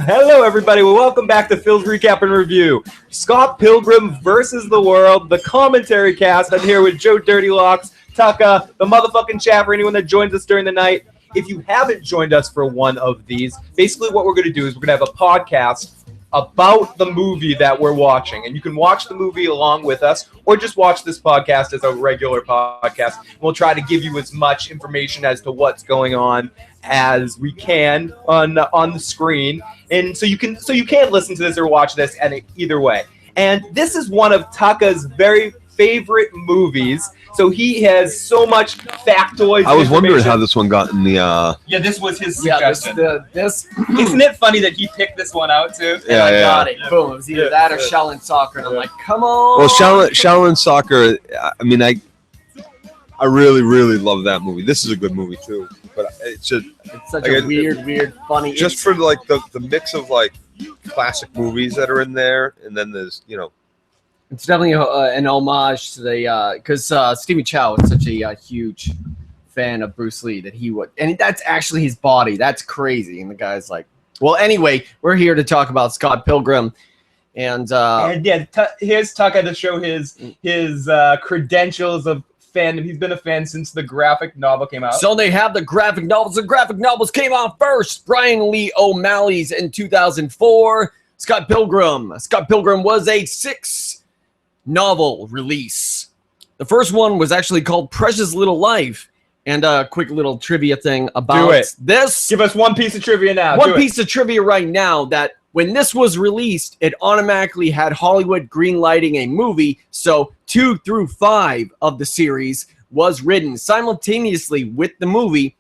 Hello, everybody. Well, welcome back to Phil's Recap and Review. Scott Pilgrim versus the World, the commentary cast. I'm here with Joe Dirty Locks, Taka, the motherfucking chat for anyone that joins us during the night. If you haven't joined us for one of these, basically what we're going to do is we're going to have a podcast about the movie that we're watching. And you can watch the movie along with us or just watch this podcast as a regular podcast. We'll try to give you as much information as to what's going on as we can on the screen. And so you can listen to this or watch this and either way. And this is one of Taka's very favorite movies. So he has so much factoids. I was wondering how this one got in the. Yeah, this was his suggestion. This Isn't it funny that he picked this one out too? Yeah, I got it. Boom. It was either that or Shaolin Soccer, and I'm like, come on. Well, Shaolin Soccer. I mean, I really, really love that movie. This is a good movie too, but it's just such a weird, funny. Just for like the mix of like classic movies that are in there, and then there's It's definitely an homage to the because Stephen Chow is such a huge fan of Bruce Lee that he would, and that's actually his body. That's crazy. And the guy's like, well, anyway, we're here to talk about Scott Pilgrim, and yeah, here's Taka to show his credentials of fandom. He's been a fan since the graphic novel came out. So they have the graphic novels. The graphic novels came out first. Bryan Lee O'Malley's in 2004. Scott Pilgrim. Scott Pilgrim was a 6-novel release. The first one was actually called Precious Little Life. And a quick little trivia thing about this. Give us one piece of trivia now. One piece of trivia right now that when this was released, it automatically had Hollywood greenlighting a movie. So 2 through 5 of the series was written simultaneously with the movie.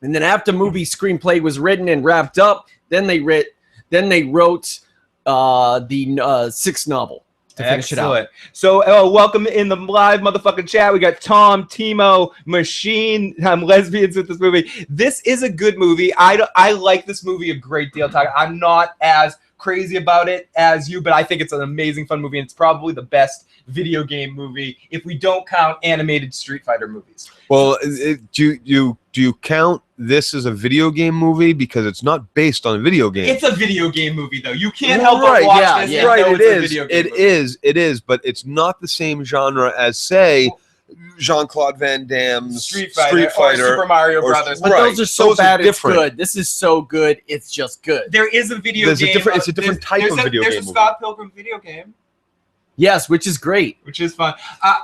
And then after movie screenplay was written and wrapped up, then they wrote the 6th novel to finish it out. So welcome in the live motherfucking chat. We got Tom, Timo, Machine. I'm lesbians with this movie. This is a good movie. I like this movie a great deal. I'm not as crazy about it as you, but I think it's an amazing fun movie, and it's probably the best video game movie if we don't count animated Street Fighter movies. Well, do you count this as a video game movie because it's not based on a video game? It's a video game movie, though. You can't help but watch this. Right, it is, but it's not the same genre as, say, Jean-Claude Van Damme's Street Fighter or Super Mario Brothers. But those are so bad it's good. This is so good, it's just good. There is a video game. It's a different type of video game. There's a Scott Pilgrim video game. Yes, which is great. Which is fun.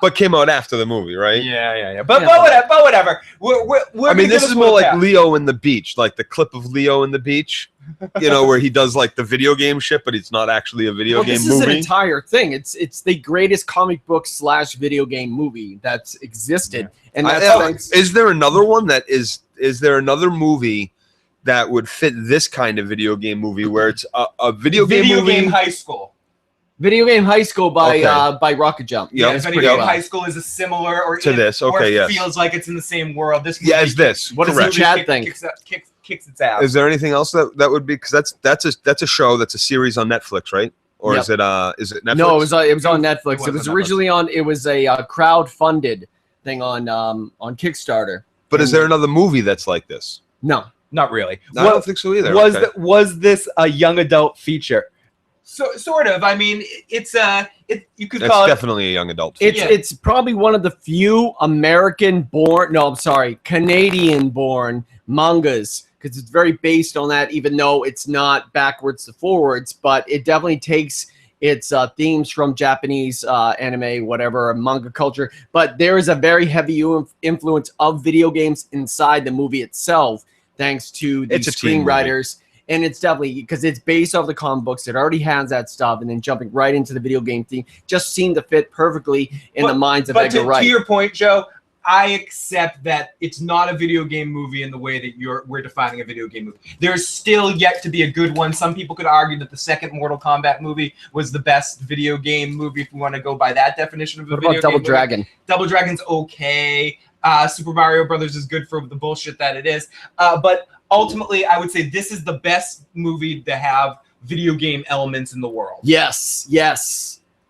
But came out after the movie, right? Yeah. But whatever. I mean, this is more like Leo in the Beach, like the clip of Leo in the Beach, where he does like the video game shit, but it's not actually a video game movie. This is an entire thing. It's the greatest comic book / video game movie that's existed. Yeah. And that's is there another one that is there another movie that would fit this kind of video game movie where it's a video game movie? Video Game High School. Video Game High School by Rocket Jump. Yeah, Video Game High School is a similar to this. Okay, yes. Feels like it's in the same world. This movie is this. What does the Chad think? Kicks its ass. Is there anything else that would be, because that's a show, that's a series on Netflix, right? Or is it Netflix? No, it was on Netflix. It was originally on. It was a crowd-funded thing on Kickstarter. But is there another movie that's like this? No, not really. I don't think so either. Was this a young adult feature? So sort of. I mean, you could call it. It's definitely a young adult feature. It's probably one of the few Canadian-born mangas, because it's very based on that, even though it's not backwards to forwards, but it definitely takes its themes from Japanese anime, whatever, manga culture. But there is a very heavy influence of video games inside the movie itself, thanks to the screenwriters. And it's definitely because it's based off the comic books. It already has that stuff, and then jumping right into the video game theme just seemed to fit perfectly in the minds of Edgar Wright. To your point, Joe, I accept that it's not a video game movie in the way that we're defining a video game movie. There's still yet to be a good one. Some people could argue that the second Mortal Kombat movie was the best video game movie, if we want to go by that definition of a video game. What about Double Dragon? Double Dragon's okay. Super Mario Brothers is good for the bullshit that it is. But ultimately, I would say this is the best movie to have video game elements in the world. Yes.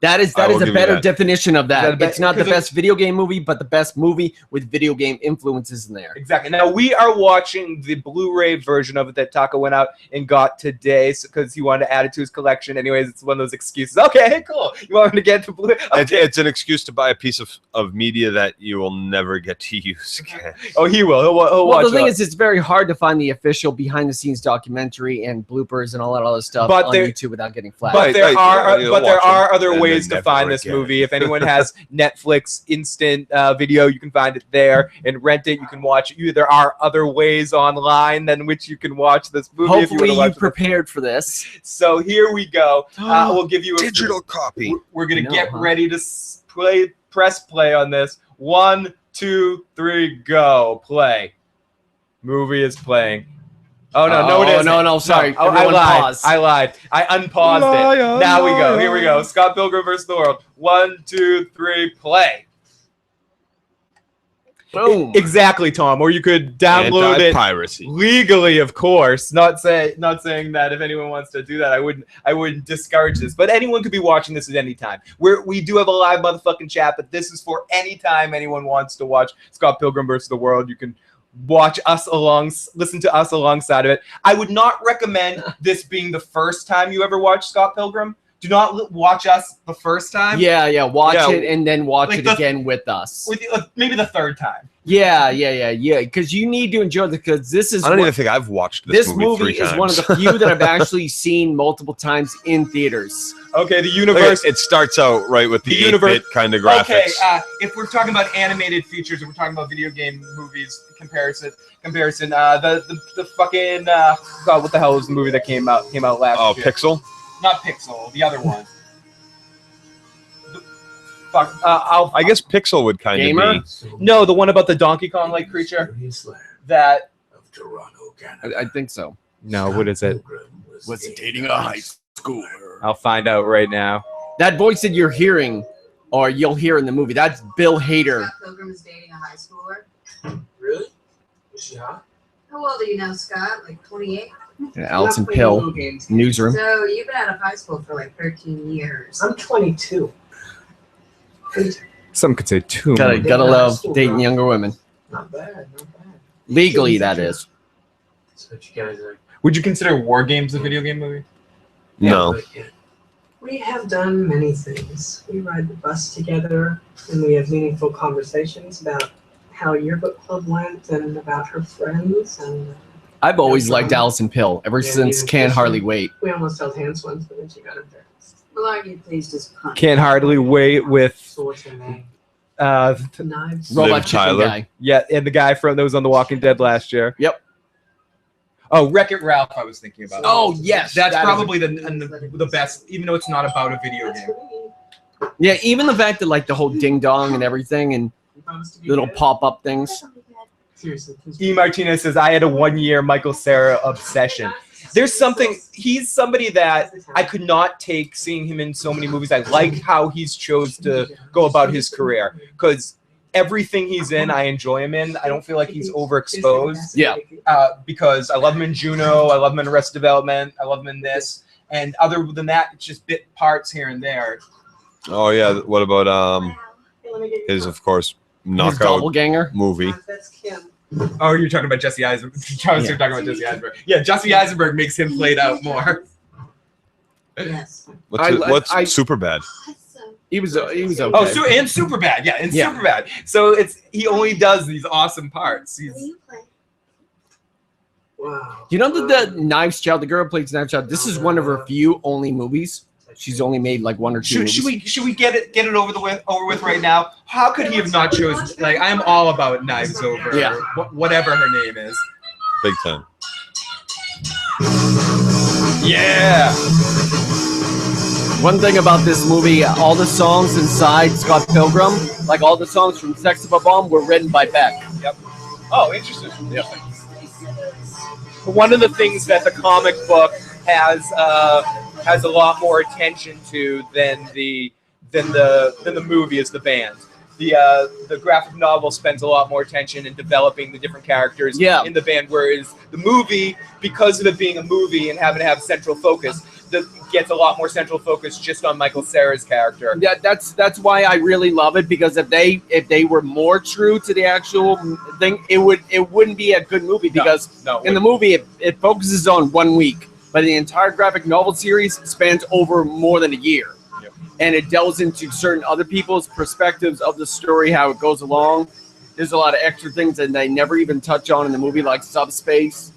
That is I will a give you better that. definition of that. That It's not the 'cause it- best video game movie, but the best movie with video game influences in there. Exactly. Now we are watching the Blu-ray version of it that Taka went out and got today because he wanted to add it to his collection. Anyways, it's one of those excuses. Okay, cool. You want him to get the Blu-ray? Okay. It's an excuse to buy a piece of media that you will never get to use again. Oh, he will. He'll Well, watch the thing it. is, it's very hard to find the official behind-the-scenes documentary and bloopers and all that other stuff But on there- YouTube without getting flagged. But there You'll are watch other and ways then to find never this again. movie. If anyone has Netflix instant video, you can find it there and rent it. You can watch it. There are other ways online than which you can watch this movie. if Hopefully, you you want to watch prepared for this. it. So here we go. We'll give you a Digital copy. We're gonna I know, get huh? ready to press play on this. 1, 2, 3, go. Play. Movie is playing. Oh no, it isn't. no, sorry. I Everyone lied. pause. I lied. I unpaused it. Liar, Now we go. Here we go. liar. Scott Pilgrim versus the World. 1, 2, 3, play. Boom. Exactly, Tom. Or you could download it Piracy. legally, of course. Not saying that if anyone wants to do that, I wouldn't discourage this. But anyone could be watching this at any time. We do have a live motherfucking chat, but this is for any time anyone wants to watch Scott Pilgrim versus the World. You can watch us listen to us alongside of it. I would not recommend this being the first time you ever watch Scott Pilgrim. Do not watch us the first time. Yeah, watch Yeah. it and then watch Like it the- again with us. With maybe the third time. Yeah, because you need to enjoy it because this is I don't what- even think I've watched this movie movie 3 is times. one of the few that I've actually seen multiple times in theaters. Okay, the Look universe. at- it starts out right with the The universe- 8-bit kind of graphics. Okay, if we're talking about animated features, if we're talking about video game movies comparison, the fucking God, what the hell was the movie that came out last year? Pixel? Not Pixel, the other one. Fuck, I guess Pixel would kind Gamer? of be. no, the one about the Donkey Kong like creature. That I think so. no, what is it? Was it dating a high schooler? I'll find out right now. That voice that you're hearing, or you'll hear in the movie, that's Bill Hader. Scott Pilgrim is dating a high schooler. Really? Is she hot? How old are you now, Scott? Like 28? Yeah, Alison Pill, newsroom. So you've been out of high school for like 13 years. I'm 22. Some could say two. Gotta love dating younger women. Not bad, not bad. Legally, that is. So what you guys are. Would you consider War Games a video game movie? No. But, yeah. We have done many things. We ride the bus together, and we have meaningful conversations about how your book club went and about her friends. And I've always liked Alison Pill ever Yeah, since even Can't Christian. Hardly Wait. we almost held hands once, but then she got embarrassed. Well, aren't you pleased as punch? Can't hardly wait with So what's her name? Knives. Liv Robot Chicken Tyler. guy. yeah, and the guy that was on The Walking Dead last year. Yep. Oh, Wreck-It Ralph. I was thinking about. Oh, yes. That's that is probably the best, even though it's not about a video That's game. for me. Yeah, even the fact that like the whole ding dong and everything and You promise to be little good? pop up things. Seriously. please E. be Martinez says, I had a 1-year Michael Cera obsession. There's something, he's somebody that I could not take seeing him in so many movies. I like how he's chose to go about his career because everything he's in, I enjoy him in. I don't feel like he's overexposed Yeah. because I love him in Juno. I love him in Arrested Development. I love him in this. And other than that, it's just bit parts here and there. Oh yeah. What about his of course His knockout doppelganger. movie? That's Kim. Oh, you're talking about Jesse Eisenberg. I was Yeah. talking about Jesse Eisenberg. Yeah, Jesse Eisenberg makes him played out more. Yes. What's I- Superbad? He was okay. Oh, and Superbad. Yeah, and Yeah. Superbad. So he only does these awesome parts. What do He's you play? Wow. You know that the Knives Child, the girl who plays Knives Child, this is one of her few only movies. She's only made like 1 or 2 movies. should we get it over with right now? How could he have not chosen? Like I'm all about Knives Over. Yeah. Whatever her name is. Big time. Yeah. One thing about this movie, all the songs inside Scott Pilgrim, like all the songs from Sex of a Bomb, were written by Beck. Oh, interesting. Yep. One of the things that the comic book has a lot more attention to than the movie is the band. The graphic novel spends a lot more attention in developing the different characters in the band, whereas the movie, because of it being a movie and having to have central focus, gets a lot more central focus just on Michael Cera's character. That's why I really love it, because if they were more true to the actual thing, it wouldn't be a good movie, because in the movie it focuses on 1 week, but the entire graphic novel series spans over more than a year. Yep. And it delves into certain other people's perspectives of the story, how it goes along. There's a lot of extra things that they never even touch on in the movie, like subspace.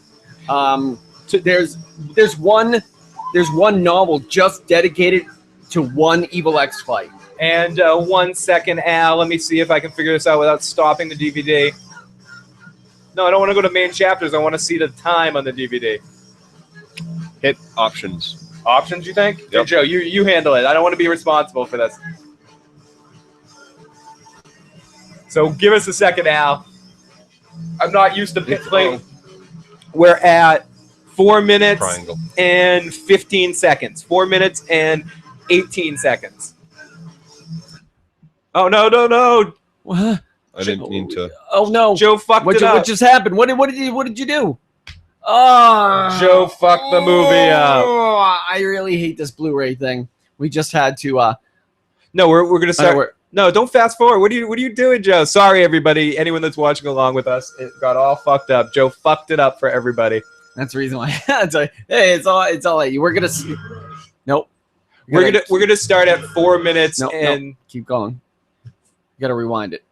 There's one novel just dedicated to one Evil X fight. And 1 second, Al. Let me see if I can figure this out without stopping the DVD. No, I don't want to go to main chapters. I want to see the time on the DVD. Hit options. Options, you think? Yep. Hey, Joe, you handle it. I don't want to be responsible for this. So give us a second, Al. I'm not used to playing. We're at 4 minutes Triangle. and 15 seconds. 4 minutes and 18 seconds. Oh, no. What? I didn't mean to. Oh no! Joe fucked it up. What just happened? What did you do? Oh, Joe fucked the movie up. I really hate this Blu-ray thing. We just had to. No, we're gonna start. No, don't fast forward. What are you doing, Joe? Sorry, everybody. Anyone that's watching along with us, it got all fucked up. Joe fucked it up for everybody. That's the reason why. It's like, hey, it's all right. We're gonna. Nope. We're gonna start at 4 minutes and keep going. You gotta rewind it.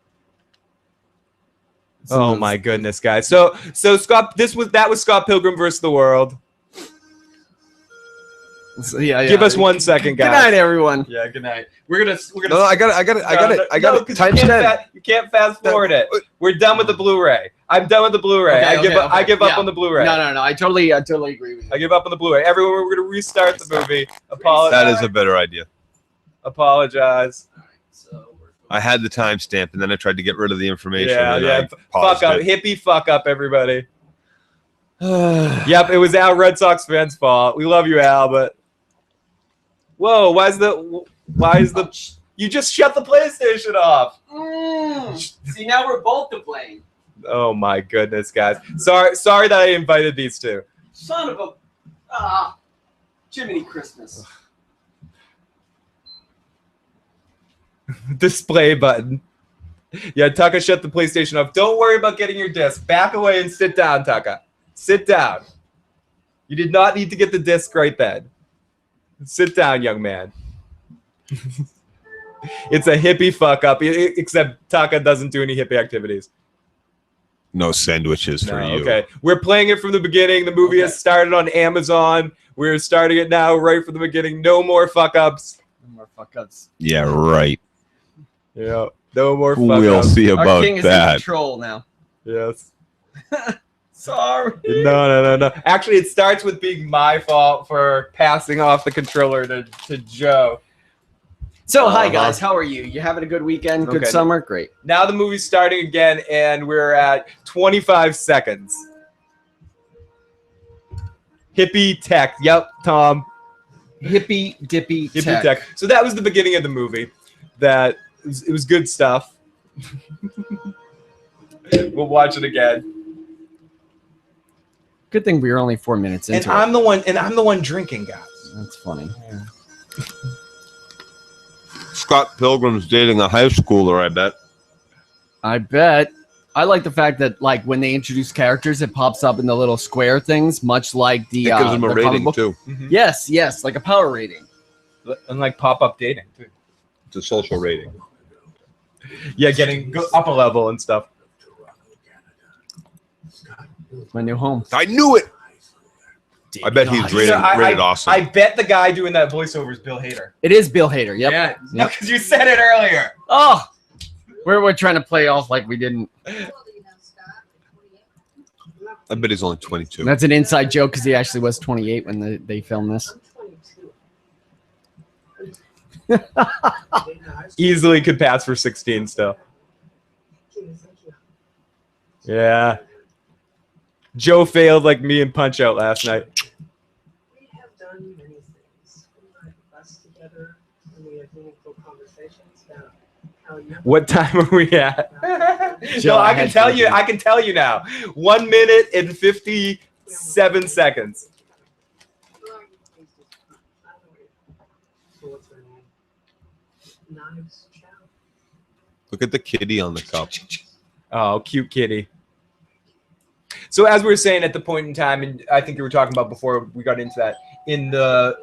Oh my goodness, guys! So Scott, that was Scott Pilgrim versus the World. So, yeah. Give us 1 second, guys. Good night, everyone. Yeah, good night. We're gonna. No, I got it. Times 10. You can't fast forward it. We're done with the Blu-ray. I'm done with the Blu-ray. Okay, I give up on the Blu-ray. No. I totally agree with you. I give up on the Blu-ray. Everyone, we're gonna restart the movie. Apologize. That is a better idea. Apologize. I had the timestamp, and then I tried to get rid of the information. Yeah. Fuck up. Hippie fuck up, everybody. Yep, it was Al, Red Sox fans' fault. We love you, Al, but whoa, why is the you just shut the PlayStation off? See, now we're both to blame. Oh my goodness, guys. Sorry that I invited these two. Son of a Jiminy Christmas. Display button. Yeah, Taka, shut the PlayStation off. Don't worry about getting your disc. Back away and sit down, Taka. Sit down. You did not need to get the disc right then. Sit down, young man. It's a hippie fuck up, except Taka doesn't do any hippie activities. No sandwiches for you. Okay, we're playing it from the beginning. The movie has started on Amazon. We're starting it now right from the beginning. No more fuck ups. No more fuck ups. Yeah, right. Yeah, no more fuck We'll ups. see about Our king is in that. control now. Yes. Sorry. No. Actually, it starts with being my fault for passing off the controller to Joe. So, hi guys, how are you? You having a good weekend? Good summer? Great. Now the movie's starting again, and we're at 25 seconds. Hippie tech. Yep, Tom. Hippie dippy tech. So that was the beginning of the movie. It was good stuff. We'll watch it again. Good thing we were only 4 minutes into And I'm the one drinking, guys. That's funny. Yeah. Scott Pilgrim's dating a high schooler, I bet. I bet. I like the fact that, like, when they introduce characters, it pops up in the little square things, much like the. It gives them a the rating book. too. Mm-hmm. Yes, like a power rating. And like pop-up dating too. It's a social rating. Yeah, go up a level and stuff. My new home. I knew it. I bet he's rated awesome. I bet the guy doing that voiceover is Bill Hader. It is Bill Hader. Yep. Yeah, no, because you said it earlier. Oh, we're trying to play off like we didn't. I bet he's only 22. That's an inside joke because he actually was 28 when they filmed this. Easily could pass for 16 still. Yeah. Joe failed like me in Punch Out last night. We have done many things. We ride the bus together, and we have meaningful conversations about how you. What time are we at? Joe, No, I can tell you. I can tell you now. 1 minute and 57 seconds. Knives. Chow. Look at the kitty on the cup. Oh, cute kitty. So as we were saying at the point in time, and I think you were talking about before we got into that, in the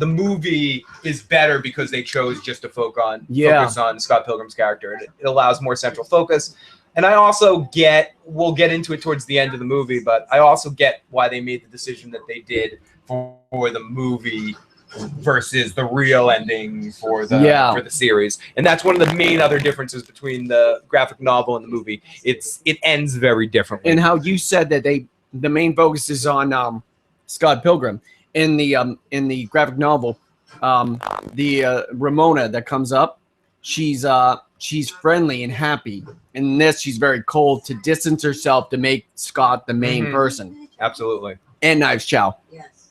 movie is better because they chose just to focus on Scott Pilgrim's character. It allows more central focus. And I also we'll get into it towards the end of the movie, but I also get why they made the decision that they did for the movie versus the real ending for the series. And that's one of the main other differences between the graphic novel and the movie. It ends very differently. And how you said that the main focus is on Scott Pilgrim. In the graphic novel, the Ramona that comes up, she's friendly and happy. In this, she's very cold to distance herself to make Scott the main person. Absolutely. And Knives Chow. Yes.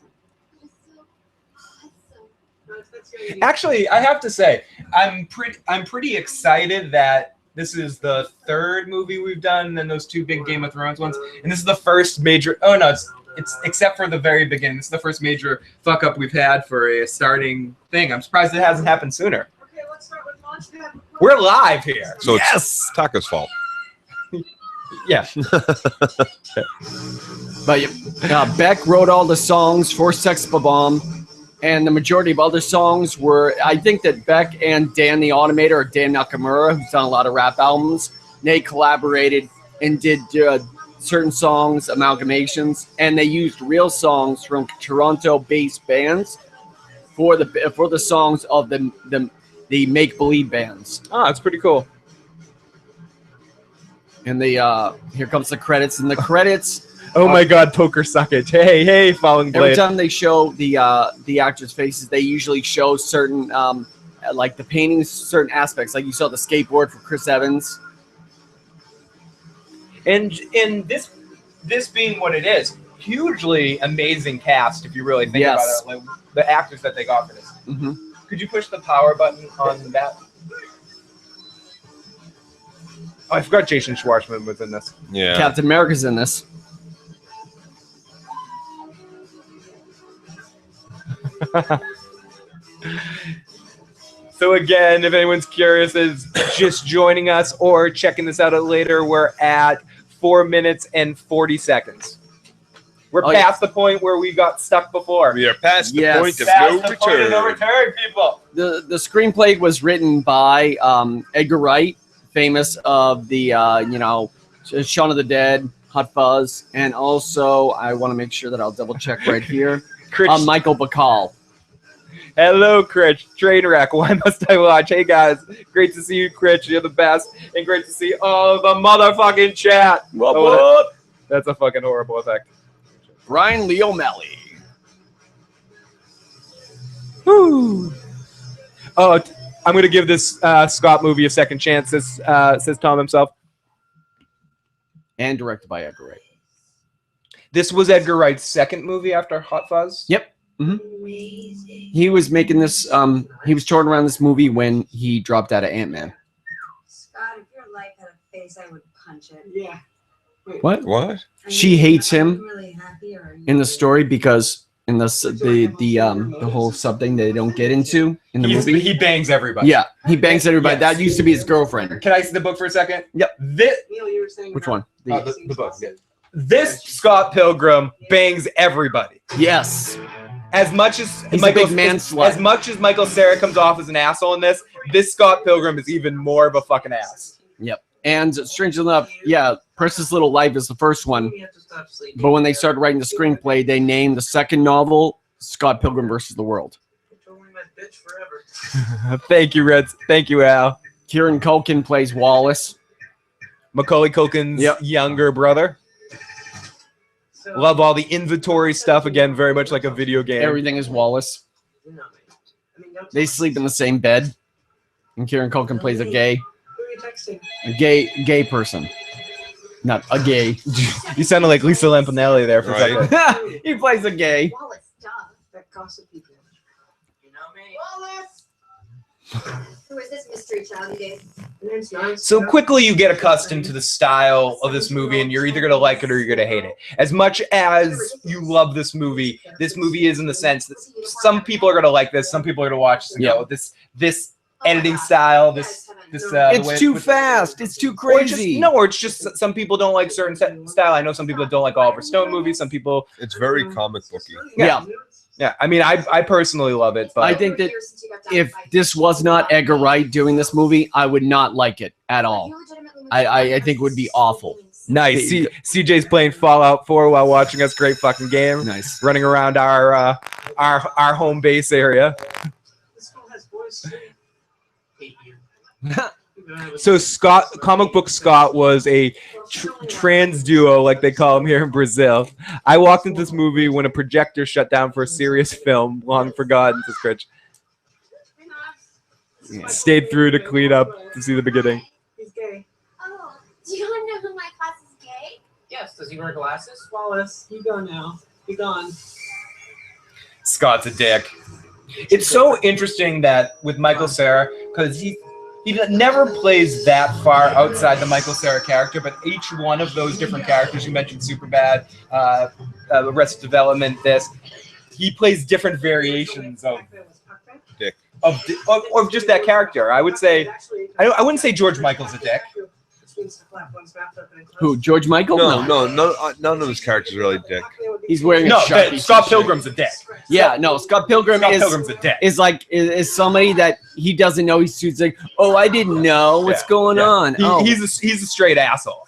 Actually, I have to say, I'm pretty excited that this is the third movie we've done, and those two big Game of Thrones ones, and this is the first major. Oh no, it's except for the very beginning. This is the first major fuck up we've had for a starting thing. I'm surprised it hasn't happened sooner. Okay, let's start with Launchpad. We're live here. So it's Taka's fault. Yeah. But Beck wrote all the songs for Sex Bomb, and the majority of other songs were, I think that Beck and Dan the Automator, or Dan Nakamura, who's done a lot of rap albums, they collaborated and did certain songs, amalgamations, and they used real songs from Toronto-based bands for the songs of the make-believe bands. Oh, that's pretty cool. And here comes the credits. And the credits. Oh my God, poker suckage! Hey, Falling Blade. Every time they show the actors' faces, they usually show certain like the paintings, certain aspects. Like you saw the skateboard for Chris Evans. And in this being what it is, hugely amazing cast if you really think about it. Like the actors that they got for this. Mm-hmm. Could you push the power button on that? Oh, I forgot Jason Schwartzman was in this. Yeah. Captain America's in this. So again, if anyone's curious, is just joining us or checking this out later, we're at 4 minutes and 40 seconds. We're past the point where we got stuck before. We are past the point of Past no the point of no return. return, people. The screenplay was written by Edgar Wright, famous of the Shaun of the Dead, Hot Fuzz, and also I want to make sure that I'll double check right here. Michael Bacall. Hello, Critch. Trainwreck. Why must I watch? Hey, guys. Great to see you, Critch. You're the best. And great to see all the motherfucking chat. What? That's a fucking horrible effect. Bryan Lee O'Malley. Woo. Oh, I'm going to give this Scott movie a second chance, says Tom himself. And directed by Edgar Wright. This was Edgar Wright's second movie after Hot Fuzz? Yep. Mm-hmm. He was making this, he was touring around this movie when he dropped out of Ant-Man. Scott, if your life had a face, I would punch it. Yeah. Wait, What? What? She hates him Are you really happy, or are you in the story because in the whole sub thing they don't get into in the movie. He bangs everybody. Yeah, he bangs everybody. Yes. That used to be his girlfriend. Can I see the book for a second? Yep. This, Neil, you were saying Which about- one? the book. Yeah. This Scott Pilgrim bangs everybody. Yes. As much as He's a big man slut. as much as Michael Cera comes off as an asshole in this Scott Pilgrim is even more of a fucking ass. Yep. And strangely enough, yeah, Precious Little Life is the first one. We have to stop sleeping. But when they started writing the screenplay, they named the second novel Scott Pilgrim versus the World. Controlling my bitch forever. Thank you, Reds. Thank you, Al. Kieran Culkin plays Wallace. Macaulay Culkin's younger brother. So, Love all the inventory stuff. Again, very much like a video game. Everything is Wallace. you know me. I mean, don't They sleep in the same bed. And Kieran Culkin plays a Who are you texting? gay person. Not a gay. You sounded like Lisa Lampanelli there for a Right. second. He plays a gay. Wallace, duh. That gossipy bitch. You know me. Wallace! Who is this mystery child you gave? Her name's Knives. So quickly you get accustomed to the style of this movie and you're either going to like it or you're going to hate it. As much as you love this movie is in the sense that some people are going to like this, some people are going to watch this and go, this editing style. This It's too fast. It's too crazy. Or it's just some people don't like certain style. I know some people that don't like Oliver Stone movies. Some people. It's very comic booky. Yeah. I mean, I personally love it, but I think that if this was not Edgar Wright doing this movie, I would not like it at all. I think it would be awful. Nice. CJ's playing Fallout 4 while watching us. Great fucking game. Nice. Running around our home base area. This girl has voice too. Hate you. So comic book Scott was a trans duo, like they call him here in Brazil. I walked into this movie when a projector shut down for a serious film, long forgotten, says Critch. Stayed through to clean up to see the beginning. He's gay. Oh, do you want to know who my class is gay? Yes. Does he wear glasses? Wallace, you go now. Be gone. Scott's a dick. It's so interesting that with Michael Cera, because he never plays that far outside the Michael Cera character, but each one of those different characters, you mentioned Superbad, Arrested Development, he plays different variations of Dick. Of just that character. I would say, I wouldn't say George Michael's a dick. Who? George Michael? No, none of his characters are really dick. He's wearing No, a Sharpie Scott t-shirt. Pilgrim's a dick. Yeah, no, Scott Pilgrim Pilgrim's a dick. is like is somebody that he doesn't know. He's like, oh, I didn't know what's going on. He's a straight asshole.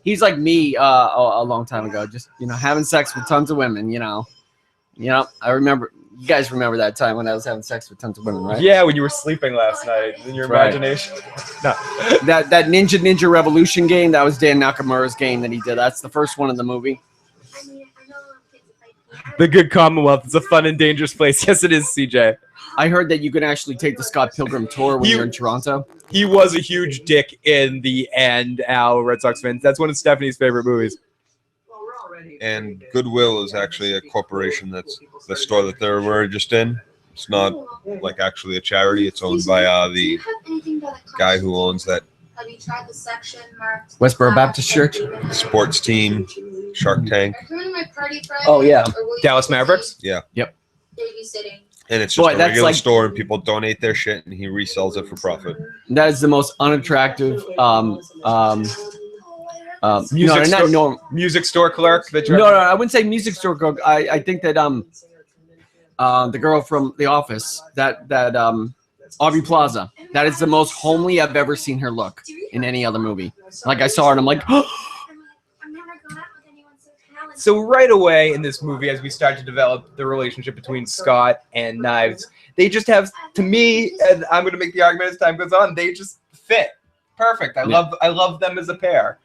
He's like me a long time ago, just having sex with tons of women. I remember. You guys remember that time when I was having sex with tons of women, right? Yeah, when you were sleeping last night in your imagination. No. That Ninja Revolution game, that was Dan Nakamura's game that he did. That's the first one in the movie. I mean, I know kids like The good Commonwealth is a fun and dangerous place. Yes, it is, CJ. I heard that you can actually take the Scott Pilgrim tour when you're in Toronto. He was a huge dick in the end, Al, Red Sox fans. That's one of Stephanie's favorite movies. And Goodwill is actually a corporation that's the store that they were just in. It's not like actually a charity. It's owned by the guy who owns that Have you tried the section marked Westboro Baptist Church? sports team, Shark Tank. Are you coming to my party Friday? Oh, yeah. Or will you Dallas be Mavericks? Yeah. Yep. babysitting? And it's just Boy, a that's regular like- store, and people donate their shit, and he resells it for profit. That is the most unattractive. Music not store- norm. Music store clerk that you're No, I wouldn't say music store girl. I think that the girl from The Office, that Aubrey Plaza, that is the most homely I've ever seen her look in any other movie. Like I saw her and I'm like, I've never gone out with anyone so talented. So right away in this movie, as we start to develop the relationship between Scott and Knives, they just have, to me, and I'm going to make the argument as time goes on, they just fit perfect. I love them as a pair.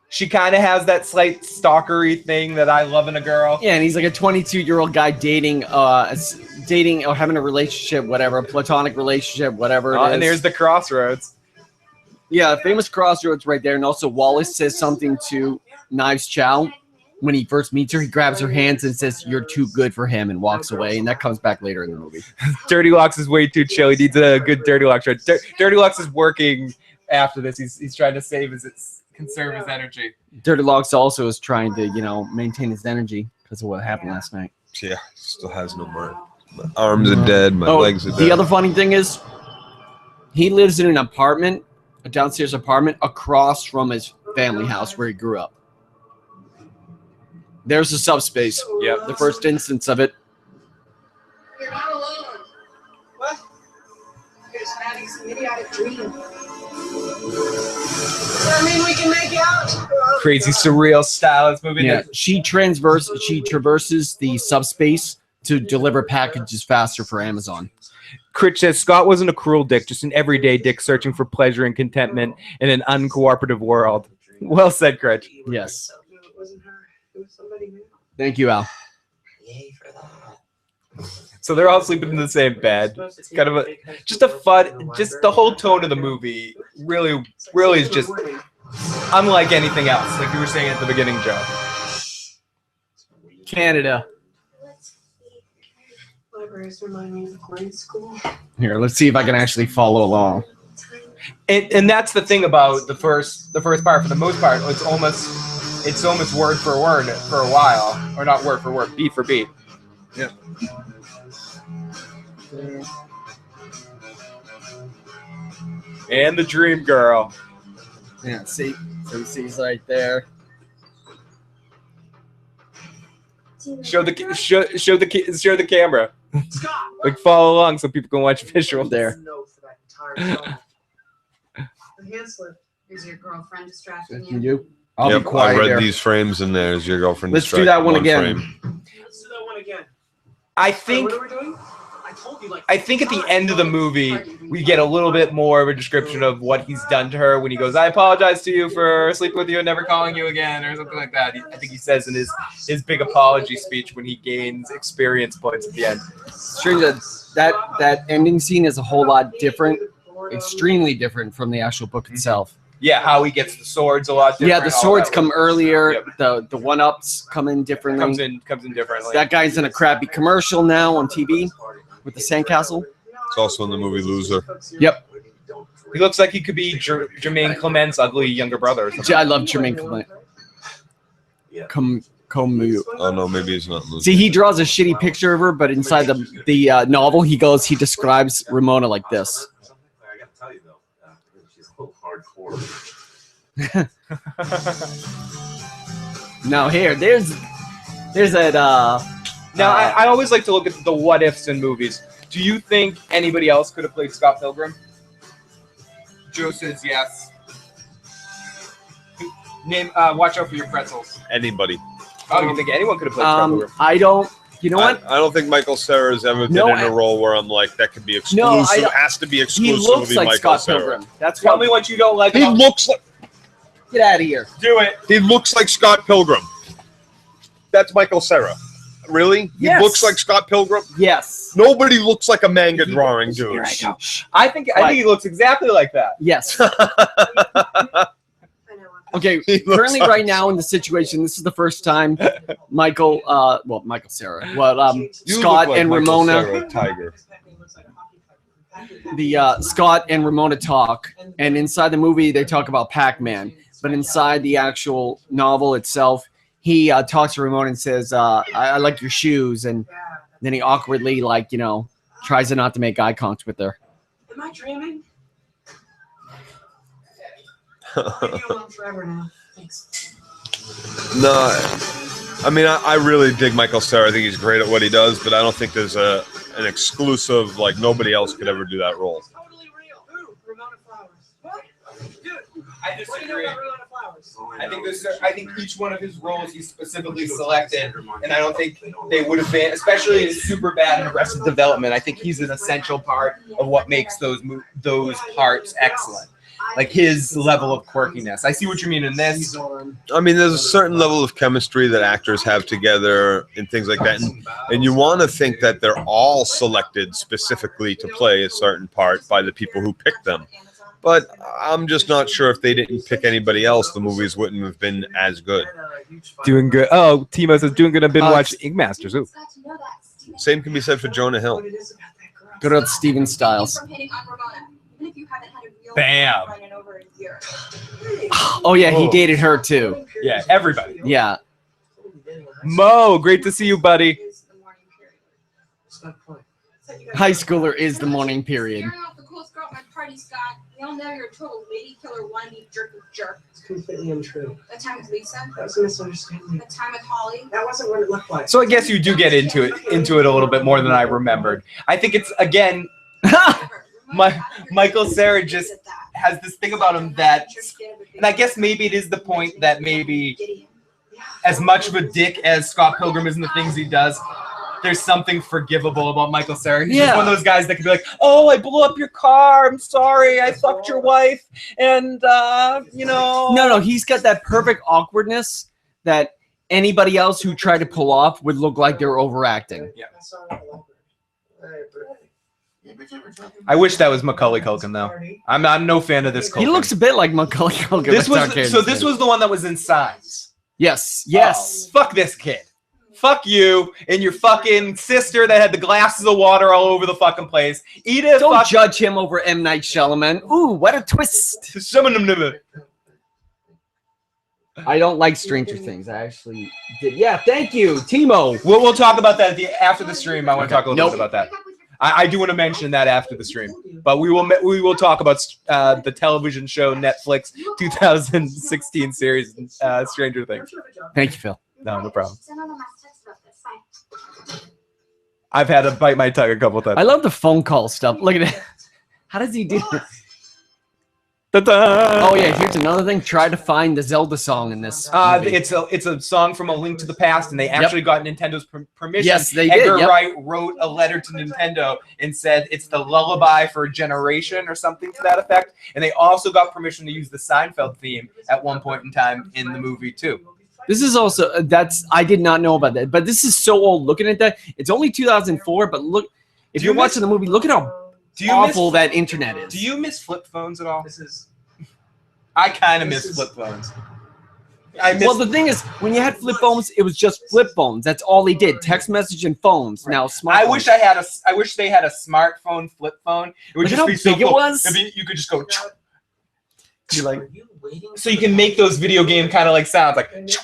She kind of has that slight stalkery thing that I love in a girl. yeah, and he's like a 22-year-old guy dating or having a relationship, whatever, a platonic relationship, whatever. It is. And there's the crossroads. Yeah, famous crossroads right there. And also Wallace says something to Knives Chow when he first meets her. He grabs her hands and says, "You're too good for him," and walks away. And that comes back later in the movie. Dirty Locks is way too chill. He needs a good Dirty Locks. Right? Dirty Locks is working after this. He's trying to conserve his energy. Dirty Locks also is trying to, maintain his energy because of what happened last night. Yeah, still has no mind. My arms are dead. My legs are dead. The other funny thing is, he lives in an apartment, a downstairs apartment, across from his family house where he grew up. There's the subspace. Yep. The first instance of it. You're not alone. What? You're just having some idiotic dream. Does that mean we can make out? Crazy surreal style of this movie. Yeah, she traverses the subspace to deliver packages faster for Amazon. Critch says Scott wasn't a cruel dick, just an everyday dick searching for pleasure and contentment in an uncooperative world. Well said, Critch. Yes. It wasn't her. It was somebody new. Thank you, Al. Yay for that. So they're all sleeping in the same bed. It's kind of just a fun, just the whole tone of the movie really is just unlike anything else. Like you were saying at the beginning, Joe. Canada. Libraries remind me of grade school. Here, let's see if I can actually follow along. And that's the thing about the first part. For the most part, it's almost word for word for a while, or not word for word, beat for beat. Yeah. And the dream girl. Yeah, see? So he's right there. Show the camera. Like follow along so people can watch visual there. The hand slip. Is your girlfriend distracting You? you? I'll Yep, be quiet I read there. these frames, and there's your girlfriend. Let's do that distracted, one again. frame. Let's do that one again. I What think are we doing? I told you like. I think at the end of the movie, we get a little bit more of a description of what he's done to her when he goes, I apologize to you for sleeping with you and never calling you again, or something like that. I think he says in his big apology speech when he gains experience points at the end. Strange that ending scene is a whole lot different, extremely different from the actual book itself. Yeah, how he gets the swords a lot different. Yeah, the all swords that come works. earlier. Yep. The one-ups come in differently. Comes in differently. That guy's in a crappy commercial now on TV with the sandcastle. It's also in the movie Loser. Yep. He looks like he could be Jermaine Clement's ugly younger brother or something. I love Jermaine Clement. Comu. Oh no, maybe he's not Loser. See, he draws a shitty picture of her, but inside the novel, he describes Ramona like this. I gotta tell you though, she's a little hardcore. Now here, there's that. Now, I always like to look at the what ifs in movies. Do you think anybody else could have played Scott Pilgrim? Joe says yes. Name. Watch out for your pretzels. Anybody. Oh, you think anyone could have played Scott Pilgrim? I don't. You know what? I don't think Michael Cera has ever been No, in a role where I'm like, that could be exclusive. No, I- has to be He exclusively looks like Michael Scott Cera. Pilgrim. That's Tell why. me what you don't like. He about- looks like Get out of here. Do it. he looks like Scott Pilgrim. That's Michael Cera. Really? He Yes. looks like Scott Pilgrim? Yes. Nobody looks like a manga drawing, dude. Here I go. I think he looks exactly like that. Yes. I know. Okay. He looks Currently, like- right now in the situation, this is the first time Michael Cera, You Scott look like and Michael Ramona, Cera, Tiger. Scott and Ramona talk, and inside the movie they talk about Pac-Man, but inside the actual novel itself, he talks to Ramona and says, I like your shoes, and then he awkwardly, tries to not to make eye contact with her. Am I dreaming? I'll leave you alone forever now. Thanks. No, I mean, I really dig Michael Cera. I think he's great at what he does, but I don't think there's an exclusive, like, nobody else could ever do that role. It's totally real. Ooh, Ramona Flowers. What? Dude, I what do you know disagree. about Ramona Flowers? I think each one of his roles he specifically selected, and I don't think they would have been, especially in Superbad and Arrested Development. I think he's an essential part of what makes those parts excellent. Like his level of quirkiness. I see what you mean in this. I mean, there's a certain level of chemistry that actors have together and things like that. And you want to think that they're all selected specifically to play a certain part by the people who picked them. But I'm just not sure if they didn't pick anybody else, the movies wouldn't have been as good. Doing good. Oh, Timo says doing good. I've been watching Ink Masters. Ooh. Same can be said for Jonah Hill. What it is about that girl. Good old Steven Styles. Bam. Oh yeah, he Oh. dated her too. Yeah, everybody. Yeah. Mo, great to see you, buddy. It's not the point. High schooler is the morning period. Scaring off the coolest girl at my party, Scott. We all know you're a total lady killer, wannabe jerk with jerk. It's completely untrue. That time with Lisa. That was a misunderstanding. That time with Holly. That wasn't what it looked like. So I guess you do get into it a little bit more than I remembered. I think it's again Michael Cera just has this thing about him that, and I guess maybe it is the point that maybe as much of a dick as Scott Pilgrim is in the things he does, there's something forgivable about Michael Cera. He's just one of those guys that could be like, oh, I blew up your car. I'm sorry. I fucked your wife. And, No, he's got that perfect awkwardness that anybody else who tried to pull off would look like they're overacting. Yeah. I wish that was Macaulay Culkin, though. I'm no fan of this Culkin. He looks a bit like Macaulay Culkin. This was the one that was in Signs. Yes. Oh, fuck this kid. Fuck you and your fucking sister that had the glasses of water all over the fucking place. Edith, Don't judge him over M. Night Shyamalan. Ooh, what a twist. I don't like Stranger Things. I actually did. Yeah, thank you, Timo. We'll talk about that after the stream. I want to talk a little bit about that. I do want to mention that after the stream, but we will talk about the television show Netflix 2016 series Stranger Things. Thank you, Phil. No problem. I've had to bite my tongue a couple times. I love the phone call stuff. Look at it. How does he do it? Ta-da! Oh yeah, here's another thing. Try to find the Zelda song in this. Movie. It's a song from A Link to the Past, and they actually got Nintendo's permission. Yes, they Edgar did. Wright wrote a letter to Nintendo and said it's the lullaby for a generation or something to that effect. And they also got permission to use the Seinfeld theme at one point in time in the movie too. This is also I did not know about that, but this is so old. Looking at that, it's only 2004. But look, if you're watching the movie, look at how awful that internet is. Do you miss flip phones at all? I kind of miss flip phones. Well, the thing is, when you had flip phones, it was just flip phones. That's all they did: text message and phones. Now, smartphones. I wish they had a smartphone flip phone. It would Look at just how be so big it cool. was. You could just go. You're like, so you can make those video game kind of like sounds like. It's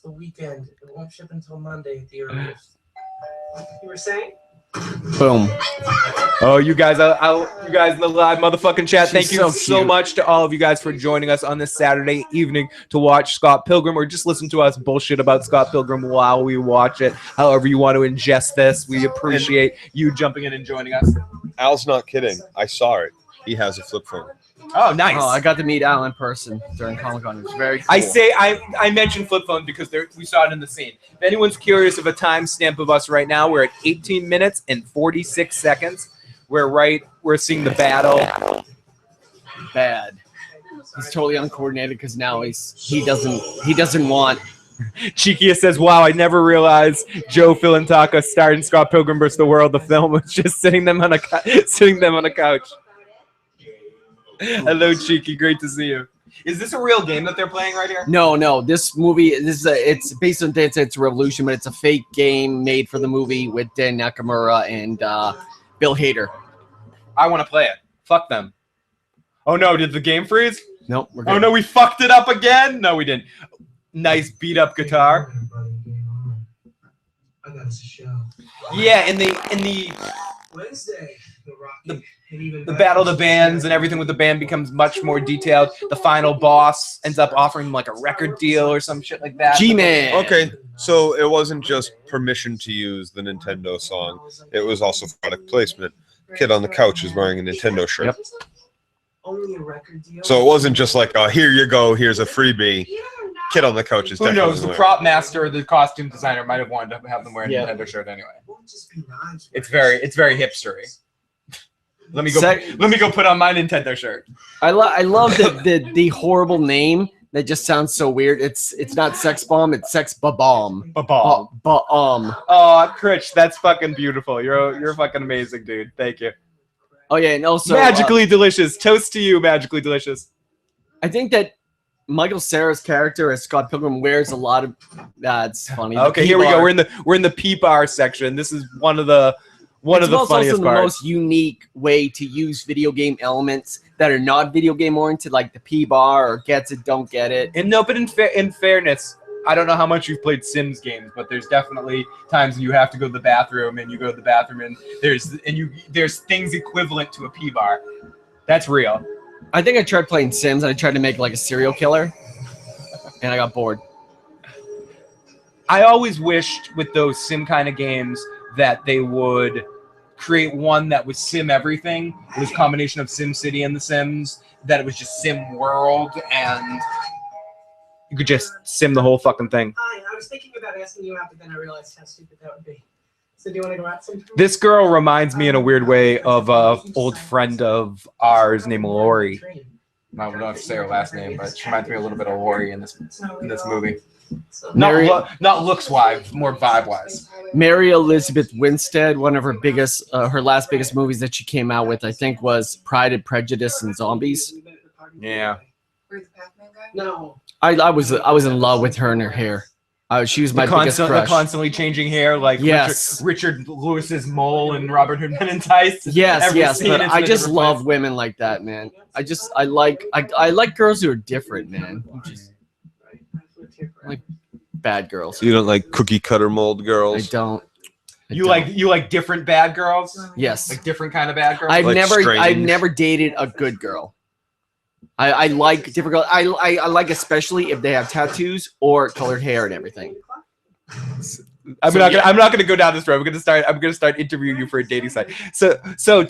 the weekend. It won't ship until Monday at the earliest. You were saying? Boom. Oh, you guys, you guys in the live motherfucking chat. Thank you so so cute. much to all of you guys for joining us on this Saturday evening to watch Scott Pilgrim, or just listen to us bullshit about Scott Pilgrim while we watch it. However you want to ingest this, we appreciate you jumping in and joining us. Al's not kidding. I saw it. He has a flip phone. Oh, nice. Oh, I got to meet Al in person during Comic-Con. It was very cool. I mentioned flip phone because we saw it in the scene. If anyone's curious of a timestamp of us right now, we're at 18 minutes and 46 seconds. We're seeing the battle. Bad. He's totally uncoordinated because now he doesn't want. Chikia says, "Wow, I never realized Joe, Phil, and Taka starred in Scott Pilgrim vs. the World. The film was just sitting them on a couch." Hello, Cheeky. Great to see you. Is this a real game that they're playing right here? No. This movie, it's based on Dance Dance Revolution, but it's a fake game made for the movie with Dan Nakamura and Bill Hader. I want to play it. Fuck them. Oh no, did the game freeze? Nope. We're good. Oh no, we fucked it up again? No, we didn't. Nice beat up guitar. I got us a show. Yeah, in the Wednesday, the battle of the bands and everything with the band becomes much more detailed. The final boss ends up offering like a record deal or some shit like that. G-Man. Okay, so it wasn't just permission to use the Nintendo song. It was also product placement. Kid on the couch is wearing a Nintendo shirt. Yep. only a record deal. So it wasn't just like, here you go, here's a freebie. Kid on the couch is Who definitely knows? The wearing. prop master or the costume designer might have wanted to have them wear a Nintendo shirt anyway. It won't just be knives. It's very hipstery. Let me go put on my Nintendo shirt. I love the horrible name that just sounds so weird. It's not sex bomb, it's sex ba-bomb. Ba-bomb. Oh, Critch, that's fucking beautiful. You're fucking amazing, dude. Thank you. Oh yeah, and also Magically delicious. Toast to you, Magically Delicious. I think that Michael Cera's character as Scott Pilgrim wears a lot of. That's funny. Okay, here we go. We're in the P-bar section. This is one of the funniest also the parts. most unique way to use video game elements that are not video game oriented, like the P-bar or gets it, don't get it. And no, but in fairness, I don't know how much you've played Sims games, but there's definitely times when you have to go to the bathroom, and you go to the bathroom, and there's things equivalent to a P-bar. That's real. I think I tried playing Sims and I tried to make like a serial killer, and I got bored. I always wished with those Sim kind of games that they would create one that was Sim everything. It was a combination of Sim City and The Sims, that it was just Sim World, and you could just sim the whole fucking thing. I was thinking about asking you out, but then I realized how stupid that would be. So do you want to go out sometime? This girl reminds me in a weird way of an old friend of ours named Lori. I don't have to say her last name, but she reminds me a little bit of Lori in this movie. Not looks-wise, more vibe-wise. Mary Elizabeth Winstead, one of her biggest, her last biggest movies that she came out with, I think, was Pride and Prejudice and Zombies. Yeah. No. I was in love with her and her hair. She was my biggest The crush. constantly changing hair, like Yes. Richard Lewis's mole and Robert Hood Men in Tights. Yes, Every yes, scene but is I in a just different love place. women like that, man. I like girls who are different, man. Like bad girls. You don't like cookie cutter mold I girls? don't. You like different bad girls? Yes. Like different kind of bad girls? I've Like never strange. dated a good girl. I like different girls. I like especially if they have tattoos or colored hair and everything. I'm not gonna go down this road. I'm gonna start interviewing you for a dating site. So a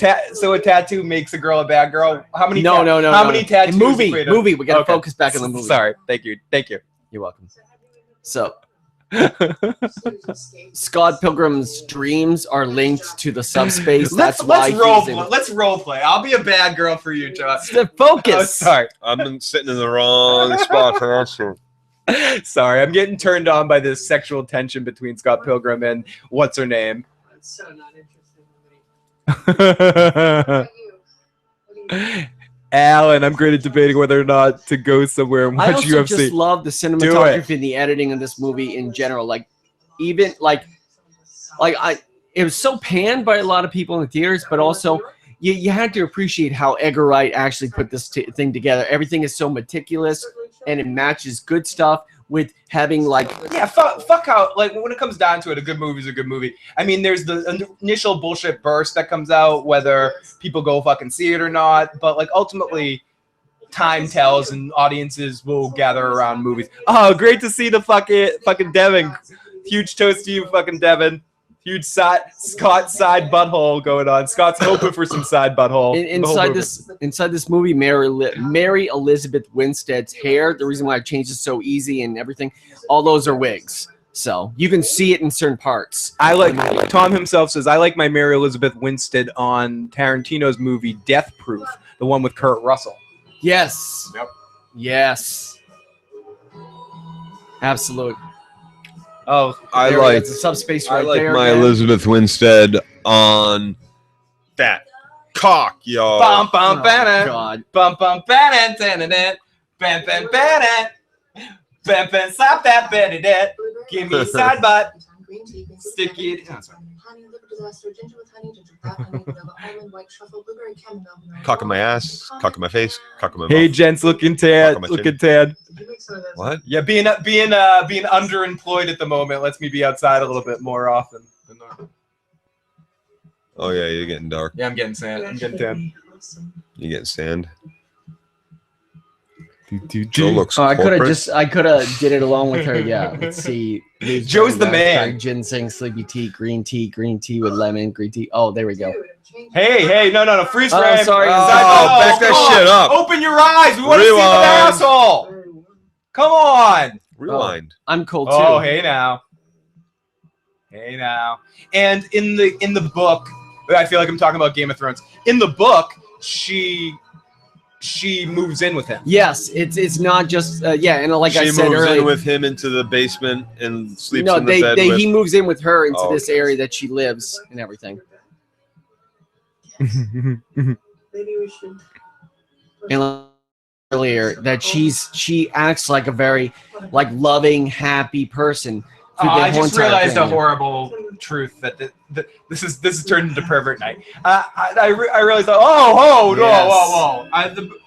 tattoo makes a girl a bad girl. How many? No. How many tattoos? Movie. equate to- We gotta Okay. focus back on the movie. Sorry. Thank you. You're welcome. So, Scott Pilgrim's dreams are linked to the subspace. That's why let's role play. I'll be a bad girl for you, John. The focus. Oh, sorry. I've been sitting in the wrong spot for that shit. Sorry, I'm getting turned on by this sexual tension between Scott Pilgrim and what's her name. That's so not interesting. Alan, I'm great at debating whether or not to go somewhere and I watch also UFC. just love the cinematography and the editing of this movie in general. Like, even it was so panned by a lot of people in the theaters, but also you had to appreciate how Edgar Wright actually put this thing together. Everything is so meticulous, and it matches good stuff with having fuck how, like, when it comes down to it, a good movie is a good movie. I mean, there's the initial bullshit burst that comes out, whether people go fucking see it or not, but like ultimately time tells and audiences will gather around movies. Oh, great to see the fucking Devin. Huge toast to you, fucking Devin. Huge Scott side butthole going on. Scott's hoping for some side butthole. Inside this movie, Mary Elizabeth Winstead's hair. The reason why I changed it so easy and everything, all those are wigs. So you can see it in certain parts. Tom himself says, I like my Mary Elizabeth Winstead on Tarantino's movie Death Proof, the one with Kurt Russell. Yes. Yep. Yes. Absolute. Oh, I There like it is, the subspace right I like there. my man. Elizabeth Winstead on that cock, y'all. Bum bum Oh, banana. God. Bum bum banana. Bam bam banana. Bam bam slap that Betty that. Give me a side butt. Stick it. Oh, sorry. Cock in my ass, cock in my face, cock in my Hey, mouth. gents, looking Cock tan. on my Looking chin. tan. What? Yeah, being underemployed at the moment lets me be outside a little bit more often than normal. Oh yeah, you're getting dark. Yeah, I'm getting sand. I'm getting tan. You're getting sand. Joe looks. Oh, I could corporate. have did it along with her. Yeah. Let's see. Joe's the man. Ginseng, sleepy tea, green tea with lemon, green tea. Oh, there we go. Hey, no, freeze Oh, frame. sorry. Oh, back that come shit on. up. Open your eyes. We want to see the Rewind. asshole. Come on. Rewind. I'm cold too. Oh, hey now. And in the book, I feel like I'm talking about Game of Thrones. In the book, she moves in with him. Yes, it's not just and like She I said moves earlier, in with him into the basement and sleeps no, in the bed with. he moves in with her into Oh, this okay. area that she lives and everything. Maybe we should. And earlier that she acts like a very loving, happy person. through the I whole just entire realized thing. a horrible truth that this is turned into pervert night. I realized that.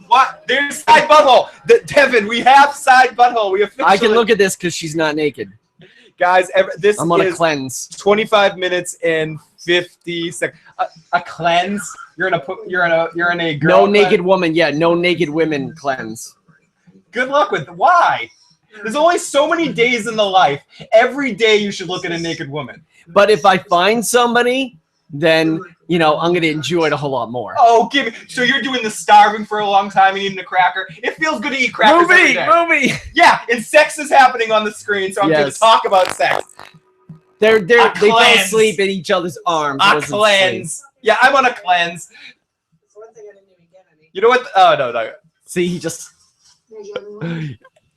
What? There's side butthole. Devin, we have side butthole. We officially. I can look at this because she's not naked. Guys, this I'm on a is cleanse. 25 minutes and 50 seconds. A cleanse. You're in a girl. No naked woman. Yeah, no naked women cleanse. Good luck with why. There's only so many days in the life. Every day you should look at a naked woman. But if I find somebody, then I'm gonna enjoy it a whole lot more. Oh, give me. So you're doing the starving for a long time and eating a cracker. It feels good to eat crackers every day. Movie. Yeah, and sex is happening on the screen, so I'm going to Yes. talk about sex. They fell cleanse. asleep in each other's arms. It A wasn't cleanse. Yeah, I'm on a cleanse. It's one thing I didn't even get any. You know what? Oh, no. sleep. See, he just.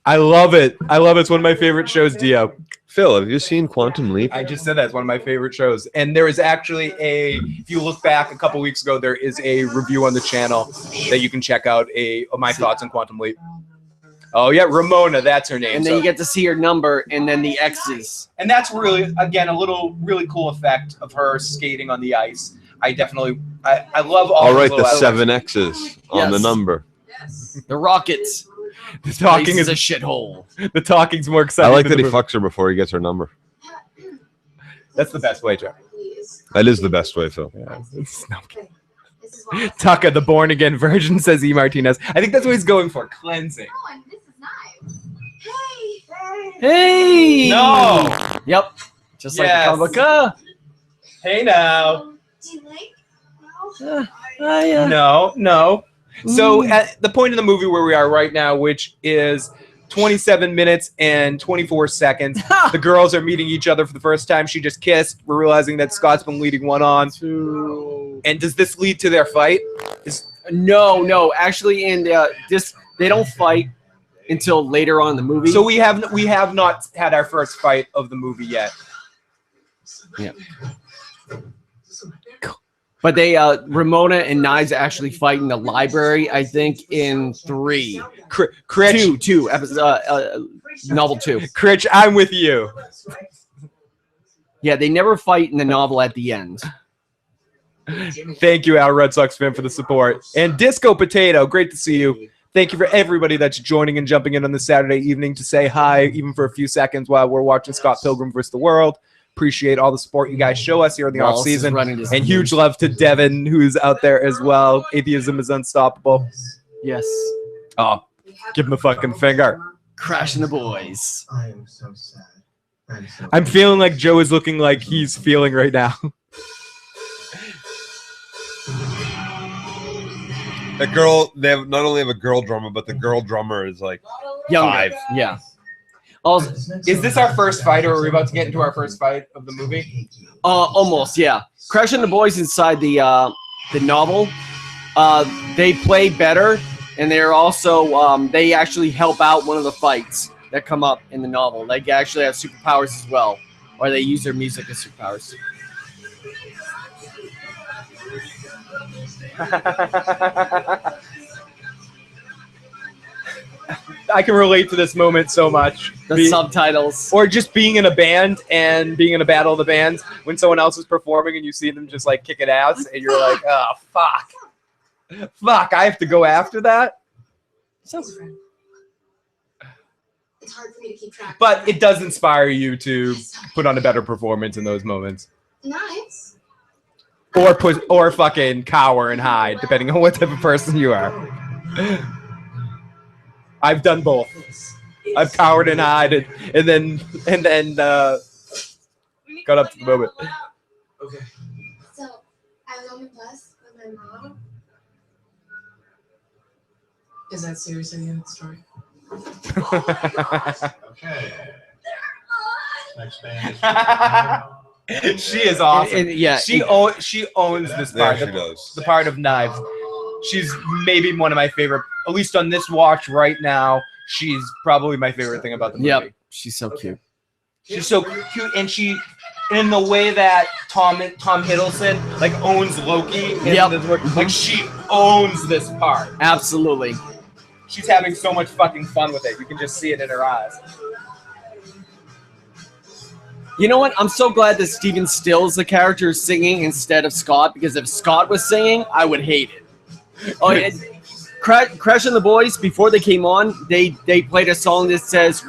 I love it. It's one of my favorite shows, Dio. Phil, have you seen Quantum Leap? I just said that. It's one of my favorite shows. And there is actually if you look back a couple weeks ago, there is a review on the channel that you can check out, my thoughts on Quantum Leap. Oh, yeah, Ramona, that's her name. And then you get to see her number, and then the exes. And that's really, again, a really cool effect of her skating on the ice. I love all I'll those write the little 7 X's on the Yes. number. The Rockets. The talking Place is a shithole. the talking's more exciting. I like than that he the movie. fucks her before he gets her number. That's the best way, Joe. That is the best way, Phil. Yeah, it's not- Okay, this is why. Taka, the born again virgin, says E. Martinez. I think that's what he's going for. Cleansing. Oh, and this is nice. Hey. No. Yep. Just like Yes. the comic book. Hey now. Do you like? No. So at the point in the movie where we are right now, which is 27 minutes and 24 seconds, the girls are meeting each other for the first time. She just kissed. We're realizing that Scott's been leading one on. And does this lead to their fight? No. Actually, in this, they don't fight until later on in the movie. So we have not had our first fight of the movie yet. Yeah. But they, Ramona and Knives actually fight in the library, I think, in 3. Critch, Two, novel 2. Critch, I'm with you. Yeah, they never fight in the novel at the end. Thank you, Al Red Sox fan, for the support. And Disco Potato, great to see you. Thank you for everybody that's joining and jumping in on this Saturday evening to say hi, even for a few seconds while we're watching Scott Pilgrim vs. the World. Appreciate all the support you guys show us here in the off season, and huge love to Devin, who's out there as well. Atheism is unstoppable. Yes. Oh, give him a fucking finger. Crashing the boys. I am so sad. I'm feeling like Joe is looking like he's feeling right now. The girl, they have not only have a girl drummer, but the girl drummer is like Younger. 5. Yeah. Also, Is this our first fight, or are we about to get into our first fight of the movie? almost, yeah. Crashing the boys inside the novel, they play better, and they're also they actually help out one of the fights that come up in the novel. They actually have superpowers as well, or they use their music as superpowers. I can relate to this moment so much. The subtitles. Or just being in a band and being in a battle of the bands when someone else is performing and you see them just like kicking ass and you're like, oh, fuck, I have to go after that. It's hard for me to keep track. But it does inspire you to put on a better performance in those moments. Nice. Or fucking cower and hide, depending on what type of person you are. I've done both. I've cowered and hid, and then got up to the moment. Okay. So, I was on the bus with my mom. Is that seriously the end of the story? Okay. Next band is She is awesome. And, yeah, She owns this part. There she does. The part of Knives. She's maybe one of my favorite, at least on this watch right now. She's probably my favorite thing about the movie. Yep, she's so cute. She's so cute, and she, in the way that Tom Hiddleston like owns Loki. Like she owns this part. Absolutely. She's having so much fucking fun with it. You can just see it in her eyes. You know what? I'm so glad that Steven Stills, the character, is singing instead of Scott, because if Scott was singing, I would hate it. Oh, and Crash and the Boys, before they came on, they played a song that says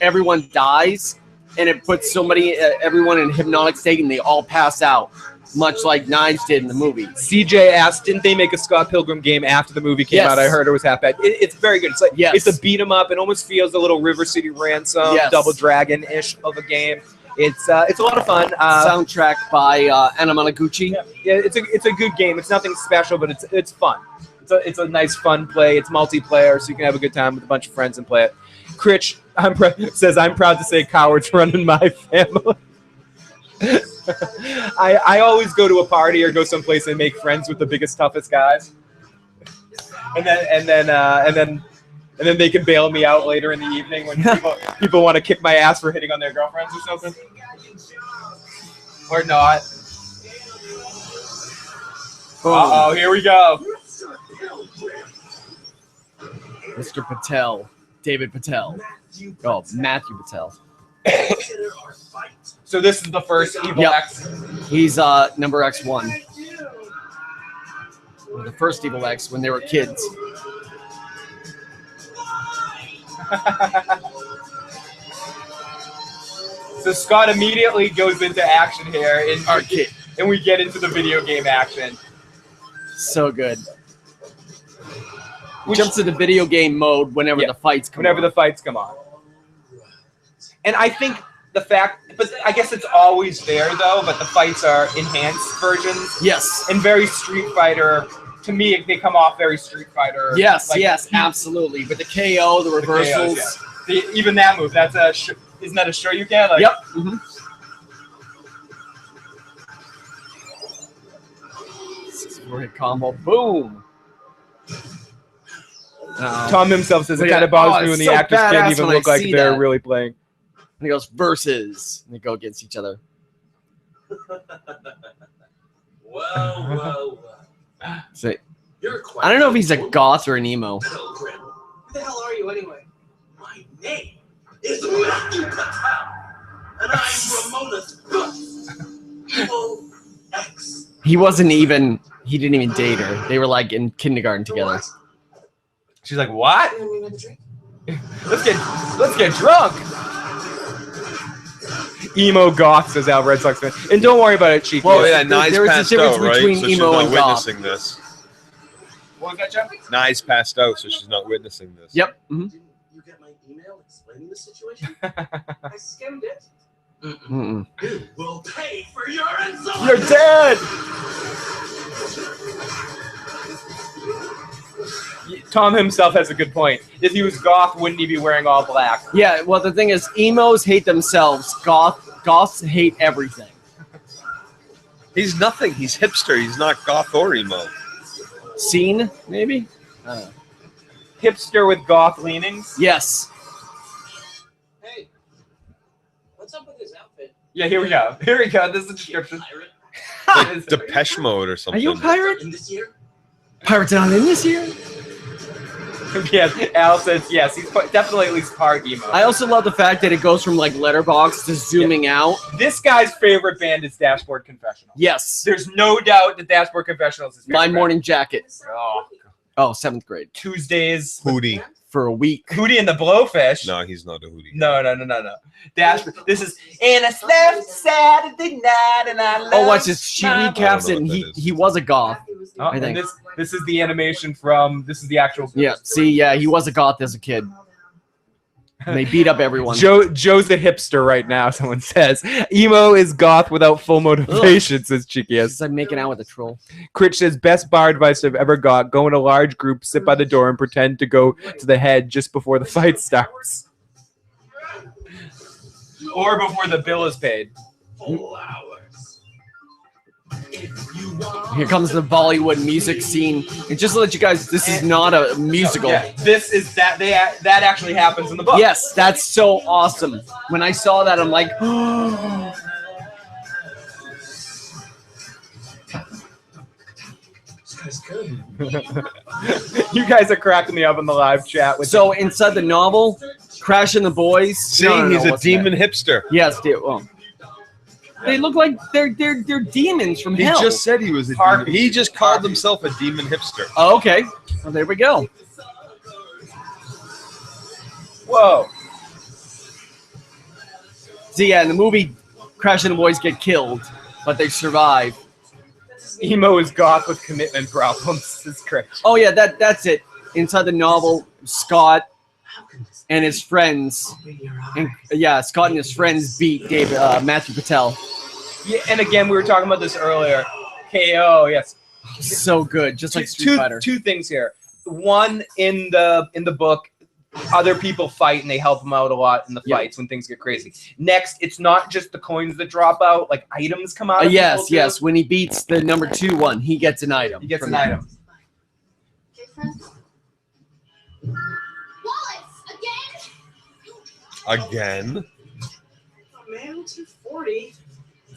everyone dies, and it puts everyone in a hypnotic state, and they all pass out, much like Knives did in the movie. CJ asked, didn't they make a Scott Pilgrim game after the movie came out? I heard it was half bad. It's very good. It's like it's a beat 'em up. It almost feels a little River City Ransom, Double Dragon-ish of a game. It's a lot of fun. Soundtrack by Anna Managuchi. Yeah, it's a good game. It's nothing special, but it's fun. It's a nice fun play. It's multiplayer, so you can have a good time with a bunch of friends and play it. Critch says, I'm proud to say cowards run in my family. I always go to a party or go someplace and make friends with the biggest, toughest guys, and then they can bail me out later in the evening when people want to kick my ass for hitting on their girlfriends or something, or not. Uh-oh, here we go. Mr. Patel, David Patel. Oh, Matthew Patel. So this is the first Evil X. He's number X1. Or the first Evil X when they were kids. So Scott immediately goes into action here, Arcade. and we get into the video game action. So good. Jumps into video game mode whenever the fights come on. The fights come on. And I think the fact, but I guess it's always there though, but the fights are enhanced versions. Yes. And very Street Fighter, to me, they come off very Street Fighter. Yes, like, yes, absolutely. With the KO, the reversals. Even that move, that's isn't that a Shoryuken? Like, Yep. Hit combo, boom. Tom himself says it kind of bothers me when the so actors can't badass even when I look like see they're that. really playing. And he goes versus, and they go against each other. Whoa. So, You're quite I don't know if he's a goth or an emo. Pilgrim. Who the hell are you anyway? My name is Matthew Patel, and I'm Ramona's evil ex. He wasn't even. He didn't even date her. They were like in kindergarten together. She's like, what? Let's get drunk. Emo goth, says Al Red Sox fan. And don't worry about it, Cheeky. Well, yeah, Nye's there is a passed difference out, right? between So she's emo not and goth. witnessing this. What was that, Jeff? Nye's passed out, so she's not witnessing this. Yep. Didn't you get my email explaining the situation? I skimmed it. Mm-mm. You will pay for your insult. You're dead. Tom himself has a good point. If he was goth, wouldn't he be wearing all black? Yeah. Well, the thing is, emos hate themselves. Goths hate everything. He's nothing. He's hipster. He's not goth or emo. Scene, maybe. I don't know. Hipster with goth leanings. Yes. Hey, what's up with his outfit? Yeah, here we go. Here we go. This is the description. Like Depeche Mode or Are something. you a pirate? In this year? Pirates not in this year? Yes, Al says yes. He's definitely at least part emo. I also love the fact that it goes from like letterbox to zooming out. This guy's favorite band is Dashboard Confessional. Yes. There's no doubt that Dashboard Confessional is his favorite My band. morning jacket. Oh, Oh, 7th grade. Tuesdays. Hootie. For a week. Hootie and the Blowfish. No, he's not a Hootie. No. Dashboard. This is and I slept Saturday night and I loved Oh, watch this. She my- recaps I it, don't and know what that is. he was a goth. Oh, I and think. this is the animation from. This is the actual. Yeah. See, yeah, he was a goth as a kid. And they beat up everyone. Joe's the hipster right now. Someone says emo is goth without full motivation. Says Cheeky. Yes. It's like making out with a troll. Critch says best bar advice I've ever got: go in a large group, sit by the door, and pretend to go to the head just before the fight starts, or before the bill is paid. Full hours. Here comes the Bollywood music scene. And just to let you guys, this is not a musical. Yeah, this is that that actually happens in the book. Yes, that's so awesome. When I saw that, I'm like, This guy's good. You guys are cracking me up in the live chat. With so inside the novel, Crash and the Boys. See, No, he's a what's demon that? hipster. Yes, well, they look like they're demons from He hell. just said he was a demon. He just called himself a demon hipster. Oh, okay. Well, there we go. Whoa. So yeah, in the movie, Crash and the Boys get killed, but they survive. Emo is goth with commitment problems. This is Critch. Oh yeah, that's it. Inside the novel, Scott and his friends, and Scott and his friends beat Matthew Patel. Yeah, and again, we were talking about this earlier. KO, yes. So good, just like Street Fighter. Two things here. One, in the book, other people fight and they help them out a lot in the fights when things get crazy. Next, it's not just the coins that drop out; like items come out. Of Yes. people, too. When he beats the number 2 one, he gets an item. He gets from an them. item. Again? Oh, man, 240.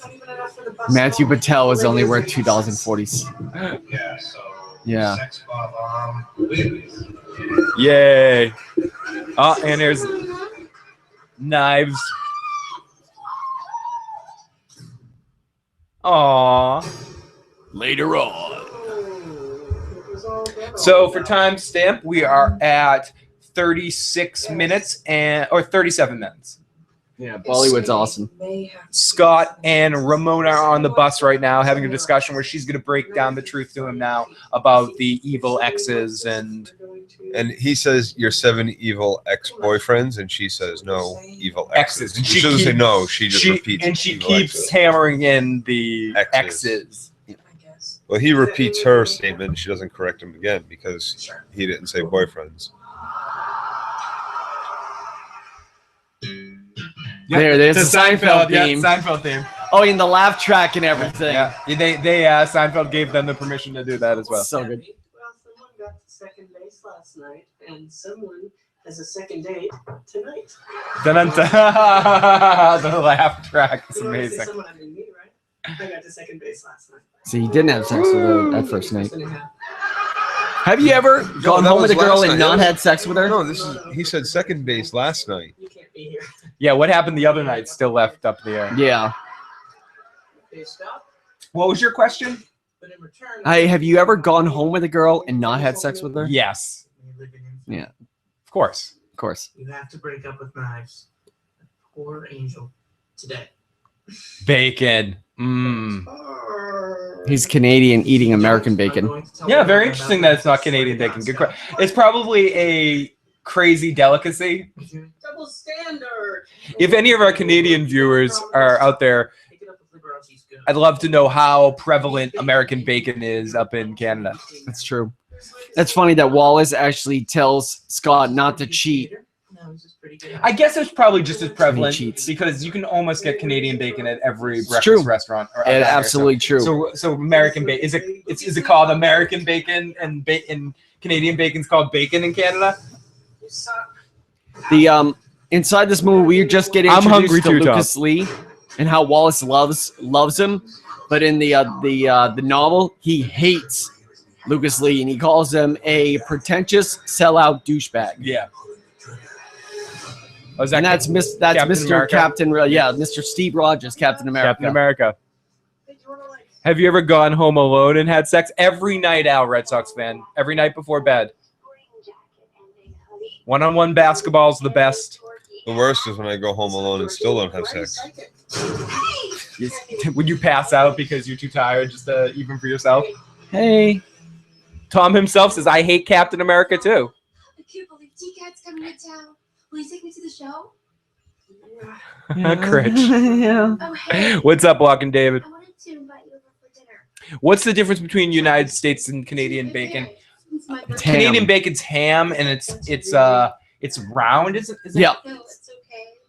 Not even enough for the bus. Matthew home. Patel is only worth Really $2.40. Yeah, so. Yeah. Sex bomb. Ladies. Yay! Oh, and there's knives. Aww. Later on. So for timestamp, we are at 36 minutes or 37 minutes. Yeah, Bollywood's awesome. Scott and Ramona are on the bus right now having a discussion where she's going to break down the truth to him now about the evil exes and he says you're 7 evil ex-boyfriends, and she says no, evil exes. And she doesn't say no. She just repeats. And she evil keeps exes. hammering in the exes. Well, he repeats her statement, and she doesn't correct him again because he didn't say boyfriends. There's the Seinfeld theme. Seinfeld theme. Oh, and the laugh track and everything. Yeah, they Seinfeld gave them the permission to do that as well. So good. Well, someone got to second base last night, and someone has a second date tonight. The laugh track is You know, when I say amazing. someone, I mean me, right? I got to second base last night. So you didn't have sex with her that first night. Anyhow. Have you ever gone that home with a was girl last and night. not had sex with her? No, he said second base last night. You can't be here. Yeah, what happened the other night still left up in the air. Yeah. Okay, stop. What was your question? But in return, Have you ever gone home with a girl and not had sex with her? Yes, Yeah, of course. of course. You have to break up with knives. Poor Angel today. Bacon. Mmm. He's Canadian eating American bacon. Yeah, very interesting that it's not Canadian bacon. Good. It's probably a crazy delicacy. double standard. If any of our Canadian viewers are out there, Pick it up with Liberace's good. I'd love to know how prevalent American bacon is up in Canada. That's true. That's funny that Wallace actually tells Scott not to cheat. No, this is pretty good. I guess it's probably just as prevalent cheats. because you can almost get Canadian bacon at every breakfast true. restaurant. Or Yeah, absolutely true. So American bacon is it called American bacon and Canadian bacon's called bacon in Canada? The inside this movie, we just get I'm introduced hungry to too, Tom. Lucas Lee and how Wallace loves him, but in the novel, he hates Lucas Lee and he calls him a pretentious sellout douchebag. Yeah. Oh, is And that's Captain Mr. America? Mr. Steve Rogers, Captain America. Captain America. Have you ever gone home alone and had sex? Every night, Al, Red Sox fan. Every night before bed. One-on-one basketball's the best. The worst is when I go home alone and still don't have sex. Would you pass out because you're too tired just to even for yourself? Hey. Tom himself says, I hate Captain America too. I can't believe T-Cat's coming to town. Will you take me to the show? Cringe. Yeah. Oh, hey. What's up, Block and David? I wanted to invite you over for dinner. What's the difference between United States and Canadian bacon? It's my birthday. Ham. Canadian bacon's ham and it's round, is it? Yeah. No, it's okay.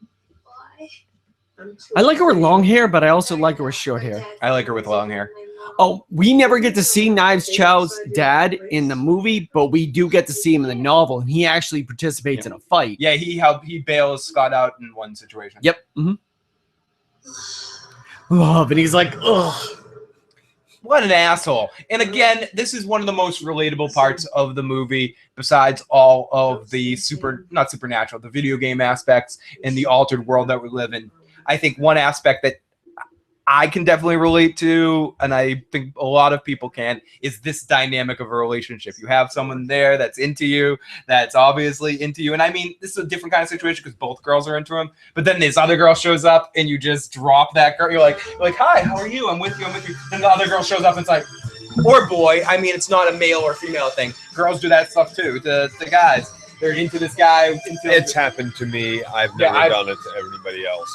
Why? I like her with long hair, but I also like her with short hair. I like her with long hair. Oh, we never get to see Knives Chow's dad in the movie, but we do get to see him in the novel, and he actually participates in a fight. Yeah, he bails Scott out in one situation. Yep. Love, and he's like, ugh. What an asshole. And again, this is one of the most relatable parts of the movie, besides all of the not supernatural, the video game aspects and the altered world that we live in. I think one aspect that I can definitely relate to, and I think a lot of people can, is this dynamic of a relationship. You have someone there that's into you, that's obviously into you. And I mean, this is a different kind of situation because both girls are into him. But then this other girl shows up and you just drop that girl. You're like, hi, how are you? I'm with you. And the other girl shows up and it's like, or boy, I mean, it's not a male or female thing. Girls do that stuff too, the guys. They're into this guy. It's happened to me. I've never done it to anybody else.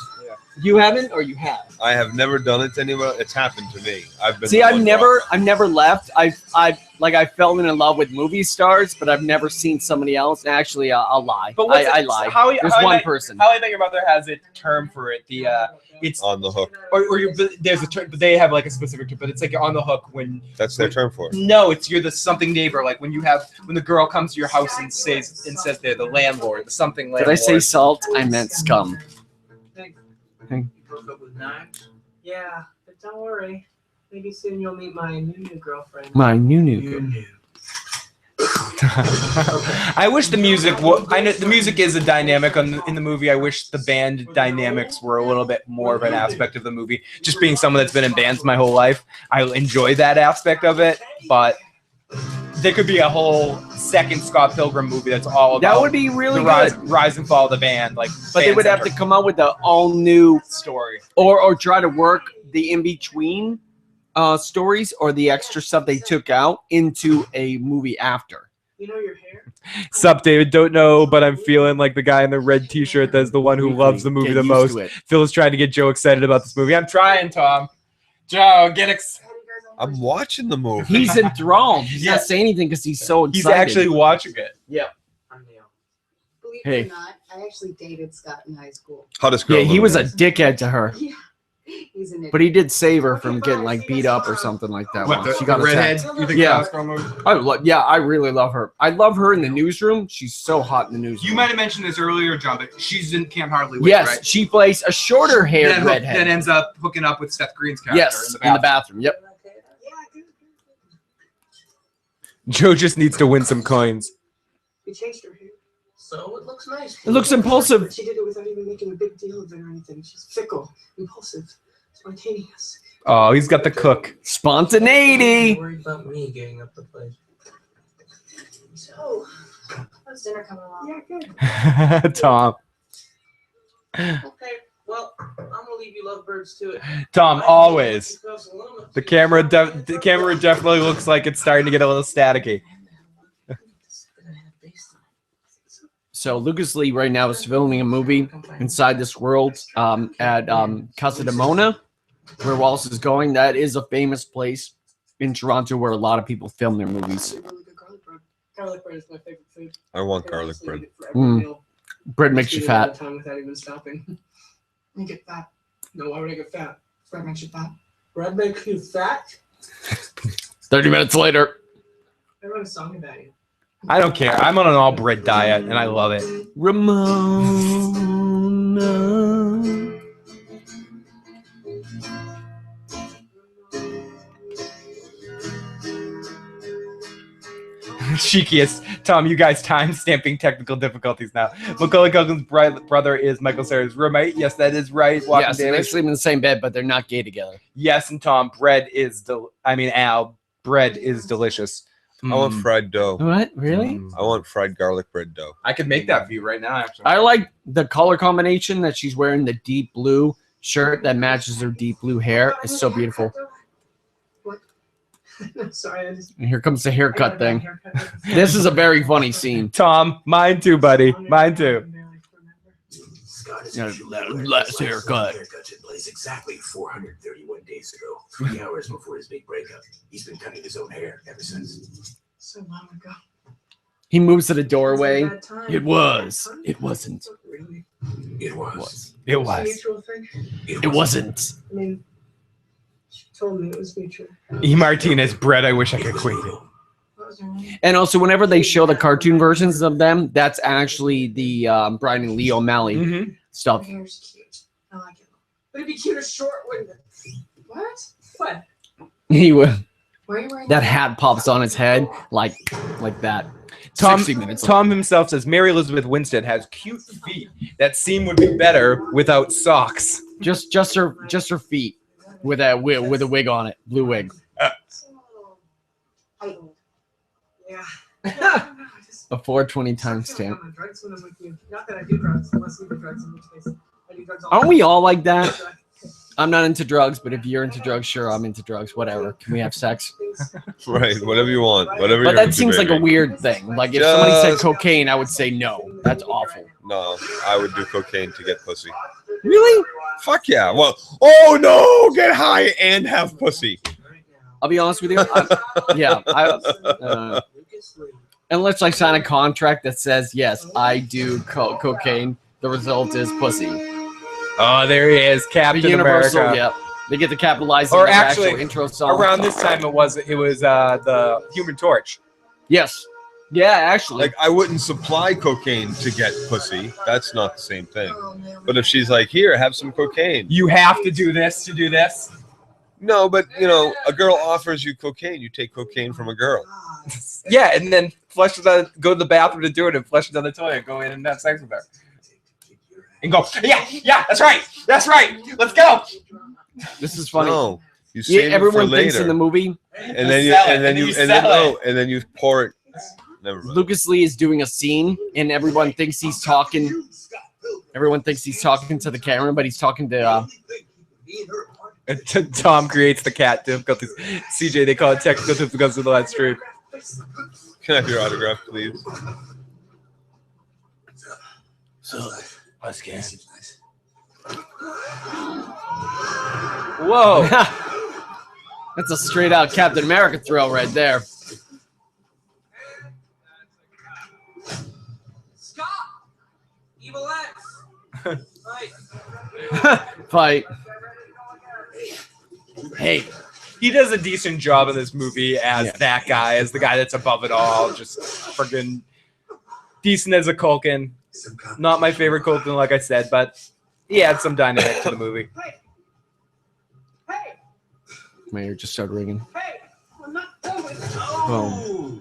You haven't, or you have? I have never done it to anyone. It's happened to me. I've been. See, I've never left. I fell in love with movie stars, but I've never seen somebody else. Actually, I'll lie. But I lie. There's one person. How I Met Your Mother has a term for it. It's on the hook. There's a term, but they have like a specific term. But it's like you're on the hook when. That's their term for it. No, you're the something neighbor. Like when the girl comes to your house and says they're the landlord, the something landlord. Did I say salt? I meant scum. You broke up with Knives? Yeah, but don't worry. Maybe soon you'll meet my new girlfriend. My new. I wish the music. I know the music is a dynamic in the movie. I wish the band dynamics were a little bit more of an aspect of the movie. Just being someone that's been in bands my whole life, I enjoy that aspect of it. But there could be a whole second Scott Pilgrim movie that's all about That would be really the good. rise and fall of the band. Like, But they would have to come out with an all new story. or try to work the in between stories or the extra stuff they took out into a movie after. You know your hair? Sup, David? Don't know, but I'm feeling like the guy in the red T-shirt that's the one who loves the movie Get the used most. to it. Phil is trying to get Joe excited about this movie. I'm trying, Tom. Joe, get excited. I'm watching the movie. He's enthralled. He's Yeah. not saying anything because he's so excited. He's actually watching it. I'm Neil. Believe Hey. it or not, I actually dated Scott in high school. Hottest girl. Yeah, he in was the a dickhead to her. Yeah, he's an But he did save her from getting like beat up or something like that. once. She got attacked. You think Yeah. Girl movie? I really love her. I love her in the newsroom. She's so hot in the newsroom. You might have mentioned this earlier, John, but she's in Can't Hardly Wait, Yes, right? she plays a shorter haired That redhead. ends up hooking up with Seth Green's character Yes, in the bathroom. Yep. Joe just needs to win some coins. We changed her hair. So it looks nice. It looks impulsive. But she did it without even making a big deal of it or anything. She's fickle, impulsive, spontaneous. Oh, he's got the cook. Spontaneity. I'm worried about me getting up the place. So, how's dinner coming along? Yeah, good. Tom. Okay, well, I'm gonna leave you lovebirds to it. Tom, always. The camera definitely looks like it's starting to get a little staticky. So Lucas Lee right now is filming a movie inside this world at Casa de Mona, where Wallace is going. That is a famous place in Toronto where a lot of people film their movies. Really good garlic bread. Garlic bread is my favorite food. I want garlic bread. Bread makes you fat. Time without even stopping. You get fat. No, why would I get fat? Bread makes you fat. Bread makes you fat? 30 minutes later. I wrote a song about you. I don't care. I'm on an all bread diet, and I love it. Ramona. Cheekiest. Tom, you guys time stamping technical difficulties now. Macaulay Culkin's brother is Michael Cera's roommate. Yes, that is right. Walking Yes, and they damage. sleep in the same bed, but they're not gay together. Yes, and Tom, bread is bread is delicious. I want fried dough. What? Really? I want fried garlic bread dough. I could make that for you right now, actually. I like the color combination that she's wearing, the deep blue shirt that matches her deep blue hair. It's so beautiful. What? Sorry, I just. And here comes the haircut thing. Haircut. This is a very funny scene. Tom, mine too, buddy. Mine too. Scott is Yeah, usually that wearing last his haircut. haircuts in place exactly 431 days ago, 3 hours before his big breakup. He's been cutting his own hair ever since. So long ago. He moves to the doorway. Was it a bad time? It was. It wasn't. Really? It was. It Was it a was. mutual thing? It wasn't. I mean, she told me it was mutual. E. Martinez bread. I wish I could queen. What was her name? And also, whenever they show the cartoon versions of them, that's actually the Bryan Lee O'Malley Mm-hmm. Her stuff. hair's cute. I like it. But it'd be cute or short, wouldn't it? What? What? He would. Why are you wearing That hat pops on his head like that. Tom, 60 minutes. Tom himself says Mary Elizabeth Winstead has cute feet. That scene would be better without socks. Just her feet with a wig on it, blue wig. Yeah. A 420 timestamp. I'm on drugs when I'm with you. Not that I do drugs, unless you do drugs, in which case I do drugs all Aren't the we time. all like that? I'm not into drugs, but if you're into drugs, sure, I'm into drugs. Whatever. Can we have sex? Right, whatever you want. Whatever But you're that into, seems like a baby. weird thing. Like if somebody said Just- cocaine, I would say no. That's awful. No, I would do cocaine to get pussy. Really? Fuck yeah. Well, oh no, get high and have pussy. I'll be honest with you. Unless I sign a contract that says yes, I do cocaine. The result is pussy. Oh, there he is, The Captain Universal, America. yeah. They get to capitalize Or on their actually, actual intro song. Around this time, it was the Human Torch. Yes. Yeah, actually. Like, I wouldn't supply cocaine to get pussy. That's not the same thing. But if she's like, here, have some cocaine. You have to do this to do this. No, but, you know, a girl offers you cocaine. You take cocaine from a girl. Yeah, and then go to the bathroom to do it and flush it down the toilet. Go in and have sex with her. And go, yeah, that's right. Let's go. This is funny. No, you Yeah, save it everyone for thinks later. in the movie and then you pour it. Never mind. Lucas Lee is doing a scene, and everyone thinks he's talking. Everyone thinks he's talking to the camera, but he's talking to. Tom creates the cat difficulties. CJ, they call it technical difficulties in the live stream. Can I have your autograph, please? So, let's get Whoa. That's a straight out Captain America throw right there. Scott! Evil X! Fight. Hey. He does a decent job in this movie as that guy, as the guy that's above it all. Just friggin' decent as a Culkin. Not my favorite Culkin, like I said, but he had some dynamic to the movie. My ear just started ringing. Oh.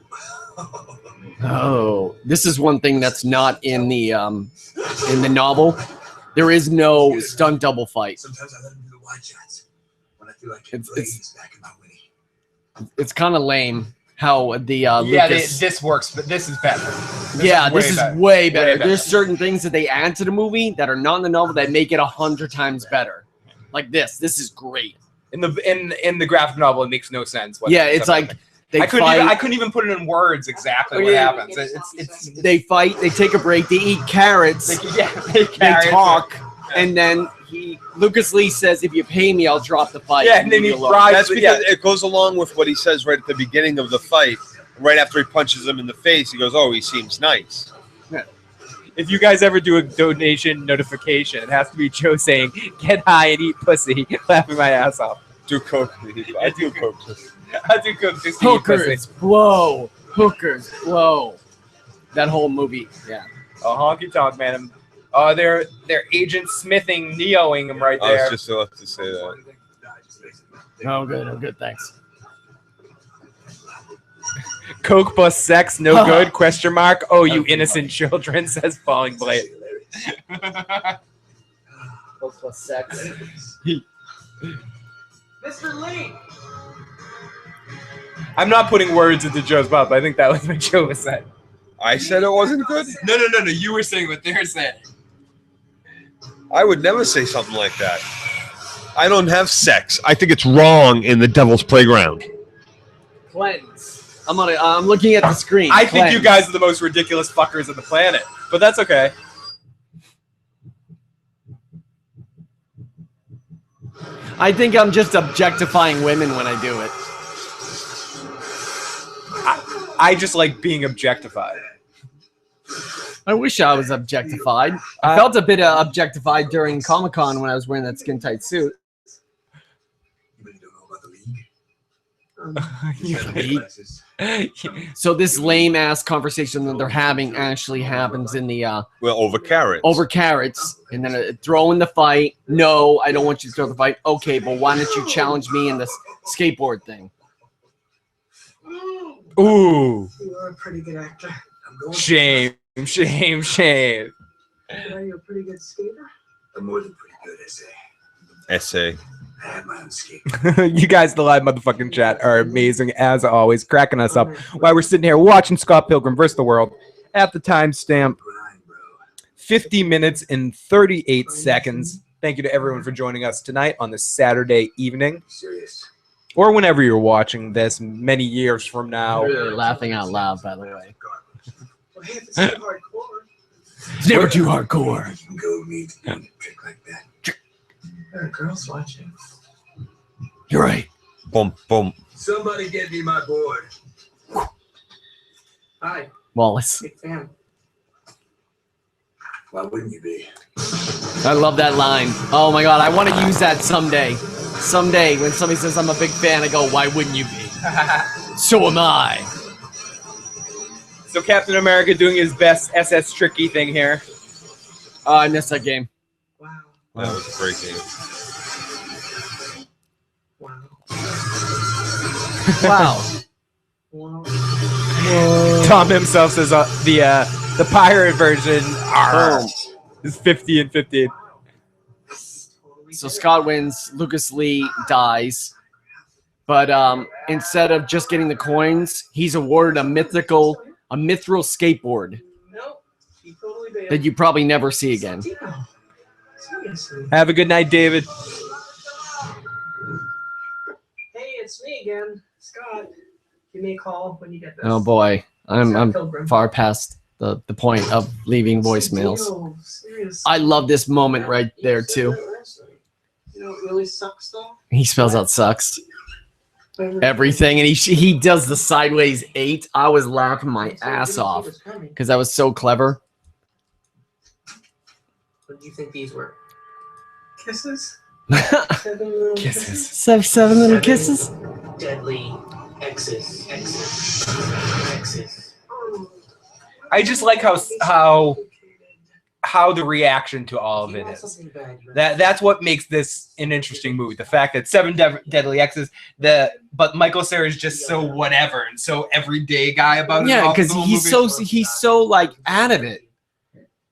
Oh, this is one thing that's not in the novel. There is no stunt double fight. Sometimes I let him do the wide shots when I feel like he's back in my winnie. It's kind of lame how the Lucas. This works, but this is better. This is way better. There's certain things that they add to the movie that are not in the novel that make it 100 times better. Like this. This is great. In the graphic novel, it makes no sense. Yeah, it's like I couldn't even put it in words exactly what happens. They fight. They take a break. They eat carrots. They talk, and then Lucas Lee says, "If you pay me, I'll drop the fight." Yeah, and then he bribes. That's because it goes along with what he says right at the beginning of the fight. Right after he punches him in the face, he goes, "Oh, he seems nice." Yeah. If you guys ever do a donation notification, it has to be Joe saying, "Get high and eat pussy," laughing my ass off. Do coke. I do coke. I do coke just to eat pussy. Hookers blow. Hookers blow. That whole movie. Yeah. Oh, honky tonk, man. Oh, they're Agent Smithing, Neoing him right there. I was just about to say that. Oh, good. Oh, good. Thanks. Coke plus sex, no good? Question mark. Oh, you innocent children, says Falling Blade. Coke plus sex. Mr. Lee! I'm not putting words into Joe's mouth. I think that was what Joe was saying. I said it wasn't good? No. You were saying what they're saying. I would never say something like that. I don't have sex. I think it's wrong in the devil's playground. Cleanse. I'm looking at the screen. I think you guys are the most ridiculous fuckers on the planet, but that's okay. I think I'm just objectifying women when I do it. I just like being objectified. I wish I was objectified. I felt a bit objectified during Comic-Con when I was wearing that skin-tight suit. You really don't know about the league? So this lame-ass conversation that they're having actually happens in the... over carrots. Over carrots. And then throw in the fight. No, I don't want you to throw the fight. Okay, but why don't you challenge me in this skateboard thing? Ooh. You are a pretty good actor. Shame. Are you a pretty good skater? I'm more than pretty good, Essay. I have my own skate. You guys, the live motherfucking chat, are amazing as always, cracking us up while we're sitting here watching Scott Pilgrim vs. the World at the timestamp 50 minutes and 38 seconds. Thank you to everyone for joining us tonight on this Saturday evening. Serious. Or whenever you're watching this many years from now. I'm really laughing out loud, by the way. Well, hey, if it's too hardcore. It's never too hardcore. Go meet a trick like that. There are girls watching. You're right. Boom, boom. Somebody get me my board. Hi. Wallace. Big fan. Why wouldn't you be? I love that line. Oh my god, I want to use that someday. Someday, when somebody says I'm a big fan, I go, why wouldn't you be? So am I. So Captain America doing his best SS tricky thing here. I missed that game. Wow. That was a great game. Wow. Wow. Tom himself says the pirate version is 50 and 15. So Scott wins. Lucas Lee dies. But instead of just getting the coins, he's awarded a mithril skateboard Nope. She totally bailed. that you probably never see again. Seriously. Have a good night, David. Hey, it's me again, Scott. Give me a call when you get this. Oh boy, I'm Scott Pilgrim. far past the point of leaving voicemails. Seriously. I love this moment right there too. You know what really sucks though? He spells out sucks. Everything, and he does the sideways 8. I was laughing my ass off because that was so clever. What do you think these were? Kisses? Kisses. 7 little kisses. Deadly exes. I just like how the reaction to all of it is. That's what makes this an interesting movie. The fact that 7 deadly exes, but Michael Cera is just so whatever and so everyday guy about it. Yeah, because he's so like out of it.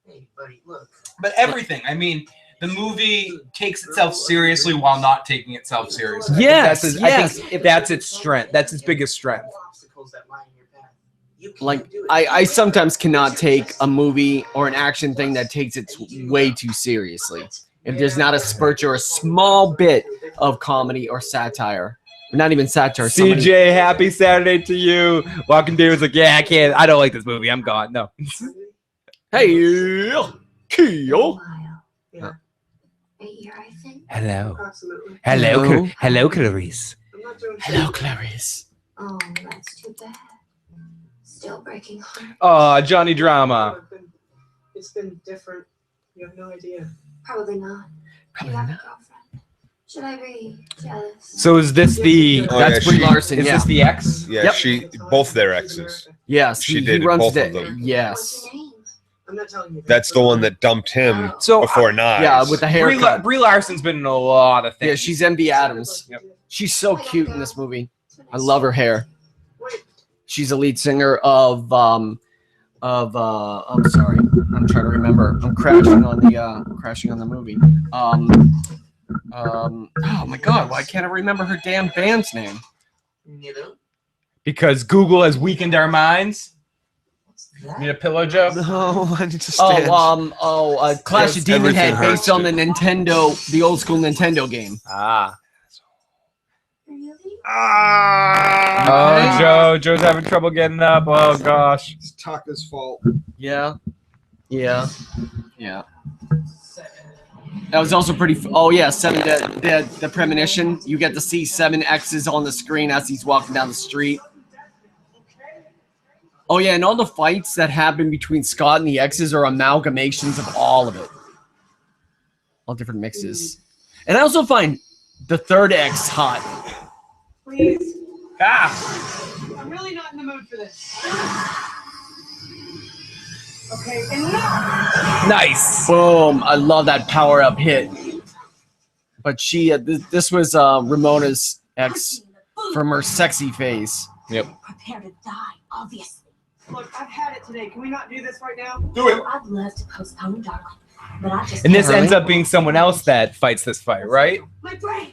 Hey, buddy, look. But everything. I mean, the movie takes itself seriously while not taking itself seriously. Yes, I think that's its strength. That's its biggest strength. Obstacles that lie in your path. You can't Like do it. I sometimes cannot take a movie or an action thing that takes it way too seriously. If there's not a spurt or a small bit of comedy or satire, not even satire. CJ, happy Saturday to you. Walking David's like, yeah, I don't like this movie. I'm gone. No. Hey, Keo. Yeah. A year, I think. Hello. Approximately. Hello, Clarice. I'm not doing Hello, Clarice. Oh, that's too bad. Still breaking heart. Oh, Jonnie drama. It's been different. You have no idea. Probably not. Probably You have not. a girlfriend. Should I be jealous? So is this the? Oh, That's yeah, Brie she- Larson. Is Yeah. this the ex? Yeah, Yep. both their exes. Yes, She he dated runs both the. of them. What's Yes. your name? I'm not telling you. That's the one that dumped him So before Knives. Yeah, with the haircut. Brie Larson's been in a lot of things. Yeah, she's MB Adams. Yep. She's so cute in this movie. I love her hair. She's a lead singer of I'm sorry, I'm trying to remember. I'm crashing on the movie. Oh my god, why can't I remember her damn band's name? You know? Because Google has weakened our minds. Need a pillow, Joe? No, I understand. Clash of Demon Everything Head, based hurts, on the old school Nintendo game. Ah. Really? Oh, Joe's having trouble getting up. Oh gosh. It's Taka's fault. Yeah. That was also pretty. Oh yeah, 7 the premonition. You get to see 7 X's on the screen as he's walking down the street. Oh yeah, and all the fights that happen between Scott and the X's are amalgamations of all of it, all different mixes. And I also find the 3rd X hot. Please. Ah. I'm really not in the mood for this. Okay, enough. Nice. Boom! I love that power up hit. But she, this was Ramona's ex from her sexy phase. Yep. Prepare to die, obviously. Look, I've had it today. Can we not do this right now? Do it. I'd love to postpone, darling, but I just And this Really? ends up being someone else that fights this fight, right? my brain.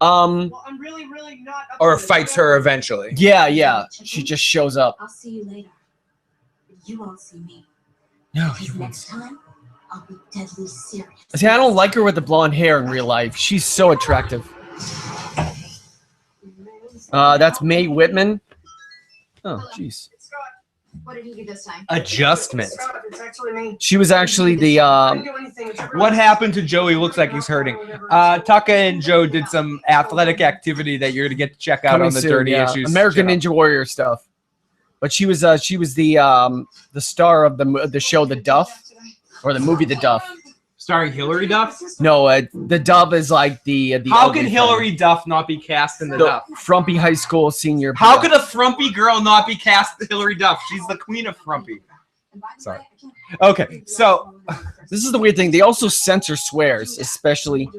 Well, I'm really not. Up Or to this. fights her eventually. Yeah. She just shows up. I'll see you later. You won't see me. No, Because next time, I'll be deadly serious. See, I don't like her with the blonde hair in real life. She's so attractive. That's Mae Whitman. Oh, jeez. Scott, What did he do this time? Adjustment. Scott, it's actually me. She was actually the. I didn't do anything. It's your What brother. happened to Joey looks like he's hurting. Taka and Joe did some athletic activity that you're gonna get to check out Coming on the soon, Dirty yeah. Issues. American channel. Ninja Warrior stuff. But she was the star of the show The Duff, or the movie The Duff. Starring Hillary Duff. No, the Duff is like the. How ugly can thing. Hillary Duff not be cast in the The Duff? frumpy high school senior? How could a frumpy girl not be cast Hillary Duff? She's the queen of frumpy. Sorry. Okay, so This is the weird thing. They also censor swears, especially.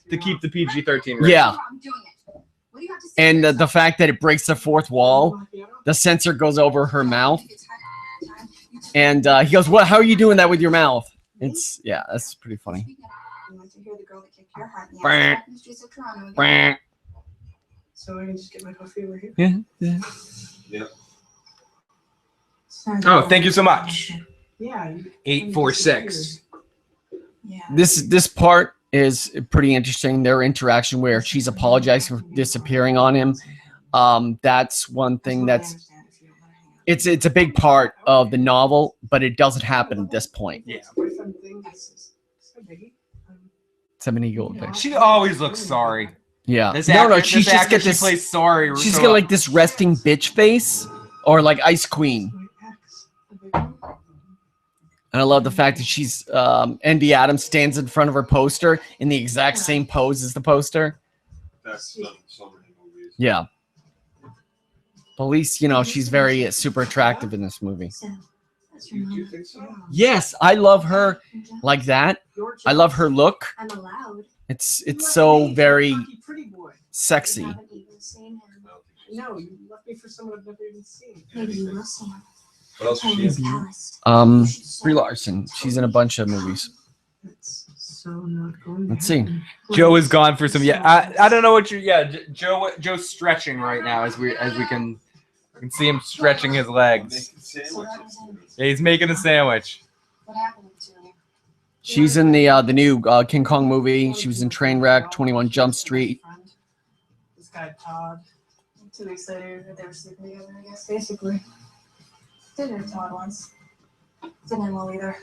to keep the PG-13 rating. Yeah, I'm doing it. What do you have to say? and the fact that it breaks the 4th wall, the censor goes over her mouth, and he goes, "What? How are you doing that with your mouth?" It's that's pretty funny. You want to hear the girl that kicked your heart in the Brr. ass back in the streets of Toronto again? So I can just get my coffee over here. Yeah. Yeah. Yep. Oh, thank you so much. Yeah. 846. Yeah. This part is pretty interesting. Their interaction where she's apologizing for disappearing on him. That's one thing that's it's a big part of the novel, but it doesn't happen at this point. Yeah. Seven Eagle thing. She always looks sorry. Yeah. This No, actress, she's this just actress, got this. she plays sorry. She's so got like this resting bitch face, or like Ice Queen. And I love the fact that she's Envy Adams stands in front of her poster in the exact same pose as the poster. That's done in so many movies. Yeah. But at least, you know, she's very super attractive in this movie. Do you think so? Yes, I love her like that. I love her look. I'm allowed. It's so very Pretty boy. sexy. Haven't even seen him. No, you left me for someone I've never even seen. Maybe you will see him. What else is she His in? palace. Brie Larson. She's in a bunch of movies. It's so not going to Let's see. happen. Joe is gone for some. Yeah, I don't know what you. Yeah, Joe's stretching right now as we can see him stretching his legs. Yeah, he's making a sandwich. What happened to you? She's in the new King Kong movie. She was in Trainwreck, 21 Jump Street. This guy Todd. 2 weeks later, they were sleeping together, I guess. Basically, Did know Todd once. Didn't end well either.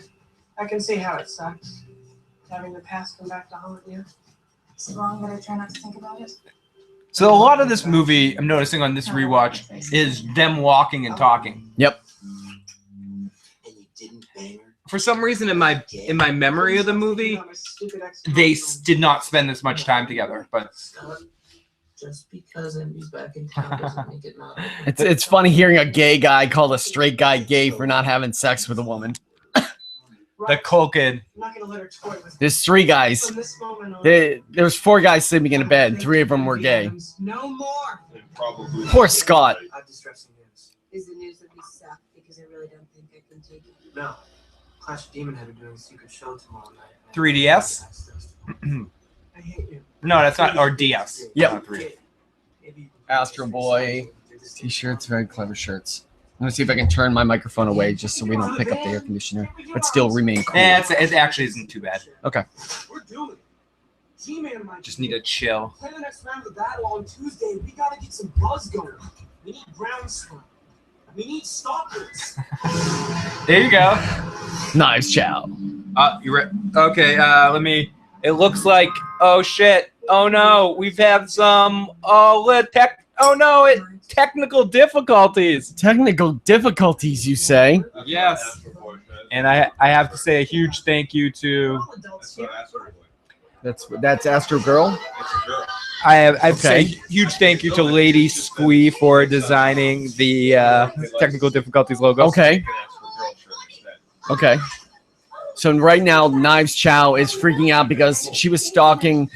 I can see how it sucks. Having the past come back to haunt you. Is it wrong that I try not to think about it? So a lot of this movie, I'm noticing on this rewatch, is them walking and talking. Yep. And you didn't bang her? For some reason, in my memory of the movie, they did not spend this much time together. But Scott, just because Envy's back in town doesn't make it not. It's funny hearing a gay guy call a straight guy gay for not having sex with a woman. the cool kid. I'm not gonna let her toy with me. There's 3 guys. From this moment on, There was 4 guys sleeping in a bed. 3 of them were gay. No more. And probably Poor Scott. I've distressing news. Is the news that we suck because I really don't think I can take it. No. Clash of Demon Head are doing a secret show tomorrow night. 3DS? I hate you. No, that's not. Or DS. Yep. Not 3. Astro Boy t-shirts, very clever shirts. I'm gonna see if I can turn my microphone away just so we don't pick up the air conditioner, but still remain cool. It actually isn't too bad. Okay. We're doing it. G-Man and I Just need to chill. play the next round of the battle on Tuesday. We gotta get some buzz going. We need groundswell. We need stalkers. There you go. Knives Chow. You re- okay? Let me. It looks like. Oh shit! Oh no! We've had some. Technical difficulties. Technical difficulties, you say? Yes. And I have to say a huge thank you to. All adults here. That's Astro Girl. I have to say Okay. a huge thank you to Lady Squee for designing the technical difficulties logo. Okay. Okay. So right now, Knives Chow is freaking out because she was stalking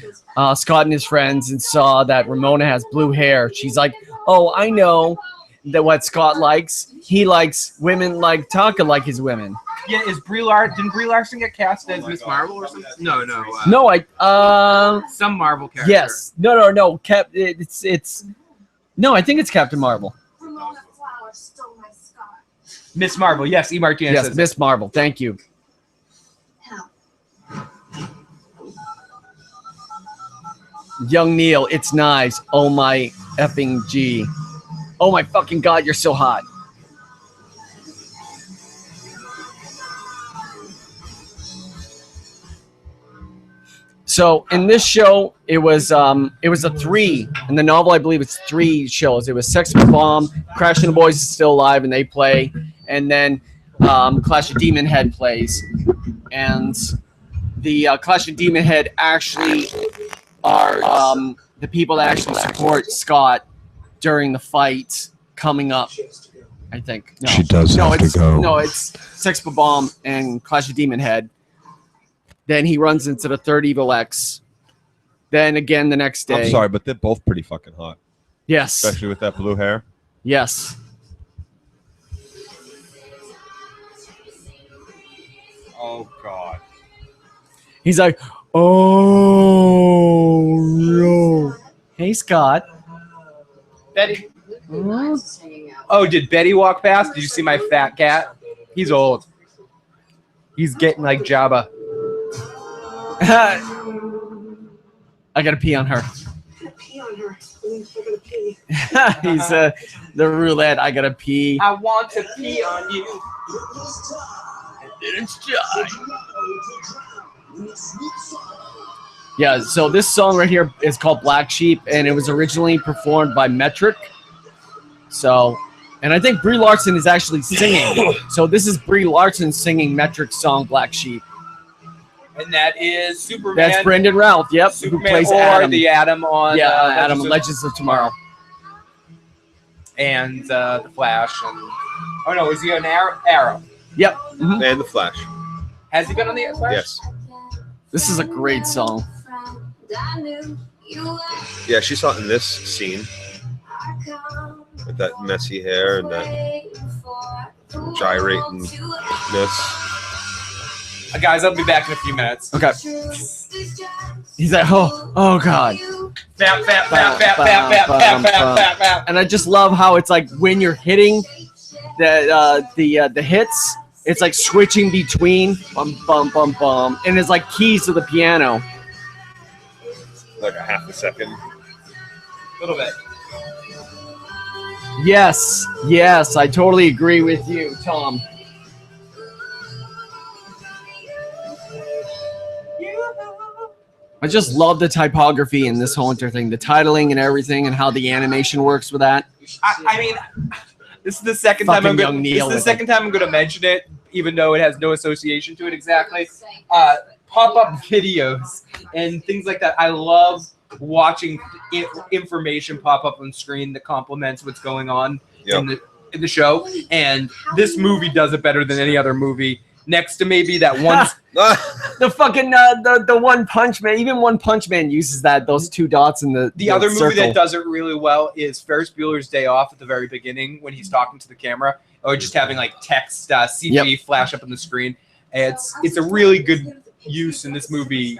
Scott and his friends and saw that Ramona has blue hair. She's like, "Oh, I know that what Scott likes. He likes women like Taka like his women." Yeah, didn't Brie Larson get cast as Miss Marvel or something? No. No, I Some Marvel character. yes. No. It's no, I think it's Captain Marvel. Ramona Flower stole my Scott. Miss Marvel. Yes, E. Martinez. Yes, says Miss Marvel. Thank you. How? Young Neil, it's Knives. Oh my effing G. Oh my fucking God, you're so hot. So in this show, it was a 3. In the novel, I believe it's 3 shows. It was Sex with Bomb, Crash and the Boys is still alive and they play, and then Clash of Demon Head plays. And the Clash of Demon Head actually are the people that actually support Scott during the fight coming up. I think. No. She does no, have to it's, go. No, it's Sex with Bomb and Clash of Demon Head. Then he runs into the third Evil X. Then again the next day. I'm sorry, but they're both pretty fucking hot, Yes. especially with that blue hair. Yes. Oh God. He's like, oh no. Hey Scott. Betty. Oh, did Betty walk past? Did you see my fat cat? He's old. He's getting like Jabba. I gotta pee on her. Pee on her. I gotta pee. He's the roulette. I gotta pee. I want to pee on you. It's time. Yeah, so this song right here is called Black Sheep, and it was originally performed by Metric. So, and I think Brie Larson is actually singing. So this is Brie Larson singing Metric's song Black Sheep. And that is Superman. That's Brendan Routh, yep, Superman, who plays or Adam. the Adam on Adam, Legends of Tomorrow. And the Flash. And oh no, is he an Arrow? Yep. And the Flash. Has he been on the Flash? Yes. This is a great song. Yeah, she saw it in this scene with that messy hair and that gyratingness. Guys, I'll be back in a few minutes. Okay. He's like, oh God. Bap, bap, bap, bap, bap, bap, bap, bap, bap. And I just love how it's like when you're hitting the hits, it's like switching between bum bum bum bum, and it's like keys to the piano. Like a half a second. A little bit. Yes, I totally agree with you, Tom. I just love the typography in this whole entire thing, the titling and everything, and how the animation works with that. I mean, this is the second time I'm going. This is the second time I'm going to mention it, even though it has no association to it exactly. Pop-up videos and things like that. I love watching information pop up on screen that complements what's going on in the show. And this movie does it better than any other movie. Next to maybe that one, the fucking the One Punch Man. Even One Punch Man uses those two dots in the other movie circle. that does it really well is Ferris Bueller's Day Off at the very beginning when he's talking to the camera, or just having like text CG flash up on the screen. It's a really good use in this movie.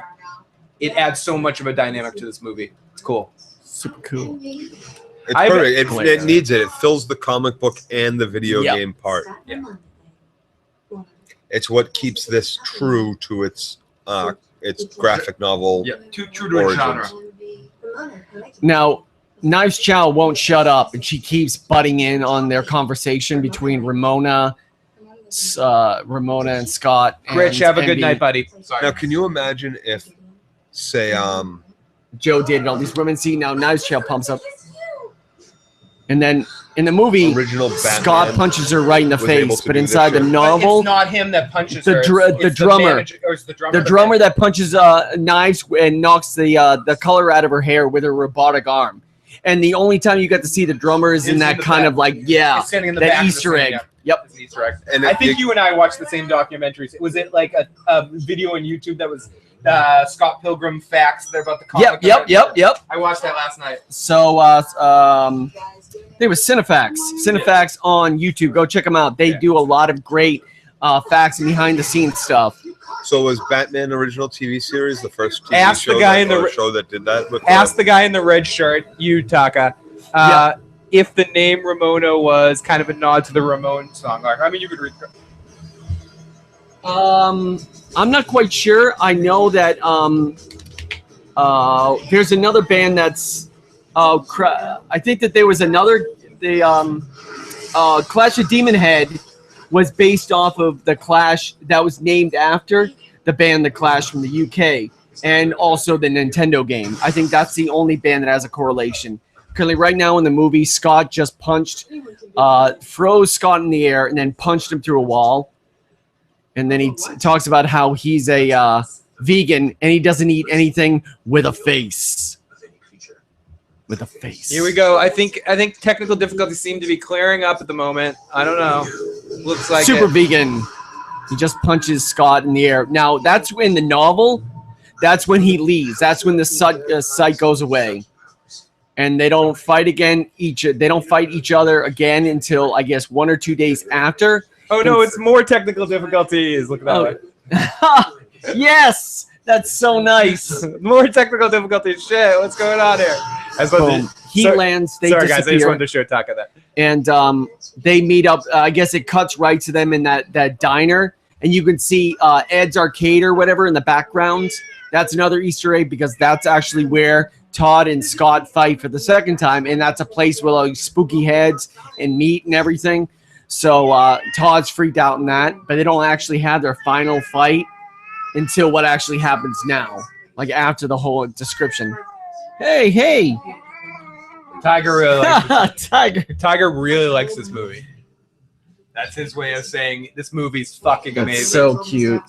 It adds so much of a dynamic to this movie. It's cool. Super cool. It's perfect. It needs it. It fills the comic book and the video game part. Yeah. It's what keeps this true to its graphic novel. Yeah, true to its genre. Now, Knives Chow won't shut up, and she keeps butting in on their conversation between Ramona and Scott. Rich, have a good night, buddy. Sorry. Now, can you imagine if, say, Joe dated all these women? See, now Knives Chow pumps up. And then in the movie, original Scott punches her right in the face, but inside the But novel, it's not him that punches the her. the drummer, the drummer that punches knives and knocks the color out of her hair with a robotic arm. And the only time you get to see the drummer is in that kind of like standing in the that back of the Easter screen, egg. Yep, it's an Easter egg. And I think you and I watched the same documentaries. Was it like a video on YouTube that was Scott Pilgrim facts? They're about the comic. Yep. I watched that last night. So it was Cinefacts on YouTube. Go check them out. They do a lot of great facts and behind the scenes stuff. So was Batman original TV series the first TV Ask show the guy in the show that did that? With Ask the guy in the red shirt, you Taka, if the name Ramona was kind of a nod to the Ramon song. I mean, you could read. I'm not quite sure. I know that there's another band that's I think that there was another Clash of Demon Head was based off of the Clash that was named after the band The Clash from the UK, and also the Nintendo game. I think that's the only band that has a correlation. Currently, right now in the movie, Scott just froze Scott in the air and then punched him through a wall. And then he talks about how he's a vegan and he doesn't eat anything with a face. With a face. Here we go. I think technical difficulties seem to be clearing up at the moment. I don't know. Looks like super vegan. He just punches Scott in the air. Now that's in the novel. That's when he leaves. That's when the sight goes away, and they don't fight again. They don't fight each other again until I guess 1 or 2 days after. Oh no, it's more technical difficulties. Look at that. Yes, that's so nice. More technical difficulties. Shit, what's going on here? he lands. They sorry, disappear. guys. I just wanted to show Taka that. And they meet up. I guess it cuts right to them in that diner, and you can see Ed's Arcade or whatever in the background. That's another Easter egg because that's actually where Todd and Scott fight for the second time, and that's a place with like spooky heads and meat and everything. So Todd's freaked out in that, but they don't actually have their final fight until what actually happens now, like after the whole description. Hey! Tiger really likes Tiger. Tiger really likes this movie. That's his way of saying this movie's fucking That's amazing. so cute.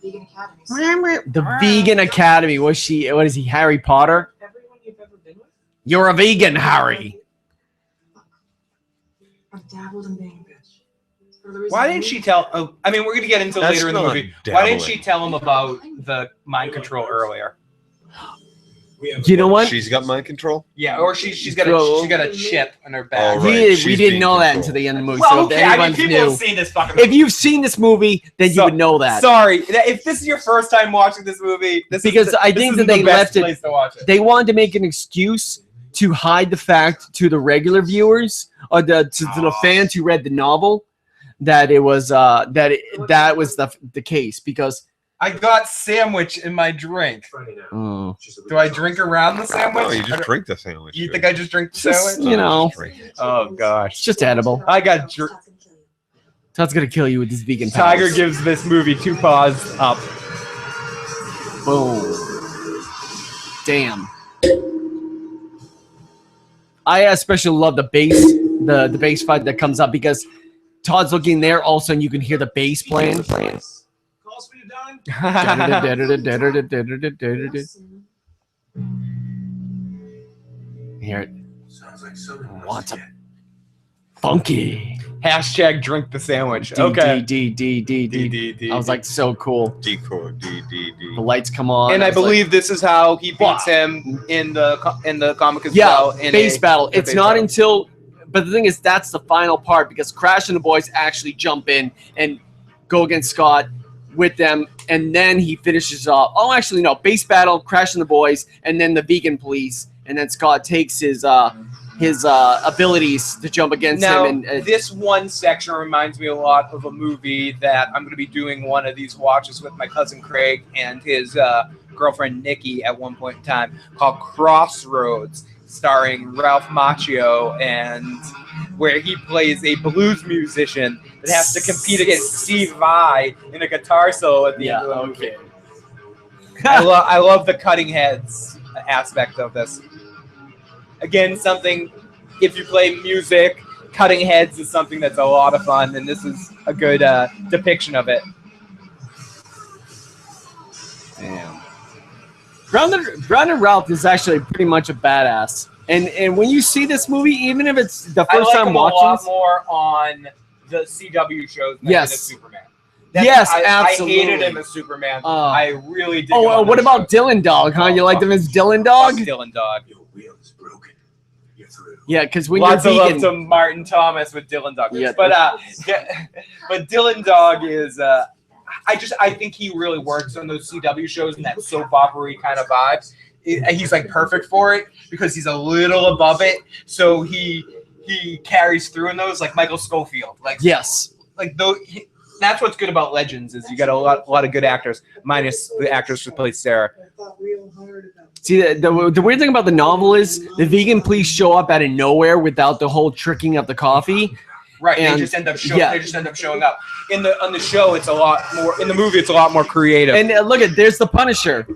The Vegan Academy. What is he? Harry Potter? Everyone you've ever been with? You're a vegan, Harry. I've dabbled in being a bitch. For the reason Why didn't she tell? Oh, I mean, we're gonna get into That's later in the not movie. Why didn't dabbling. she tell him about the mind control earlier? You know what? She's got mind control. Yeah, or she's got a chip in her back. Oh, right. We She's didn't being know that controlled. until the end of the movie. Well, so okay, if I mean, anyone's people new, have seen this fucking. if you've seen this movie, then you would know that. Sorry, if this is your first time watching this movie, Because I think that they left it. To watch it. They wanted to make an excuse to hide the fact to the regular viewers or to the fans who read the novel that it was that was the case because. I got sandwich in my drink. Oh. Do I drink around the sandwich? No, you just drink the sandwich. You dude. think I just drink the Just, sandwich? you know, Drink it. Oh gosh. it's just edible. I got Todd's gonna kill you with this vegan. Tiger powers. gives this movie 2 paws up. Boom. Damn. I especially love the bass, the bass fight that comes up because Todd's looking there. All of a sudden, you can hear the bass playing. Calls for you done? Hear it. Sounds like someone What's up? Funky. Hashtag drink the sandwich. Okay. D. I was like, so cool. Decor. D. The lights come on. And I was like, believe this is how he beats him in the comic as well. yeah, In bass battle. the It's bass not battle. until, but the thing is, that's the final part because Crash and the boys actually jump in and go against Scott with them, and then he finishes off. Oh, actually, no, bass battle, Crash and the boys, and then the vegan police, and then Scott takes his abilities to jump against Now, him. And this one section reminds me a lot of a movie that I'm going to be doing one of these watches with my cousin Craig and his girlfriend Nikki at one point in time called Crossroads, starring Ralph Macchio, and where he plays a blues musician that has to compete against Steve Vai in a guitar solo at the end of the movie. I love the cutting heads aspect of this. Again, something, if you play music, cutting heads is something that's a lot of fun, and this is a good depiction of it. damn. Brandon Ralph is actually pretty much a badass. And when you see this movie, even if it's the I first like time him a watching lot this, more on the CW shows than Yes. as Superman. Yes, I absolutely. hated him as Superman. Oh. I really did. oh, what about Dylan Dog, huh? You liked him as Dylan Dog? Dylan Dog? Your wheel is broken. You're through. Yeah, because when Lots you're of love vegan, to Martin Thomas with Dylan Dog. Yeah. But but Dylan Dog is I think he really works on those CW shows and that soap opera-y kind of vibes. He's like perfect for it because he's a little above it, so he carries through in those, like Michael Scofield. Like yes. like though that's what's good about Legends is you got a lot of good actors, minus the actress who plays Sarah. See, the weird thing about the novel is the vegan police show up out of nowhere without the whole tricking of the coffee. Right, And- they just end up showing up. On the show, it's a lot more. In the movie, it's a lot more creative. And look at there's the Punisher.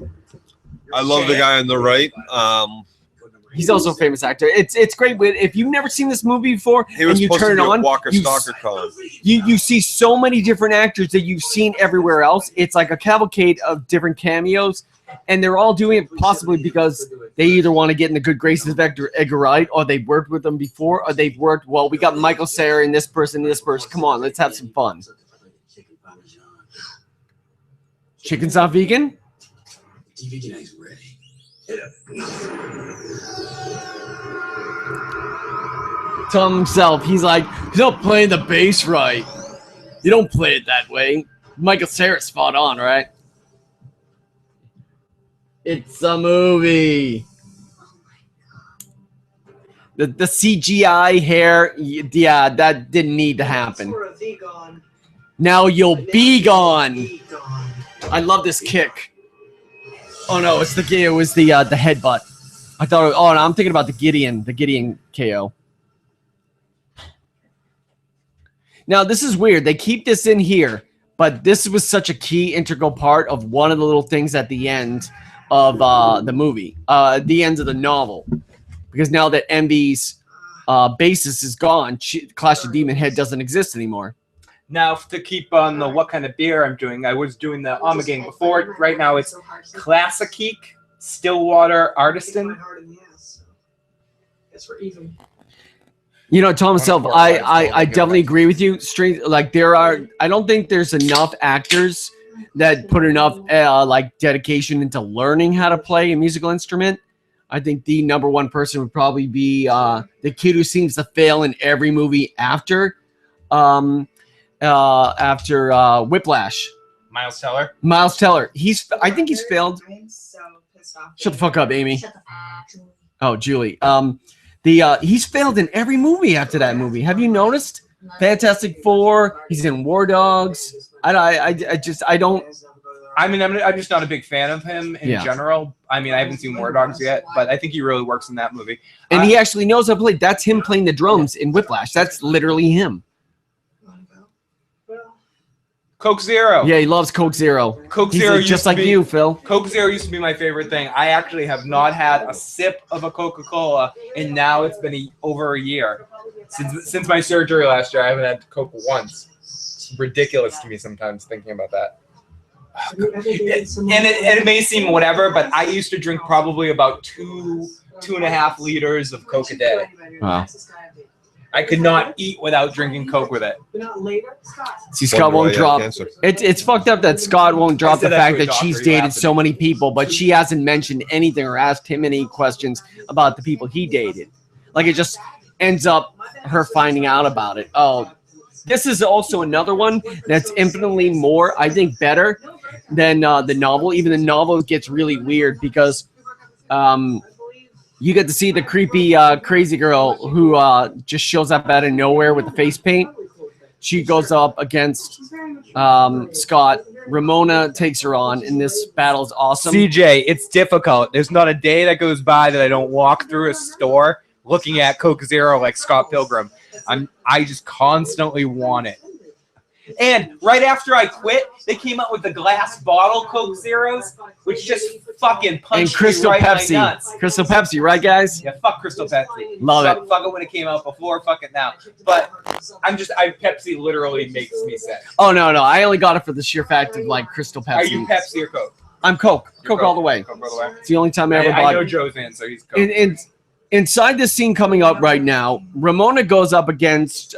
I love the guy on the right. He's also a famous actor. It's great. But if you've never seen this movie before He was and you supposed turn to it be a on, Walker you, Stalker Con. you see so many different actors that you've seen everywhere else. It's like a cavalcade of different cameos, and they're all doing it possibly because they either want to get in the good graces of Edgar Wright, or they've worked with them before, or they've worked. Well, we got Michael Cera and this person, and this person. Come on, let's have some fun. Chicken's not vegan. Deveganize ready. Tell him himself, he's like, he's not playing the bass right. You don't play it that way. Michael Cera's spot on, right? It's a movie. The CGI hair, yeah, that didn't need to happen. Now you'll be gone. I love this kick. Oh no, it was the headbutt. I thought. Oh, no, I'm thinking about the Gideon KO. Now this is weird. They keep this in here, but this was such a key integral part of one of the little things at the end of the movie, the end of the novel, because now that Envy's basis is gone, Clash of Demon Head doesn't exist anymore. Now, to keep on the what kind of beer I'm doing, I was doing the Ommegang before. Right now, it's Classic Stillwater Artisan. You know, Thomas Self, I definitely agree with you. I don't think there's enough actors that put enough dedication into learning how to play a musical instrument. I think the number one person would probably be the kid who seems to fail in every movie after Whiplash. Miles Teller. Miles Teller. I think he's failed. Shut the fuck up, Amy. Oh, Julie. He's failed in every movie after that movie. Have you noticed? Fantastic Four. He's in War Dogs. I'm just not a big fan of him in general. I mean, I haven't seen War Dogs yet, but I think he really works in that movie. And he actually knows how to play. That's him playing the drums in Whiplash. That's literally him. Coke Zero. Yeah, he loves Coke Zero. Coke Zero used just like you, Phil. Coke Zero used to be my favorite thing. I actually have not had a sip of a Coca-Cola, and now it's been over a year. Since my surgery last year, I haven't had Coke once. It's ridiculous to me sometimes thinking about that. It may seem whatever, but I used to drink probably about 2.5 liters of Coke a day. Wow. I could not eat without drinking Coke with it. See, Scott won't drop. It's fucked up that Scott won't drop the fact that she's dated so many people, but she hasn't mentioned anything or asked him any questions about the people he dated. Like, it just ends up her finding out about it. Oh, this is also another one that's infinitely more, I think, better than the novel. Even the novel gets really weird because you get to see the creepy crazy girl who just shows up out of nowhere with the face paint. She goes up against Scott. Ramona takes her on, and this battle's awesome. CJ, it's difficult. There's not a day that goes by that I don't walk through a store looking at Coke Zero like Scott Pilgrim. I just constantly want it. And right after I quit, they came out with the glass bottle Coke Zeros, which just fucking punched Crystal me right Pepsi. in my nuts. Crystal Pepsi, right, guys? Yeah, fuck Crystal Pepsi. Love it. Fuck it when it came out before, fuck it now. But Pepsi literally makes me sick. Oh, no. I only got it for the sheer fact of, like, Crystal Pepsi. Are you Pepsi or Coke? I'm Coke. Coke all the way. Coke all the way. It's the only time I ever bought. I know Joe's in, so he's Coke. And inside this scene coming up right now, Ramona goes up against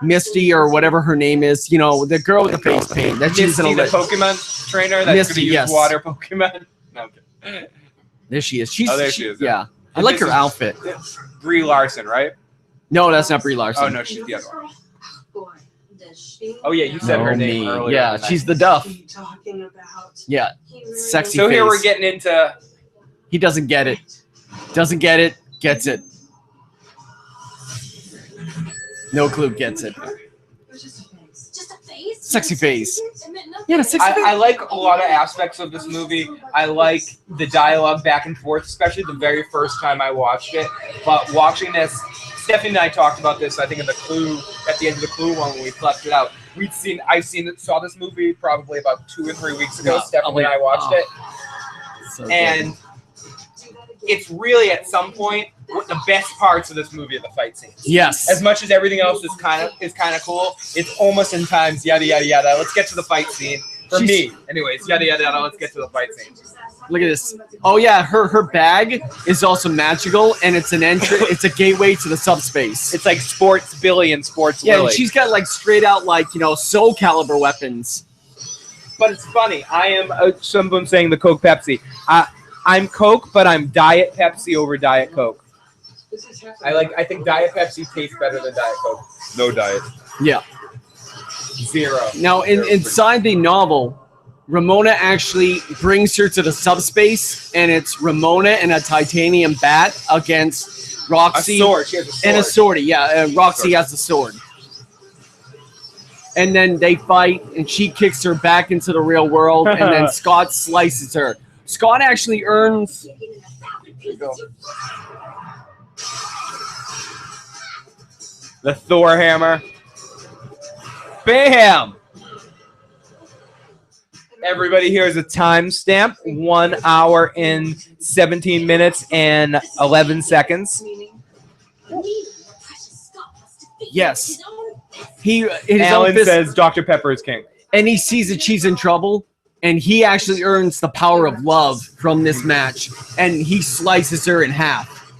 Misty or whatever her name is. You know, the girl with the face paint. That's Misty, the Pokemon trainer that's going to use water Pokemon. No, okay. There she is. There she is. Yeah. I like her outfit. Brie Larson, right? No, that's not Brie Larson. Oh, no, she's the other one. Oh, yeah, you said her name earlier. Yeah, she's the Duff. Yeah, sexy So face. here we're getting into... He doesn't get it. Doesn't get it. Gets it. No clue. Gets it. Sexy face. Yeah, sexy face. I like a lot of aspects of this movie. I like the dialogue back and forth, especially the very first time I watched it. But watching this, Stephanie and I talked about this, I think, in the Clue, at the end of the Clue one when we fleshed it out. Saw this movie probably about 2 or 3 weeks ago. Stephanie and I watched it. So and it's really, at some point, the best parts of this movie are the fight scenes. Yes. As much as everything else is kind of cool, it's almost in times yada yada yada. Let's get to the fight scene. For me, anyways, yada yada yada. Let's get to the fight scene. Look at this. Oh yeah, her bag is also magical, and it's an entry. It's a gateway to the subspace. It's like Sports Billy and Sports Yeah, Willy. and she's got like straight out like Soul Calibur weapons. But it's funny. I am someone saying the Coke Pepsi. I'm Coke, but I'm Diet Pepsi over Diet Coke. I think Diet Pepsi tastes better than Diet Coke. No diet. Yeah. Zero. Now, inside the novel, Ramona actually brings her to the subspace, and it's Ramona and a titanium bat against Roxy. A sword. She has a sword. And a sword. Yeah, Roxy has the sword. And then they fight, and she kicks her back into the real world, and then Scott slices her. Scott actually earns. The Thor hammer. Bam! Everybody here is a timestamp. 1 hour and 17 minutes and 11 seconds. Yes. Alan says Dr. Pepper is king. And he sees that she's in trouble, and he actually earns the power of love from this match, and he slices her in half.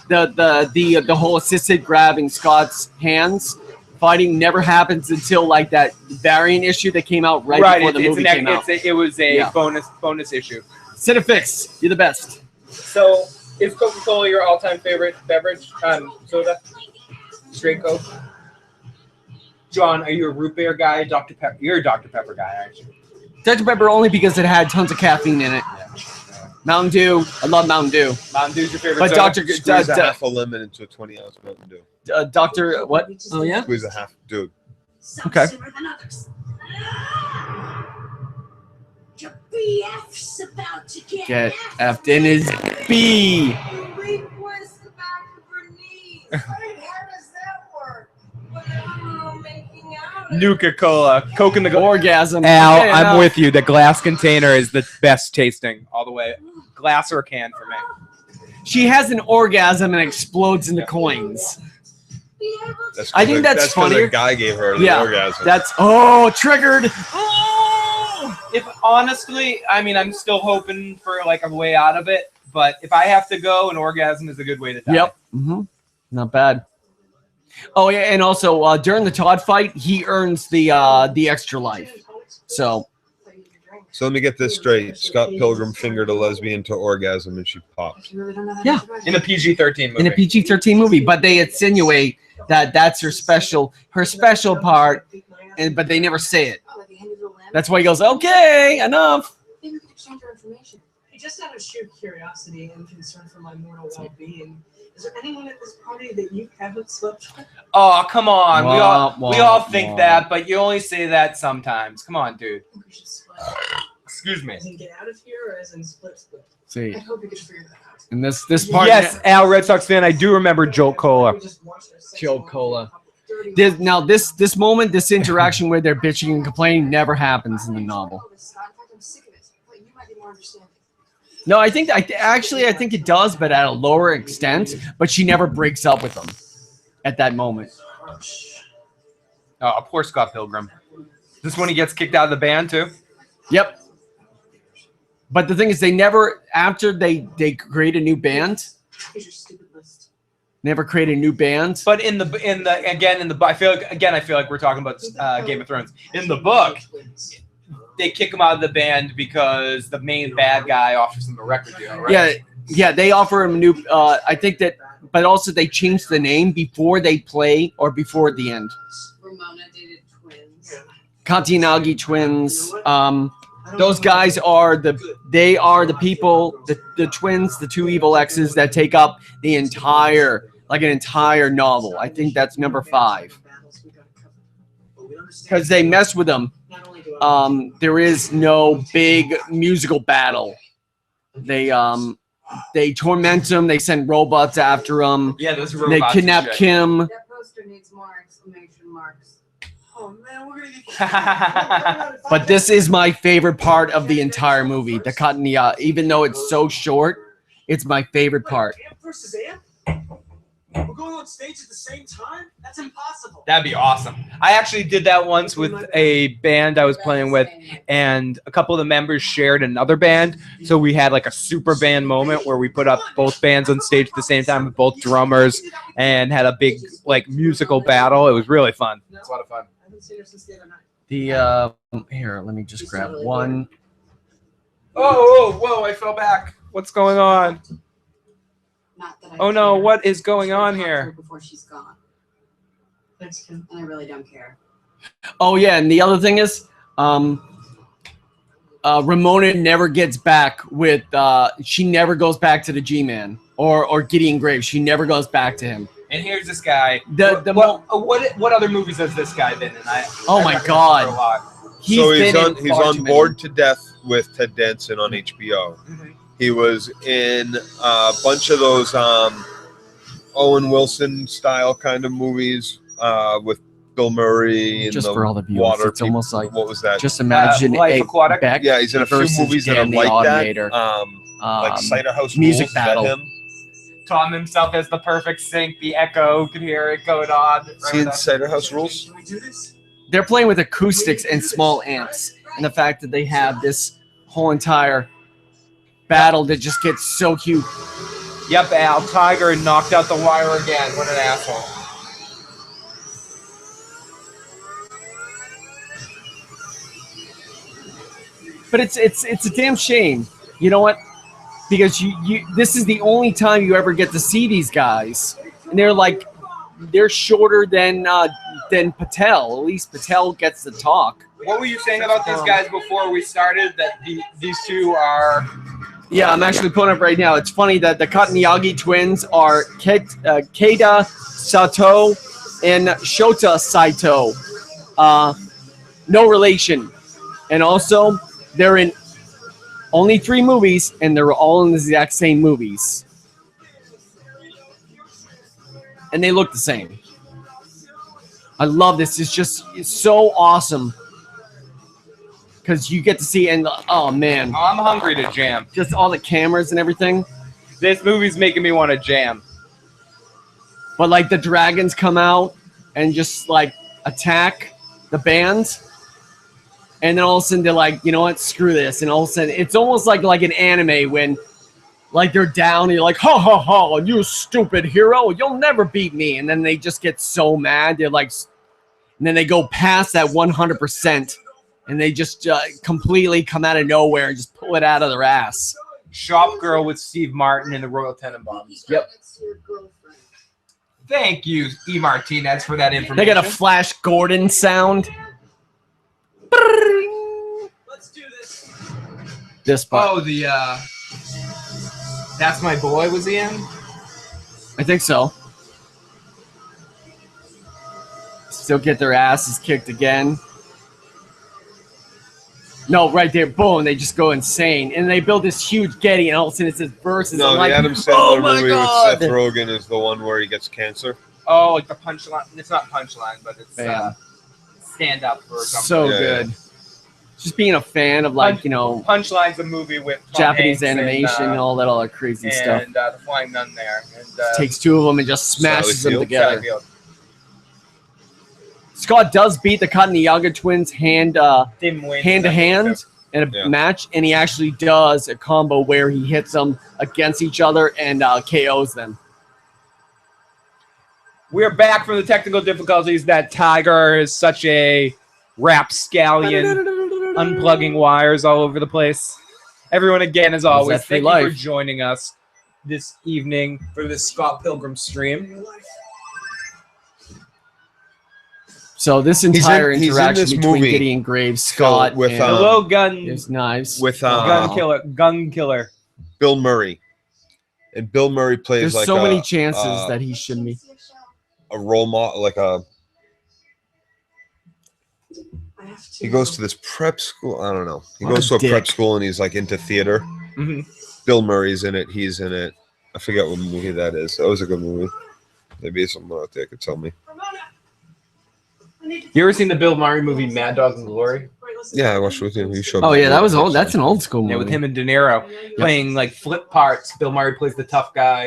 The whole assisted grabbing Scott's hands fighting never happens until like that variant issue that came out right before the movie came out. It was a bonus issue. Cinefix, you're the best. So, is Coca-Cola your all-time favorite beverage? Soda? Straight Coke? John, are you a root beer guy? Dr. Pepper? You're a Dr. Pepper guy, aren't you? Dr. Pepper only because it had tons of caffeine in it. Mountain Dew, I love Mountain Dew. Mountain Dew's your favorite but soda? Squeeze a half a lemon into a 20-ounce Mountain Dew. Dr. What? Oh, yeah? Squeeze a half, dude. Okay. Your BF's about to Get effed in his B. Nuka-Cola. Coke in the orgasm. Al, I'm with you. The glass container is the best tasting all the way. Glass or can for me. She has an orgasm and explodes into coins. I think that's funnier. The guy gave her the orgasm. That's triggered. If honestly, I mean, I'm still hoping for like a way out of it. But if I have to go, an orgasm is a good way to die. Yep. Not bad. Oh yeah, and also during the Todd fight, he earns the extra life. So let me get this straight. Scott Pilgrim fingered a lesbian to orgasm and she popped. Yeah. In a PG-13 movie. In a PG-13 movie, but they insinuate that that's her special part, but they never say it. That's why he goes, okay, enough. Just out of sheer curiosity and concern for my mortal well-being, is there anyone at this party that you haven't slept with? Oh, come on. We all think that, but you only say that sometimes. Come on, dude. Excuse me. As in get out of here or as in split? See. I hope you can figure that out. And this part. Yes, Al, Red Sox fan, I do remember Jolt Cola. Jolt Cola. This moment, this interaction where they're bitching and complaining never happens in the novel. No, I think it does, but at a lower extent. But she never breaks up with them at that moment. Oh, poor Scott Pilgrim. This when he gets kicked out of the band too? Yep. But the thing is, they never after they create a new band. Never create a new band. But I feel like we're talking about Game of Thrones. In the book, they kick him out of the band because the main bad guy offers them a record deal, right? Yeah, they offer him a new. I think that, but also they change the name before they play or before the end. Ramona dated twins. Katinagi twins. Those guys are the people, the twins, the two evil exes that take up the entire novel. I think that's number 5. Because they mess with them. There is no big musical battle. They torment him. They send robots after him. Yeah, those They robots. kidnap Kim. That poster needs more exclamation marks. Oh man, we're gonna get. But this is my favorite part of the entire movie. The Katniya, even though it's so short, it's my favorite part. Amp versus Amp? We're going on stage at the same time? That's impossible. That'd be awesome. I actually did that once with a band I was playing with, and a couple of the members shared another band. So we had like a super band moment where we put up both bands on stage at the same time with both drummers and had a big like musical battle. It was really fun. It's a lot of fun. Here, let me just grab one. Oh, whoa, I fell back. What's going on? Oh no, what is going on here? Before she's gone. Thanks, Kim. And I really don't care. Oh yeah, and the other thing is, Ramona never gets back with. She never goes back to the G-Man or Gideon Graves. She never goes back to him. And here's this guy. What other movies has this guy been in? Oh my God. For a lot. He's on Bored to Death with Ted Danson on HBO. Mhm. He was in a bunch of those Owen Wilson style kind of movies with Bill Murray and Just the for all the viewers, water it's almost like what was that? just imagine Life a Aquatic? Beck Yeah, he's in a few versus movies that are Dan the like Automator. that. Like Cider House Music Rules, is that Battle. him? Tom himself has the perfect sync. The echo could hear it going on. See in Cider House Rules? Can we do this? They're playing with acoustics and small amps, and the fact that they have this whole entire battle that just gets so cute. Yep, Al Tiger knocked out the wire again. What an asshole. But it's a damn shame. You know what? Because you this is the only time you ever get to see these guys, and they're shorter than Patel. At least Patel gets to talk. What were you saying about these guys before we started? That these two are. Yeah, I'm actually pulling up right now. It's funny that the Katanyagi twins are Keita Sato and Shota Saito. No relation. And also, they're in only 3 movies, and they're all in the exact same movies. And they look the same. I love this. It's so awesome. Because you get to see, and oh man. I'm hungry to jam. Just all the cameras and everything. This movie's making me want to jam. But like the dragons come out and just like attack the band. And then all of a sudden they're like, you know what, screw this. And all of a sudden it's almost like an anime when like they're down and you're like, ha ha ha, you stupid hero, you'll never beat me. And then they just get so mad. They're like, and then they go past that 100%. And they just completely come out of nowhere and just pull it out of their ass. Shop Girl with Steve Martin and the Royal Tenenbaums. Yep. Thank you, E. Martinez, for that information. They got a Flash Gordon sound. Let's do this. This part. Oh, the That's My Boy was he in? I think so. Still get their asses kicked again. No, right there, boom, they just go insane. And they build this huge Getty, and all of a sudden it's this verses. No, I'm the like, Adam Sandler oh my movie God. with Seth Rogen is the one where he gets cancer. Oh, like the punchline. It's not punchline, but it's Yeah. stand up or something. So Yeah, good. Just being a fan of like, Punchline's a movie with Tom Japanese Hanks animation and all that other crazy stuff. and the Flying Nun there. And Takes 2 of them and just smashes Sally them Field. together. Sally Field. Scott does beat the Kataniyaga twins hand Tim wins to that hand movie, in a Yeah. match, and he actually does a combo where he hits them against each other and KOs them. We're back from the technical difficulties. That Tiger is such a rapscallion, unplugging wires all over the place. Everyone, again, as always, that free thank you for life? joining us this evening for this Scott Pilgrim stream. So this in- entire he's in interaction this between movie. Gideon Graves, Scott, with, and Hello, gun his knives. With gun killer. Bill Murray. And Bill Murray plays There's like so a, many chances that he shouldn't be. a role model, like a. He goes to this prep school. I don't know. He What goes a to a prep dick. school and he's like into theater. Mhm. Bill Murray's in it. He's in it. I forget what movie that is. That was a good movie. Maybe someone out there could tell me. You ever seen the Bill Murray movie Mad Dog and Glory? Yeah, I watched with him. He showed Oh me. yeah, that was old. That's an old school movie. Yeah, with him and De Niro playing like flip parts. Bill Murray plays the tough guy,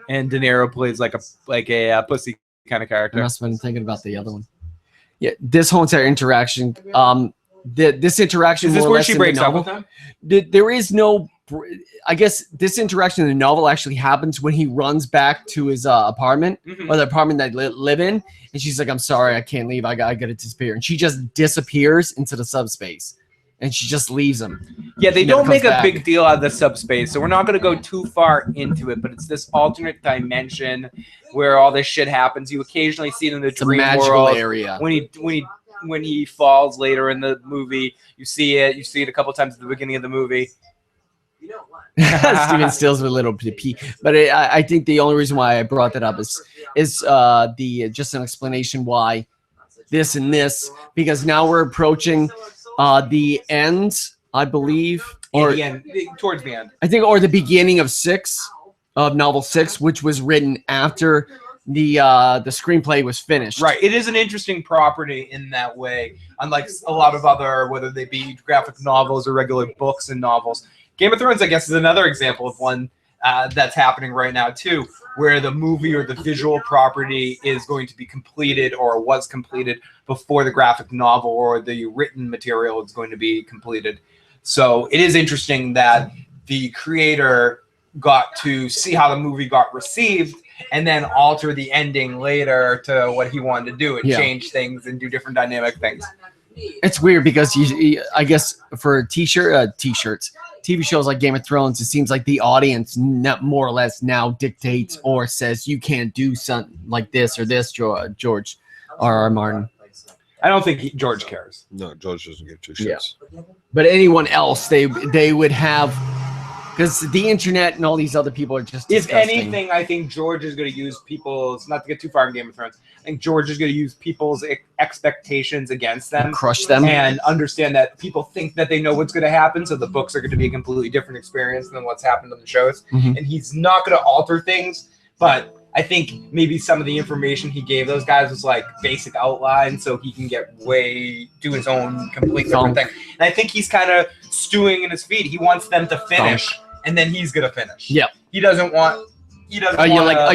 and De Niro plays like a pussy kind of I character. must have been thinking about the other one. Yeah, this whole entire interaction. This interaction. Is this more or where less she in the breaks up novel, with him? There is no. I guess this interaction in the novel actually happens when he runs back to his apartment Mhm. or the apartment they live in, and she's like, "I'm sorry, I can't leave. I gotta disappear," and she just disappears into the subspace, and she just leaves him. Yeah, they She never don't make comes a back. big deal out of the subspace, so we're not going to go too far into it. But it's this alternate dimension where all this shit happens. You occasionally see it in the It's a dream magical world. area. When he falls later in the movie, you see it. You see it a couple times at the beginning of the movie. Steven Stills with a little P. But I think the only reason why I brought that up is the just an explanation why this and this, because now we're approaching the end, I believe, or the end, towards the end. I think, or the beginning of novel 6, which was written after the screenplay was finished. Right. It is an interesting property in that way, unlike a lot of other, whether they be graphic novels or regular books and novels. Game of Thrones, I guess, is another example of one that's happening right now too, where the movie or the visual property is going to be completed or was completed before the graphic novel or the written material is going to be completed. So it is interesting that the creator got to see how the movie got received and then alter the ending later to what he wanted to do and change things and do different dynamic things. It's weird because I guess for t-shirts, TV shows like Game of Thrones, it seems like the audience more or less now dictates or says you can't do something like this or this, George R.R. Martin. I don't think George cares. No, George doesn't give two shits. Yeah. But anyone else, they would have, because the internet and all these other people are just disgusting. If anything, I think George is going to use people's, not to get too far in Game of Thrones, I think George is going to use people's expectations against them. Crush them. And understand that people think that they know what's going to happen, so the books are going to be a completely different experience than what's happened on the shows. Mm-hmm. And he's not going to alter things, but I think maybe some of the information he gave those guys was like basic outline, so he can do his own complete different thing. And I think he's kind of stewing in his feet. He wants them to finish, and then he's gonna finish. Yep. He doesn't want. He doesn't. Are you done? Are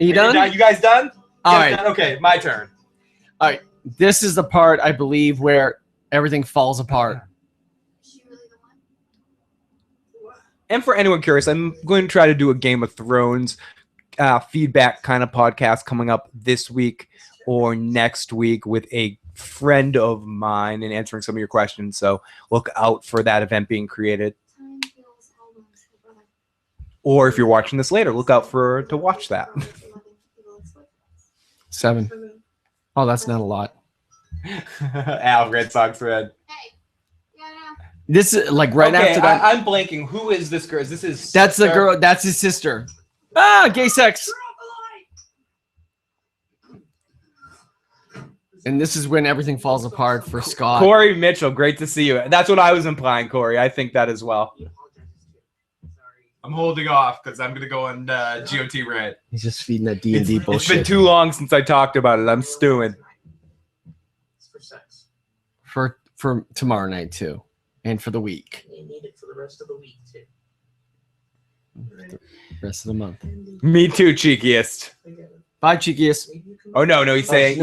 you done? You guys done? All right. Done? Okay, my turn. All right. This is the part I believe where everything falls apart. And for anyone curious, I'm going to try to do a Game of Thrones feedback kind of podcast coming up this week or next week with a friend of mine and answering some of your questions. So look out for that event being created. Or if you're watching this later, look out to watch that. 7. Oh, that's not a lot. Al, Red Sox Red. This is like after that. I'm blanking. Who is this girl? This is That's the girl. That's his sister. Ah, gay sex. And this is when everything falls apart for Scott. Corey Mitchell, great to see you. That's what I was implying, Corey. I think that as well. I'm holding off because I'm going to go on GOT rant. He's just feeding that D&D bullshit. It's been too long since I talked about it. I'm stewing. It's for sex. For tomorrow night, too. And for the week. You need it for the rest of the week, too. Rest of the month. Me too, cheekiest. Bye, cheekiest. Oh no, he's saying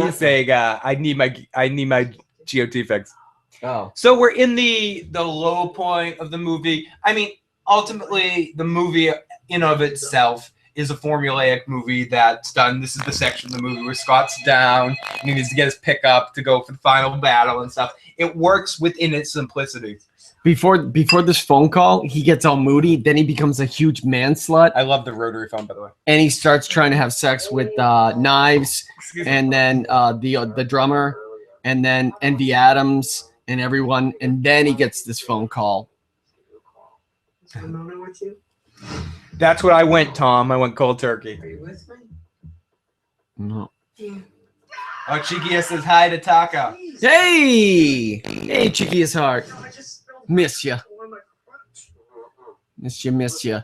I need my GOT fix. Oh. So we're in the low point of the movie. I mean, ultimately, the movie in of itself is a formulaic movie that's done. This is the section of the movie where Scott's down and he needs to get his pickup to go for the final battle and stuff. It works within its simplicity. Before this phone call, he gets all moody. Then he becomes a huge man slut. I love the rotary phone, by the way. And he starts trying to have sex with Knives, and then the drummer, and then Envy Adams and everyone. And then he gets this phone call. Is Ramona with you? That's what I went, Tom. I went cold turkey. Are you with me? No. Yeah. Oh, Chiquilla says hi to Taka. Hey, Chiquia's heart. Miss ya. Miss ya.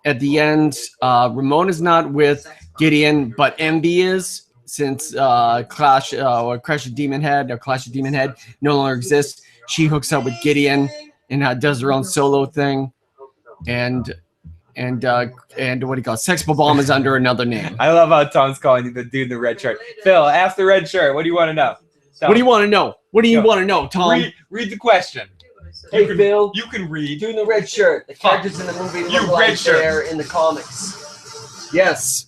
At the end, Ramona's not with Gideon, but Envy is, since Clash of Demon Head no longer exists. She hooks up with Gideon and does her own solo thing, and what do you call it? Sex Bomb is under another name. I love how Tom's calling you the dude in the red shirt. Phil, ask the red shirt. What do you want to know? Tom. What do you want to know? What do you want to know, Tom? Read the question. Hey, Phil. You can read. Dude in the red shirt. The characters in the movie look like they're in the comics. Yes.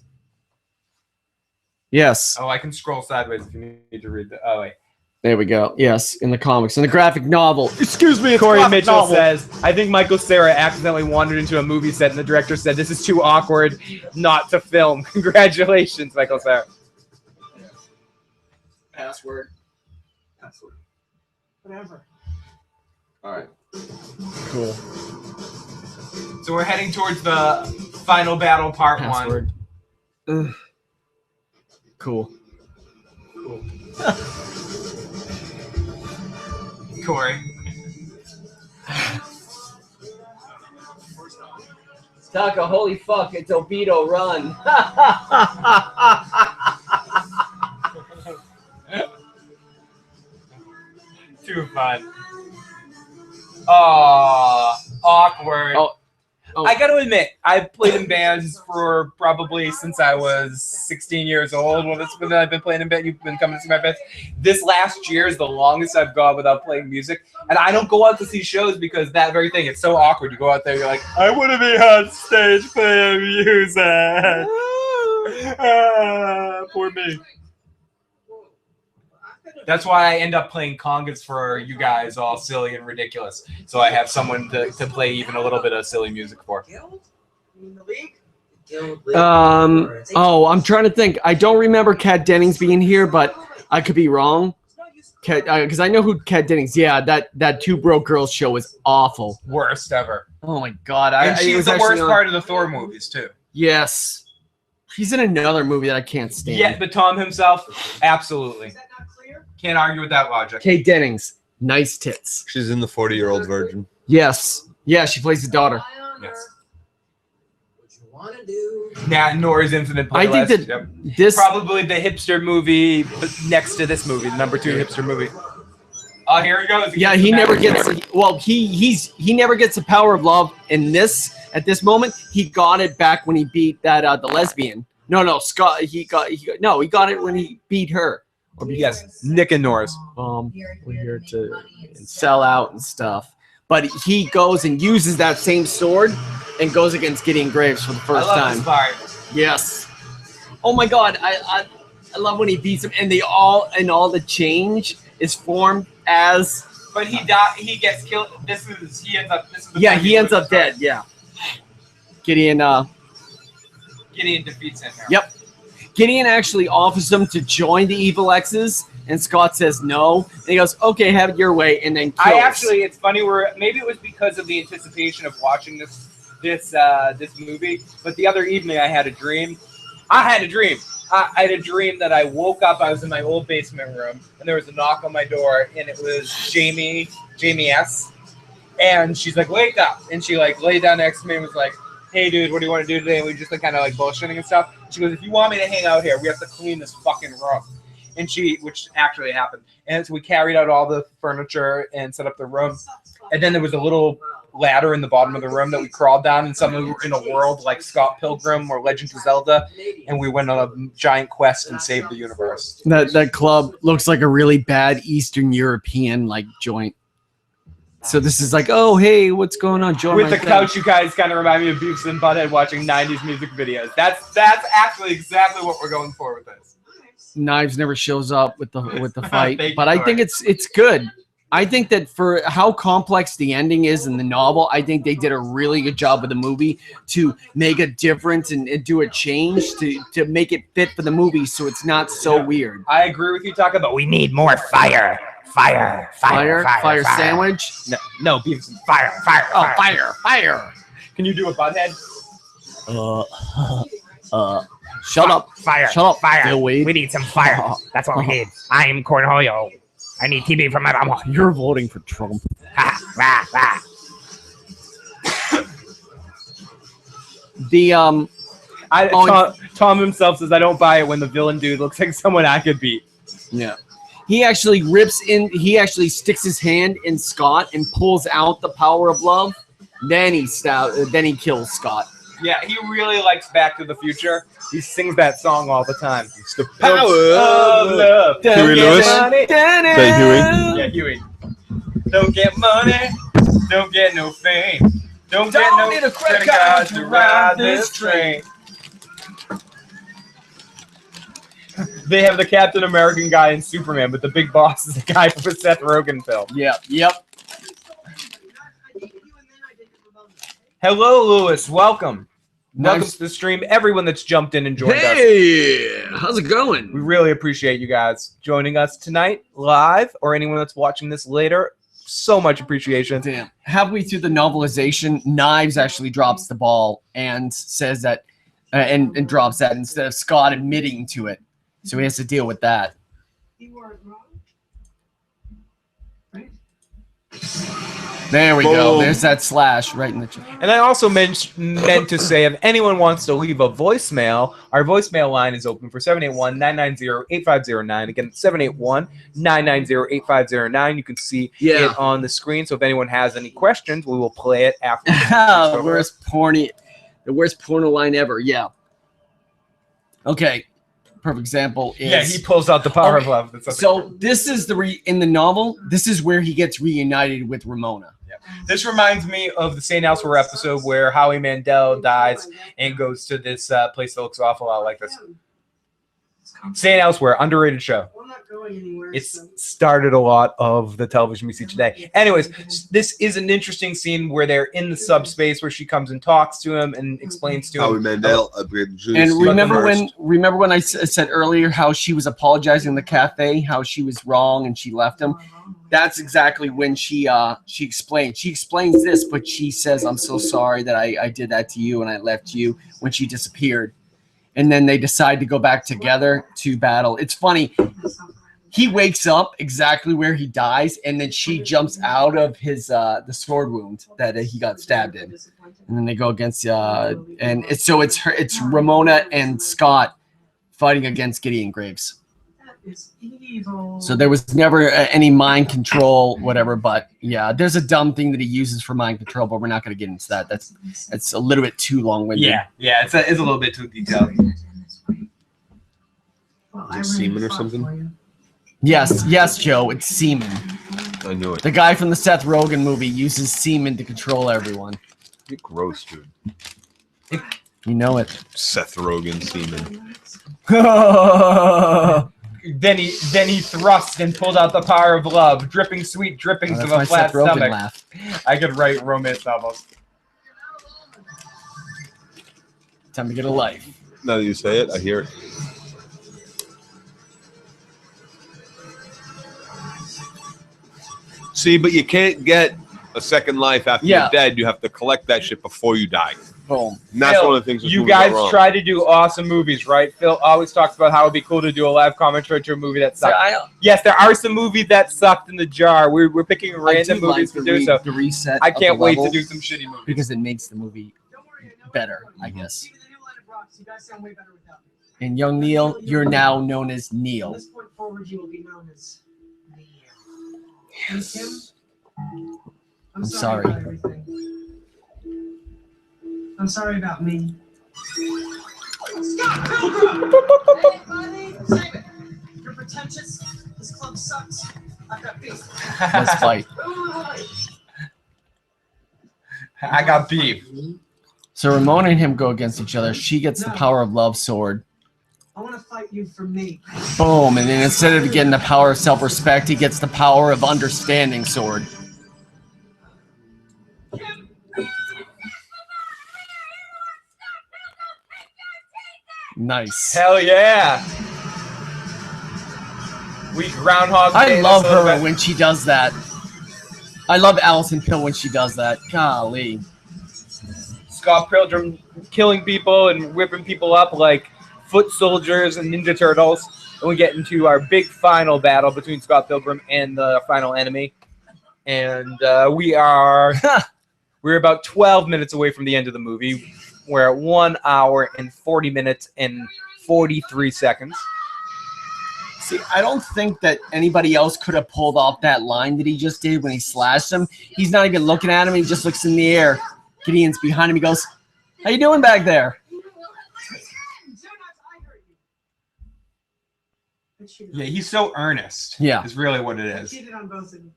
Yes. Oh, I can scroll sideways if you need to read the. Oh, wait. There we go. Yes, in the comics. In the graphic novel. Excuse me, it's Corey graphic Mitchell novel. says, I think Michael Cera accidentally wandered into a movie set and the director said, this is too awkward not to film. Congratulations, Michael Cera. Password. Whatever. All right. Cool. So we're heading towards the final battle part Password. Cool. Corey. Taka, holy fuck, it's Obito, run. Too fun. Awkward. Oh. I got to admit, I've played in bands for probably since I was 16 years old. Well, that's when I've been playing in bands. You've been coming to see my bands. This last year is the longest I've gone without playing music. And I don't go out to see shows because that very thing, it's so awkward. You go out there, you're like, I want to be on stage playing music. Poor me. That's why I end up playing congas for you guys, all silly and ridiculous. So I have someone to play even a little bit of silly music for. Oh, I'm trying to think. I don't remember Kat Dennings being here, but I could be wrong. Because I know who Kat Dennings. Yeah, that Two Broke Girls show was awful. Worst ever. Oh my god! And she's the worst part of the Thor movies too. Yes, he's in another movie that I can't stand. Yeah, but Tom himself, absolutely. Can't argue with that logic. Kate Dennings, nice tits. She's in the 40-Year-Old Virgin. Yes. Yeah, she plays the daughter. Yes. Nat Nora's Infinite Playlist. I think that this probably the hipster movie next to this movie, the number 2 hipster movie. Oh, here he goes. Yeah, he never gets. Well, he never gets the power of love in this. At this moment, he got it back when he beat that the lesbian. No, Scott. He got it when he beat her. Yes, Nick and Norris. We're here to sell out and stuff. But he goes and uses that same sword and goes against Gideon Graves for the first time. This part. Yes. Oh my God, I love when he beats him and all the change is formed as. But he gets killed. He ends up dead. Yeah. Gideon defeats him here. Yep. Gideon actually offers him to join the evil exes, and Scott says no. And he goes, "Okay, have it your way," and then kills. It's funny. Maybe it was because of the anticipation of watching this movie. But the other evening, I had a dream. I had a dream that I woke up. I was in my old basement room, and there was a knock on my door, and it was Jamie S. And she's like, "Wake up!" And she like laid down next to me and was like, "Hey, dude, what do you want to do today?" And we just like kind of like bullshitting and stuff. She goes, "If you want me to hang out here, we have to clean this fucking room." And which actually happened. And so we carried out all the furniture and set up the room. And then there was a little ladder in the bottom of the room that we crawled down, and suddenly we were in a world like Scott Pilgrim or Legend of Zelda, and we went on a giant quest and saved the universe. That club looks like a really bad Eastern European like joint. So this is like, oh, hey, what's going on? Join with the couch, you guys kind of remind me of Beavis and Butthead watching 90s music videos. That's actually exactly what we're going for with this. Knives never shows up with the fight, but I think it's good. I think that for how complex the ending is in the novel, I think they did a really good job with the movie to make a difference and do a change to make it fit for the movie so it's not so weird. I agree with you, Taka, but we need more fire. Fire sandwich? No, Beavis. Fire. Oh, fire. Can you do a butthead? Shut up. Fire. Bill Wade. We need some fire. That's what we need. I'm Cornholio. I need TV from my mama. You're voting for Trump. Tom himself says, I don't buy it when the villain dude looks like someone I could beat. Yeah. He actually sticks his hand in Scott and pulls out the power of love. Then he kills Scott. Yeah, he really likes Back to the Future. He sings that song all the time. It's the power of love. Huey Lewis? Yeah, Huey. Don't get money. Don't get no fame. Don't get no credit card to ride this train. They have the Captain American guy and Superman, but the big boss is the guy from the Seth Rogen film. Yep. Hello, Lewis. Welcome. Welcome to the stream. Everyone that's jumped in and joined us. Hey, how's it going? We really appreciate you guys joining us tonight live, or anyone that's watching this later so much appreciation. Damn. Halfway through the novelization, Knives actually drops the ball and says that, and drops that instead of Scott admitting to it. So he has to deal with that. You weren't wrong. There we go. There's that slash right in the chin. And I also meant to say, if anyone wants to leave a voicemail, our voicemail line is open for 781-990-8509. Again, 781-990-8509. You can see it on the screen. So if anyone has any questions, we will play it after. The worst porno line ever. Yeah. Okay. Perfect example is he pulls out the power of love. So this is in the novel. This is where he gets reunited with Ramona. This reminds me of the St. Elsewhere episode where Howie Mandel dies and goes to this place that looks awful lot like this. St. Elsewhere, underrated show. It's started a lot of the television we see today. Anyways, this is an interesting scene where they're in the subspace where she comes and talks to him and explains to him. Howie Mandel, and remember when I said earlier how she was apologizing in the cafe, how she was wrong and she left him. That's exactly when she explained. She explains this, but she says, "I'm so sorry that I did that to you and I left you," when she disappeared. And then they decide to go back together to battle. It's funny. He wakes up exactly where he dies, and then she jumps out of his the sword wound that he got stabbed in. And then they go against and it's Ramona and Scott fighting against Gideon Graves. So there was never any mind control, whatever. But yeah, there's a dumb thing that he uses for mind control, but we're not going to get into that. That's a little bit too long-winded. Yeah, it's a little bit too detailed. Semen or something? Yes, Joe. It's semen. I knew it. The guy from the Seth Rogen movie uses semen to control everyone. You're gross, dude. You know it. Seth Rogen semen. Then he thrust and pulled out the power of love, dripping sweet drippings of a flat stomach. Laugh. I could write romance novels. Time to get a life. Now that you say it, I hear it. See, but you can't get a second life after you're dead. You have to collect that shit before you die. Boom. And that's Phil, one of the things you guys try to do awesome movies, right? Phil always talks about how it'd be cool to do a live commentary to a movie that sucked. Yes, there are some movies that sucked in the jar. We're picking random movies to do so. The reset. I can't wait to do some shitty movies because it makes the movie better, I guess. And young Neil, you're now known as Neil. From this point forward, you will be known as Neil. And Tim, I'm sorry about everything. I'm sorry about me. Scott Pilgrim! Hey, buddy! Save it. You're pretentious. This club sucks. I've got beef. Let's fight. I got beef. So Ramona and him go against each other. She gets the power of love sword. I want to fight you for me. Boom. And then instead of getting the power of self-respect, he gets the power of understanding sword. Nice. Hell yeah. We Groundhog Day. I love her when she does that. I love Allison Pill when she does that. Golly. Scott Pilgrim killing people and whipping people up like foot soldiers and Ninja Turtles. And we get into our big final battle between Scott Pilgrim and the final enemy. And we're about 12 minutes away from the end of the movie. We're at 1 hour and 40 minutes and 43 seconds. See, I don't think that anybody else could have pulled off that line that he just did when he slashed him. He's not even looking at him. He just looks in the air. Gideon's behind him. He goes, "How you doing back there?" Yeah, he's so earnest. Yeah. Is really what it is. Cheated on both of you.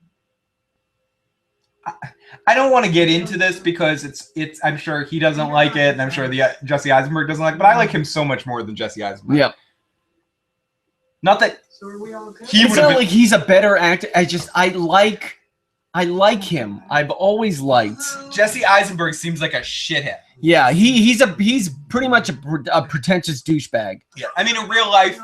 I don't want to get into this because it's. I'm sure he doesn't like it, and I'm sure the Jesse Eisenberg doesn't like it. But I like him so much more than Jesse Eisenberg. Yep. Not that So are we all good? It's not like he's a better actor. I like him. I've always liked Jesse Eisenberg. Seems like a shithead. Yeah, he's pretty much a pretentious douchebag. Yeah, I mean in real life,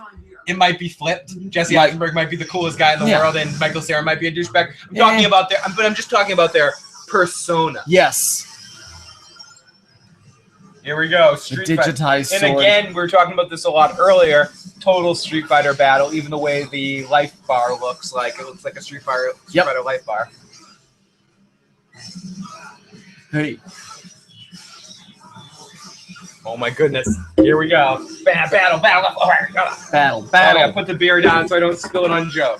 it might be flipped. Jesse Eisenberg might be the coolest guy in the world, and Michael Cera might be a douchebag. I'm talking about I'm just talking about their persona. Yes. Here we go. Street digitized Fighter. sword. And again, we were talking about this a lot earlier. Total Street Fighter battle. Even the way the life bar looks like a Street Fighter life bar. Hey. Oh my goodness. Here we go. Battle. All right, battle. I gotta put the beer down so I don't spill it on Joe.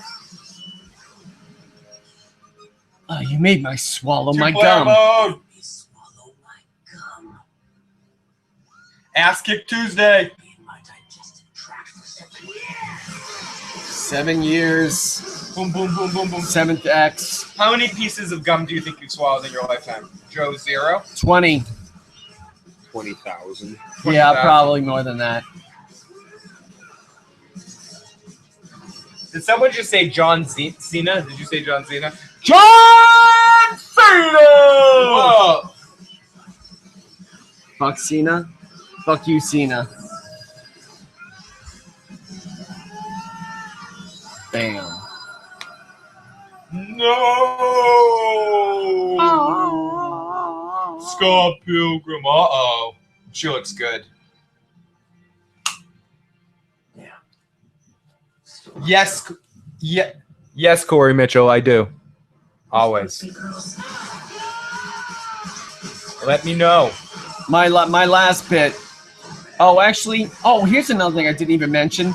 Oh, you made me swallow my Two-player gum. mode. Ass Kick Tuesday. 7 years. Boom, boom, boom, boom, boom. 7th X. How many pieces of gum do you think you've swallowed in your lifetime? Joe, 0? 20. 20,000. Yeah, probably more than that. Did someone just say John Cena? Did you say John Cena? John Cena! Whoa! Fuck Cena. Fuck you, Cena. Bam. No! Scott Pilgrim. Uh-oh. She looks good. Yeah. Yes. Yeah. Yes, Corey Mitchell, I do. Always. Let me know. My last bit. Oh, actually. Oh, here's another thing I didn't even mention.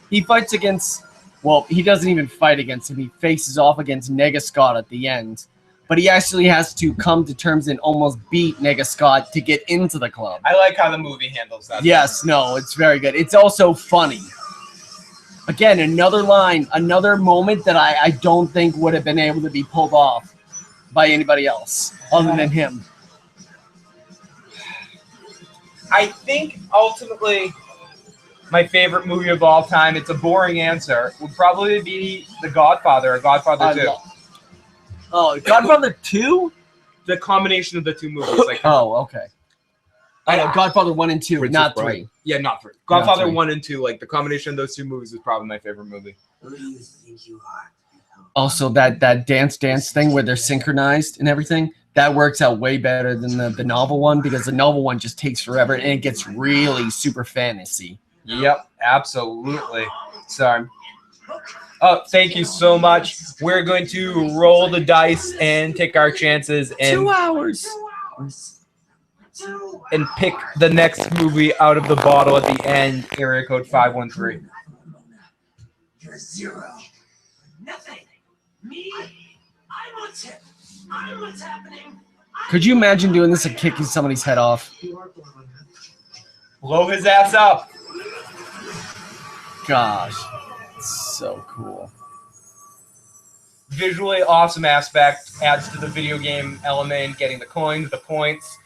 He fights against. Well, he doesn't even fight against him. He faces off against Nega Scott at the end. But he actually has to come to terms and almost beat Nega Scott to get into the club. I like how the movie handles that. Yes, no, it's very good. It's also funny. Again, another line, another moment that I don't think would have been able to be pulled off by anybody else other than him. I think ultimately my favorite movie of all time, it's a boring answer, would probably be The Godfather or Godfather 2. Oh, Godfather 2? The combination of the two movies. Like, oh, okay. I know, Godfather 1 and 2, Princess not Bride. 3. Yeah, not 3. Godfather Not 3. 1 and 2, like the combination of those two movies is probably my favorite movie. Who do you think you are? Also, that dance thing where they're synchronized and everything, that works out way better than the novel one, because the novel one just takes forever and it gets really super fantasy. Yep, absolutely. Sorry. Oh, thank you so much. We're going to roll the dice and take our chances and 2 hours. And pick the next movie out of the bottle at the end. Area code 513. You're 0. Nothing. Me? I'm what's hip. I'm what's happening. Could you imagine doing this and kicking somebody's head off? Blow his ass up. Gosh, it's so cool. Visually awesome aspect, adds to the video game element, getting the coins, the points,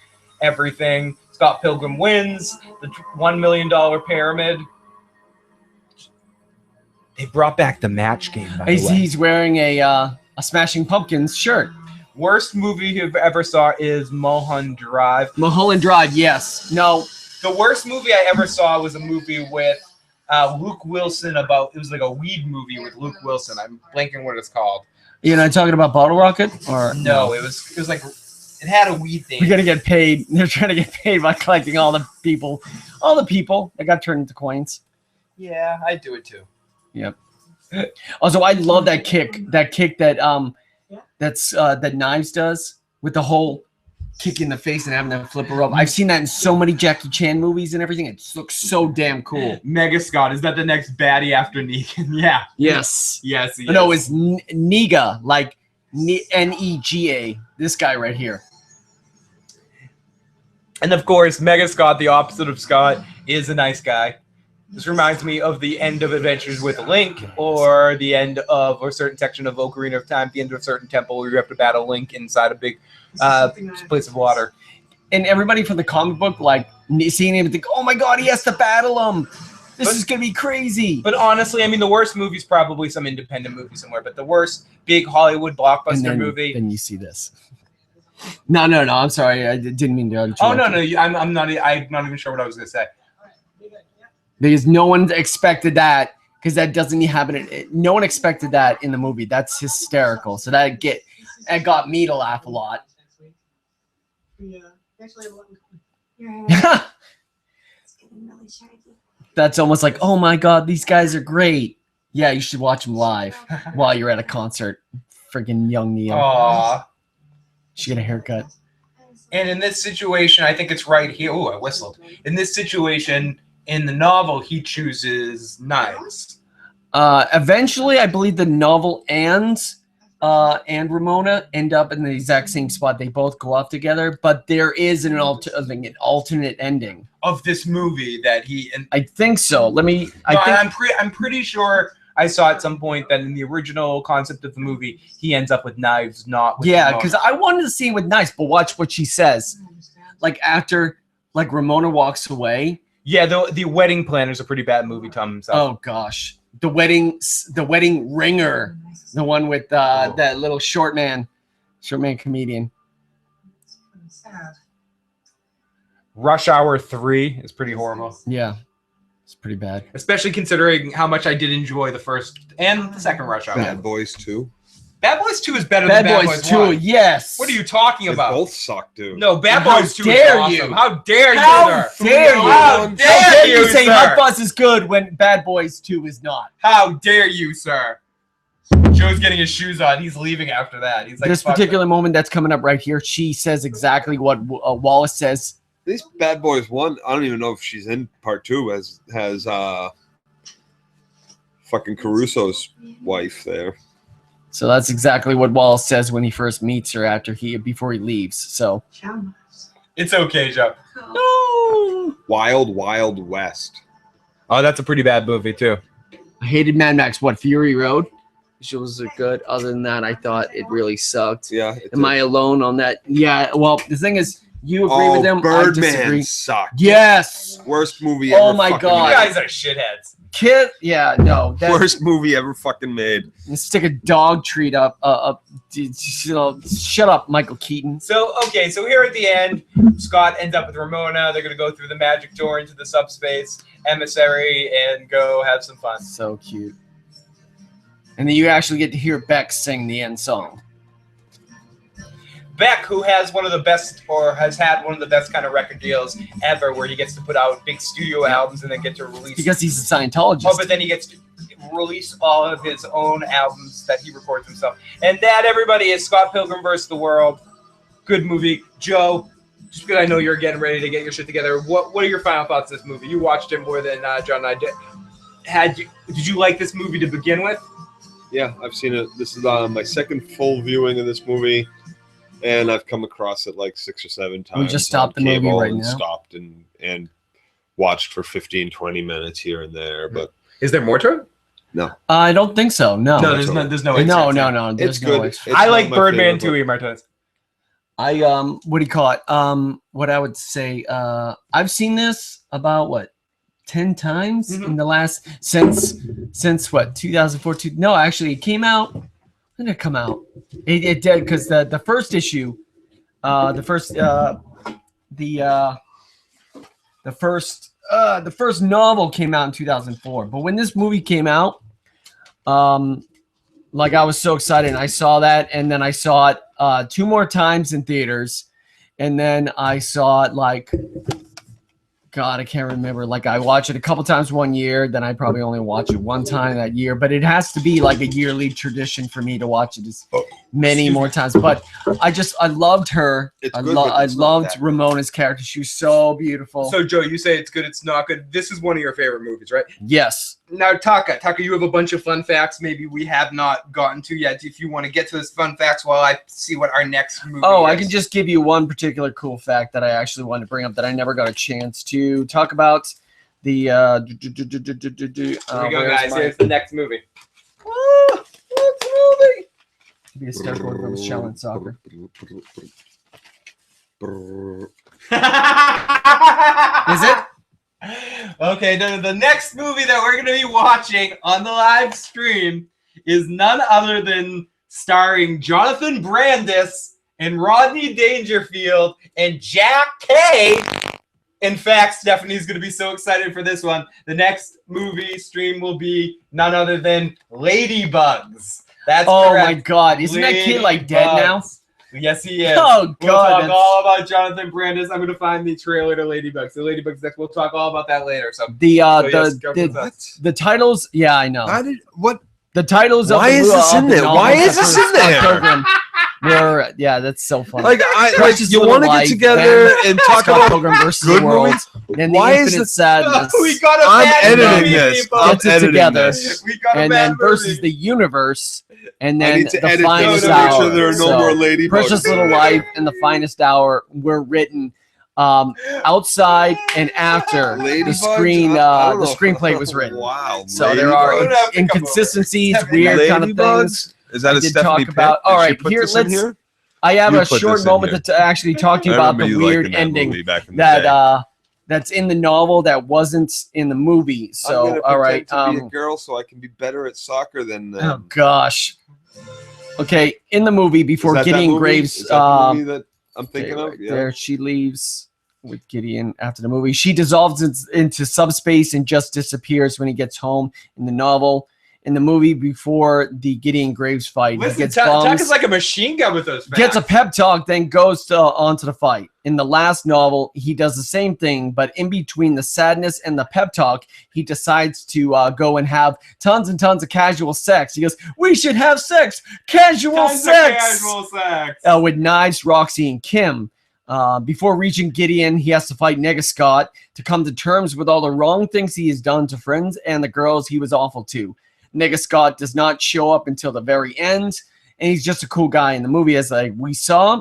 everything. Scott Pilgrim wins the $1 million pyramid. They brought back the match game, by the way. He's wearing a Smashing Pumpkins shirt. Worst movie you've ever saw is Mulholland Drive. Mulholland Drive, yes. No. The worst movie I ever saw was a movie with Luke Wilson about, it was like a weed movie with Luke Wilson. I'm blanking what it's called. You're not talking about Bottle Rocket? Or No, it was like, it had a weed thing. We're gonna get paid. They're trying to get paid by collecting all the people that got turned into coins. Yeah, I'd do it too. Yep. Also, I love that kick that that Knives does with the whole kick in the face and having that flipper up. I've seen that in so many Jackie Chan movies and everything. It looks so damn cool. Mega Scott, is that the next baddie after Negan? Yeah. Yes. Yes. He No, is. it's Nega, like Nega. This guy right here. And of course, Mega Scott, the opposite of Scott, is a nice guy. This reminds me of the end of Adventures with Link, or the end of a certain section of Ocarina of Time, the end of a certain temple where you have to battle Link inside a big place of water. And everybody from the comic book, like, seeing him and think, oh my god, he has to battle him. This is going to be crazy. But honestly, I mean, the worst movie is probably some independent movie somewhere, but the worst big Hollywood blockbuster movie. Then you see this. No, I'm sorry. I didn't mean to interrupt. Oh, no, I'm not even sure what I was going to say. Because no one expected that because that doesn't happen. No one expected that in the movie. That's hysterical. So that got me to laugh a lot. Yeah, actually, That's almost like, oh my god, these guys are great. Yeah, you should watch them live while you're at a concert. Freaking young Neil. Aww. She get a haircut. And in this situation, I think it's right here. Oh, I whistled. In this situation, in the novel, he chooses knives. Eventually, I believe the novel and Ramona end up in the exact same spot. They both go off together, but there is an alternate ending Of this movie that he... I think so. I'm pretty sure I saw at some point that in the original concept of the movie, he ends up with knives, not with Yeah, Ramona. because I wanted to see it with knives, but watch what she says. Like after, like Ramona walks away. Yeah, the Wedding Planner's a pretty bad movie, Tom himself. Oh gosh, the wedding ringer, the one with that little short man comedian. Rush Hour 3 is pretty horrible. Yeah, it's pretty bad. Especially considering how much I did enjoy the first and the second Rush Hour. Bad Boys 2. Bad Boys 2 is better than Bad Boys 2. 1. Yes. What are you talking about? They both suck, dude. No, Bad How Boys 2 dare is awesome. you? How dare you, How sir? dare you? How dare you, say sir? Hot Buzz is good when Bad Boys 2 is not? How dare you, sir? Joe's getting his shoes on. He's leaving after that. He's like, This "Fuck particular moment that's coming up right here, she says exactly what Wallace says. These Bad Boys 1, I don't even know if she's in part 2, has fucking Caruso's wife there. So that's exactly what Wallace says when he first meets her before he leaves. So It's okay, Joe. no. Wild Wild West. Oh, that's a pretty bad movie, too. I hated Mad Max. What, Fury Road? Which was good. Other than that, I thought it really sucked. Yeah. Am I alone on that? Yeah. Well, the thing is, you agree with them. I disagree. Birdman sucked. Yes. Worst movie ever. Oh my fucking God. You made. guys are shitheads. Kid. Yeah. No. Worst movie ever fucking made. Stick a dog treat up. Shut up, Michael Keaton. So here at the end, Scott ends up with Ramona. They're going to go through the magic door into the subspace emissary and go have some fun. So cute. And then you actually get to hear Beck sing the end song. Beck, who has one of the best, or has had one of the best kind of record deals ever, where he gets to put out big studio albums and then get to release. Because he's a Scientologist. Oh, but then he gets to release all of his own albums that he records himself. And that, everybody, is Scott Pilgrim vs. the World. Good movie. Joe, just because I know you're getting ready to get your shit together, what are your final thoughts of this movie? You watched it more than John and I did. Did you like this movie to begin with? Yeah, I've seen it. This is my second full viewing of this movie. And I've come across it like 6 or 7 times. We just stopped the movie right now. Stopped and watched for 15, 20 minutes here and there. But is there more to it? No. I don't think so. No. No, there's no. No. It's good. I like Birdman too, Martinez. What do you call it? What I would say, I've seen this about 10 times in the last since what 2014. No, actually, it came out. When did it come out? It did because the first issue, the first novel came out in 2004. But when this movie came out, like I was so excited. And I saw that, and then I saw it 2 more times in theaters, and then I saw it like. God, I can't remember. Like I watched it a couple times one year, then I probably only watch it one time that year. But it has to be like a yearly tradition for me to watch it as many more times. But I loved her. I loved Ramona's character. She was so beautiful. So Joe, you say it's good, it's not good. This is one of your favorite movies, right? Yes. Now, Taka, you have a bunch of fun facts maybe we have not gotten to yet. If you want to get to those fun facts while I see what our next movie is. I can just give you one particular cool fact that I actually wanted to bring up that I never got a chance to talk about. The here we go, guys. Here's the next movie. What's the movie? Be a step forward from Shaolin Soccer. Is it? Okay, the next movie that we're going to be watching on the live stream is none other than starring Jonathan Brandis and Rodney Dangerfield and Jack Kay In fact, Stephanie's going to be so excited for this one. The next movie stream will be none other than Ladybugs. That's correct. My God. Isn't that kid like dead now? Yes, he is. Oh, God. We'll talk all about Jonathan Brandis. I'm going to find the trailer to Ladybugs. The Ladybugs next. We'll talk all about that later. So the titles. Yeah, I know. What? The titles Why of is this in there? Why is this in there? Yeah, that's so funny. Like you want to get together and talk Scott about Pilgrim versus good the World. movies? And Why the is Infinite it? Sadness. We got a I'm bad editing movie, this. people. I'm Gets it editing together. this. We got a And bad then versus movie. the universe, and I then need to the edit finest this to make hour. sure there are no more ladybugs. Precious Little Life and the finest hour were written outside and after the screen. The screenplay was written. Wow. So there are inconsistencies, weird kind of things. Is that I a did Stephanie talk about. pick? All Did she right, put here this in let's. here? I have You a put short this in moment here. to actually talk to you I about the remember you weird liking that ending movie back in the day. that's in the novel that wasn't in the movie. So I'm gonna all right, pretend to be a girl so I can be better at soccer than. oh gosh. Okay, in the movie before Gideon Graves, Is that the movie that I'm thinking of? Yeah. there she leaves with Gideon after the movie. She dissolves into subspace and just disappears when he gets home in the novel. In the movie before the Gideon Graves fight, Listen, he gets Tuck is like a machine gun with those facts. gets a pep talk, then goes onto the fight. In the last novel, he does the same thing, but in between the sadness and the pep talk, he decides to go and have tons and tons of casual sex. He goes, "We should have sex, casual sex with Knives, Roxy, and Kim." Before reaching Gideon, he has to fight Nega Scott to come to terms with all the wrong things he has done to friends and the girls he was awful to. Nega Scott does not show up until the very end, and he's just a cool guy in the movie. As we saw,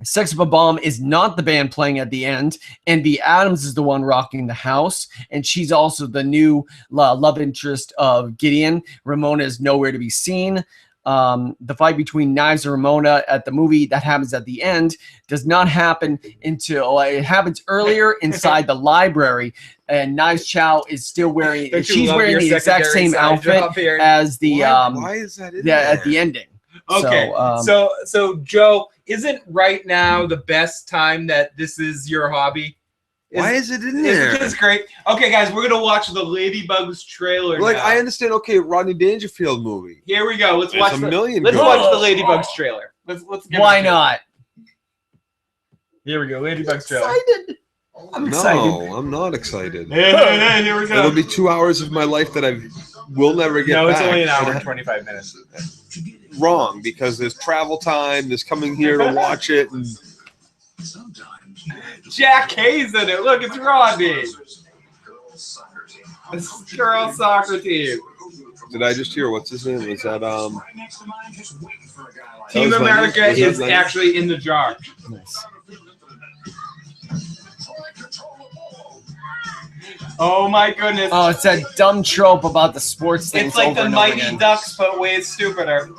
Sex of a Bomb is not the band playing at the end. Envy Adams is the one rocking the house, and she's also the new love interest of Gideon. Ramona is nowhere to be seen. The fight between Knives and Ramona at the movie that happens at the end does not happen until it happens earlier inside the library, and Knives Chow is still wearing. She's wearing the exact same outfit as the Why is that in there? at the ending. Okay, so Joe, isn't right now the best time that this is your hobby? Why is it in there? Isn't this great? Okay, guys, we're gonna watch the Ladybugs trailer. Like now. I understand. Okay, Rodney Dangerfield movie. Here we go. Let's There's watch. a The, million let's good watch ones. the Ladybugs trailer. Let's. Get Why into it. not? Here we go. Ladybugs trailer. I'm excited. No, I'm not excited. Hey, here we go. It'll be 2 hours of my life that I will never get No, back. it's only an hour and 25 minutes. Wrong, because there's travel time. There's coming here to watch it. And Jack Hayes in it. Look, it's Rodney. It's girls soccer team. did I just hear? What's his name? Was that Team that was America nice? Was that is nice? actually in the jar. Nice. Oh my goodness. Oh, it's that dumb trope about the sports things. It's like over the and over Mighty again. Ducks, but way stupider.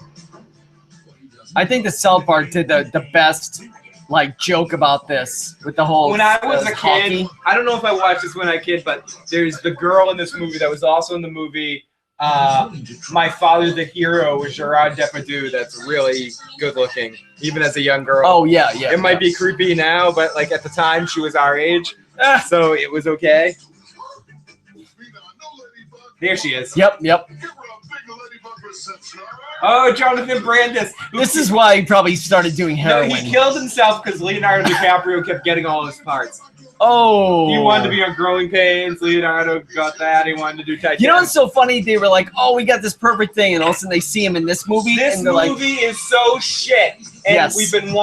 I think the South Park did the best like joke about this with the whole. When I was a hockey. kid, I don't know if I watched this when I was a kid, but there's the girl in this movie that was also in the movie My Father the Hero with Gerard Depardieu that's really good looking, even as a young girl. Oh yeah, yeah. It might be creepy now, but like at the time she was our age, so it was okay. There she is. Yep, yep. Oh, Jonathan Brandis. This is why he probably started doing No, heroin. he killed himself because Leonardo DiCaprio kept getting all his parts. Oh. He wanted to be on Growing Pains. Leonardo got that. He wanted to do Titanic. You know what's so funny? They were like, "Oh, we got this perfect thing," and all of a sudden they see him in this movie, This and they're like, movie is so shit. And Yes. I've been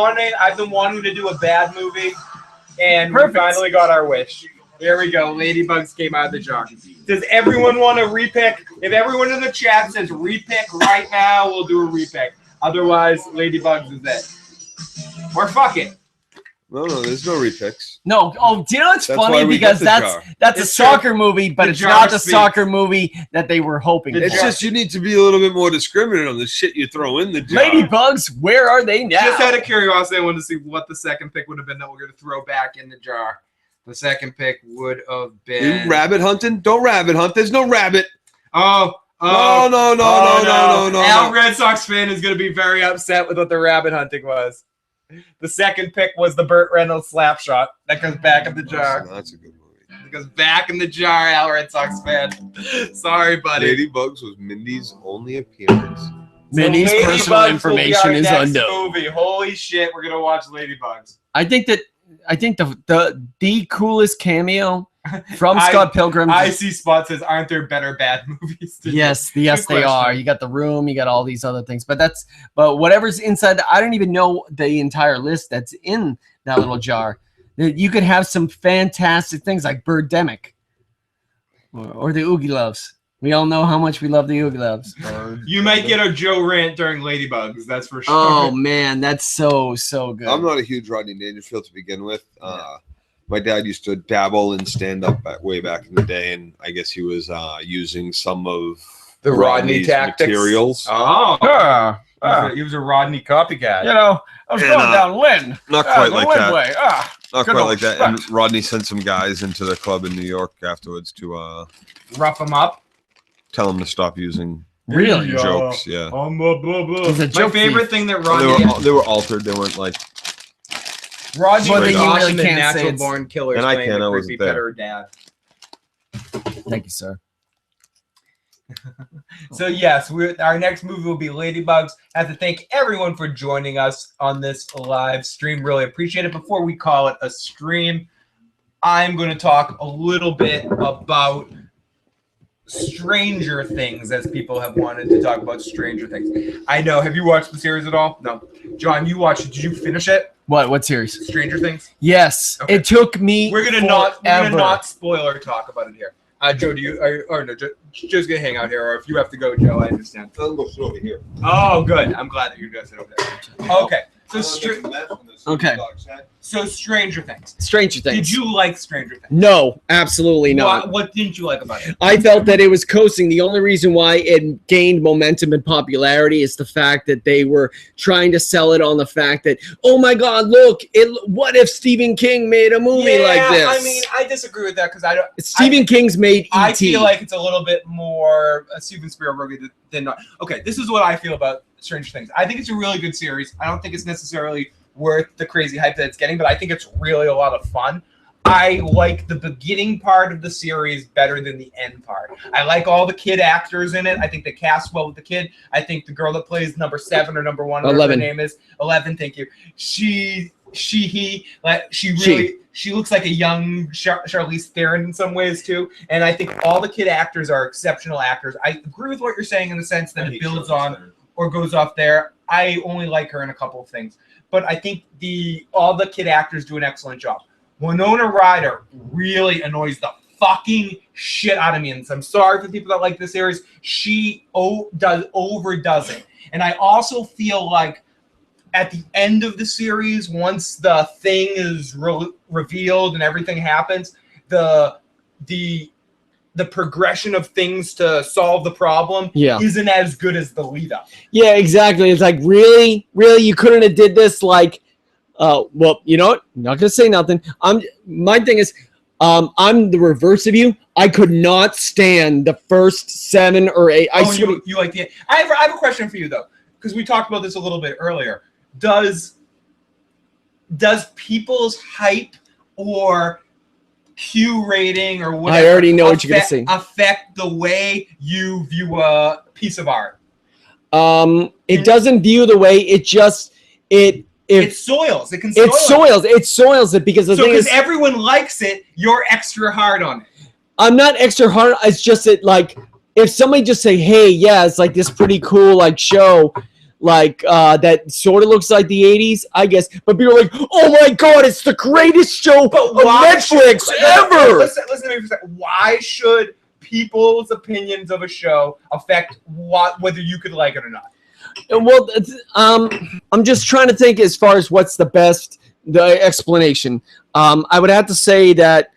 wanting to do a bad movie, and Perfect. we finally got our wish. Here we go. Ladybugs came out of the jar. Does everyone want to repick? If everyone in the chat says repick right now, we'll do a repick. Otherwise, Ladybugs is it. Or fuck it. No, there's no repicks. "No." Oh, do you know what's That's why funny? we Because get the jar. that's a It's soccer movie, but The it's jar not the speaks. soccer movie that they were hoping. It's for. just you need to be a little bit more discriminate on the shit you throw in the jar. Ladybugs. Where are they now? Just out of curiosity, I wanted to see what the second pick would have been that we're going to throw back in the jar. The second pick would have been... You rabbit hunting? Don't rabbit hunt. There's no rabbit. No. No. Al Red Sox fan is going to be very upset with what the rabbit hunting was. The second pick was the Burt Reynolds slap shot that goes back in the jar. That's a good movie. It goes back in the jar, Al Red Sox fan. Sorry, buddy. Ladybugs was Mindy's only appearance. Minnie's So personal Ladybugs information will be is our next unknown. movie. Holy shit, we're gonna watch Ladybugs. I think the coolest cameo from Scott Pilgrim. I see Spot says, "Aren't there better bad movies?" Yes, Good they are. question. You got The Room, you got all these other things, but whatever's inside. I don't even know the entire list that's in that little jar. You could have some fantastic things like Birdemic or the Oogie Loves. We all know how much we love the Oogie Loves. You might get a Joe rant during Ladybugs. That's for sure. Oh man, that's so good. I'm not a huge Rodney Dangerfield to begin with. My dad used to dabble in stand-up way back in the day, and I guess he was using some of The Rodney Rodney's tactics. materials. Oh, he was a Rodney copycat. I was going down Lynn. Not quite like that. Way. Not good quite old like that. And Rodney sent some guys into the club in New York afterwards to Rough him up. tell him to stop using Really? jokes. Yeah, Blah, blah, blah. He's a My joke favorite thief. thing that they were altered. They weren't like. Rodney But was then you awesome really in can't say Natural it's- Born Killers. And I playing can't, the I creepy wasn't there. better dad. Thank you, sir. So yes, our next movie will be Ladybugs. I have to thank everyone for joining us on this live stream. Really appreciate it. Before we call it a stream, I'm going to talk a little bit about Stranger Things, as people have wanted to talk about Stranger Things. I know. Have you watched the series at all? No. John, you watched it. Did you finish it? What series? Stranger Things? Yes. Okay. It took me We're gonna not spoiler talk about it here. Joe, do you no? Joe's gonna hang out here, or if you have to go, Joe, I understand. I'll go sit over here. Oh, good. I'm glad that you're gonna sit over there. Okay. So Stranger Things. Stranger Things. Did you like Stranger Things? No, absolutely not. What didn't you like about it? I felt that it was coasting. The only reason why it gained momentum and popularity is the fact that they were trying to sell it on the fact that, oh my God, look, what if Stephen King made a movie like this? I mean, I disagree with that because I don't. Stephen King's made E.T. I feel like it's a little bit more Steven Spielberg than not. Okay, this is what I feel about Stranger Things. I think it's a really good series. I don't think it's necessarily worth the crazy hype that it's getting, but I think it's really a lot of fun. I like the beginning part of the series better than the end part. I like all the kid actors in it. I think they cast well with the kid. I think the girl that plays number 7 or number 1, whatever her name is, 11. Thank you. She looks like a young Charlize Theron in some ways too. And I think all the kid actors are exceptional actors. I agree with what you're saying in the sense that it builds on or goes off there. I only like her in a couple of things. But I think all the kid actors do an excellent job. Winona Ryder really annoys the fucking shit out of me. And I'm sorry for people that like this series. She overdoes it. And I also feel like at the end of the series, once the thing is revealed and everything happens, the progression of things to solve the problem isn't as good as the lead up. Yeah, exactly. It's like, really, you couldn't have did this like, well, you know what? I'm not gonna say nothing. My thing is, I'm the reverse of you. I could not stand the first 7 or 8. You like the? I have a question for you though, because we talked about this a little bit earlier. Does people's hype or Q rating or whatever I already know what you're gonna say. affect the way you view a piece of art? It doesn't view the way it just it soils. It soils it because the thing is, everyone likes it, you're extra hard on it. I'm not extra hard. It's just that, like, if somebody just say, "Hey, yeah, it's like this pretty cool like show, like that sort of looks like the '80s," I guess. But people are like, "Oh my God, it's the greatest show on Netflix ever." Listen to me for a second. Why should people's opinions of a show affect whether you could like it or not? Well, I'm just trying to think as far as what's the explanation. I would have to say that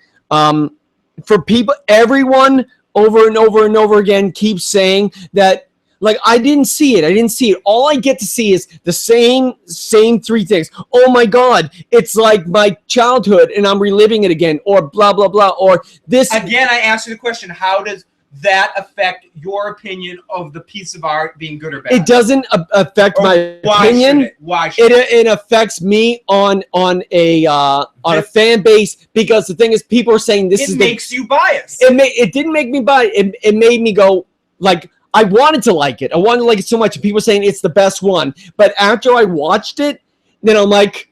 for people, everyone over and over and over again keeps saying that, like, I didn't see it. All I get to see is the same 3 things. Oh my God, it's like my childhood and I'm reliving it again, or blah, blah, blah, or this. Again, I asked you the question, how does that affect your opinion of the piece of art being good or bad? It doesn't affect my Why opinion. should it? Why should It affects me on a fan base, because the thing is, people are saying this It makes you biased. It didn't make me buy it. It made me go, like, I wanted to like it. I wanted to like it so much. People were saying it's the best one. But after I watched it, then I'm like,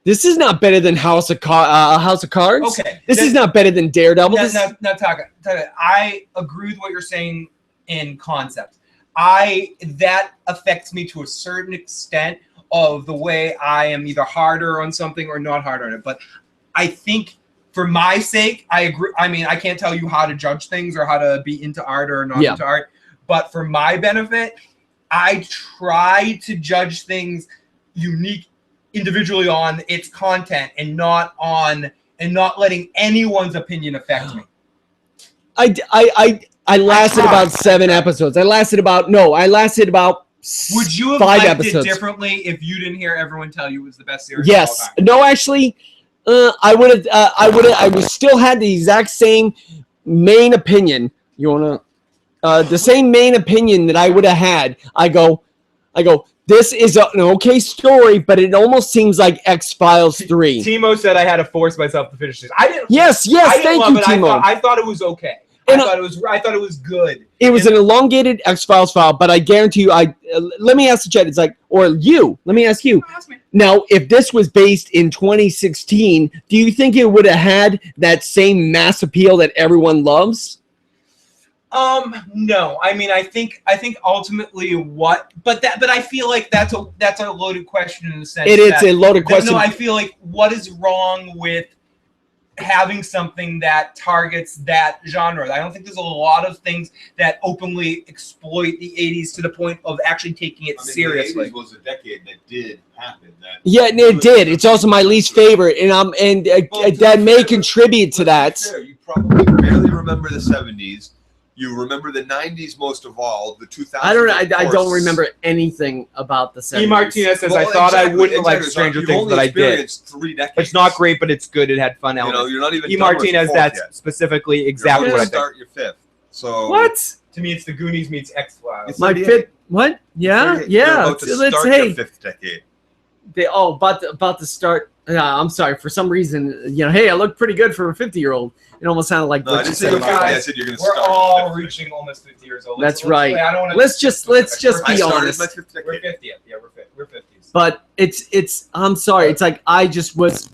this is not better than House of Cards. Okay. This is not better than Daredevil. No, Taka, I agree with what you're saying in concept. That affects me to a certain extent of the way I am either harder on something or not harder on it. But I think for my sake, I agree. I mean, I can't tell you how to judge things or how to be into art or not into art. But for my benefit, I try to judge things unique individually on its content and not letting anyone's opinion affect me. I lasted about 7 episodes. I lasted about Would you have 5 liked episodes. it differently if you didn't hear everyone tell you it was the best series Yes. of all time? No, actually, I would still had the exact same main opinion. You wanna the same main opinion that I would have had. I go, this is an okay story, but it almost seems like X-Files 3. Timo said I had to force myself to finish this. I didn't. Yes, I didn't thank love you, it. Timo. I thought it was okay. I thought it was good. It was an elongated X-Files file, but I guarantee you, let me ask the chat. It's like, or you, let me ask you. Now, if this was based in 2016, do you think it would have had that same mass appeal that everyone loves? No. I mean, I think ultimately but I feel like that's a loaded question in the sense It is a loaded question. No, I feel like what is wrong with having something that targets that genre? I don't think there's a lot of things that openly exploit the 80s to the point of actually taking it seriously. The 80s was a decade that did happen. Yeah, it did. It's also my least favorite, and that may contribute to that. You probably barely remember the 70s. You remember the 90s most of all. The 2000s. I don't remember anything about the 70s. E. Martinez says, I thought I wouldn't like Stranger Things, but I did. 3 decades. It's not great, but it's good. It had fun elements. You're not even E. Martinez, that's specifically exactly what I think. Start your 5th. So what? To me, it's the Goonies meets X-Files. My 5th. What? Yeah. Let's say your 5th decade. About to start. I'm sorry. For some reason, hey, I look pretty good for a 50-year-old. It almost sounded like. I said you're going to start. We're all reaching almost 50 years old. That's right. Let's just be honest. We're 50th. Yeah, we're 50s. But it's. I'm sorry. It's like I just was.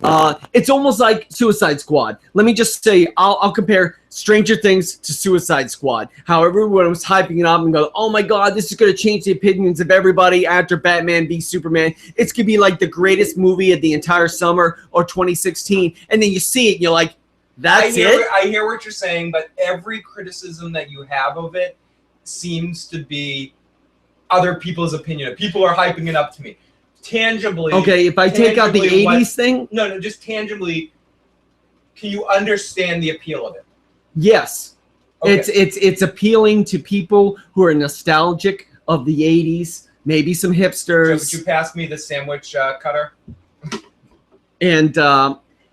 It's almost like Suicide Squad. Let me just say, I'll compare Stranger Things to Suicide Squad. How everyone was hyping it up and go, oh my God, this is going to change the opinions of everybody after Batman v Superman. It's going to be like the greatest movie of the entire summer or 2016. And then you see it and you're like, that's it? I hear what you're saying, but every criticism that you have of it seems to be other people's opinion. People are hyping it up to me. Tangibly. Okay, if I take out the 80s thing? No, just tangibly, can you understand the appeal of it? Yes. Okay. It's appealing to people who are nostalgic of the 80s, maybe some hipsters. Would you pass me the sandwich cutter? And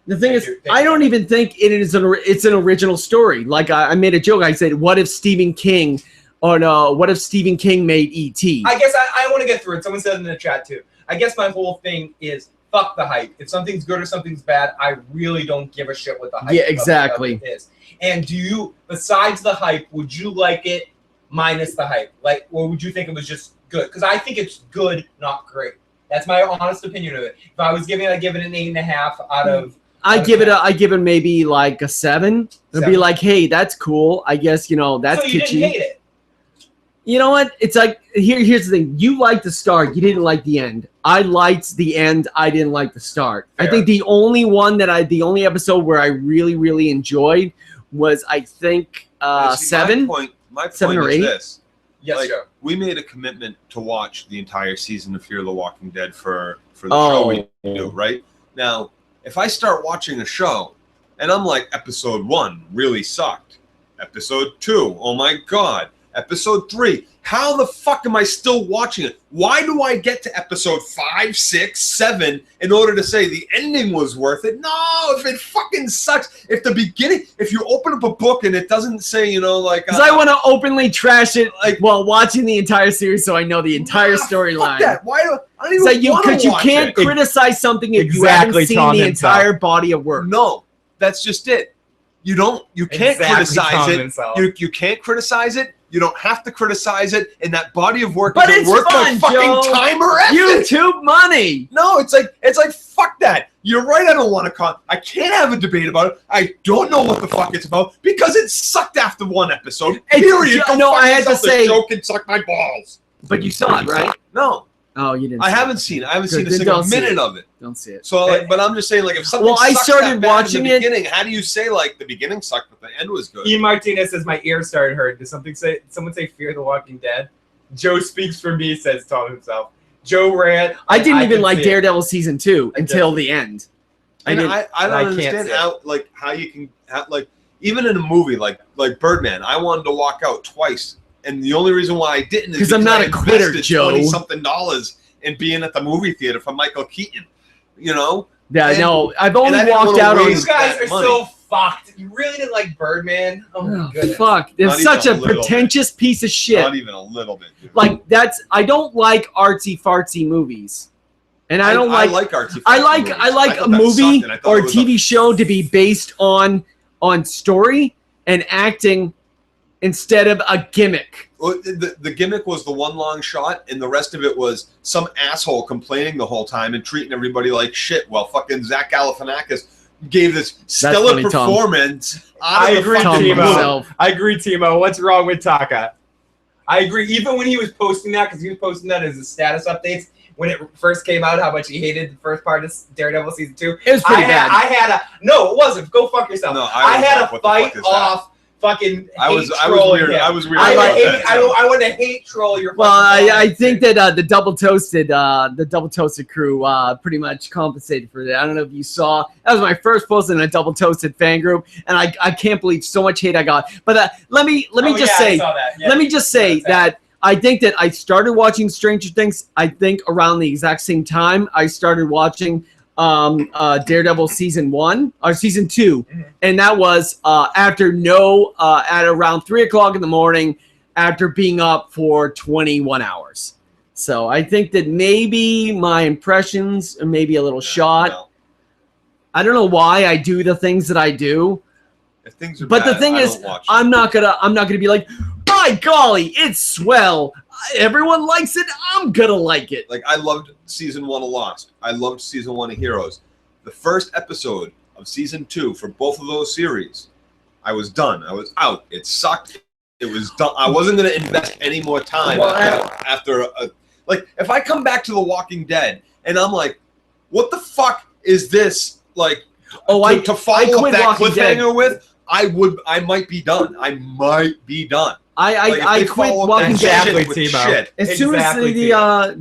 the thing is, I don't even think it's an original story. Like I made a joke. I said, "What if Stephen King, what if Stephen King made E.T.?" I guess I want to get through it. Someone said in the chat too. I guess my whole thing is fuck the hype. If something's good or something's bad, I really don't give a shit what the hype. Yeah, exactly. Of it is. And do you, besides the hype, would you like it minus the hype? Like, or would you think it was just good? Because I think it's good, not great. That's my honest opinion of it. If I was giving it, I'd give it an 8.5 out of. I give it maybe like a 7. It'd be like, hey, that's cool. I guess that's so you kitschy. didn't hate it. You know what? It's like here's the thing. You liked the start. You didn't like the end. I liked the end. I didn't like the start. Fair. I think the only episode where I really, really enjoyed was I think 7. My point 7 or 8. Is this. Yes, like, Joe. We made a commitment to watch the entire season of Fear the Walking Dead for the show we do, right? Now, if I start watching a show and I'm like, episode 1 really sucked. Episode 2, oh my God. Episode 3. How the fuck am I still watching it? Why do I get to episode 5, 6, 7 in order to say the ending was worth it? No, if it fucking sucks. If the beginning, if you open up a book and it doesn't say, you know, like... Because I want to openly trash it like while watching the entire series so I know the entire storyline. Fuck that. Why do I don't even want to watch it? Because you can't criticize something if you haven't seen the entire body of work. No, that's just it. You can't criticize it. You can't criticize it. You don't have to criticize it, and that body of work isn't worth my fucking time or effort. YouTube money. No, it's like fuck that. You're right. I don't want to. I can't have a debate about it. I don't know what the fuck it's about because it sucked after one episode. Period. No, I had to say, the show can suck my balls. But you saw it, right? No. Oh, you didn't. I haven't seen it. I haven't seen a single minute of it. Don't see it. So, like, but I'm just saying, like, if something I sucks started that bad watching in the beginning, how do you say like the beginning sucked but the end was good? E. Martinez says my ear started hurt. Did someone say Fear the Walking Dead? Joe speaks for me, says Tom himself. Joe ran. I didn't even like Daredevil season 2 until the end. I don't understand how you can like even in a movie like Birdman. I wanted to walk out twice, and the only reason why I didn't is because I'm not a quitter, Joe. $20-something and being at the movie theater for Michael Keaton, you know? Yeah, no, I've only walked out on. You guys are so fucked. You really didn't like Birdman? Oh my goodness. Fuck! It's such a pretentious piece of shit. Not even a little bit. Dude. Like I don't like artsy fartsy movies, and I don't I like artsy. I like a movie or a TV show to be based on story and acting instead of a gimmick. Well, the gimmick was the one long shot, and the rest of it was some asshole complaining the whole time and treating everybody like shit. While fucking Zach Galifianakis gave this stellar performance. I agree, Timo. What's wrong with Taka? I agree. Even when he was posting that, because he was posting that as his status updates when it first came out, how much he hated the first part of Daredevil season 2. It was pretty bad. No, it wasn't. Go fuck yourself. No, I had a fight off. Fucking I was weird. I want to hate troll your. Well, I think that the double toasted crew pretty much compensated for that. I don't know if you saw. That was my first post in a double toasted fan group, and I can't believe so much hate I got. But let me just say that I think that I started watching Stranger Things. I think around the exact same time I started watching Daredevil season 1 or season 2, and that was at around 3 o'clock in the morning after being up for 21 hours. So I think that maybe my impressions are maybe a little shot. No. I don't know why I do the things that I do. If things are but bad, the thing is, don't watch I'm not gonna be like, by golly, it's swell. Everyone likes it. I'm gonna like it. Like I loved season 1 of Lost. I loved season 1 of Heroes. The first episode of season 2 for both of those series, I was done. I was out. It sucked. It was done. I wasn't gonna invest any more time after. Like if I come back to The Walking Dead and I'm like, what the fuck is this? Like, to follow up that cliffhanger with, I might be done. I might be done. I quit Walking Dead as soon as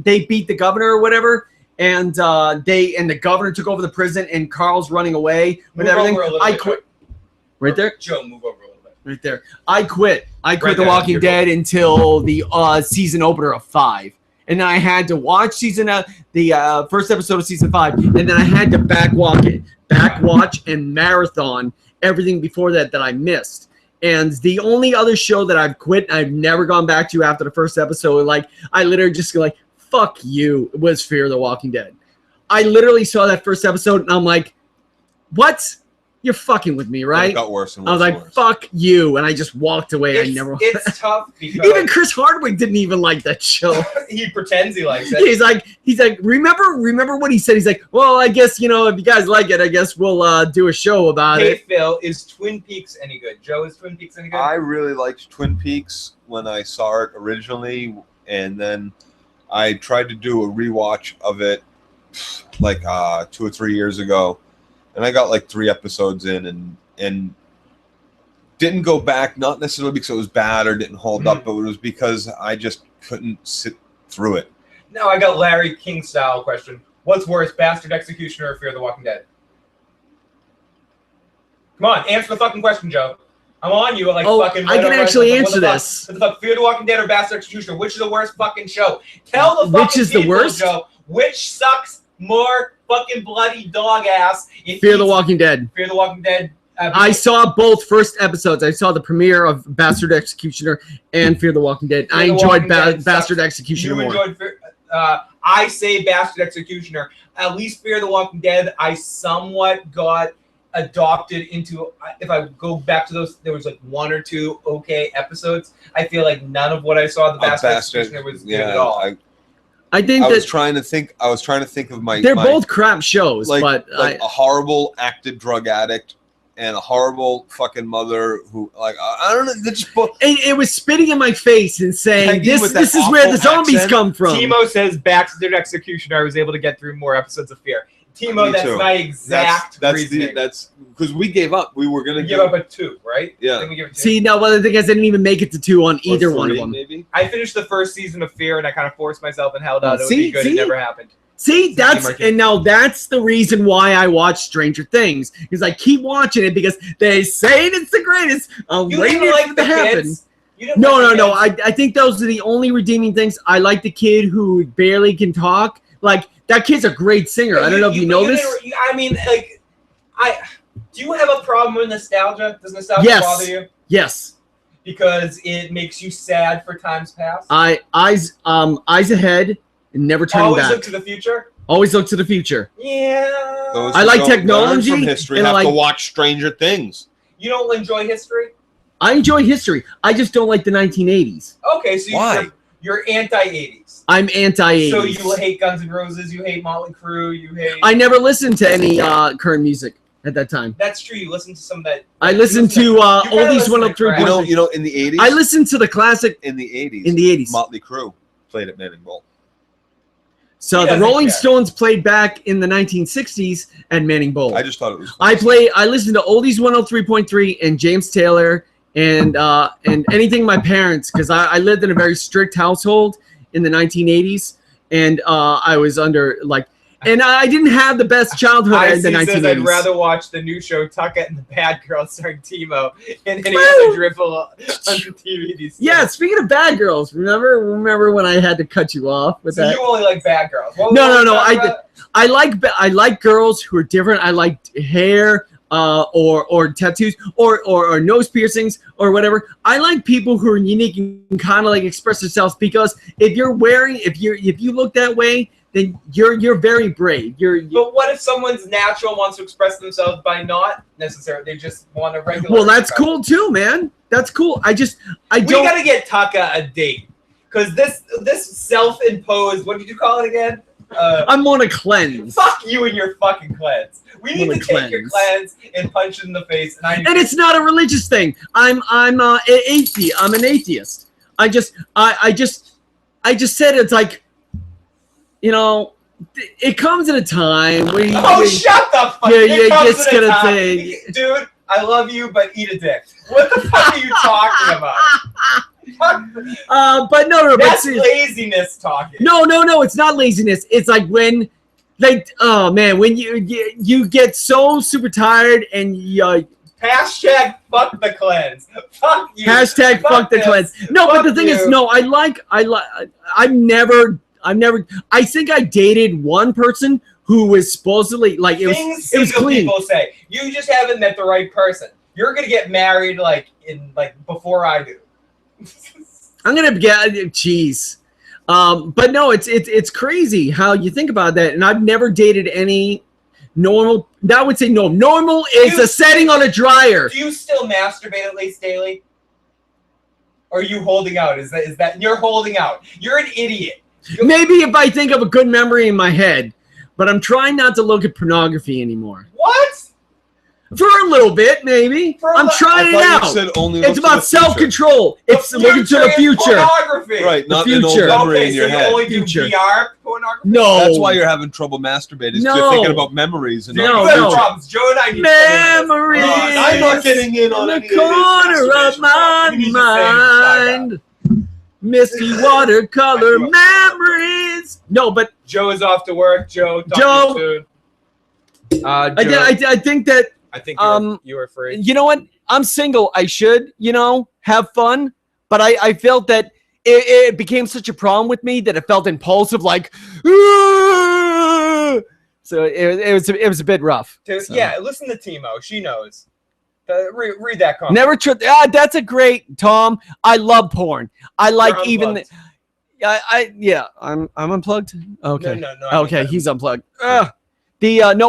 they beat the governor or whatever, and the governor took over the prison, and Carl's running away with everything. I quit. Right there, Joe, move over a little bit. Right there. I quit The Walking Dead until the season opener of 5, and then I had to watch the first episode of season 5, and then I had to backwatch and marathon everything before that I missed. And the only other show that I've quit and I've never gone back to after the first episode, like I literally just go like, fuck you, was Fear the Walking Dead. I literally saw that first episode and I'm like, what? You're fucking with me, right? It got worse and worse. I was like, fuck you, and I just walked away. It's tough because even Chris Hardwick didn't even like that show. He pretends he likes it. He's like, remember what he said? He's like, well, I guess if you guys like it, I guess we'll do a show about it. Hey Phil, is Twin Peaks any good? Joe, is Twin Peaks any good? I really liked Twin Peaks when I saw it originally, and then I tried to do a rewatch of it like 2 or 3 years ago. And I got like 3 episodes in and didn't go back, not necessarily because it was bad or didn't hold up, but it was because I just couldn't sit through it. Now I got Larry King style question. What's worse, Bastard Executioner or Fear the Walking Dead? Come on, answer the fucking question, Joe. I'm on you. Like fucking. I can actually answer what this. What the fuck? Fear the Walking Dead or Bastard Executioner? Which is the worst fucking show? Tell the fucking Which is people, the worst? Joe. Which sucks more fucking bloody dog ass? Fear the Walking Dead. Fear the Walking Dead. I saw both first episodes. I saw the premiere of Bastard Executioner and Fear the Walking Dead. I enjoyed Bastard Executioner more. You enjoyed I say Bastard Executioner. At least Fear the Walking Dead, I somewhat got adopted into. If I go back to those, there was like 1 or 2 okay episodes. I feel like none of what I saw the Bastard Executioner was good at all. I think I was trying to think of my. They're both crap shows, but a horrible acted drug addict and a horrible fucking mother who, like, I don't know. They just it was spitting in my face and saying, "This is where the zombies come from." Timo says Bastard Executioner. I was able to get through more episodes of Fear. Timo, that's my exact reasoning. That's because we gave up. We were gonna give up a 2, right? Yeah. See, no, well, the thing is, I didn't even make it to 2 on either one of them. Maybe. I finished the first season of Fear, and I kind of forced myself and held out. It would be good. It never happened. See, that's the reason why I watch Stranger Things, because I keep watching it because they say it's the greatest. I'm waiting for it to happen. No. I think those are the only redeeming things. I like the kid who barely can talk. Like, that kid's a great singer. I don't know if you know this. I mean, like, do you have a problem with nostalgia? Does nostalgia bother you? Yes. Because it makes you sad for times past? Eyes ahead and never turning back. Always look to the future? Always look to the future. Yeah. Those I like technology. From history and have to watch Stranger Things. You don't enjoy history? I enjoy history. I just don't like the 1980s. Okay, so you're anti-80s. I'm anti-80s. So you hate Guns N' Roses, you hate Motley Crue, you hate... I never listened to any current music at that time. That's true. You listen to some of that... I listened to Oldies 103. You know, in the 80s... I listened to the classic... In the 80s. In the 80s. Motley Crue played at Manning Bowl. So the Rolling Stones played back in the 1960s at Manning Bowl. I just thought it was... I listened to Oldies 103.3 and James Taylor and anything my parents, because I lived in a very strict household in the 1980s, and I was under, like... And I didn't have the best childhood in the 1980s. Says I'd rather watch the new show Taka and the Bad Girls starring Timo and any other dribble on the TV. Yeah, speaking of Bad Girls, remember when I had to cut you off with that? You only like Bad Girls. No. I like girls who are different. I like hair or tattoos or nose piercings or whatever. I like people who are unique and kind of like express themselves, because if you look that way, then you're very brave. But what if someone's natural wants to express themselves by not necessarily? They just want a regular. Well, that's cool too, man. That's cool. We gotta get Taka a date, because this self-imposed. What did you call it again? I'm on a cleanse. Fuck you and your fucking cleanse. We need to take your cleanse and punch it in the face. And it's not a religious thing. I'm an atheist. I'm an atheist. I just said it's like. You know, it comes at a time where you... Oh, shut the fuck! You're just gonna say... Dude, I love you, but eat a dick. What the fuck are you talking about? But no. That's laziness talking. No, it's not laziness. It's like when... oh, man, when you get so super tired and you... Hashtag fuck the cleanse. Fuck you. Hashtag fuck the cleanse. No, but the thing is, no, I think I dated one person who was supposedly like it was clean. People say you just haven't met the right person. You're gonna get married before I do. I'm gonna get but no, it's crazy how you think about that. And I've never dated any normal. That would say no. Normal is a setting on a dryer. Do you still masturbate at least daily? Or are you holding out? Is that you're holding out? You're an idiot. Maybe if I think of a good memory in my head, but I'm trying not to look at pornography anymore. What? For a little bit, maybe. I'm trying it out. It's about self-control. It's looking to the future. Pornography. Right, not an old memory in your head. You only do VR pornography? No. That's why you're having trouble masturbating. No. You're thinking about memories. And problems. Joe and I need memories. I'm not getting in on the corner of my mind. Misty watercolor memories. No, but Joe is off to work. Joe. Joe. I think that. I think you were free. You know what? I'm single. I should, have fun. But I felt that it became such a problem with me that it felt impulsive, like, "Aah!" So it was a bit rough. So. Yeah, listen to Timo. She knows. Read that comment. Never that's a great Tom. I love porn. I like even. I'm unplugged. Okay. No. Okay, he's unplugged. No,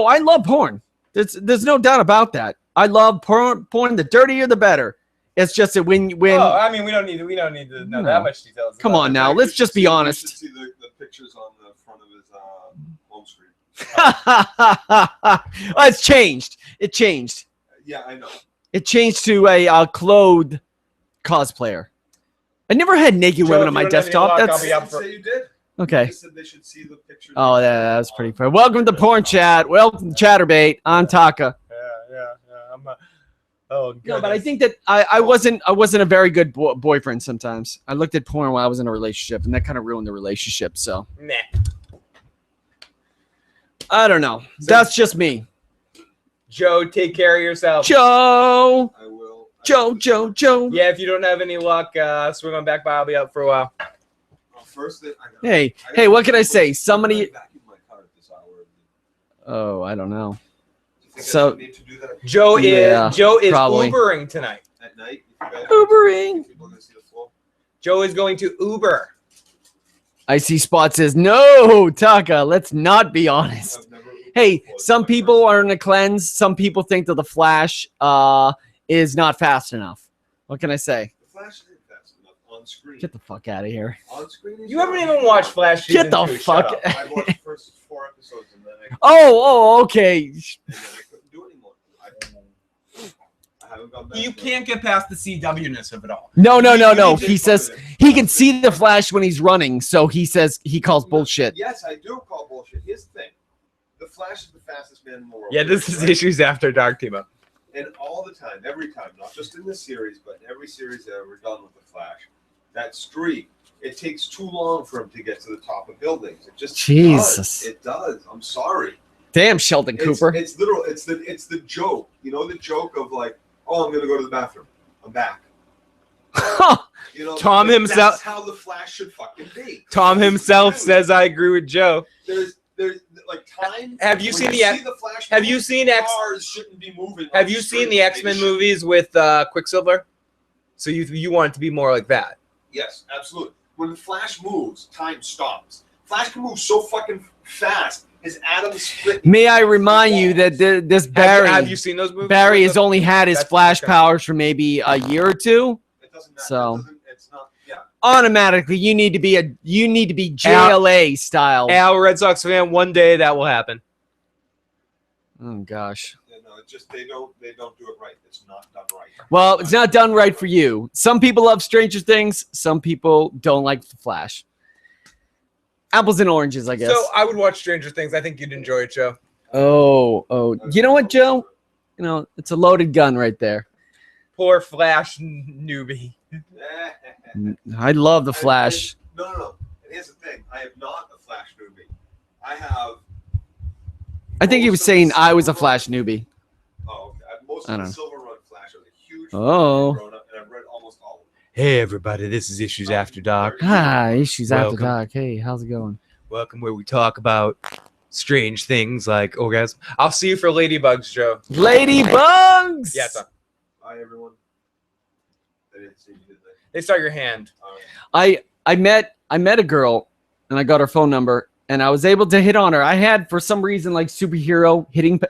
I love porn. There's no doubt about that. I love porn. The dirtier, the better. It's just that when. Oh, I mean, we don't need to know that much details. Come on now, let's just be honest. You should see the pictures on the front of his home screen. Oh, it's changed. It changed. Yeah, I know. It changed to a clothed cosplayer. I never had naked women on my desktop. That's Say you did. okay. They said they should see the pictures. Oh, that was pretty fair. Welcome to Porn Chat. Welcome to Chatterbait. I'm Taka. Yeah. No, but I think that I wasn't a very good boyfriend sometimes. I looked at porn while I was in a relationship, and that kind of ruined the relationship. So Nah. I don't know. That's just me. Joe, take care of yourself. Joe. I will. Joe. Yeah, if you don't have any luck, swing on back by. I'll be out for a while. First, Hey, what can I say? Somebody. Oh, I don't know. So Joe is probably. Ubering tonight. At night. Ubering. Joe is going to Uber. I see Spot says, no, Taka, let's not be honest. Hey, some people are in a cleanse. Some people think that the Flash is not fast enough. What can I say? The Flash isn't fast enough on screen. Get the fuck out of here. On screen. You haven't even watched Flash season Get the 2. fuck. I watched the first 4 episodes and then I Okay. couldn't do anymore. I haven't gone back. You can't get past the CW-ness of it all. No. He says he can see the Flash when he's running, so he says he calls bullshit. Yes, I do call bullshit. Here's the thing. The Flash is the fastest man in the world. Yeah, this is Issues After Dark, Timo. And all the time, every time, not just in this series, but in every series that ever done with the Flash, that streak, it takes too long for him to get to the top of buildings. It just Jesus. It does. I'm sorry. Damn, Sheldon Cooper. It's literal. It's the joke. You know the joke of like, oh, I'm gonna go to the bathroom. I'm back. Tom himself. That's how the Flash should fucking be. Tom himself says, "I agree with Joe." There's like time. Have you seen the Flash? Have you seen Cars shouldn't be moving. Have you seen the X-Men movies with Quicksilver? So you want it to be more like that? Yes, absolutely. When the Flash moves, time stops. Flash can move so fucking fast. His atoms split. May I remind you that this Barry? Have you seen those movies? Barry has only had his Flash powers for maybe a year or two. It doesn't matter. So It's not. Yeah. automatically, you need to be JLA style. Al, Red Sox fan. One day that will happen. Oh gosh. No, it's just they don't do it right. It's not done right. Well, it's not done right for you. Some people love Stranger Things. Some people don't like the Flash. Apples and oranges, I guess. So I would watch Stranger Things. I think you'd enjoy it, Joe. Oh. You know what, Joe? It's a loaded gun right there. Poor Flash newbie. I love the Flash. No. And here's the thing. I am not a Flash newbie. I have. I think he was saying I was a Flash newbie. Oh, okay. Most I of don't the know. Silver Run Flash. I was a huge Oh. fan growing up, and I've read almost all of them. Hey, everybody. This is Issues After Dark. Hi, Issues After Welcome. Dark. Hey, how's it going? Welcome, where we talk about strange things like orgasm. I'll see you for Ladybugs, Joe. Ladybugs! Yeah, son. Hi, everyone. I didn't see you, did They saw your hand. I met a girl and I got her phone number and I was able to hit on her. I had for some reason like superhero hitting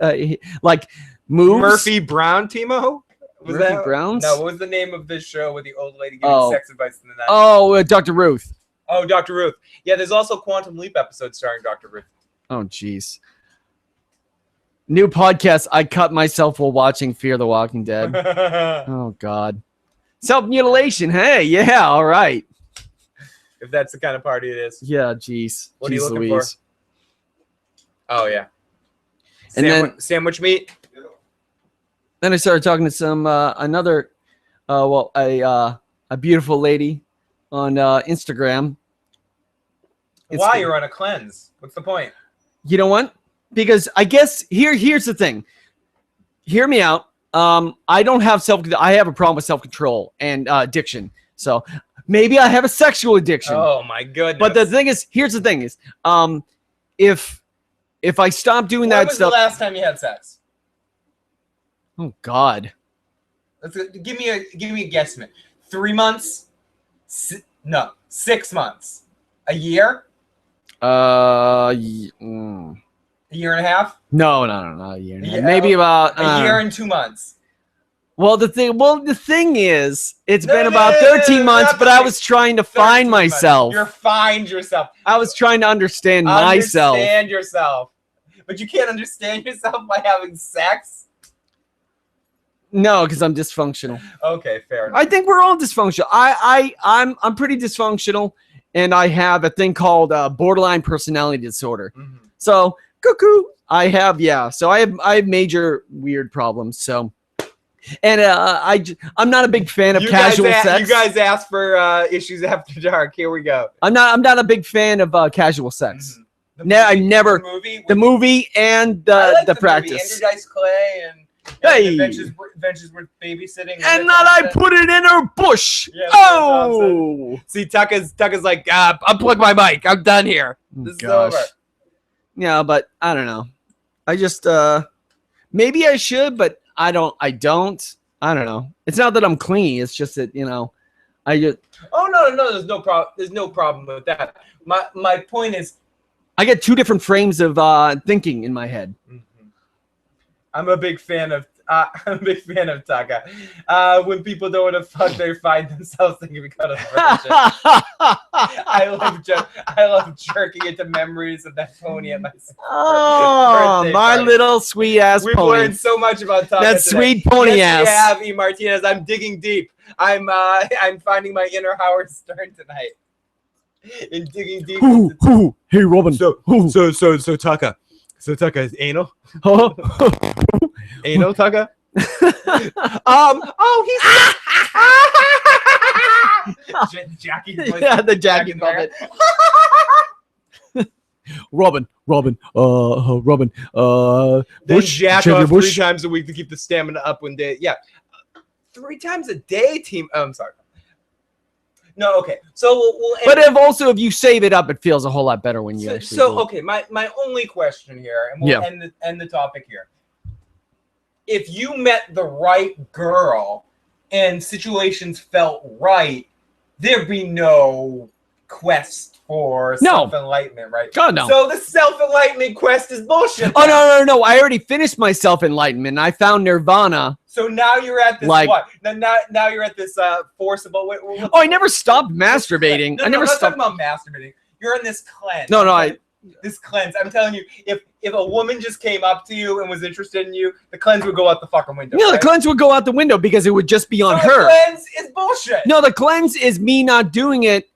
like moves. Murphy Brown, Timo? Was Murphy that Browns? No, what was the name of this show with the old lady giving Oh. sex advice in the night? Oh, Dr. Ruth. Oh, Dr. Ruth. Yeah, there's also Quantum Leap episode starring Dr. Ruth. Oh, jeez. New podcast. I cut myself while watching Fear the Walking Dead. Oh, God. Self-mutilation. Hey, yeah, all right. If that's the kind of party it is. Yeah, jeez. What are you Jeez looking Louise. for? Oh, yeah. And then- sandwich meat? Then I started talking to some a beautiful lady on Instagram. Why? You're on a cleanse. What's the point? You know what? Because I guess here's the thing. Hear me out. I don't have I have a problem with self-control and addiction. So maybe I have a sexual addiction. Oh my goodness. But the thing is, here's the thing is, if I stop doing when that was stuff. the last time you had sex? Oh God. Give me a guesstimate. 3 months? No, 6 months. A year? A year and a half? No, a year and a half. Maybe about a year and 2 months. Well, the thing is, it's been about 13 months, but I was trying to find myself. You're find yourself. I was trying to understand myself. Understand yourself. But you can't understand yourself by having sex? No, because I'm dysfunctional. Okay, fair enough. I think we're all dysfunctional. I'm pretty dysfunctional, and I have a thing called borderline personality disorder. Mm-hmm. So, cuckoo. I have major weird problems. So. And I'm not a big fan of casual sex. You guys asked for issues after dark. Here we go. I'm not a big fan of casual sex. Mm-hmm. The movie and the practice. Andrew Dice Clay and Adventures with Babysitting. And not I put it in her bush. Yeah, oh, see, Tucka's like, unplug my mic. I'm done here. This is over. Yeah, but I don't know. I just maybe I should, but I don't. I don't know. It's not that I'm clean. It's just that, I just. Oh no! There's no problem. There's no problem with that. My point is, I get two different frames of thinking in my head. Mm-hmm. I'm a big fan of Taka. When people don't want to fuck, they find themselves thinking because of virgin. I love jerking into memories of that pony at my birthday my party. little sweet ass pony. We've learned so much about Taka that today. sweet pony yes, ass. We have, E. Martinez. I'm digging deep. I'm finding my inner Howard Stern tonight. In digging deep. Hey, Robin. So Taka. So Taka is anal. Anal Taka. He's Jackie. Yeah, the Jackie puppet. Robin. Then jack off 3 times a week to keep the stamina up one day. Yeah, 3 times a day, team. Oh, I'm sorry. No, okay. So we'll but if you save it up, it feels a whole lot better when you actually. So okay, my only question here, and we'll end the topic here. If you met the right girl and situations felt right, there'd be no quest for self-enlightenment, right? God, no. So the self-enlightenment quest is bullshit. Oh, no. I already finished my self-enlightenment. I found nirvana. So now you're at this what? Now you're at this forcible. I never stopped masturbating. I never stopped about masturbating. You're in this cleanse. This cleanse. I'm telling you, if a woman just came up to you and was interested in you, the cleanse would go out the fucking window. No, right? The cleanse would go out the window because it would just be on her. The cleanse is bullshit. No, the cleanse is me not doing it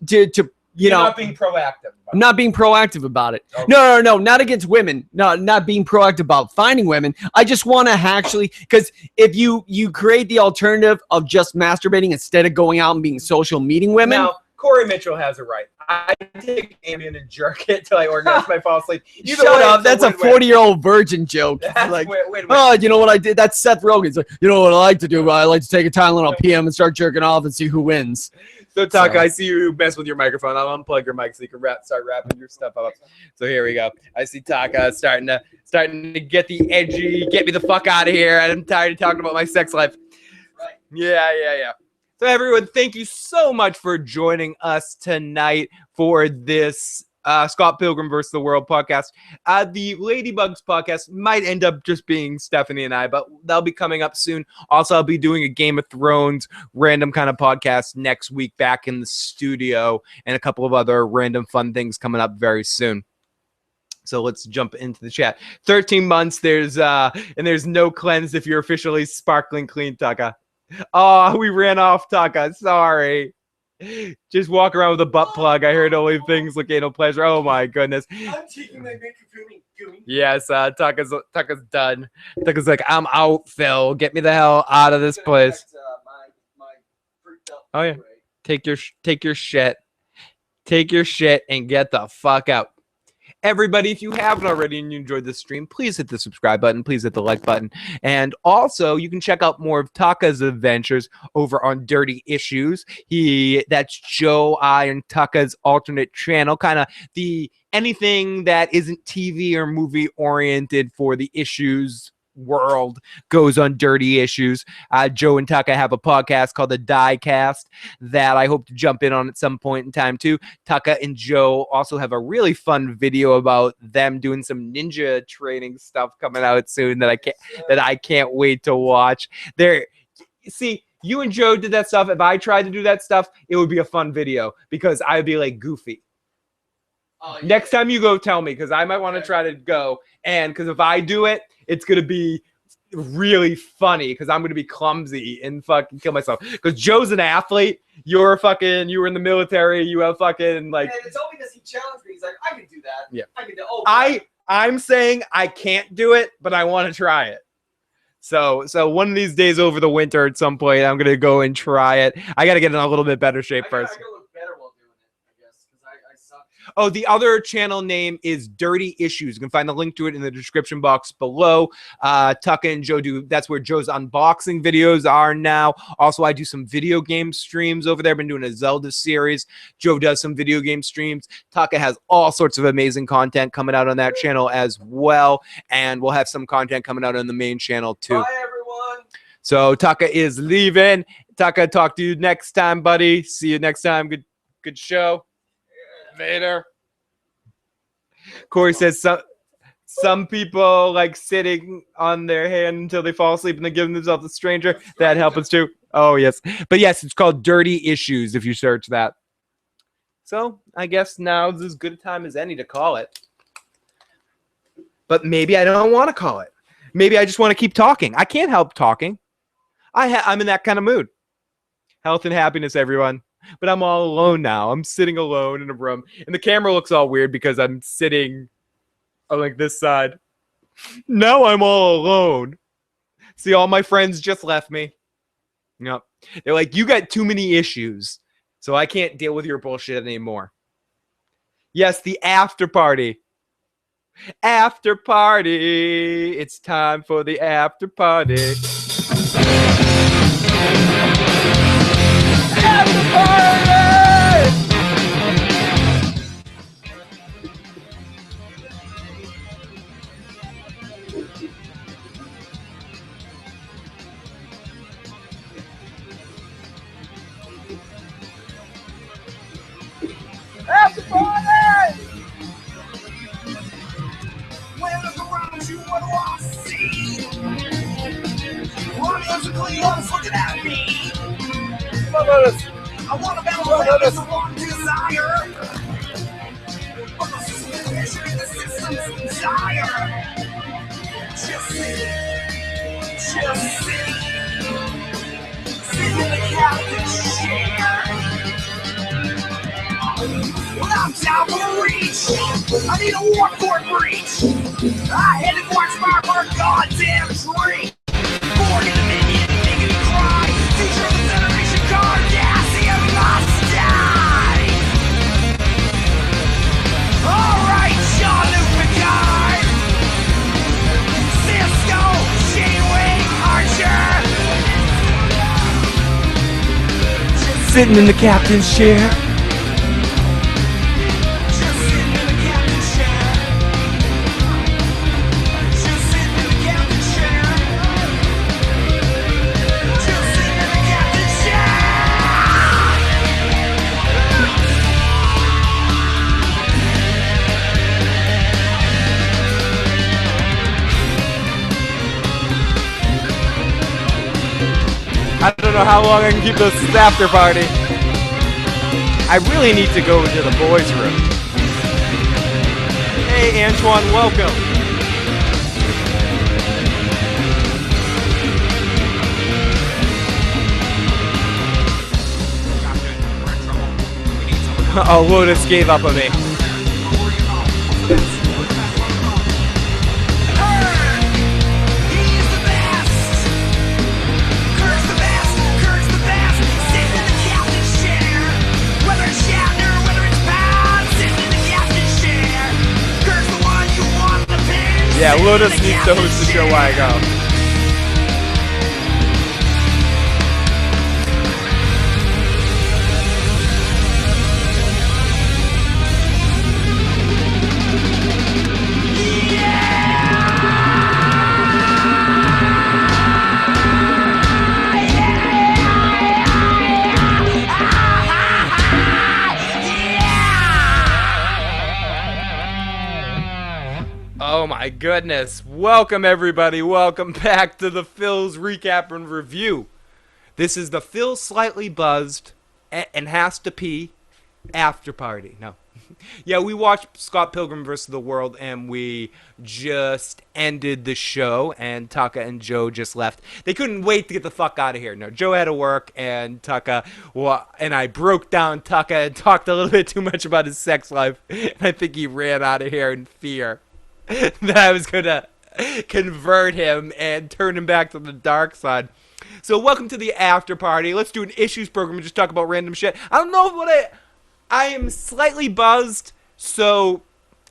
to You're not being proactive. I'm not being proactive about it. Okay. No, not against women. No, not being proactive about finding women. I just want to actually, because if you create the alternative of just masturbating instead of going out and being social, meeting women. Now, Corey Mitchell has it right. I take Ambien and jerk it till I orgasm my fall asleep. Shut up. That's a 40-year-old virgin joke. Like, wait. Oh, you know what I did? That's Seth Rogen's. Like, you know what I like to do? I like to take a Tylenol PM and start jerking off and see who wins. So, Taka, I see you mess with your microphone. I'll unplug your mic so you can start wrapping your stuff up. So here we go. I see Taka starting to get the edgy, get me the fuck out of here. I'm tired of talking about my sex life. Right. Yeah. So everyone, thank you so much for joining us tonight for this Scott Pilgrim vs. the World podcast. The Ladybugs podcast might end up just being Stephanie and I, but they'll be coming up soon. Also, I'll be doing a Game of Thrones random kind of podcast next week back in the studio, and a couple of other random fun things coming up very soon. So let's jump into the chat. 13 months, there's no cleanse if you're officially sparkling clean, Taka. Oh, we ran off, Taka. Sorry. Just walk around with a butt plug. I heard only things look anal pleasure. Oh my goodness. I'm taking my microphone and Yes, Taka's done. Taka's like, I'm out, Phil. Get me the hell out of this place. Oh yeah. Take your shit. Take your shit and get the fuck out. Everybody, if you haven't already and you enjoyed this stream, please hit the subscribe button. Please hit the like button. And also, you can check out more of Taka's adventures over on Dirty Issues. That's Joe, I, and Taka's alternate channel. Kind of anything that isn't TV or movie oriented for the issues world goes on Dirty Issues. Joe and Taka have a podcast called the Diecast that I hope to jump in on at some point in time too. Taka and Joe also have a really fun video about them doing some ninja training stuff coming out soon that I can't wait to watch. See, you and Joe did that stuff. If I tried to do that stuff, it would be a fun video because I would be like goofy. Oh, yeah. Next time you go, tell me, because I might want to try to go. And because if I do it, it's going to be really funny because I'm going to be clumsy and fucking kill myself. Because Joe's an athlete. You were in the military. You have fucking like. And it's only because he challenged me. He's like, I can do that. Yeah. I can do. Oh, I'm saying I can't do it, but I want to try it. So one of these days over the winter at some point, I'm going to go and try it. I got to get in a little bit better shape first. I gotta look better while doing it, I guess, because I suck. Oh, the other channel name is Dirty Issues. You can find the link to it in the description box below. Taka and Joe that's where Joe's unboxing videos are now. Also, I do some video game streams over there. I've been doing a Zelda series. Joe does some video game streams. Taka has all sorts of amazing content coming out on that channel as well. And we'll have some content coming out on the main channel too. Bye, everyone. So Taka is leaving. Taka, talk to you next time, buddy. See you next time. Good show. Later. Corey says some people like sitting on their hand until they fall asleep and then giving themselves a stranger. That helps too. Oh, yes. But yes, it's called Dirty Issues if you search that. So I guess now's as good a time as any to call it. But maybe I don't want to call it. Maybe I just want to keep talking. I can't help talking. I'm in that kind of mood. Health and happiness, everyone. But I'm all alone now. I'm sitting alone in a room. And the camera looks all weird because I'm sitting on like this side. Now I'm all alone. See, all my friends just left me. Yep. They're like, you got too many issues. So I can't deal with your bullshit anymore. Yes, the after party. After party. It's time for the after party. After party! After party! When I look around you, what do I see? Logically, always looking at me. I want to battle with the wrong desire. But the suspicion in the system's desire. Just sit. Sit in the captain's chair. When I'm down for the reach, I need a war court breach. I had to watch my first goddamn dream. Born in a minion, making me cry. Future of the Federation Cardassian must die. Alright, Jean-Luc Picard. Cisco, Chainwing, Archer. Just sitting in the captain's chair. I don't know how long I can keep this after party. I really need to go into the boys' room. Hey, Antoine, welcome. Oh, Lotus gave up on me. Lotus needs to host the show while I go. Oh my goodness. Welcome everybody. Welcome back to the Phil's Recap and Review. This is the Phil Slightly Buzzed and Has to Pee after party. No. Yeah, we watched Scott Pilgrim vs. the World and we just ended the show and Taka and Joe just left. They couldn't wait to get the fuck out of here. No, Joe had to work and Taka, well, and I broke down Taka and talked a little bit too much about his sex life. And I think he ran out of here in fear that I was going to convert him and turn him back to the dark side. So welcome to the after party. Let's do an issues program and just talk about random shit. I don't know what I am slightly buzzed, so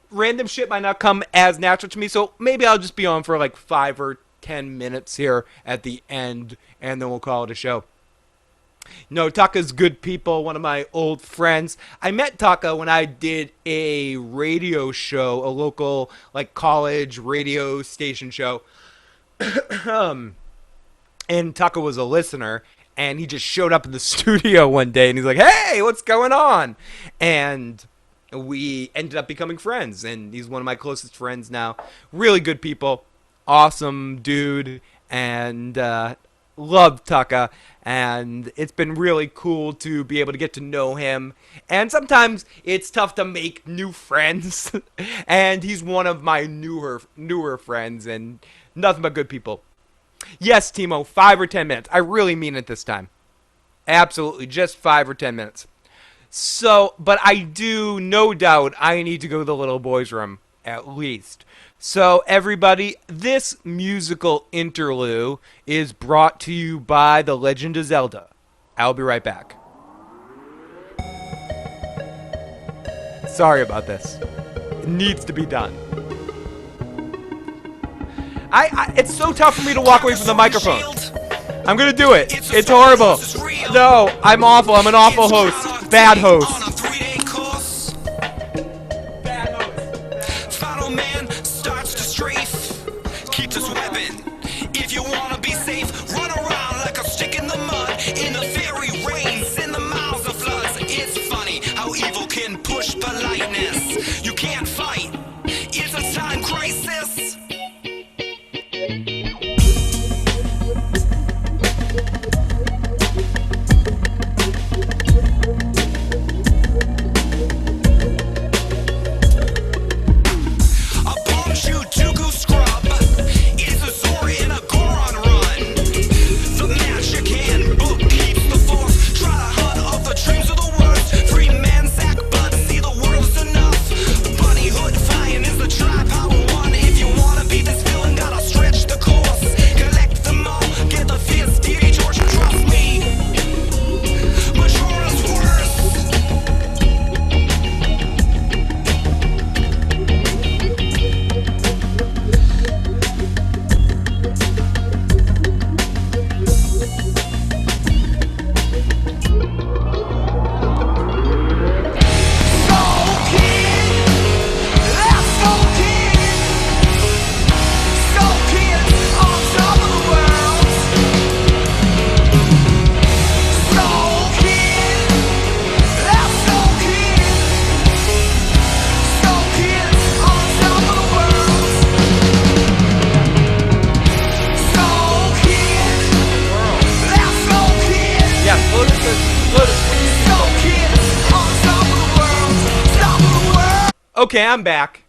random shit might not come as natural to me. So maybe I'll just be on for like 5 or 10 minutes here at the end, and then we'll call it a show. No, Taka's good people, one of my old friends. I met Taka when I did a radio show, a local like college radio station show. And Taka was a listener, and he just showed up in the studio one day, and he's like, hey, what's going on? And we ended up becoming friends, and he's one of my closest friends now. Really good people, awesome dude, and love Taka, and it's been really cool to be able to get to know him. And sometimes it's tough to make new friends, and he's one of my newer friends, and nothing but good people. Yes, Timo, 5 or 10 minutes. I really mean it this time. Absolutely, just 5 or 10 minutes. So, but I do, no doubt, I need to go to the little boy's room, at least. So, everybody, this musical interlude is brought to you by The Legend of Zelda. I'll be right back. Sorry about this. It needs to be done. It's so tough for me to walk away from the microphone. I'm gonna do it. It's horrible. No, I'm awful. I'm an awful host. Bad host. Final man starts to strafe. Keep this weapon. If you wanna be safe, run around like a stick in the mud. In the fairy rains, in the mouths of floods. It's funny how evil can push politeness. You can't fight. It's a time crisis. Okay, I'm back.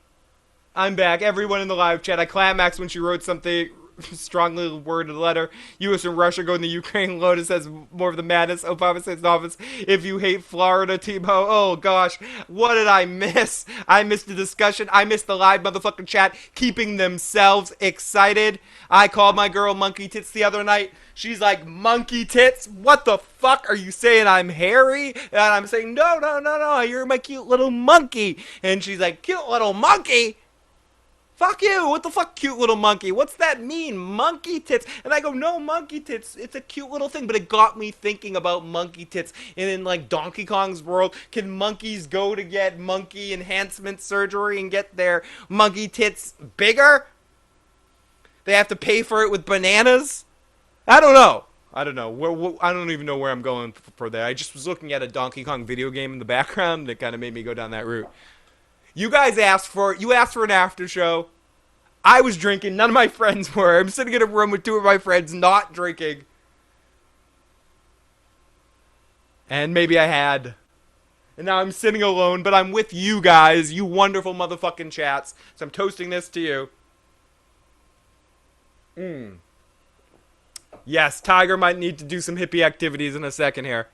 Everyone in the live chat, I climaxed when she wrote something strongly worded letter. U.S. and Russia go in the Ukraine. Lotus has more of the madness. Obama says in office, if you hate Florida, Timo. Oh, gosh. What did I miss? I missed the discussion. I missed the live motherfucking chat keeping themselves excited. I called my girl Monkey Tits the other night. She's like, Monkey Tits? What the fuck? Are you saying I'm hairy? And I'm saying, no, you're my cute little monkey. And she's like, cute little monkey? Fuck you! What the fuck, cute little monkey? What's that mean? Monkey tits? And I go, no, monkey tits. It's a cute little thing, but it got me thinking about monkey tits. And in like Donkey Kong's world, can monkeys go to get monkey enhancement surgery and get their monkey tits bigger? They have to pay for it with bananas? I don't know. I don't know. I don't even know where I'm going for that. I just was looking at a Donkey Kong video game in the background that kind of made me go down that route. You guys asked for it. You asked for an after show. I was drinking. None of my friends were. I'm sitting in a room with 2 of my friends not drinking. And maybe I had. And now I'm sitting alone, but I'm with you guys, you wonderful motherfucking chats. So I'm toasting this to you. Yes, Tiger might need to do some hippie activities in a second here.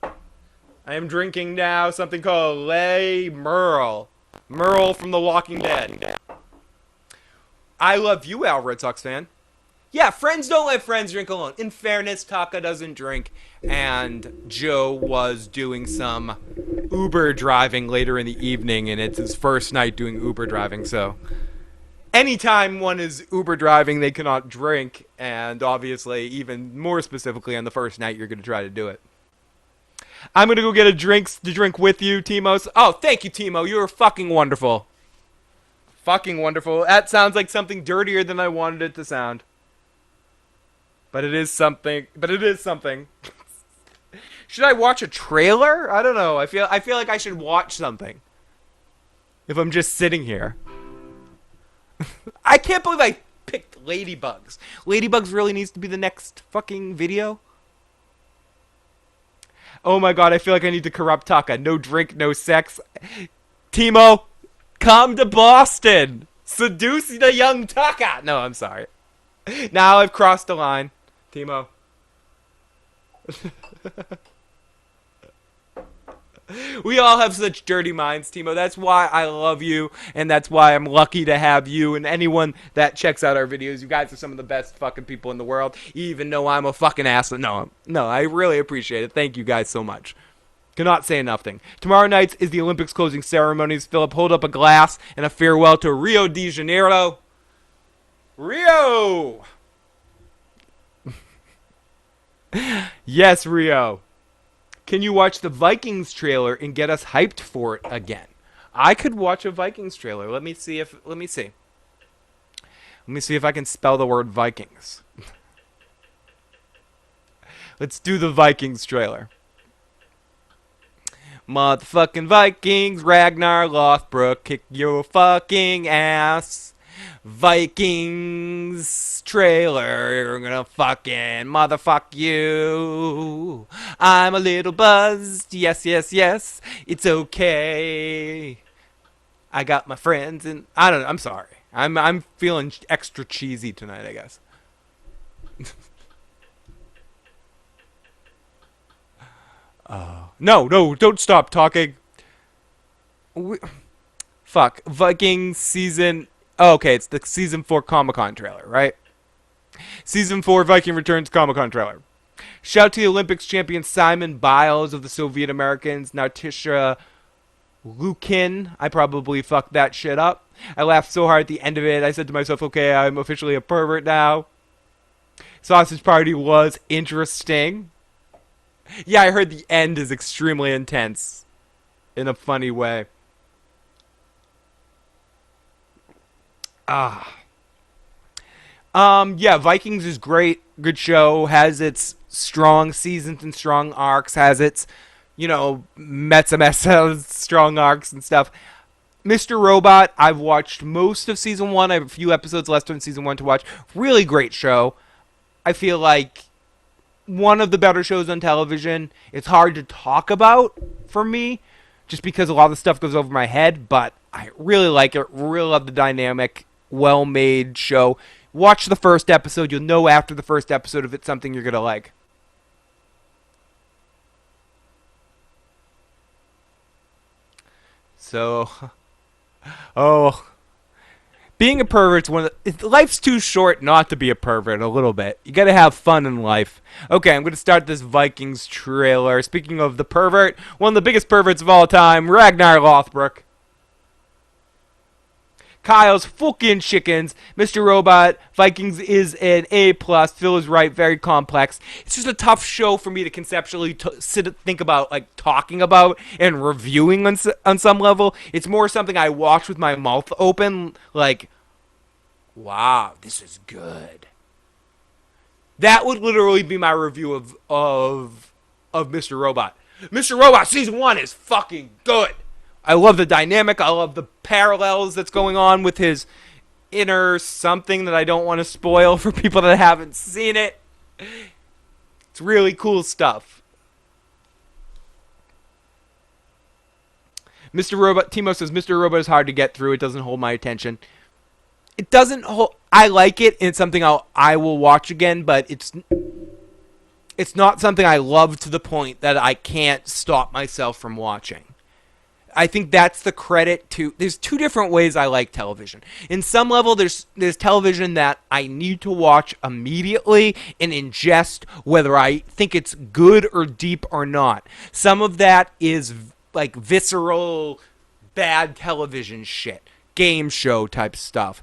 I am drinking now something called Le Merle. Merle from The Walking Dead. I love you, Al Red Sox fan. Yeah, friends don't let friends drink alone. In fairness, Taka doesn't drink. And Joe was doing some Uber driving later in the evening, and it's his first night doing Uber driving, so anytime one is Uber driving, they cannot drink, and obviously, even more specifically, on the first night, you're going to try to do it. I'm going to go get a drink to drink with you, Timo. Oh, thank you, Timo. You were fucking wonderful. Fucking wonderful. That sounds like something dirtier than I wanted it to sound. But it is something. Should I watch a trailer? I don't know. I feel like I should watch something. If I'm just sitting here. I can't believe I picked Ladybugs. Ladybugs really needs to be the next fucking video. Oh my god, I feel like I need to corrupt Taka. No drink, no sex. Timo, come to Boston. Seduce the young Taka. No, I'm sorry. Now I've crossed the line. Timo. We all have such dirty minds, Timo. That's why I love you, and that's why I'm lucky to have you and anyone that checks out our videos. You guys are some of the best fucking people in the world, even though I'm a fucking ass. No, I really appreciate it. Thank you guys so much. Cannot say nothing. Tomorrow night is the Olympics closing ceremonies. Philip, hold up a glass and a farewell to Rio de Janeiro. Rio! Yes, Rio. Can you watch the Vikings trailer and get us hyped for it again? I could watch a Vikings trailer. Let me see if I can spell the word Vikings. Let's do the Vikings trailer. Motherfucking Vikings, Ragnar Lothbrok, kick your fucking ass. Vikings trailer, you're gonna fucking motherfuck you. I'm a little buzzed, yes, it's okay. I got my friends and I don't know, I'm sorry. I'm feeling extra cheesy tonight, I guess. No, don't stop talking. Fuck, Vikings season. Oh, okay, it's the Season 4 Comic-Con trailer, right? Season 4 Viking Returns Comic-Con trailer. Shout out to the Olympics champion Simon Biles of the Soviet Americans, Natasha Lukin. I probably fucked that shit up. I laughed so hard at the end of it, I said to myself, okay, I'm officially a pervert now. Sausage Party was interesting. Yeah, I heard the end is extremely intense. In a funny way. Yeah, Vikings is great. Good show. Has its strong seasons and strong arcs. Has its, messa strong arcs and stuff. Mr. Robot, I've watched most of season 1. I have a few episodes left on season 1 to watch. Really great show. I feel like one of the better shows on television. It's hard to talk about for me, just because a lot of the stuff goes over my head, but I really like it. Really love the dynamic. Well-made show. Watch the first episode. You'll know after the first episode if it's something you're going to like. So, being a pervert's life's too short not to be a pervert a little bit. You got to have fun in life. Okay, I'm going to start this Vikings trailer. Speaking of the pervert, one of the biggest perverts of all time, Ragnar Lothbrok. Kyle's fucking chickens. Mr. Robot, Vikings is an A+. Phil is right, very complex. It's just a tough show for me to conceptually think about, like, talking about and reviewing on some level. It's more something I watch with my mouth open, like, wow, this is good. That would literally be my review of Mr. Robot. Mr. Robot Season 1 is fucking good. I love the dynamic. I love the parallels that's going on with his inner something that I don't want to spoil for people that haven't seen it. It's really cool stuff. Mr. Robot, Timo says, Mr. Robot is hard to get through. It doesn't hold my attention. It doesn't hold... I like it, and it's something I will watch again, but it's not something I love to the point that I can't stop myself from watching. I think that's the credit to... There's two different ways I like television. In some level, there's television that I need to watch immediately and ingest whether I think it's good or deep or not. Some of that is like visceral, bad television shit. Game show type stuff.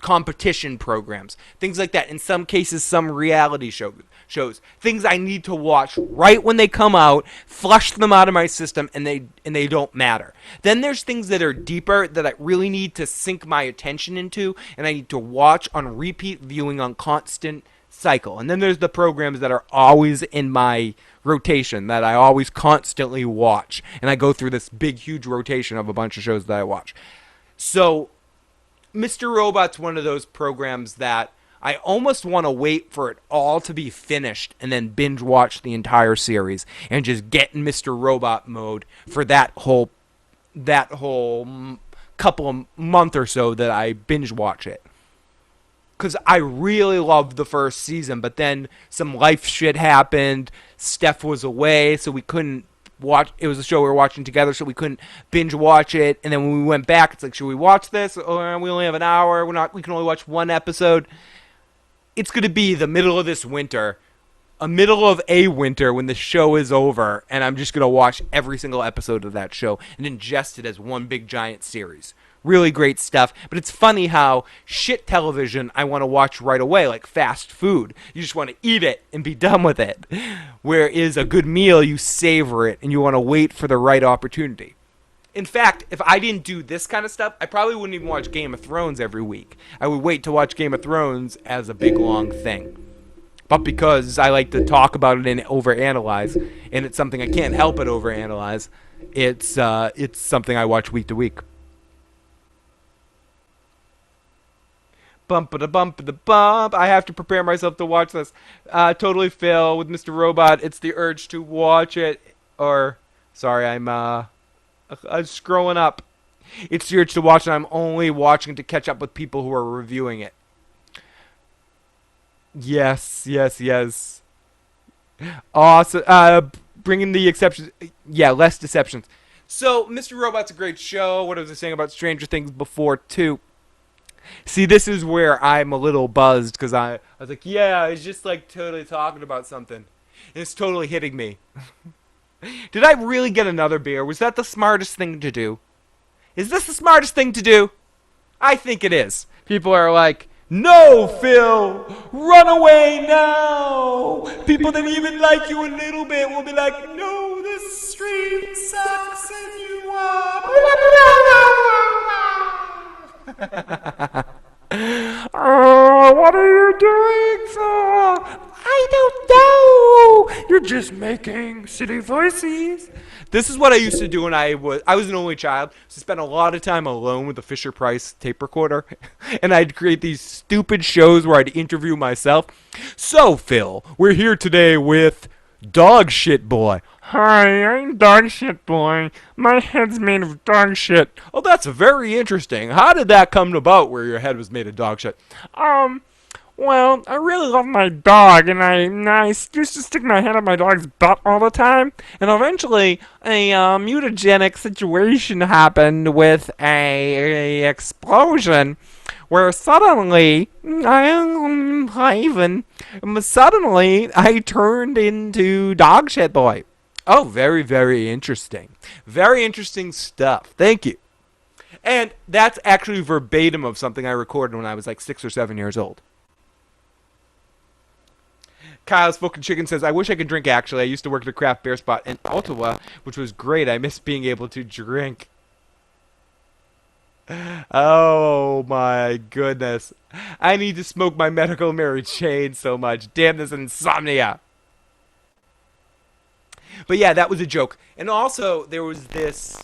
Competition programs. Things like that. In some cases, some reality shows. Things I need to watch right when they come out, flush them out of my system, and they don't matter. Then there's things that are deeper that I really need to sink my attention into, and I need to watch on repeat viewing on constant cycle. And then there's the programs that are always in my rotation that I always constantly watch, and I go through this big, huge rotation of a bunch of shows that I watch. So Mr. Robot's one of those programs that I almost want to wait for it all to be finished and then binge watch the entire series and just get in Mr. Robot mode for that whole couple of month or so that I binge watch it. Because I really loved the first season, but then some life shit happened. Steph was away, so we couldn't watch. It was a show we were watching together, so we couldn't binge watch it. And then when we went back, it's like, should we watch this? Oh, we only have an hour. We can only watch one episode. It's going to be the middle of this winter, when the show is over, and I'm just going to watch every single episode of that show and ingest it as one big giant series. Really great stuff. But it's funny how shit television I want to watch right away, like fast food. You just want to eat it and be done with it. Whereas a good meal, you savor it and you want to wait for the right opportunity. In fact, if I didn't do this kind of stuff, I probably wouldn't even watch Game of Thrones every week. I would wait to watch Game of Thrones as a big, long thing. But because I like to talk about it and overanalyze, and it's something I can't help but overanalyze, it's something I watch week to week. Bump-a-da-bump-a-da-bump. I have to prepare myself to watch this. Totally fail with Mr. Robot. It's the urge to watch it. Sorry, I'm scrolling up. It's the urge to watch it. I'm only watching to catch up with people who are reviewing it. Yes. Awesome. Bringing the exceptions. Yeah, less deceptions. So, Mr. Robot's a great show. What was I saying about Stranger Things before, too? See, this is where I'm a little buzzed, because I was like, yeah, I was just like totally talking about something. And it's totally hitting me. Did I really get another beer? Was that the smartest thing to do? Is this the smartest thing to do? I think it is. People are like, no, Phil, run away now. People that even like you a little bit will be like, no, this stream sucks and you are. What are you doing, Phil? I don't know. You're just making silly voices. This is what I used to do when I was an only child. So I spent a lot of time alone with the Fisher-Price tape recorder. And I'd create these stupid shows where I'd interview myself. So, Phil, we're here today with Dog Shit Boy. Hi, I'm Dog Shit Boy. My head's made of dog shit. Oh, that's very interesting. How did that come about where your head was made of dog shit? Well, I really love my dog, and I used to stick my head up my dog's butt all the time. And eventually, a mutagenic situation happened with a explosion, where suddenly I turned into Dog Shit Boy. Oh, very, very interesting. Very interesting stuff. Thank you. And that's actually verbatim of something I recorded when I was like 6 or 7 years old. Kyle's Fucking Chicken says, I wish I could drink actually. I used to work at a craft beer spot in Ottawa, which was great. I miss being able to drink. Oh my goodness. I need to smoke my medical Mary Jane so much. Damn this insomnia. But yeah, that was a joke. And also, there was this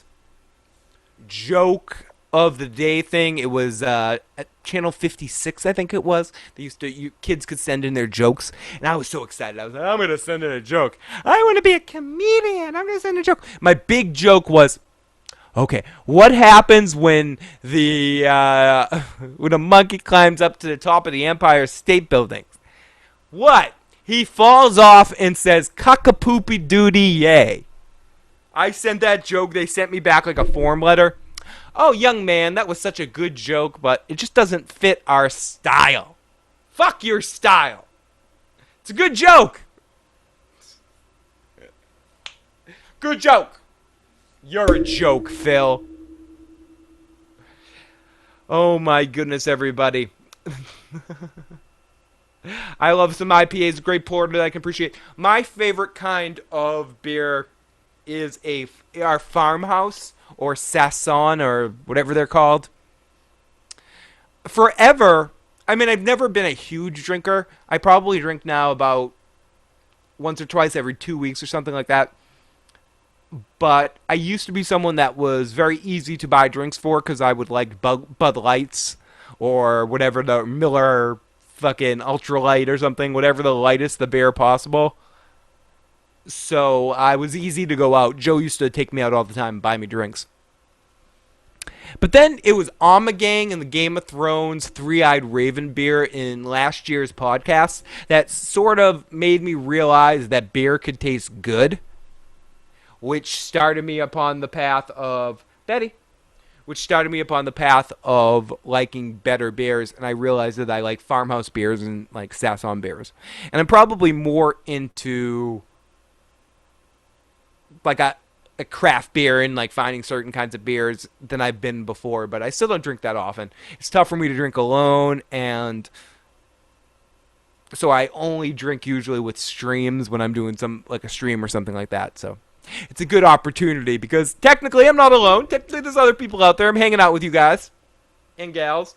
joke of the day thing. It was at Channel 56, I think it was. They used to, kids could send in their jokes. And I was so excited. I was like, I'm going to send in a joke. I want to be a comedian. I'm going to send a joke. My big joke was, okay, what happens when when a monkey climbs up to the top of the Empire State Building? What? He falls off and says, "Cuck-a-poopy doody yay." I sent that joke. They sent me back like a form letter. Oh, young man, that was such a good joke, but it just doesn't fit our style. Fuck your style. It's a good joke. Good joke. You're a joke, Phil. Oh my goodness, everybody. I love some IPAs, great porter that I can appreciate. My favorite kind of beer is our farmhouse or Sasson or whatever they're called. Forever, I mean, I've never been a huge drinker. I probably drink now about once or twice every 2 weeks or something like that. But I used to be someone that was very easy to buy drinks for because I would like Bud Lights or whatever, the Miller fucking Ultralight or something, whatever the lightest the beer possible. So I was easy to go out. Joe used to take me out all the time and buy me drinks. But then it was Ommegang and the Game of Thrones Three-Eyed Raven beer in last year's podcast that sort of made me realize that beer could taste good, which started me upon the path of liking better beers, and I realized that I like farmhouse beers and like Sasson beers. And I'm probably more into like a craft beer and like finding certain kinds of beers than I've been before, but I still don't drink that often. It's tough for me to drink alone, and so I only drink usually with streams when I'm doing some like a stream or something like that. So it's a good opportunity because technically I'm not alone. Technically there's other people out there. I'm hanging out with you guys and gals.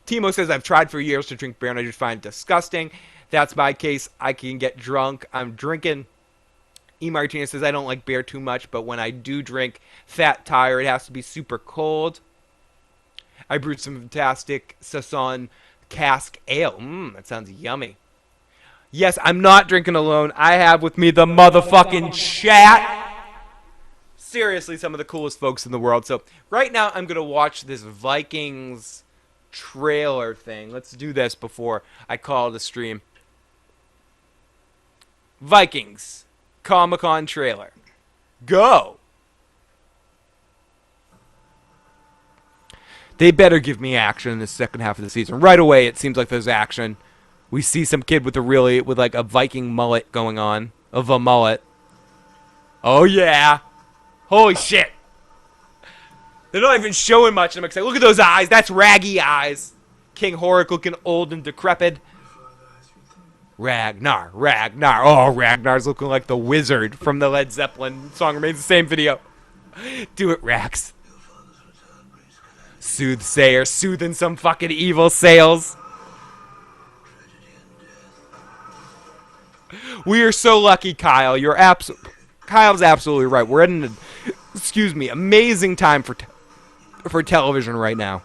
Timo says, I've tried for years to drink beer and I just find it disgusting. That's my case. I can get drunk. I'm drinking. E. Martinez says, I don't like beer too much, but when I do drink Fat Tire, it has to be super cold. I brewed some fantastic Sasson cask ale. That sounds yummy. Yes, I'm not drinking alone. I have with me the motherfucking chat. Seriously, some of the coolest folks in the world. So right now, I'm going to watch this Vikings trailer thing. Let's do this before I call it a stream. Vikings Comic-Con trailer. Go! They better give me action in the second half of the season. Right away, it seems like there's action. We see some kid with like a Viking mullet going on. Of a mullet. Oh, yeah. Holy shit. They're not even showing much. I'm excited. Look at those eyes. That's raggy eyes. King Horik looking old and decrepit. Ragnar. Oh, Ragnar's looking like the wizard from the Led Zeppelin song. Remains the same video. Do it, Rax. Soothsayer. Soothing some fucking evil sails. We are so lucky, Kyle. Kyle's absolutely right. We're in an, amazing time for television right now.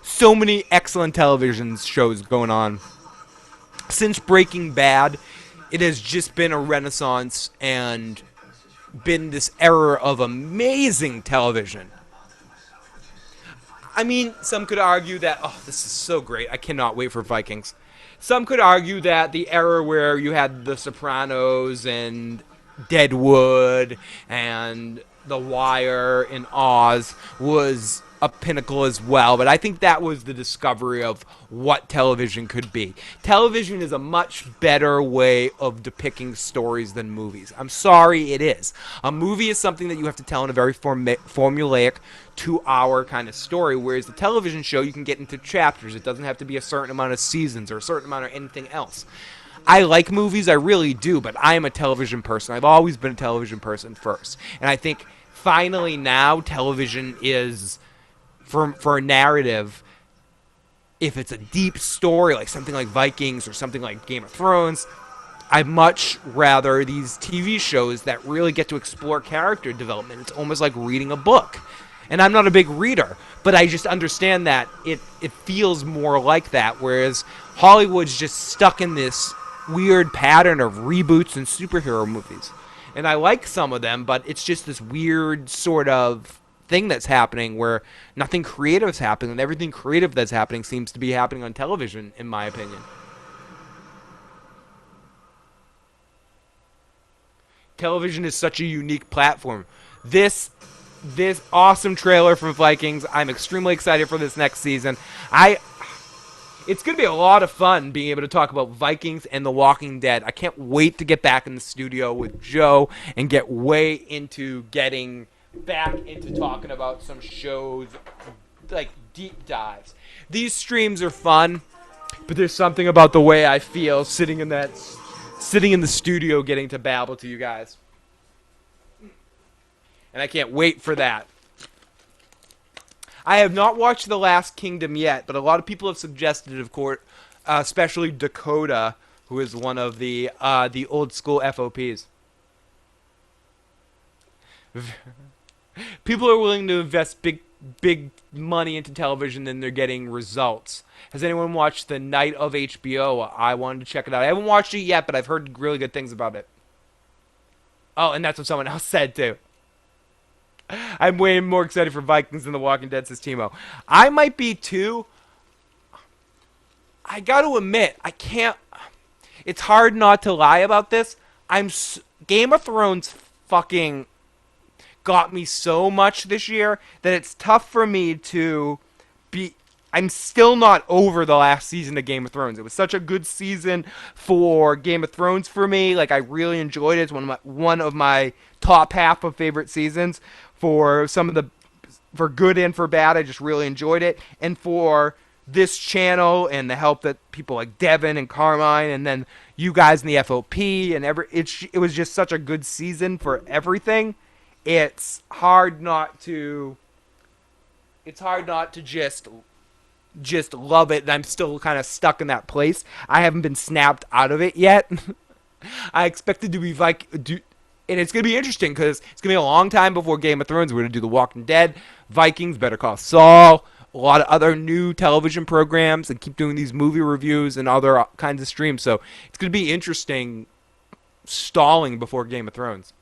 So many excellent television shows going on. Since Breaking Bad, it has just been a renaissance and been this era of amazing television. I mean, some could argue that, this is so great. I cannot wait for Vikings. Some could argue that the era where you had The Sopranos and Deadwood and The Wire and Oz was a pinnacle as well, but I think that was the discovery of what television could be. Television is a much better way of depicting stories than movies. I'm sorry, it is. A movie is something that you have to tell in a very formulaic 2-hour kind of story, whereas the television show, you can get into chapters. It doesn't have to be a certain amount of seasons or a certain amount of anything else. I like movies, I really do, but I am a television person. I've always been a television person first. And I think finally now television is... For a narrative, if it's a deep story, like something like Vikings or something like Game of Thrones, I'd much rather these TV shows that really get to explore character development. It's almost like reading a book. And I'm not a big reader, but I just understand that it feels more like that, whereas Hollywood's just stuck in this weird pattern of reboots and superhero movies. And I like some of them, but it's just this weird sort of thing that's happening where nothing creative is happening, and everything creative that's happening seems to be happening on television, in my opinion. Television is such a unique platform. This awesome trailer for Vikings, I'm extremely excited for this next season. It's going to be a lot of fun being able to talk about Vikings and The Walking Dead. I can't wait to get back in the studio with Joe and get way into getting back into talking about some shows, like deep dives. These streams are fun, but there's something about the way I feel sitting in the studio getting to babble to you guys. And I can't wait for that. I have not watched The Last Kingdom yet, but a lot of people have suggested, of course, especially Dakota, who is one of the old school FOPs. People are willing to invest big money into television and they're getting results. Has anyone watched The Night of HBO? I wanted to check it out. I haven't watched it yet, but I've heard really good things about it. Oh, and that's what someone else said too. I'm way more excited for Vikings than The Walking Dead, says Timo. I might be too. I got to admit, I can't. It's hard not to lie about this. Game of Thrones fucking got me so much this year that it's tough for me to be. I'm still not over the last season of Game of Thrones. It was such a good season for Game of Thrones for me. Like, I really enjoyed it. It's one of my top half of favorite seasons. For good and for bad, I just really enjoyed it. And for this channel and the help that people like Devin and Carmine and then you guys in the FOP and it was just such a good season for everything. It's hard not to just love it. And I'm still kind of stuck in that place. I haven't been snapped out of it yet. I expected to be and it's going to be interesting because it's going to be a long time before Game of Thrones. We're going to do The Walking Dead, Vikings, Better Call Saul, a lot of other new television programs, and keep doing these movie reviews and other kinds of streams. So it's going to be interesting stalling before Game of Thrones.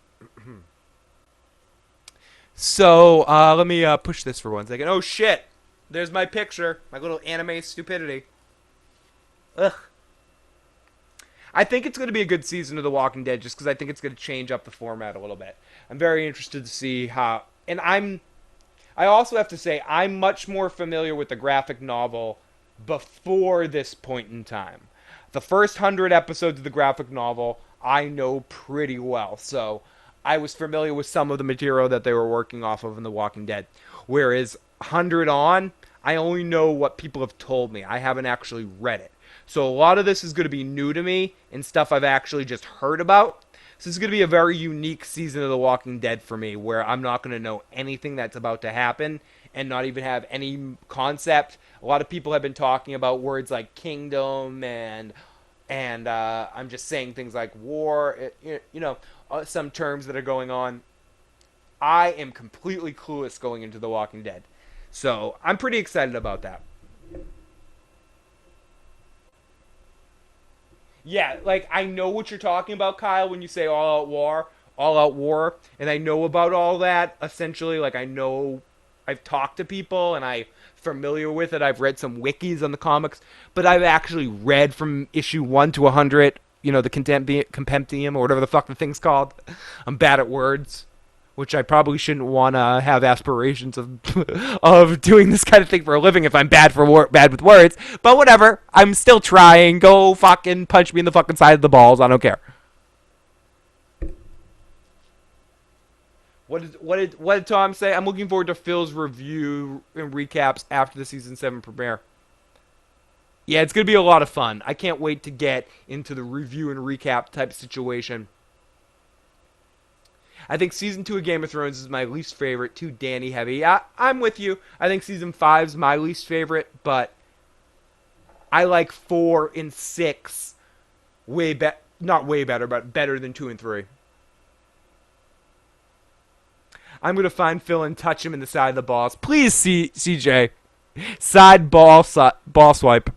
So let me push this for 1 second. Oh, shit. There's my picture. My little anime stupidity. Ugh. I think it's going to be a good season of The Walking Dead just because I think it's going to change up the format a little bit. I'm very interested to see how... And I also have to say, I'm much more familiar with the graphic novel before this point in time. The first 100 episodes of the graphic novel, I know pretty well. So I was familiar with some of the material that they were working off of in The Walking Dead. Whereas 100 on, I only know what people have told me. I haven't actually read it. So a lot of this is going to be new to me and stuff I've actually just heard about. So this is going to be a very unique season of The Walking Dead for me where I'm not going to know anything that's about to happen and not even have any concept. A lot of people have been talking about words like kingdom and I'm just saying things like war, some terms that are going on. I am completely clueless going into The Walking Dead. So I'm pretty excited about that. Yeah, like, I know what you're talking about, Kyle, when you say all out war, and I know about all that, essentially. Like, I know, I've talked to people, and I'm familiar with it. I've read some wikis on the comics, but I've actually read from issue 1 to 100, the Compendium, or whatever the fuck the thing's called. I'm bad at words. which I probably shouldn't want to have aspirations of of doing this kind of thing for a living if I'm bad with words. But whatever, I'm still trying. Go fucking punch me in the fucking side of the balls. I don't care. What did Tom say? I'm looking forward to Phil's review and recaps after the season 7 premiere. Yeah, it's going to be a lot of fun. I can't wait to get into the review and recap type situation. I think season 2 of Game of Thrones is my least favorite. Too Dany heavy. I'm with you. I think season 5 is my least favorite, but I like 4 and 6 not way better, but better than 2 and 3. I'm going to find Phil and touch him in the side of the balls. Please, CJ. Side ball swipe.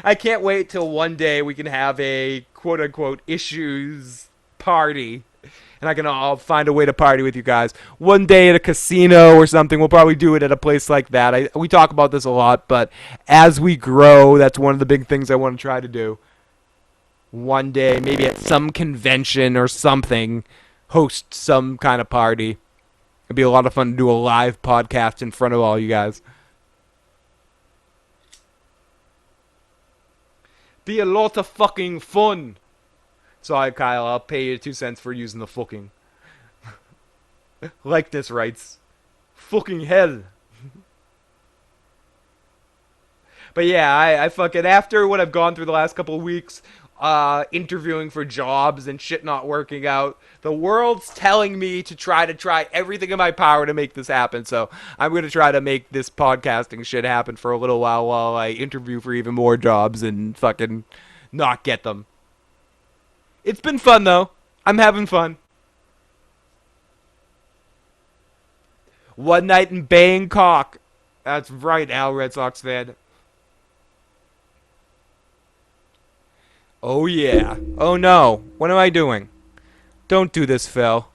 I can't wait till one day we can have a quote-unquote issues party. And I can all find a way to party with you guys. One day at a casino or something. We'll probably do it at a place like that. We talk about this a lot, but as we grow, that's one of the big things I want to try to do. One day, maybe at some convention or something, host some kind of party. It'd be a lot of fun to do a live podcast in front of all you guys. Be a lot of fucking fun. Sorry, Kyle, I'll pay you 2 cents for using the fucking. Likeness rights. Fucking hell. But yeah, I fucking, after what I've gone through the last couple of weeks, interviewing for jobs and shit not working out, the world's telling me to try everything in my power to make this happen. So I'm going to try to make this podcasting shit happen for a little while I interview for even more jobs and fucking not get them. It's been fun though. I'm having fun. One night in Bangkok. That's right, Al, Red Sox fan. Oh yeah. Oh no. What am I doing? Don't do this, Phil.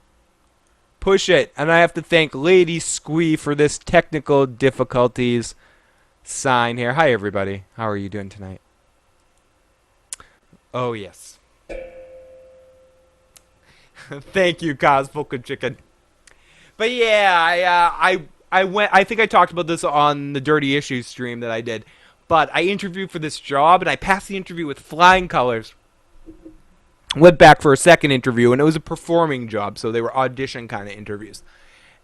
Push it. And I have to thank Lady Squee for this technical difficulties sign here. Hi everybody. How are you doing tonight? Oh yes. Thank you, Cosmoka Chicken. But yeah, I went. I think I talked about this on the Dirty Issues stream that I did. But I interviewed for this job, and I passed the interview with flying colors. Went back for a second interview, and it was a performing job, so they were audition kind of interviews.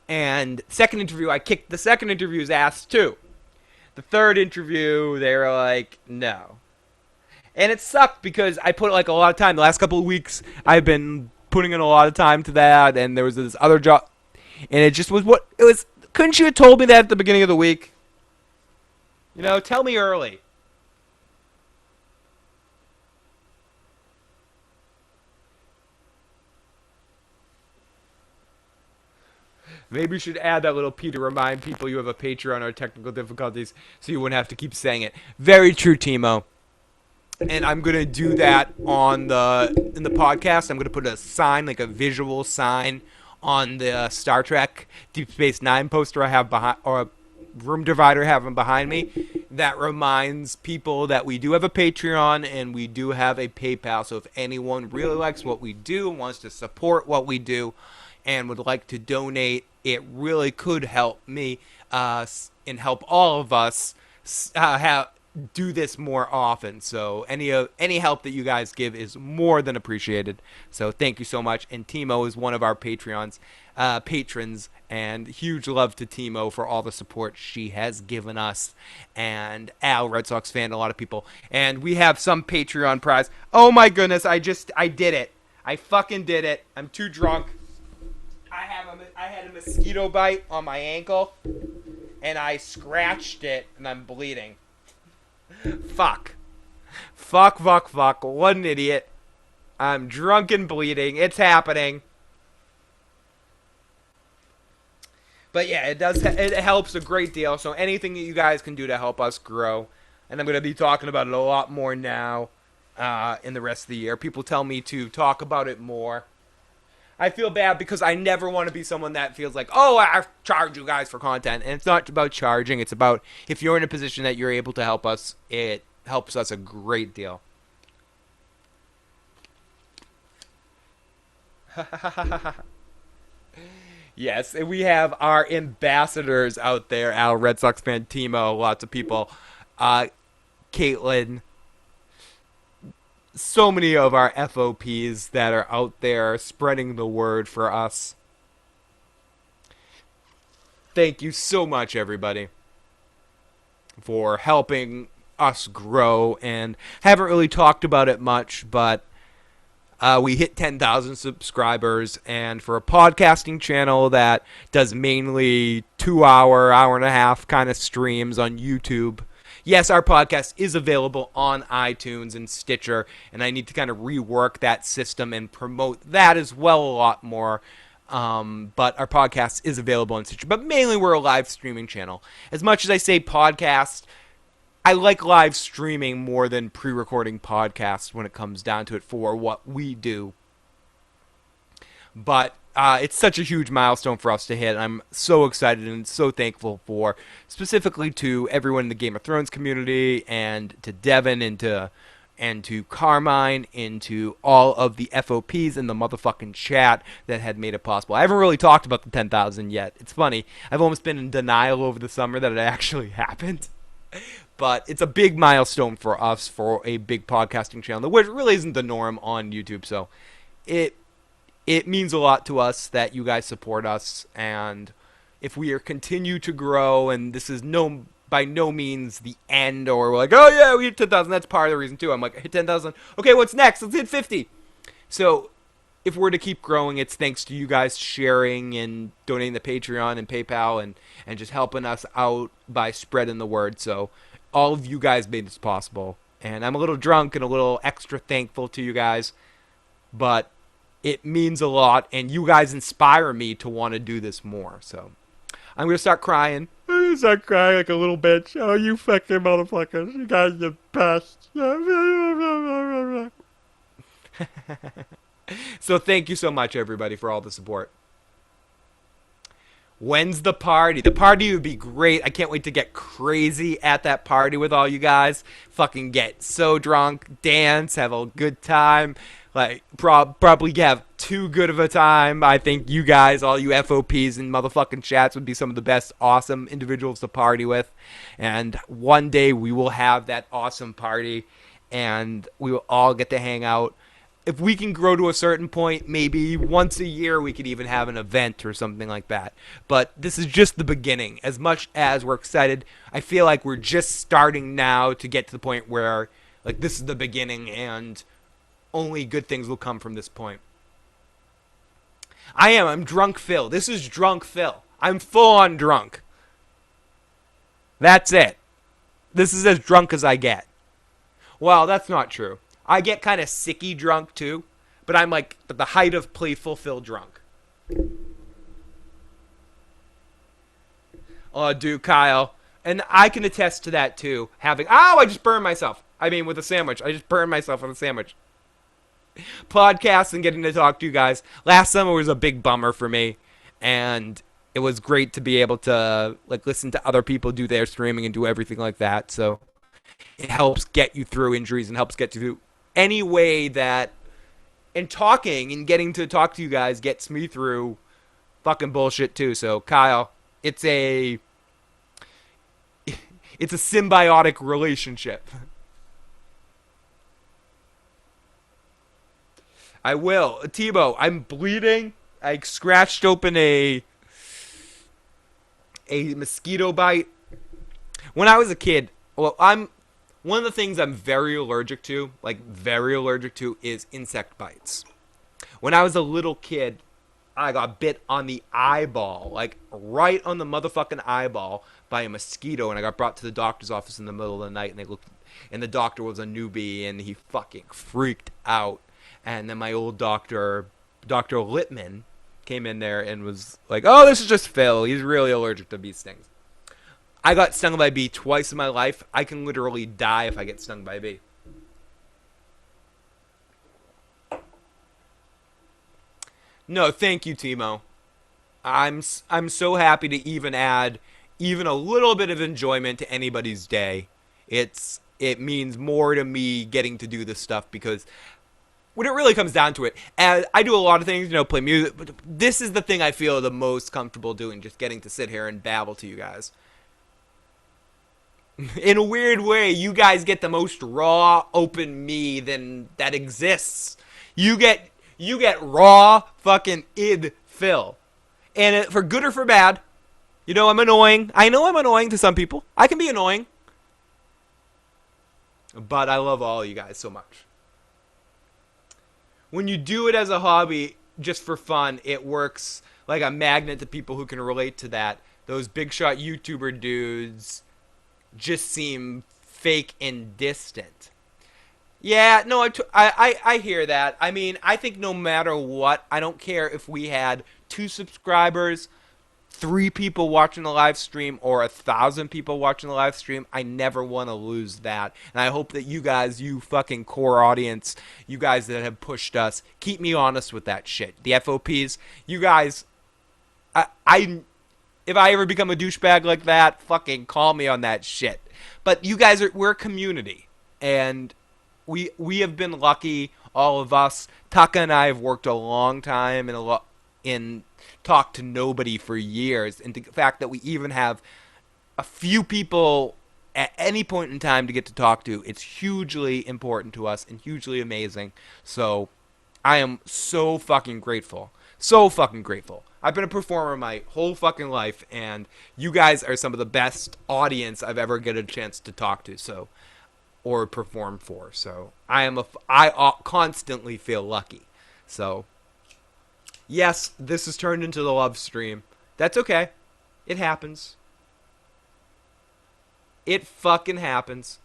And second interview, I kicked the second interview's ass too. The third interview, they were like, no. And it sucked because I put like a lot of time. The last couple of weeks, I've been putting in a lot of time to that, and there was this other job, and it just was what it was. Couldn't you have told me that at the beginning of the week? You know, tell me early. Maybe you should add that little P to remind people you have a Patreon or technical difficulties so you wouldn't have to keep saying it. Very true, Timo. And I'm going to do that in the podcast. I'm going to put a sign, like a visual sign on the Star Trek Deep Space Nine poster I have behind, or a room divider I have behind me, that reminds people that we do have a Patreon and we do have a PayPal. So if anyone really likes what we do and wants to support what we do and would like to donate, it really could help me and help all of us do this more often. So any help that you guys give is more than appreciated. So thank you so much. And Timo is one of our patrons, and huge love to Timo for all the support she has given us, and Al, Red Sox fan, a lot of people. And we have some Patreon prize. Oh my goodness, I did it. I fucking did it. I'm too drunk. I had a mosquito bite on my ankle, and I scratched it, and I'm bleeding. Fuck. What an idiot. I'm drunk and bleeding. It's happening. But yeah, it helps a great deal. So anything that you guys can do to help us grow. And I'm going to be talking about it a lot more now in the rest of the year. People tell me to talk about it more. I feel bad because I never want to be someone that feels like, oh, I charge you guys for content. And it's not about charging. It's about if you're in a position that you're able to help us, it helps us a great deal. Yes, and we have our ambassadors out there, Al, Red Sox fan, Timo, lots of people, Caitlin, so many of our FOPs that are out there spreading the word for us. Thank you so much, everybody, for helping us grow, and haven't really talked about it much, but we hit 10,000 subscribers, and for a podcasting channel that does mainly 2-hour, hour and a half kind of streams on YouTube, yes, our podcast is available on iTunes and Stitcher, and I need to kind of rework that system and promote that as well a lot more. But our podcast is available on Stitcher, but mainly we're a live streaming channel. As much as I say podcast, I like live streaming more than pre-recording podcasts when it comes down to it for what we do. But it's such a huge milestone for us to hit. I'm so excited and so thankful for, specifically to everyone in the Game of Thrones community, and to Devin, and to Carmine, and to all of the FOPs in the motherfucking chat that had made it possible. I haven't really talked about the 10,000 yet. It's funny. I've almost been in denial over the summer that it actually happened. But it's a big milestone for us, for a big podcasting channel, which really isn't the norm on YouTube. So it means a lot to us that you guys support us. And if we continue to grow, and this is by no means the end, or we're like, oh yeah, we hit 10,000. That's part of the reason too. I'm like, hit 10,000. Okay, what's next? Let's hit 50. So if we're to keep growing, it's thanks to you guys sharing and donating to Patreon and PayPal, and just helping us out by spreading the word. So all of you guys made this possible, and I'm a little drunk and a little extra thankful to you guys, but it means a lot, and you guys inspire me to want to do this more. So I'm gonna start crying. I'm gonna start crying like a little bitch. Oh, you fucking motherfuckers! You guys are the best. So thank you so much, everybody, for all the support. When's the party? The party would be great. I can't wait to get crazy at that party with all you guys. Fucking get so drunk, dance, have a good time. Like, probably have too good of a time. I think you guys, all you FOPs and motherfucking chats, would be some of the best awesome individuals to party with. And one day we will have that awesome party, and we will all get to hang out. If we can grow to a certain point, maybe once a year we could even have an event or something like that. But this is just the beginning. As much as we're excited, I feel like we're just starting now to get to the point where, like, this is the beginning, and only good things will come from this point. I'm drunk Phil. This is drunk Phil. I'm full on drunk. That's it. This is as drunk as I get. Well, that's not true. I get kind of sicky drunk too, but I'm like at the height of playful Phil drunk. Oh, dude, Kyle. And I can attest to that too. I just burned myself. I mean, with a sandwich. I just burned myself with a sandwich. Podcasts and getting to talk to you guys. Last summer was a big bummer for me, and it was great to be able to listen to other people do their streaming and do everything like that. So it helps get you through injuries and helps get you through any way that, and talking and getting to talk to you guys gets me through fucking bullshit too. So Kyle, it's a symbiotic relationship. I will. Tebow, I'm bleeding. I scratched open a mosquito bite. When I was a kid, one of the things I'm very allergic to is insect bites. When I was a little kid, I got bit on the eyeball, like right on the motherfucking eyeball by a mosquito, and I got brought to the doctor's office in the middle of the night, and the doctor was a newbie, and he fucking freaked out. And then my old doctor, Dr. Littman, came in there and was like, oh, this is just Phil. He's really allergic to bee stings. I got stung by a bee twice in my life. I can literally die if I get stung by a bee. No, thank you, Timo. I'm so happy to even add even a little bit of enjoyment to anybody's day. It means more to me getting to do this stuff because when it really comes down to it, I do a lot of things, play music, but this is the thing I feel the most comfortable doing, just getting to sit here and babble to you guys. In a weird way, you guys get the most raw, open me that exists. You get raw fucking id Phil. And for good or for bad, I'm annoying. I know I'm annoying to some people. I can be annoying. But I love all you guys so much. When you do it as a hobby, just for fun, it works like a magnet to people who can relate to that. Those big shot YouTuber dudes just seem fake and distant. Yeah, no, I hear that. I mean, I think no matter what, I don't care if we had 2 subscribers, 3 people watching the live stream, or 1,000 people watching the live stream. I never want to lose that. And I hope that you guys, you fucking core audience, you guys that have pushed us, keep me honest with that shit. The FOPs, you guys, if I ever become a douchebag like that, fucking call me on that shit. But you guys we're a community. And we have been lucky, all of us. Taka and I have worked a long time and talked to nobody for years. And the fact that we even have a few people at any point in time to get to talk to, it's hugely important to us and hugely amazing. So I am so fucking grateful. So fucking grateful. I've been a performer my whole fucking life, and you guys are some of the best audience I've ever get a chance to talk to, or perform for. So I constantly feel lucky. So yes, this has turned into the love stream. That's okay. It happens. It fucking happens.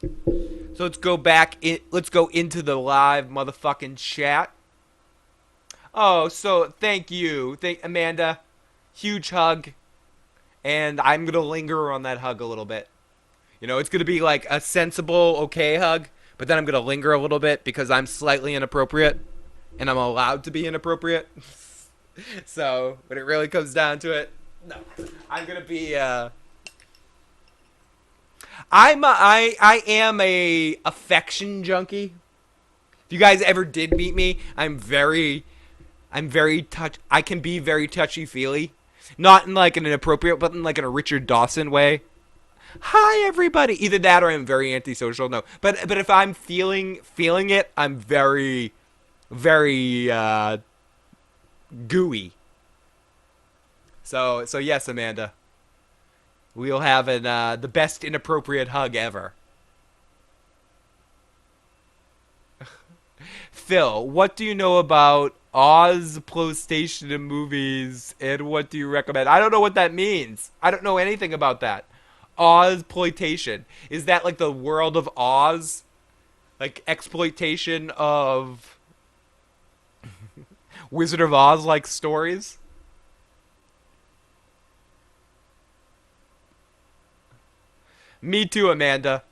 So let's go back. Let's go into the live motherfucking chat. Oh, so thank you. Amanda. Huge hug. And I'm going to linger on that hug a little bit. It's going to be like a sensible, okay hug. But then I'm going to linger a little bit because I'm slightly inappropriate. And I'm allowed to be inappropriate. So when it really comes down to it, no. I'm going to be... I am a affection junkie. If you guys ever did meet me, I can be very touchy-feely. Not in like an inappropriate, but in like in a Richard Dawson way. Hi everybody. Either that or I'm very antisocial. No. But if I'm feeling it, I'm very, very gooey. So yes, Amanda. We'll have the best inappropriate hug ever. Phil, what do you know about Ozploitation in movies, and what do you recommend? I don't know what that means. I don't know anything about that. Ozploitation. Is that like the world of Oz? Like exploitation of Wizard of Oz like stories? Me too, Amanda.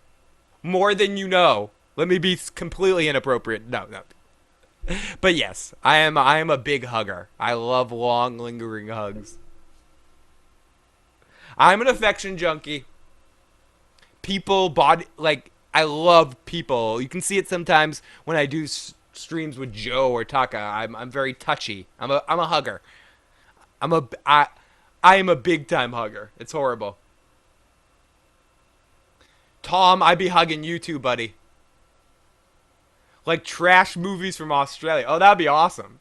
More than you know. Let me be completely inappropriate. No. But yes, I am a big hugger. I love long, lingering hugs. I'm an affection junkie. People, I love people. You can see it sometimes when I do streams with Joe or Taka. I'm very touchy. I'm a hugger. I am a big time hugger. It's horrible. Tom, I'd be hugging you too, buddy. Like trash movies from Australia. Oh, that'd be awesome.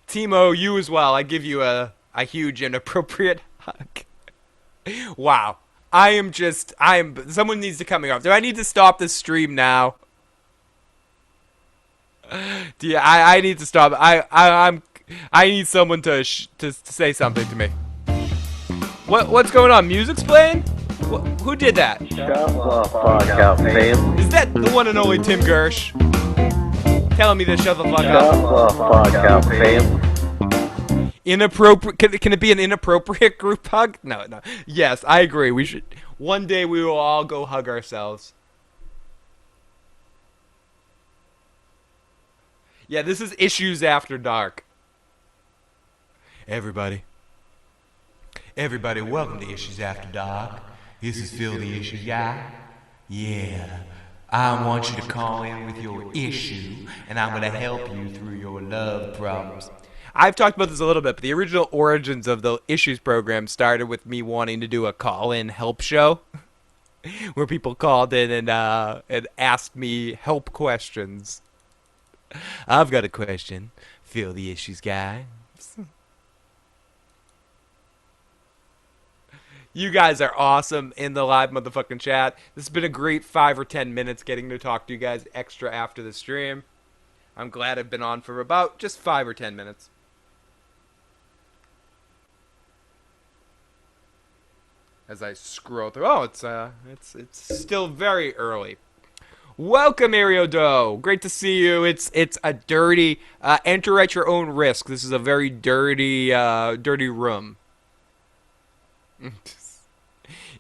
Timo, you as well. I give you a huge inappropriate hug. Wow. Someone needs to cut me off. Do I need to stop this stream now? I need to stop. I need someone to say something to me. What's going on? Music's playing? Who did that? Shut the fuck up, fam. Is that the one and only Tim Gersh? Telling me to shut the fuck up. Shut the fuck up, fam. Inappropriate. Can it be an inappropriate group hug? No. Yes, I agree. We should. One day we will all go hug ourselves. Yeah, this is Issues After Dark. Everybody. Everybody, welcome to Issues After Dark. This is Phil the Issues Guy. Yeah, I want you to call in with your issue, and I'm going to help you through your love problems. I've talked about this a little bit, but the original origins of the Issues program started with me wanting to do a call-in help show where people called in and asked me help questions. I've got a question. Phil the Issues Guy. You guys are awesome in the live motherfucking chat. This has been a great 5 or 10 minutes getting to talk to you guys extra after the stream. I'm glad I've been on for about just 5 or 10 minutes. As I scroll through, oh, it's still very early. Welcome, Ariodo. Great to see you. It's a dirty. Enter at your own risk. This is a very dirty room.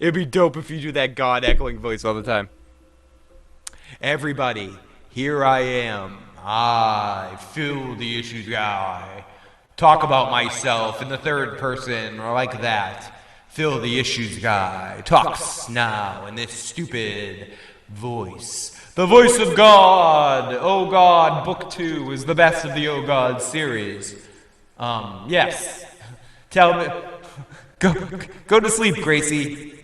It'd be dope if you do that God echoing voice all the time. Everybody, here I am. I, Phil the Issues Guy. Talk about myself in the third person or like that. Phil the Issues Guy talks now in this stupid voice. The voice of God. Oh God, Book 2 is the best of the Oh God series. Yes. Tell me. Go to sleep, Gracie.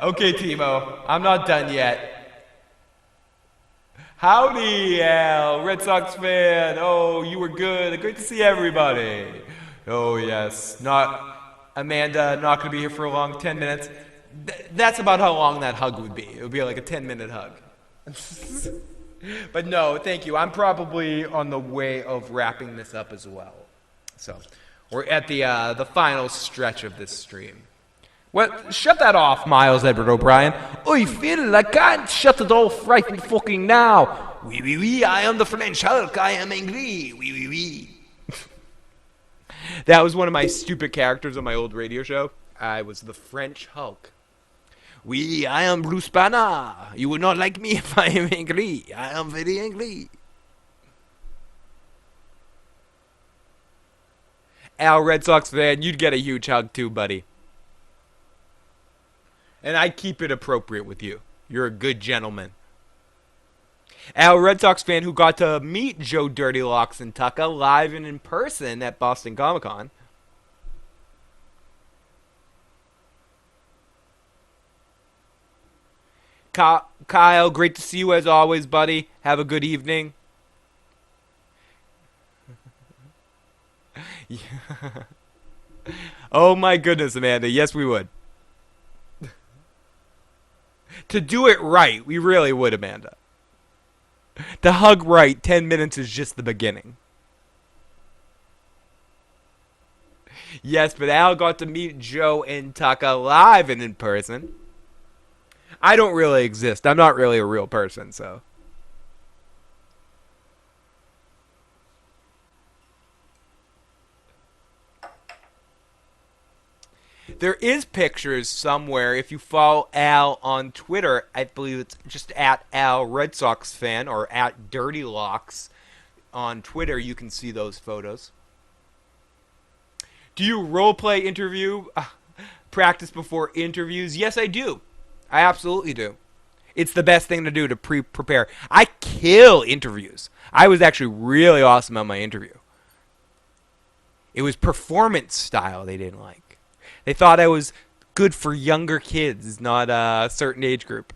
Okay, Timo. I'm not done yet. Howdy, Al, Red Sox fan. Oh, you were good. Great to see everybody. Oh, yes. Amanda, not going to be here for a long 10 minutes. That's about how long that hug would be. It would be like a 10-minute hug. But no, thank you. I'm probably on the way of wrapping this up as well. So, we're at the final stretch of this stream. Well, shut that off, Miles Edward O'Brien. I feel I can't shut it off right fucking now. Oui, oui, oui, I am the French Hulk. I am angry. Oui, oui, oui. That was one of my stupid characters on my old radio show. I was the French Hulk. Oui, I am Bruce Banner. You would not like me if I am angry. I am very angry. Al, Red Sox fan, you'd get a huge hug too, buddy. And I keep it appropriate with you. You're a good gentleman. Al, Red Sox fan who got to meet Joe Dirty Locks and Taka live and in person at Boston Comic Con. Kyle, great to see you as always, buddy. Have a good evening. Oh my goodness, Amanda. Yes, we would. To do it right, we really would, Amanda. To hug right, 10 minutes is just the beginning. Yes, but Al got to meet Joe and Taka live and in person. I don't really exist. I'm not really a real person, so. There is pictures somewhere. If you follow Al on Twitter, I believe it's just at Al Red Sox fan or at Dirty Locks on Twitter. You can see those photos. Do you roleplay interview? Practice before interviews? Yes, I do. I absolutely do. It's the best thing to do to prepare. I kill interviews. I was actually really awesome on my interview. It was performance style they didn't like. They thought I was good for younger kids, not a certain age group.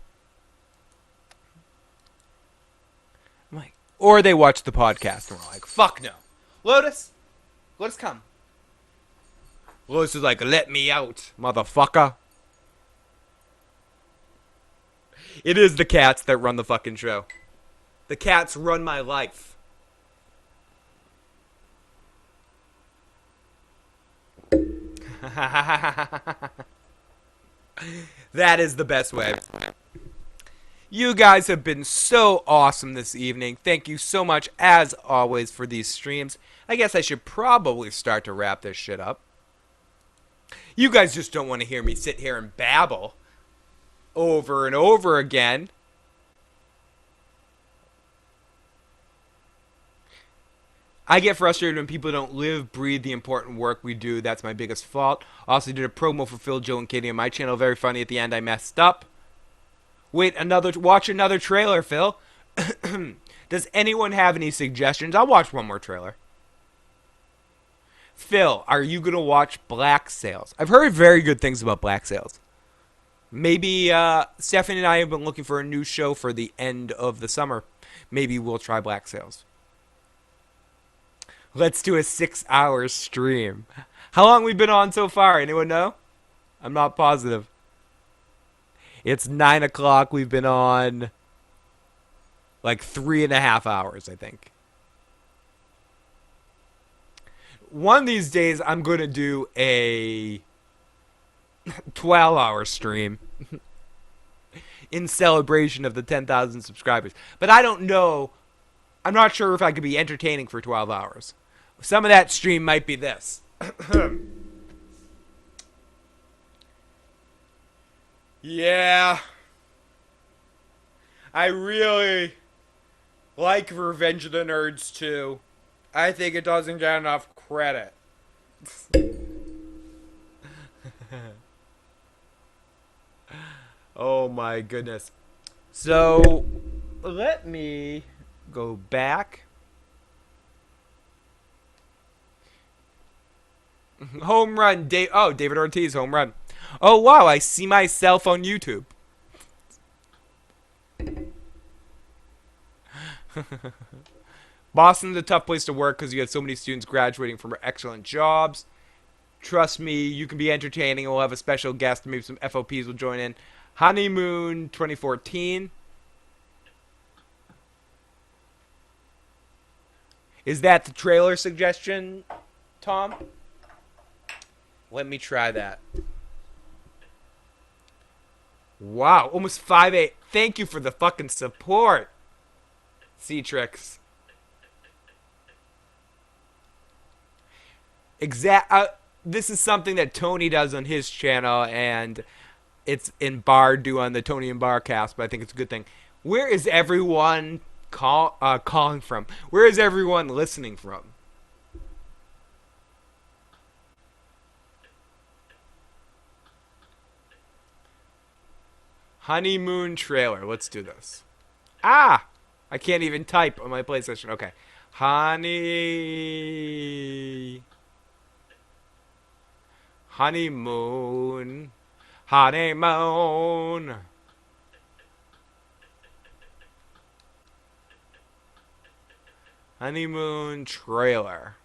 I'm like, or they watched the podcast and were like, fuck no. Lotus, come. Lotus is like, let me out, motherfucker. It is the cats that run the fucking show. The cats run my life. That is the best way. You guys have been so awesome this evening. Thank you so much, as always, for these streams. I guess I should probably start to wrap this shit up. You guys just don't want to hear me sit here and babble over and over again. I get frustrated when people don't live, breathe the important work we do. That's my biggest fault. Also did a promo for Phil, Joe, and Katie on my channel. Very funny. At the end, I messed up. Watch another trailer, Phil. Does anyone have any suggestions? I'll watch one more trailer. Phil, are you going to watch Black Sails? I've heard very good things about Black Sails. Maybe Stephanie and I have been looking for a new show for the end of the summer. Maybe we'll try Black Sails. Let's do a 6-hour stream. How long we've been on so far? Anyone know? I'm not positive. It's 9 o'clock. We've been on like 3.5 hours, I think. One of these days, I'm going to do a 12-hour stream in celebration of the 10,000 subscribers. But I don't know. I'm not sure if I could be entertaining for 12 hours. Some of that stream might be this. Yeah. I really like Revenge of the Nerds 2. I think it doesn't get enough credit. Oh my goodness. So, let me go back. Home run. David Ortiz, home run. Oh, wow, I see myself on YouTube. Boston's a tough place to work because you have so many students graduating from excellent jobs. Trust me, you can be entertaining. We'll have a special guest. Maybe some FOPs will join in. Honeymoon 2014. Is that the trailer suggestion, Tom? Let me try that. Wow, almost 5'8". Thank you for the fucking support, C-Trix. This is something that Tony does on his channel, and it's in Bardu on the Tony and Bar cast, but I think it's a good thing. Where is everyone calling from? Where is everyone listening from? Honeymoon trailer. Let's do this. Ah! I can't even type on my PlayStation. Okay. Honeymoon. Honeymoon trailer.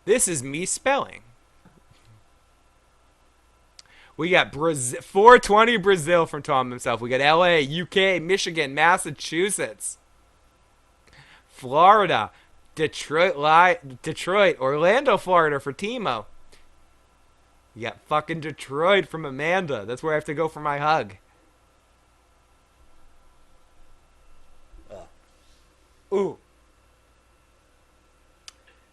This is me spelling. We got Brazil, 420 Brazil from Tom himself. We got LA, UK, Michigan, Massachusetts, Florida, Detroit, Orlando, Florida for Timo. You got fucking Detroit from Amanda. That's where I have to go for my hug. Ooh.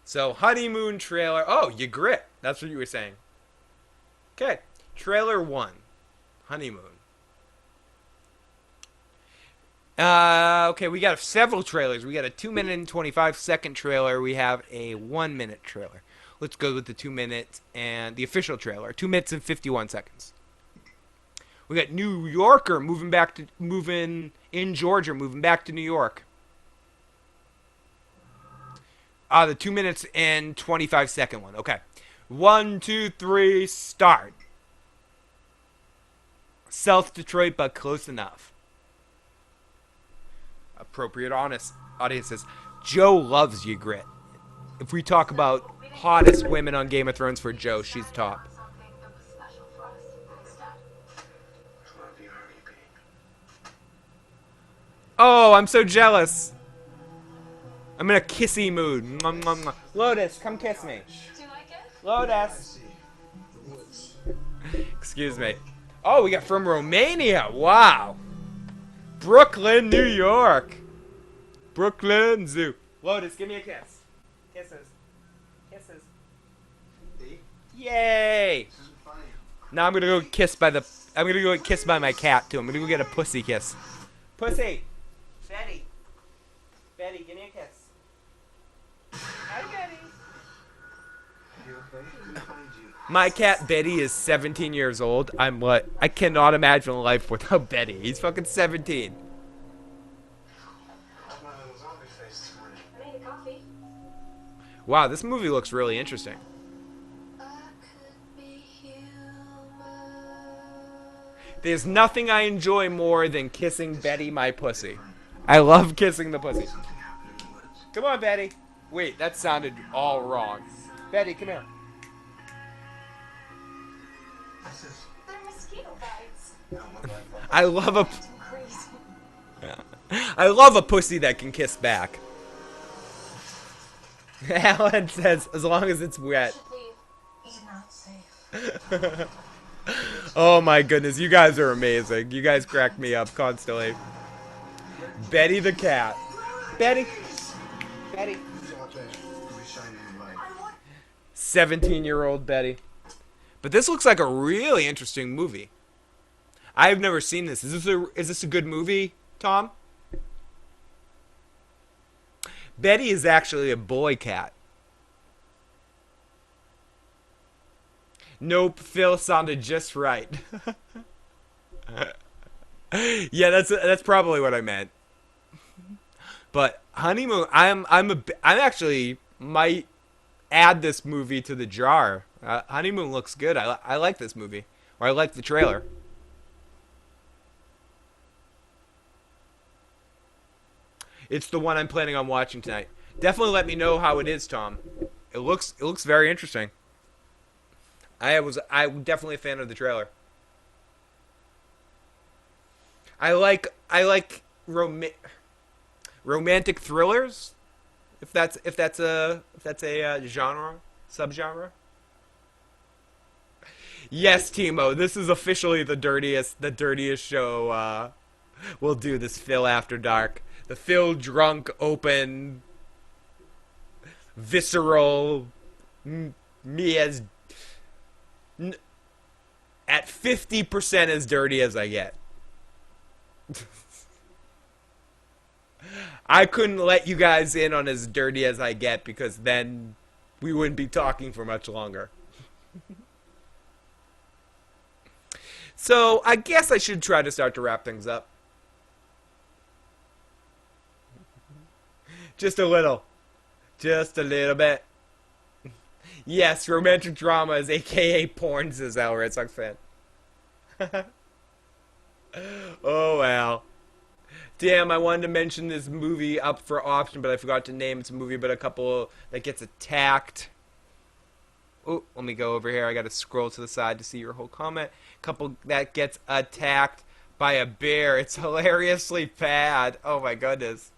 So, honeymoon trailer. Oh, you grit. That's what you were saying. Okay. Trailer 1. Honeymoon. Okay, we got several trailers. We got a 2-minute and 25-second trailer. We have a 1-minute trailer. Let's go with the 2-minute and the official trailer. 2 minutes and 51 seconds. We got New Yorker moving in Georgia, moving back to New York. The 2 minutes and 25-second one. Okay. 1, 2, 3, start. South Detroit, but close enough. Appropriate audiences. Joe loves you, Grit. If we talk about hottest women on Game of Thrones for Joe, she's top. Oh, I'm so jealous. I'm in a kissy mood. Mwah, mwah, mwah. Lotus, come kiss me. Do you like it? Lotus. Excuse me. Oh, we got from Romania. Wow. Brooklyn, New York. Brooklyn Zoo. Lotus, give me a kiss. Kisses. Kisses. Yay. Now I'm gonna go kiss by my cat too. I'm gonna go get a pussy kiss. Pussy. Betty. Betty, give me a kiss. Hi, Betty. My cat Betty is 17 years old. I cannot imagine life without Betty. He's fucking 17. I made a coffee. Wow, this movie looks really interesting. There's nothing I enjoy more than kissing Betty my pussy. I love kissing the pussy. Come on, Betty. Wait, that sounded all wrong. Betty, come here. They're mosquito bites. I love a pussy that can kiss back. Alan says, as long as it's wet. He's not safe. Oh my goodness, you guys are amazing. You guys crack me up constantly. Betty the cat. Betty. Betty. 17-year-old Betty. But this looks like a really interesting movie. I've never seen this. Is this a good movie, Tom? Betty is actually a boy cat. Nope, Phil sounded just right. Yeah, that's probably what I meant. But Honeymoon, I'm actually might add this movie to the jar. Honeymoon looks good. I like this movie, or I like the trailer. It's the one I'm planning on watching tonight. Definitely let me know how it is, Tom. It looks very interesting. I'm definitely a fan of the trailer. I like romantic thrillers, if that's a genre, subgenre. Yes, Timo, this is officially the dirtiest show we'll do, this Phil After Dark. The Phil drunk, open, visceral, me as at 50% as dirty as I get. I couldn't let you guys in on as dirty as I get, because then we wouldn't be talking for much longer. So I guess I should try to start to wrap things up. Just a little bit. Yes, romantic drama is AKA porn, says Al Red Sox fan. Oh, well. Damn, I wanted to mention this movie up for option, but I forgot to name. It's a movie about a couple that gets attacked. Oh, let me go over here. I got to scroll to the side to see your whole comment. Couple that gets attacked by a bear. It's hilariously bad. Oh, my goodness.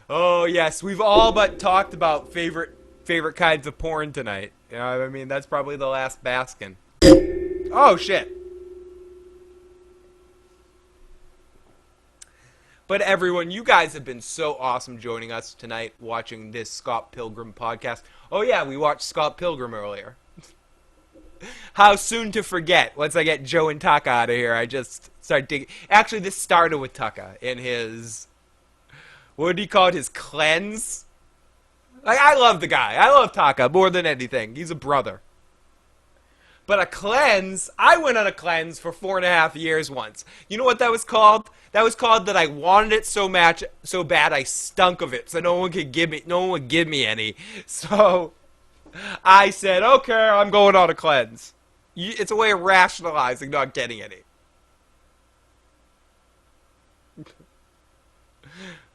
Oh, yes. We've all but talked about favorite kinds of porn tonight. You know what I mean? That's probably the last bastion. Oh, shit. But everyone, you guys have been so awesome joining us tonight watching this Scott Pilgrim podcast. Oh, yeah, we watched Scott Pilgrim earlier. How soon to forget. Once I get Joe and Taka out of here, I just start digging. Actually, this started with Taka in his... What did he call it? His cleanse? Like, I love the guy. I love Taka more than anything. He's a brother. But a cleanse, I went on a cleanse for 4.5 years once. You know what that was called? That was called that I wanted it so bad I stunk of it, so no one would give me any. So I said, okay, I'm going on a cleanse. It's a way of rationalizing not getting any.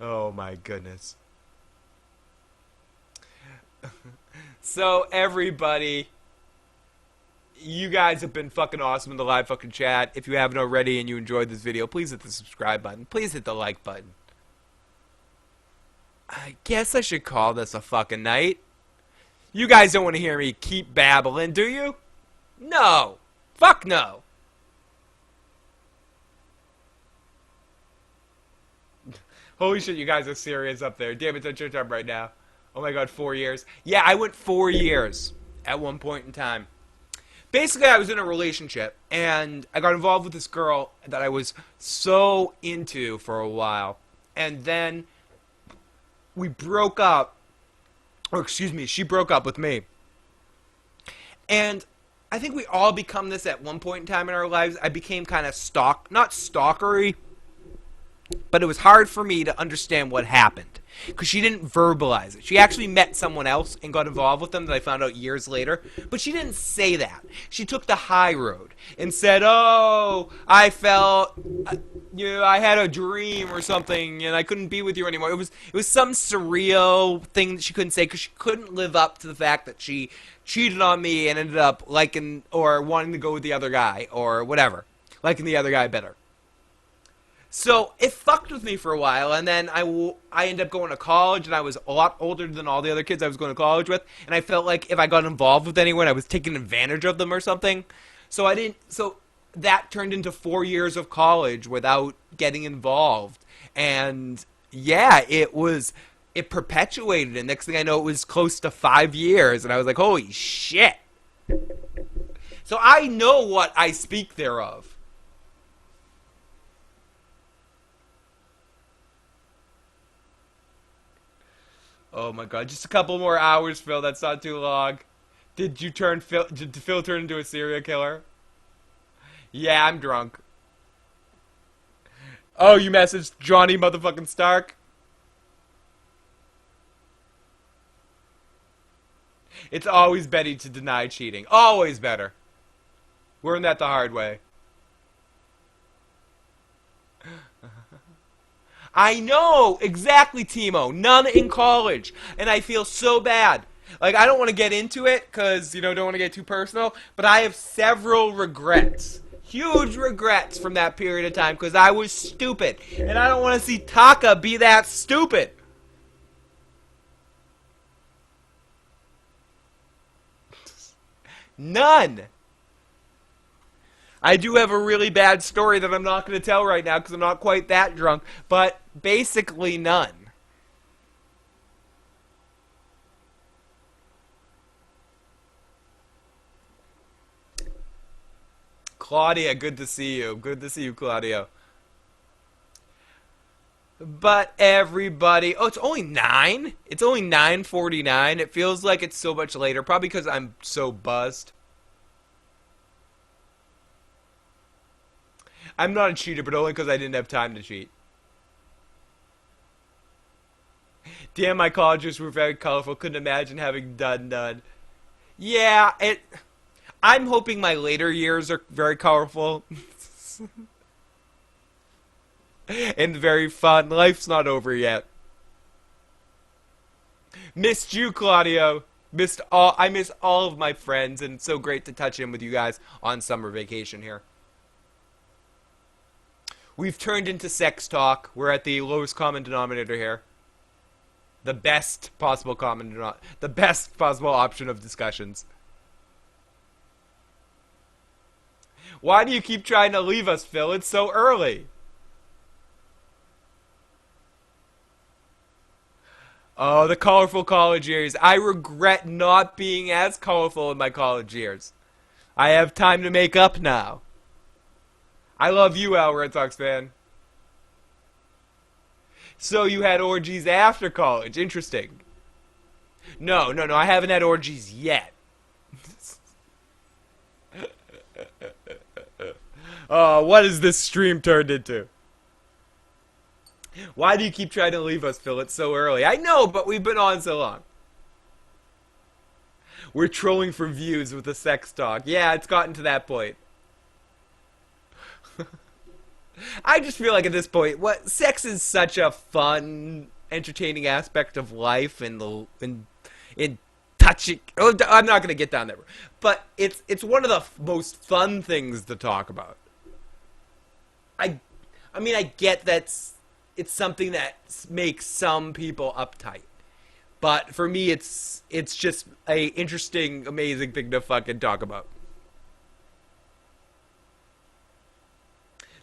Oh my goodness. So everybody, you guys have been fucking awesome in the live fucking chat. If you haven't already and you enjoyed this video, please hit the subscribe button. Please hit the like button. I guess I should call this a fucking night. You guys don't want to hear me keep babbling, do you? No. Fuck no. Holy shit, you guys are serious up there. Damn it, that's your time right now. Oh my god, 4 years. Yeah, I went 4 years at one point in time. basically, I was in a relationship, and I got involved with this girl that I was so into for a while. And then we broke up, or excuse me, she broke up with me. And I think we all become this at one point in time in our lives. I became kind of not stalkery, but it was hard for me to understand what happened because she didn't verbalize it. She actually met someone else and got involved with them that I found out years later, but she didn't say that. She took the high road and said, oh, I felt, I had a dream or something and I couldn't be with you anymore. It was some surreal thing that she couldn't say because she couldn't live up to the fact that she cheated on me and ended up liking or wanting to go with the other guy or whatever, liking the other guy better. So it fucked with me for a while, and then I ended up going to college, and I was a lot older than all the other kids I was going to college with, and I felt like if I got involved with anyone, I was taking advantage of them or something. So that turned into 4 years of college without getting involved, and yeah, it perpetuated, and next thing I know, it was close to 5 years, and I was like, holy shit. So I know what I speak thereof. Oh my god, just a couple more hours, Phil. That's not too long. Did Phil turn into a serial killer? Yeah, I'm drunk. Oh, you messaged Jonnie motherfucking Stark? It's always better to deny cheating. Always better. Learned that the hard way. I know! Exactly, Timo. None in college. And I feel so bad. Like, I don't want to get into it, because, don't want to get too personal, but I have several regrets. Huge regrets from that period of time, because I was stupid. And I don't want to see Taka be that stupid. None! I do have a really bad story that I'm not going to tell right now because I'm not quite that drunk, but basically none. Claudia, good to see you. Good to see you, Claudia. But everybody... Oh, it's only 9? It's only 9:49. It feels like it's so much later, probably because I'm so buzzed. I'm not a cheater, but only because I didn't have time to cheat. Damn, my college years were very colorful. Couldn't imagine having done none. Yeah, I'm hoping my later years are very colorful. And very fun. Life's not over yet. Missed you, Claudio. I miss all of my friends, and it's so great to touch in with you guys on summer vacation here. We've turned into sex talk. We're at the lowest common denominator here. The best possible the best possible option of discussions. Why do you keep trying to leave us, Phil? It's so early. Oh, the colorful college years. I regret not being as colorful in my college years. I have time to make up now. I love you, Al Red Sox fan. So you had orgies after college. Interesting. No, I haven't had orgies yet. Oh, what is this stream turned into? Why do you keep trying to leave us, Phil? It's so early. I know, but we've been on so long. We're trolling for views with the sex talk. Yeah, it's gotten to that point. I just feel like at this point, sex is such a fun, entertaining aspect of life, and in touching. Oh, I'm not gonna get down there, but it's one of the most fun things to talk about. I mean, I get that it's something that makes some people uptight, but for me, it's just a interesting, amazing thing to fucking talk about.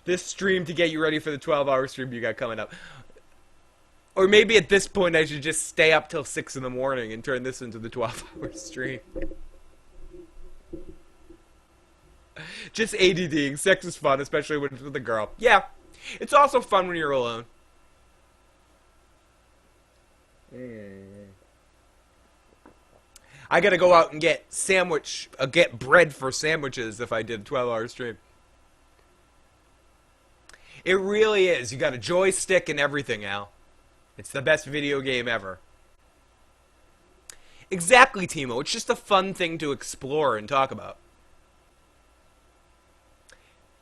This stream to get you ready for the 12-hour stream you got coming up. Or maybe at this point I should just stay up till 6 in the morning and turn this into the 12-hour stream. Just ADDing. Sex is fun, especially when it's with a girl. Yeah. It's also fun when you're alone. I gotta go out and get bread for sandwiches if I did a 12-hour stream. It really is. You got a joystick and everything, Al. It's the best video game ever. Exactly, Timo. It's just a fun thing to explore and talk about.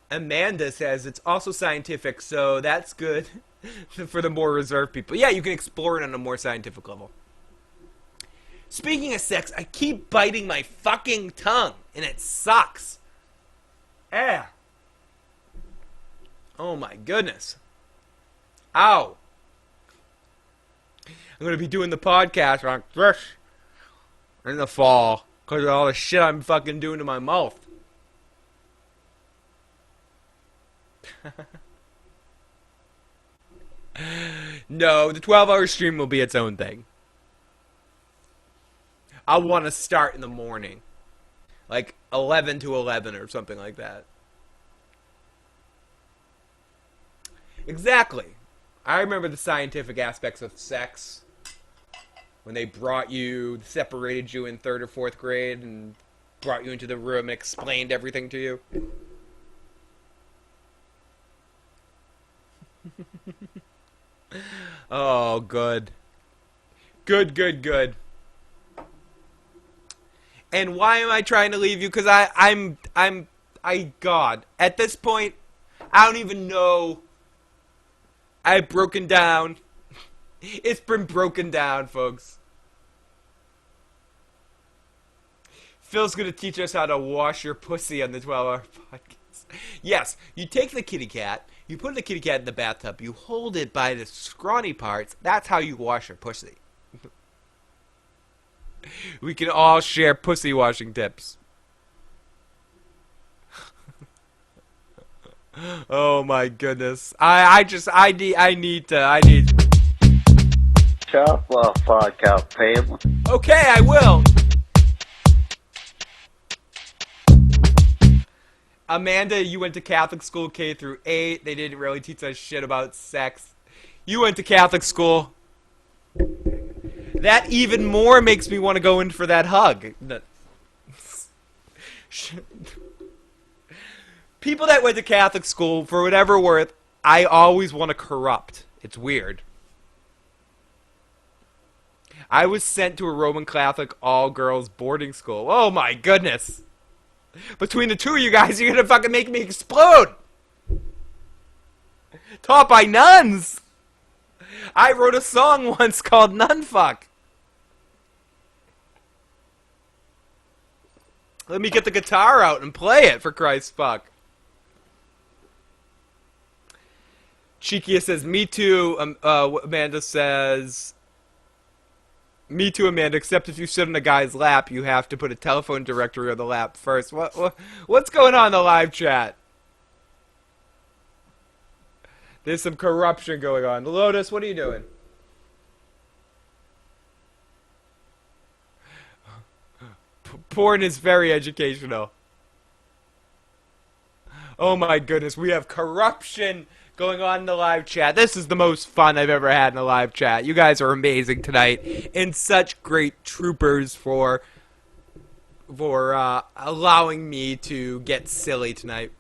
Amanda says it's also scientific, so that's good for the more reserved people. Yeah, you can explore it on a more scientific level. Speaking of sex, I keep biting my fucking tongue, and it sucks. Oh my goodness. Ow. I'm going to be doing the podcast on this in the fall because of all the shit I'm fucking doing to my mouth. No, the 12-hour stream will be its own thing. I want to start in the morning. Like 11 to 11 or something like that. Exactly. I remember the scientific aspects of sex. When they separated you in 3rd or 4th grade and brought you into the room and explained everything to you. Oh, good. Good. And why am I trying to leave you? Because God, at this point, I don't even know. I've broken down. It's been broken down, folks. Phil's going to teach us how to wash your pussy on the 12-hour podcast. Yes, you take the kitty cat, you put the kitty cat in the bathtub, you hold it by the scrawny parts. That's how you wash your pussy. We can all share pussy washing tips. Oh my goodness. I need. Chop off podcast, fam. Okay, I will. Amanda, you went to Catholic school K through 8. They didn't really teach us shit about sex. You went to Catholic school. That even more makes me want to go in for that hug. People that went to Catholic school, for whatever worth, I always want to corrupt. It's weird. I was sent to a Roman Catholic all-girls boarding school. Oh my goodness. Between the two of you guys, you're gonna fucking make me explode. Taught by nuns. I wrote a song once called Nunfuck. Let me get the guitar out and play it, for Christ's fuck. Chikia says, me too. Amanda says, me too, Amanda, except if you sit on a guy's lap, you have to put a telephone directory on the lap first. What's going on in the live chat? There's some corruption going on. Lotus, what are you doing? Porn is very educational. Oh my goodness, we have corruption going on in the live chat. This is the most fun I've ever had in a live chat. You guys are amazing tonight, and such great troopers for allowing me to get silly tonight.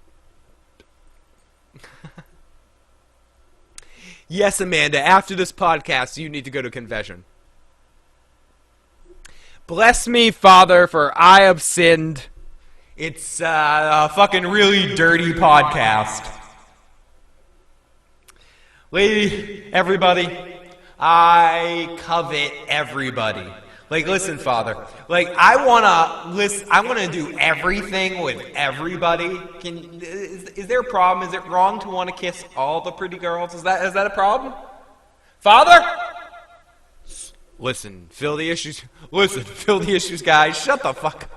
Yes, Amanda, after this podcast, you need to go to confession. Bless me, Father, for I have sinned. It's a fucking really dirty podcast. Everybody, I covet everybody. Like, listen, Father. Like, I wanna do everything with everybody. Is there a problem? Is it wrong to want to kiss all the pretty girls? Is that a problem? Father? Listen, fill the issues. Listen, fill the issues, guys. Shut the fuck up.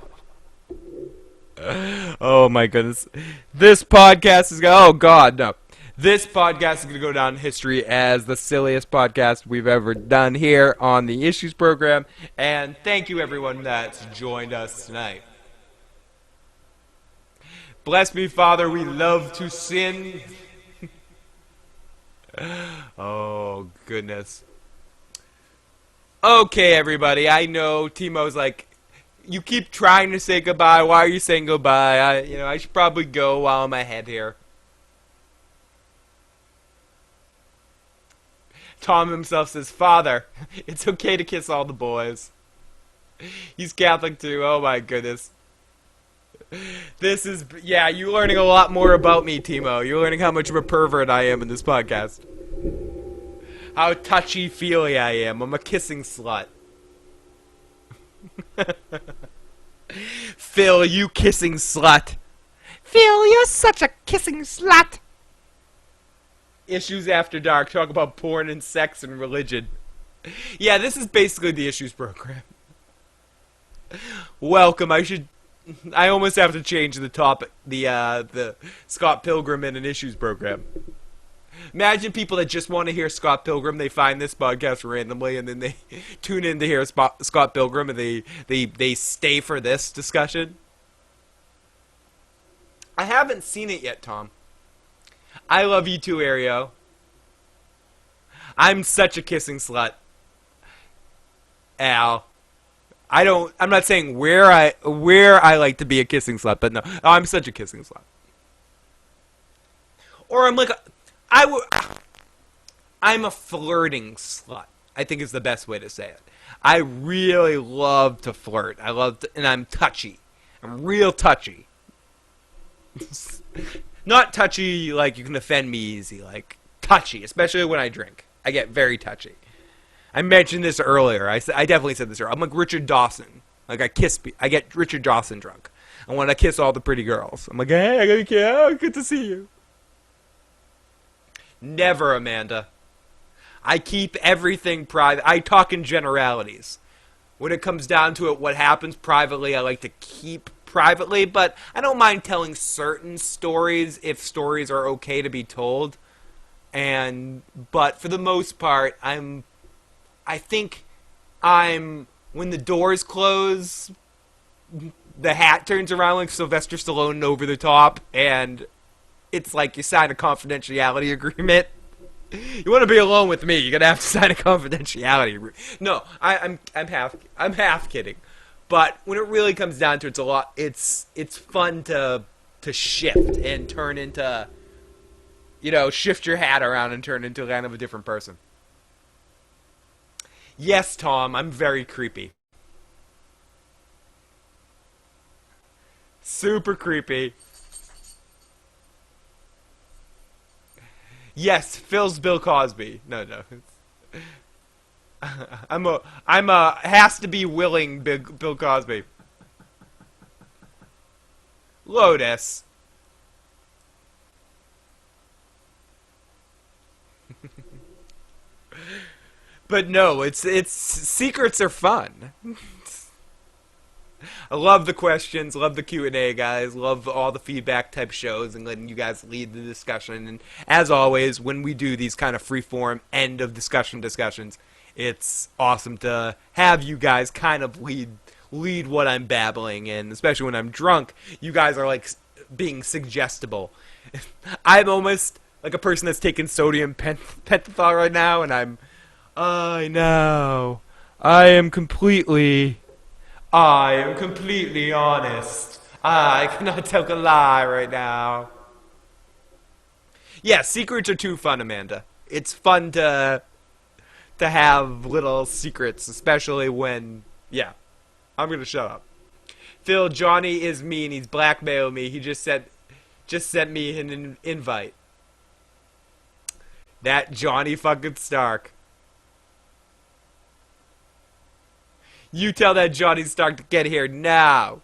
Oh my goodness. This podcast is oh god, no. This podcast is going to go down in history as the silliest podcast we've ever done here on the Issues program. And thank you everyone that's joined us tonight. Bless me, Father, we love to sin. Oh, goodness. Okay, everybody, I know Timo's like, you keep trying to say goodbye. Why are you saying goodbye? I should probably go while I'm ahead here. Tom himself says, Father, it's okay to kiss all the boys. He's Catholic too. Oh my goodness. This is, yeah, you're learning a lot more about me, Timo. You're learning how much of a pervert I am in this podcast. How touchy-feely I am. I'm a kissing slut. Phil, you kissing slut. Phil, you're such a kissing slut. Issues After Dark. Talk about porn and sex and religion. Yeah, this is basically the Issues program. Welcome. I almost have to change the topic. The Scott Pilgrim and an Issues program. Imagine people that just want to hear Scott Pilgrim. They find this podcast randomly, and then they tune in to hear Scott Pilgrim, and they stay for this discussion. I haven't seen it yet, Tom. I love you too, Ario. I'm such a kissing slut. Al. I'm not saying where I like to be a kissing slut, but no. I'm such a kissing slut. Or I'm like I'm a flirting slut, I think is the best way to say it. I really love to flirt. And I'm touchy. I'm real touchy. Not touchy like you can offend me easy, like touchy, especially when I drink. I get very touchy. I mentioned this earlier. I definitely said this earlier. I'm like Richard Dawson. Like I get Richard Dawson drunk. I want to kiss all the pretty girls. I'm like, hey, I gotta kiss. Oh, good to see you. Never, Amanda. I keep everything private. I talk in generalities. When it comes down to it, what happens privately, I like to keep privately, but I don't mind telling certain stories if stories are okay to be told. But for the most part, I think when the doors close, the hat turns around like Sylvester Stallone over the top, and it's like you sign a confidentiality agreement. You want to be alone with me, you're gonna have to sign a confidentiality agreement. No, I'm half kidding. But when it really comes down to it, it's fun to shift and turn into, shift your hat around and turn into kind of a different person. Yes, Tom, I'm very creepy. Super creepy. Yes, Phil's Bill Cosby. No. I'm a has to be willing Bill Cosby. Lotus. But no, it's secrets are fun. I love the questions, love the Q&A, guys, love all the feedback type shows and letting you guys lead the discussion. And as always, when we do these kind of free-form end of discussions, it's awesome to have you guys kind of lead what I'm babbling, and especially when I'm drunk, you guys are like being suggestible. I'm almost like a person that's taking sodium pentothal right now, and I know. I am completely honest. I cannot tell a lie right now. Yeah, secrets are too fun, Amanda. It's fun to have little secrets, especially when, yeah. I'm gonna shut up. Phil, Jonnie is mean. He's blackmailing me. He just sent me an invite. That Jonnie fucking Stark. You tell that Jonnie Stark to get here now.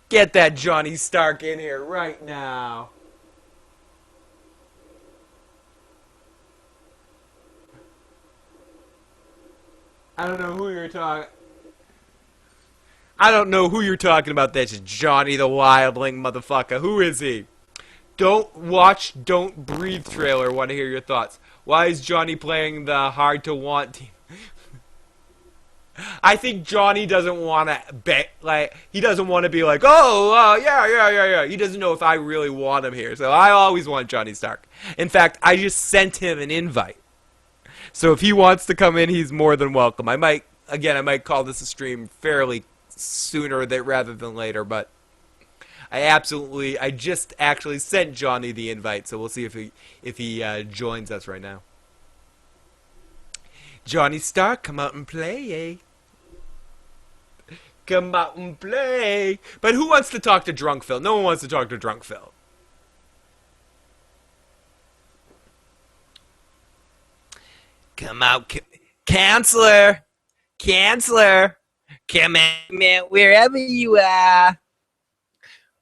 Get that Jonnie Stark in here right now. I don't know who you're talking. I don't know who you're talking about. That's Jonnie the Wildling motherfucker. Who is he? Don't Breathe trailer. Want to hear your thoughts. Why is Jonnie playing the hard to want team? I think Jonnie doesn't want to bet, like, he doesn't want to be like, oh, yeah. He doesn't know if I really want him here. So I always want Jonnie Stark. In fact, I just sent him an invite. So if he wants to come in, he's more than welcome. I might call this a stream fairly sooner rather than later, but I just actually sent Jonnie the invite, so we'll see if he joins us right now. Jonnie Stark, come out and play, eh? Come out and play. But who wants to talk to Drunk Phil? No one wants to talk to Drunk Phil. Come out, Counselor. Come out wherever you are.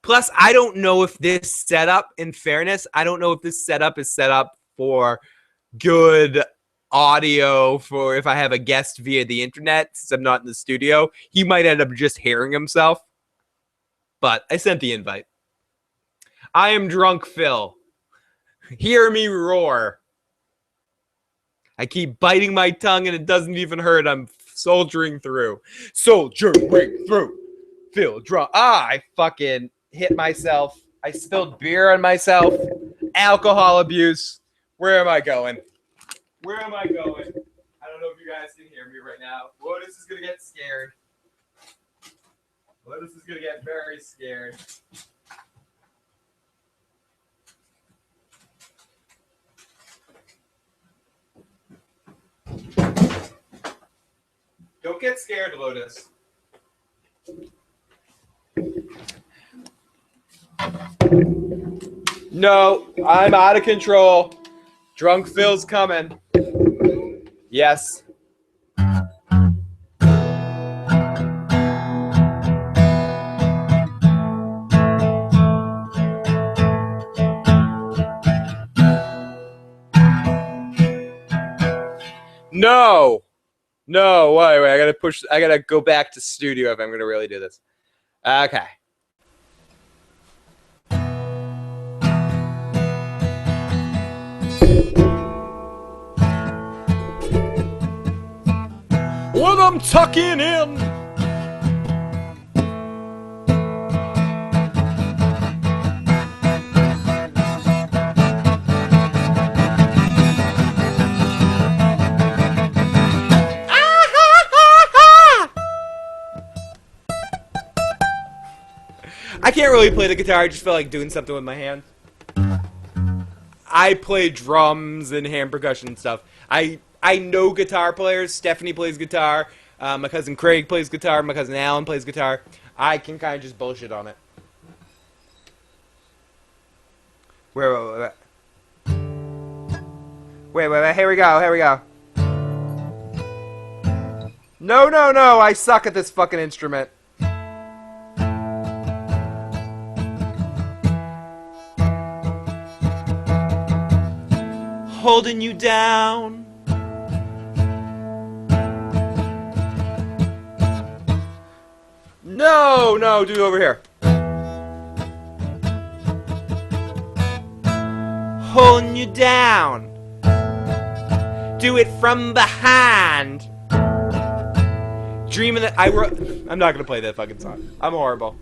Plus, I don't know if this setup, in fairness, I don't know if this setup is set up for good audio for if I have a guest via the internet, since I'm not in the studio. He might end up just hearing himself. But I sent the invite. I am Drunk Phil. Hear me roar. I keep biting my tongue and it doesn't even hurt. I'm soldiering through. Soldiering through. Phil drunk. I fucking hit myself. I spilled beer on myself. Alcohol abuse. Where am I going? Where am I going? I don't know if you guys can hear me right now. Lotus is going to get scared. Lotus is going to get very scared. Don't get scared, Lotus. No, I'm out of control. Drunk Phil's coming. Yes. No. No, wait, I gotta go back to studio if I'm gonna really do this. Okay. When I'm tucking in, I can't really play the guitar. I just feel like doing something with my hands. I play drums and hand percussion and stuff. I know guitar players. Stephanie plays guitar. My cousin Craig plays guitar. My cousin Alan plays guitar. I can kind of just bullshit on it. Wait. Here we go. No. I suck at this fucking instrument. Holding you down. No, do it over here. Holding you down. Do it from behind. Dreaming that I'm not gonna play that fucking song. I'm horrible.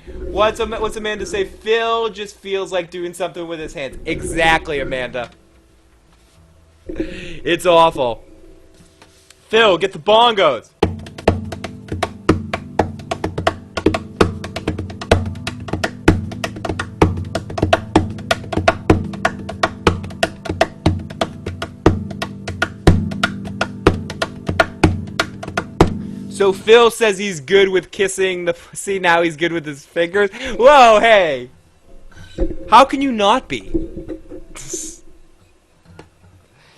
What's Amanda say? Phil just feels like doing something with his hands. Exactly, Amanda. It's awful. Phil, get the bongos. So Phil says he's good with kissing the pussy, now he's good with his fingers? Whoa, hey! How can you not be?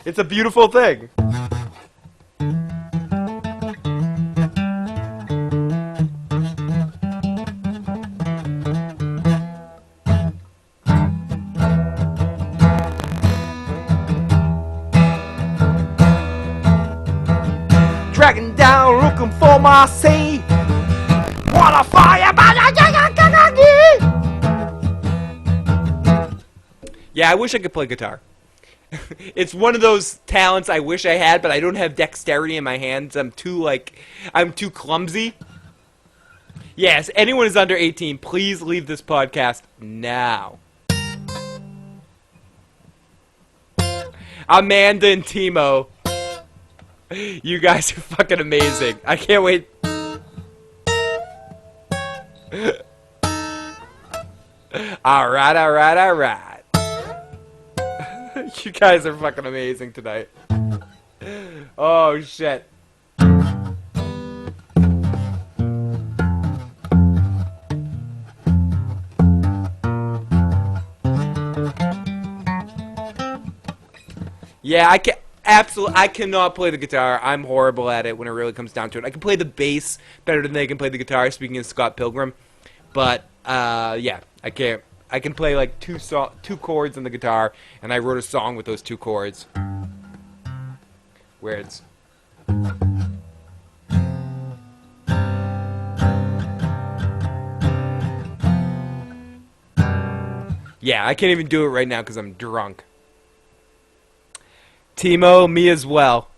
It's a beautiful thing. Dragging down, looking for my sea. Wanna fire, yeah, I wish I could play guitar. It's one of those talents I wish I had, but I don't have dexterity in my hands. I'm too clumsy. Yes, anyone who's under 18, please leave this podcast now. Amanda and Timo, you guys are fucking amazing. I can't wait. Alright. You guys are fucking amazing tonight. Oh, shit. Yeah, I cannot play the guitar. I'm horrible at it when it really comes down to it. I can play the bass better than they can play the guitar, speaking of Scott Pilgrim. But, yeah, I can't. I can play like two chords on the guitar, and I wrote a song with those 2 chords. Where it's... Yeah, I can't even do it right now because I'm drunk. Timo, me as well.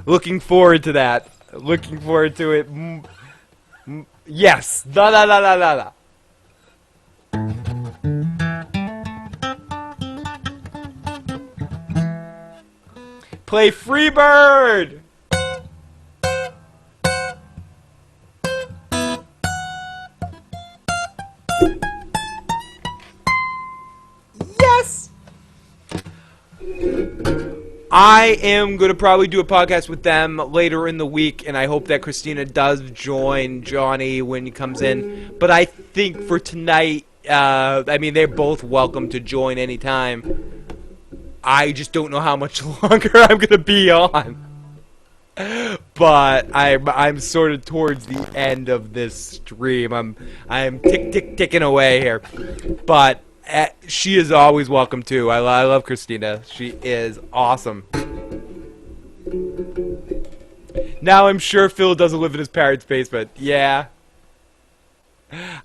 Looking forward to that. Looking forward to it. Yes. La. Play Freebird. Yes. I am going to probably do a podcast with them later in the week, and I hope that Christina does join Jonnie when he comes in. But I think for tonight, I mean, they're both welcome to join anytime. I just don't know how much longer I'm going to be on. But I'm sort of towards the end of this stream. I'm ticking away here. But... she is always welcome too. I love Christina. She is awesome. Now I'm sure Phil doesn't live in his parents' basement. Yeah.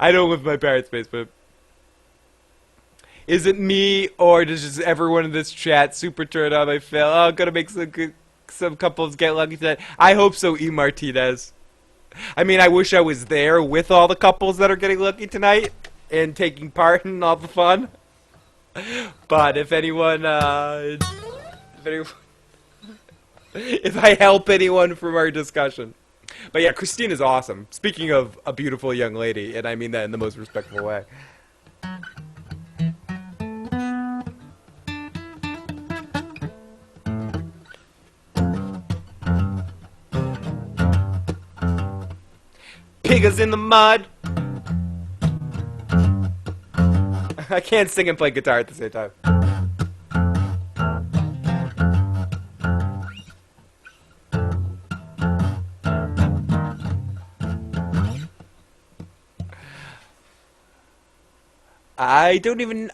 I don't live in my parents' basement. Is it me or does just everyone in this chat super turn on my Phil? Oh, gonna make some couples get lucky tonight. I hope so, E. Martinez. I mean, I wish I was there with all the couples that are getting lucky tonight and taking part in all the fun. But if I help anyone from our discussion. But yeah, Christina's awesome. Speaking of a beautiful young lady, and I mean that in the most respectful way. Piggas in the mud. I can't sing and play guitar at the same time.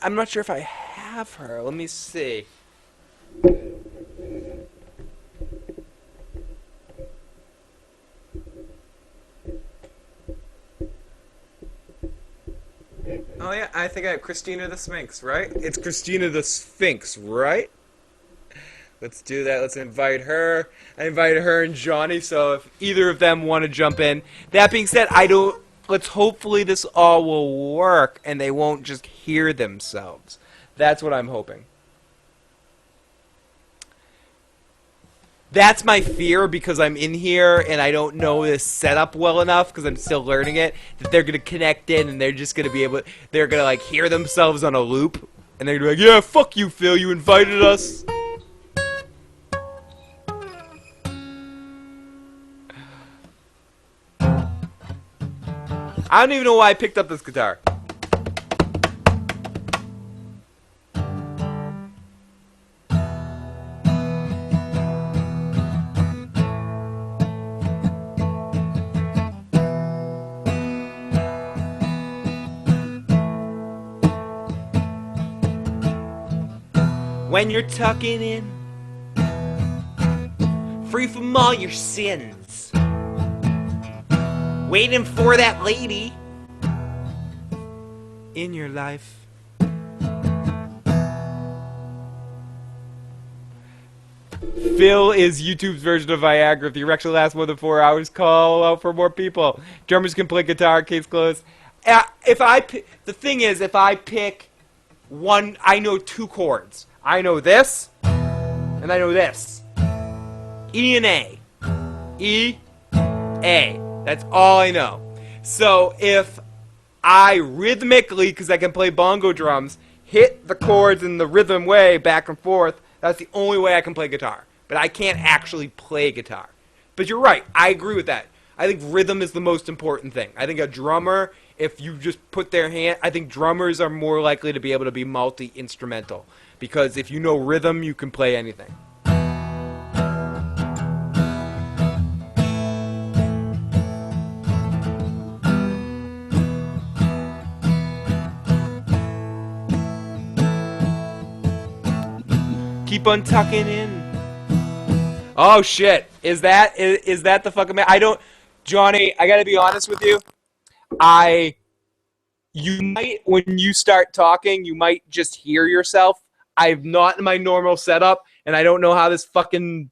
I'm not sure if I have her. Let me see. Oh yeah, I think I have Christina the Sphinx, right? It's Christina the Sphinx, right? Let's do that. Let's invite her. I invited her and Jonnie, so if either of them want to jump in. That being said, let's hopefully this all will work and they won't just hear themselves. That's what I'm hoping. That's my fear because I'm in here and I don't know this setup well enough because I'm still learning it, that they're going to connect in and they're just going to be able, they're going to like hear themselves on a loop and they're going to be like, yeah, fuck you, Phil, you invited us. I don't even know why I picked up this guitar. When you're tucking in, free from all your sins, waiting for that lady in your life. Phil is YouTube's version of Viagra. If the erection lasts more than 4 hours, call out for more people. Drummers can play guitar, case closed. The thing is, if I pick one, I know 2 chords. I know this, and I know this. E and A. E, A. That's all I know. So if I rhythmically, because I can play bongo drums, hit the chords in the rhythm way back and forth, that's the only way I can play guitar. But I can't actually play guitar. But you're right. I agree with that. I think rhythm is the most important thing. I think a drummer, if you just put their hand, I think drummers are more likely to be able to be multi-instrumental. Because if you know rhythm, you can play anything. Keep on tucking in. Oh shit! Is that the fucking man? Jonnie, I gotta be honest with you. You might, when you start talking, you might just hear yourself. I'm not in my normal setup, and I don't know how this fucking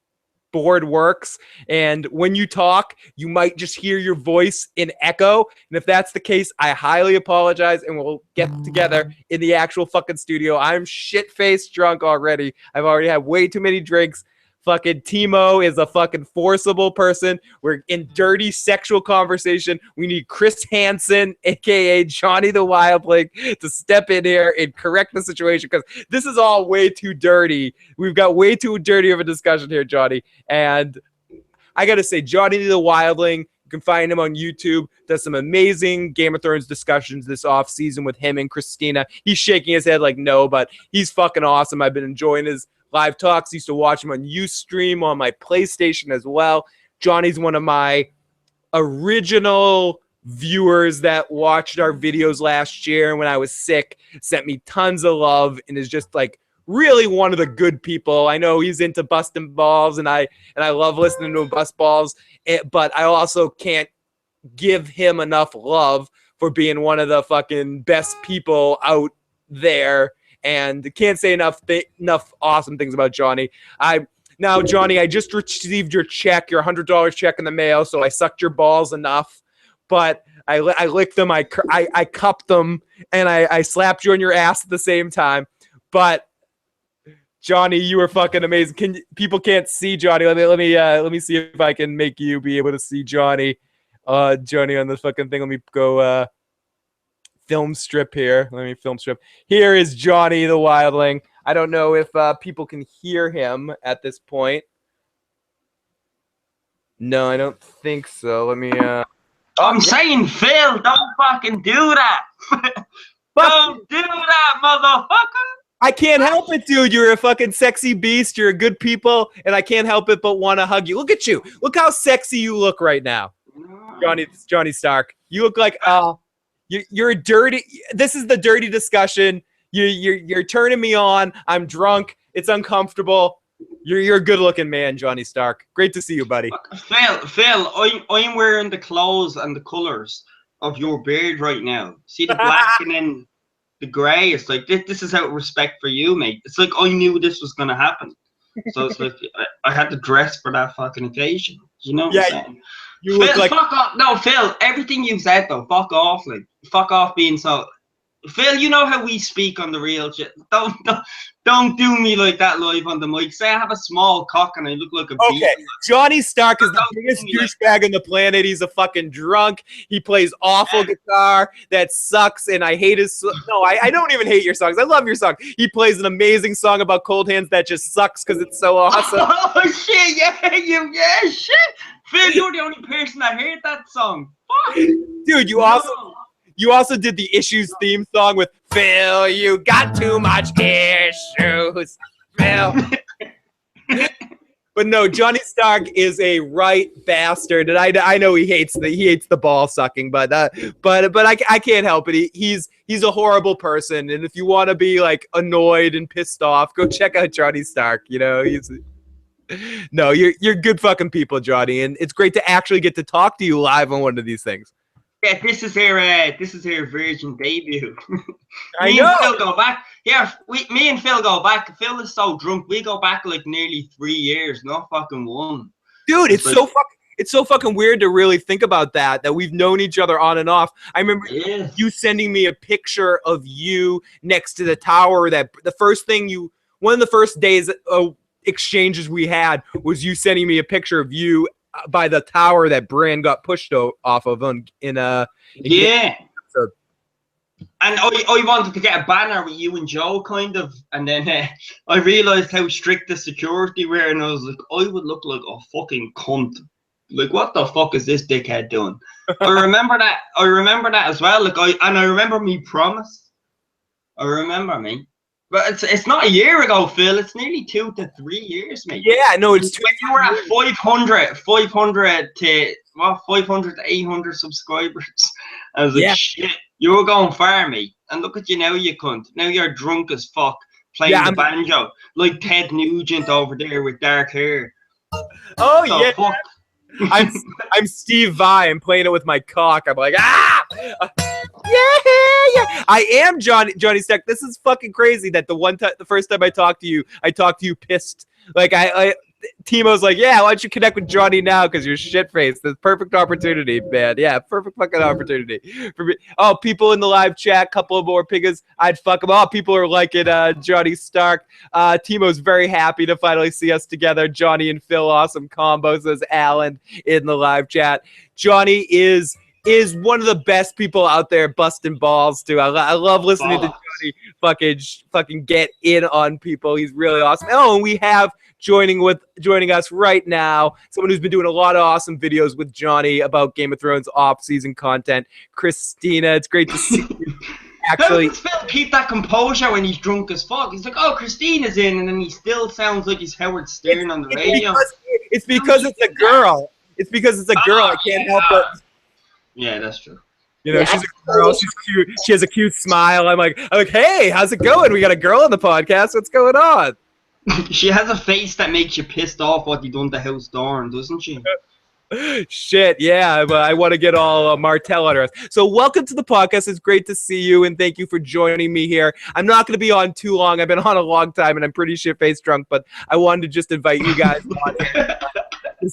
board works. And when you talk, you might just hear your voice in echo. And if that's the case, I highly apologize, and we'll get together in the actual fucking studio. I'm shit-faced drunk already. I've already had way too many drinks. Fucking Timo is a fucking forcible person. We're in dirty sexual conversation. We need Chris Hansen, a.k.a. Jonnie the Wildling, to step in here and correct the situation, because this is all way too dirty. We've got way too dirty of a discussion here, Jonnie. And I got to say, Jonnie the Wildling, you can find him on YouTube. Does some amazing Game of Thrones discussions this off season with him and Christina. He's shaking his head like no, but he's fucking awesome. I've been enjoying his live talks. Used to watch him on Ustream on my PlayStation as well. Jonnie's one of my original viewers that watched our videos last year when I was sick, sent me tons of love, and is just like really one of the good people. I know he's into busting balls, and I love listening to him bust balls, but I also can't give him enough love for being one of the fucking best people out there. And can't say enough awesome things about Jonnie. Now, Jonnie, I just received your check, your $100 check in the mail, so I sucked your balls enough. But I licked them, I cupped them, and I slapped you on your ass at the same time. But Jonnie, you were fucking amazing. People can't see Jonnie. Let me see if I can make you be able to see Jonnie. Jonnie on the fucking thing. Let me go. Film strip here. Let me film strip. Here is Jonnie the Wildling. I don't know if people can hear him at this point. No, I don't think so. Let me. I'm saying, Phil, don't fucking do that. Don't do that, motherfucker. I can't help it, dude. You're a fucking sexy beast. You're a good people, and I can't help it but want to hug you. Look at you. Look how sexy you look right now, Jonnie Stark. You look like You're a dirty. This is the dirty discussion. You're turning me on. I'm drunk. It's uncomfortable. You're a good-looking man, Jonnie Stark. Great to see you, buddy. Phil, I'm wearing the clothes and the colors of your beard right now. See the black and then the gray. It's like this is out of respect for you, mate. It's like I knew this was gonna happen, so it's like I had to dress for that fucking occasion. You know what I'm saying? You look Phil, like fuck off. No, Phil, everything you've said though, fuck off, like fuck off being so. Phil, you know how we speak on the real shit. Don't do me like that live on the mic. Say I have a small cock and I look like a beast. Okay, Jonnie Stark is the biggest douchebag on the planet. He's a fucking drunk. He plays awful guitar that sucks, and I hate his. No, I don't even hate your songs. I love your song. He plays an amazing song about cold hands that just sucks because it's so awesome. Oh shit! Yeah, shit. Phil, you're the only person that heard that song. Fuck. Dude, you also did the Issues theme song with Phil, you got too much issues, Phil. But no, Jonnie Stark is a right bastard, and I know he hates the ball sucking, but I can't help it. He's a horrible person, and if you want to be like annoyed and pissed off, go check out Jonnie Stark. You know, no, you're good fucking people, Jonnie, and it's great to actually get to talk to you live on one of these things. Yeah, this is her virgin debut. I know. Phil go back. Yeah, me and Phil go back. Phil is so drunk. We go back like nearly 3 years, not fucking one. Dude, it's so fucking weird to really think about that we've known each other on and off. I remember you sending me a picture of you next to the tower. That one of the first days exchanges we had was you sending me a picture of you by the tower that Bran got pushed off of yeah. And I wanted to get a banner with you and Joe, kind of, and then I realised how strict the security were, and I was like, I would look like a fucking cunt. Like, what the fuck is this dickhead doing? I remember that as well. Like, I remember me promise. I remember me. But it's not a year ago, Phil. It's nearly 2 to 3 years, mate. Yeah, no, it's when you were at 500 to 800 subscribers. I was like, shit, you were going far, mate. And look at you now, you cunt. Now you're drunk as fuck, playing the banjo like Ted Nugent over there with dark hair. Oh yeah. Fuck. I'm Steve Vai. I'm playing it with my cock. I'm like, yeah. I am Johnny Stack. This is fucking crazy that the first time I talked to you pissed. Like Timo's like, yeah, why don't you connect with Johnny now? Because you're shit-faced. The perfect opportunity, man. Yeah, perfect fucking opportunity. For me. Oh, people in the live chat, couple of more piggas. I'd fuck them all. People are liking Johnny Stark. Timo's very happy to finally see us together. Johnny and Phil, awesome combo, says Alan in the live chat. Johnny is one of the best people out there busting balls too. I love listening to Johnny fucking get in on people. He's really awesome. Oh, and we have joining us right now, someone who's been doing a lot of awesome videos with Johnny about Game of Thrones off-season content, Christina. It's great to see you. Actually, how does Phil keep that composure when he's drunk as fuck? He's like, oh, Christina's in, and then he still sounds like he's Howard Stern on the radio. It's because it's a girl. It's because it's a girl. I can't help it. Yeah, that's true. You know, she's a girl. She's cute. She has a cute smile. I'm like, hey, how's it going? We got a girl on the podcast. What's going on? She has a face that makes you pissed off what you done to House Dorn, doesn't she? Shit, yeah, but I want to get all Martell on her. So welcome to the podcast. It's great to see you, and thank you for joining me here. I'm not going to be on too long. I've been on a long time, and I'm pretty shit-faced drunk, but I wanted to just invite you guys on here to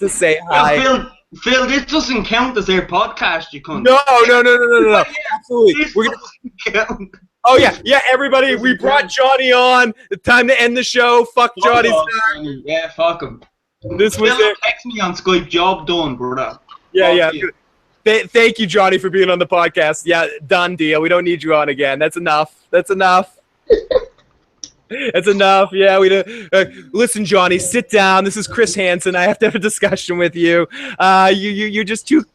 say hi. Well, Phil, this doesn't count as their podcast, you cunt. No. Absolutely. We're gonna... Oh yeah, everybody. We brought Johnny on. It's time to end the show. Fuck Johnny. Yeah, fuck him. This was it. Text me on Skype. Job done, brother. Yeah. Thank you, Johnny, for being on the podcast. Yeah, done deal. We don't need you on again. That's enough. That's enough. Yeah, we do. Listen, Johnny, sit down. This is Chris Hansen. I have to have a discussion with you. You're just too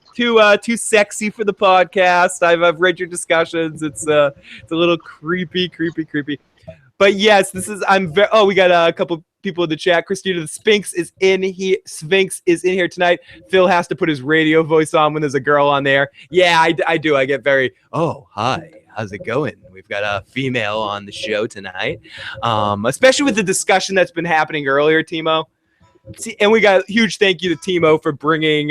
sexy for the podcast. I've read your discussions. It's a little creepy. But yes, we got a couple people in the chat. Christina, the Sphinx is in here. Sphinx is in here tonight. Phil has to put his radio voice on when there's a girl on there. Yeah, I do. I get very, oh, hi. How's it going? We've got a female on the show tonight, especially with the discussion that's been happening earlier, Timo. And we got a huge thank you to Timo for bringing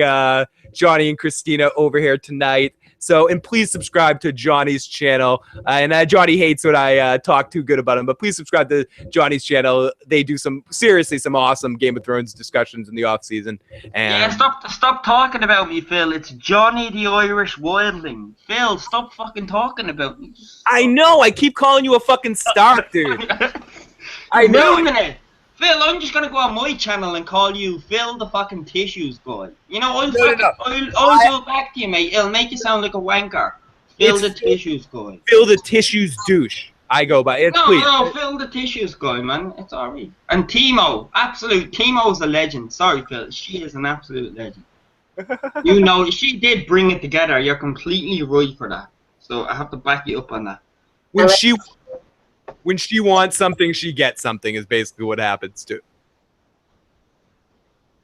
Johnny and Christina over here tonight. So, and please subscribe to Johnny's channel. And Johnny hates when I talk too good about him, but please subscribe to Johnny's channel. They do some awesome Game of Thrones discussions in the off season. And yeah, stop talking about me, Phil. It's Johnny the Irish Wildling. Phil, stop fucking talking about me. I know. I keep calling you a fucking Stark, dude. I know. Phil, I'm just gonna go on my channel and call you Phil the fucking Tissues guy. You know, I'll do it back to you, mate. It'll make you sound like a wanker. Phil the Tissues guy. Phil the Tissues douche. I go by it. No, Phil the Tissues guy, man. It's alright. And Timo's a legend. Sorry, Phil. She is an absolute legend. You know, she did bring it together. You're completely right for that. So I have to back you up on that. When she wants something, she gets something is basically what happens to.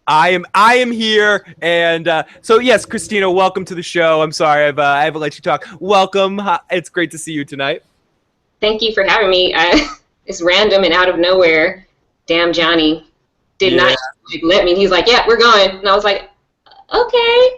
I am here, and so yes, Christina, welcome to the show. I'm sorry I haven't let you talk. Welcome. It's great to see you tonight. Thank you for having me. It's random and out of nowhere. Damn, Johnny did not let me. He's like, yeah, we're going, and I was like, okay.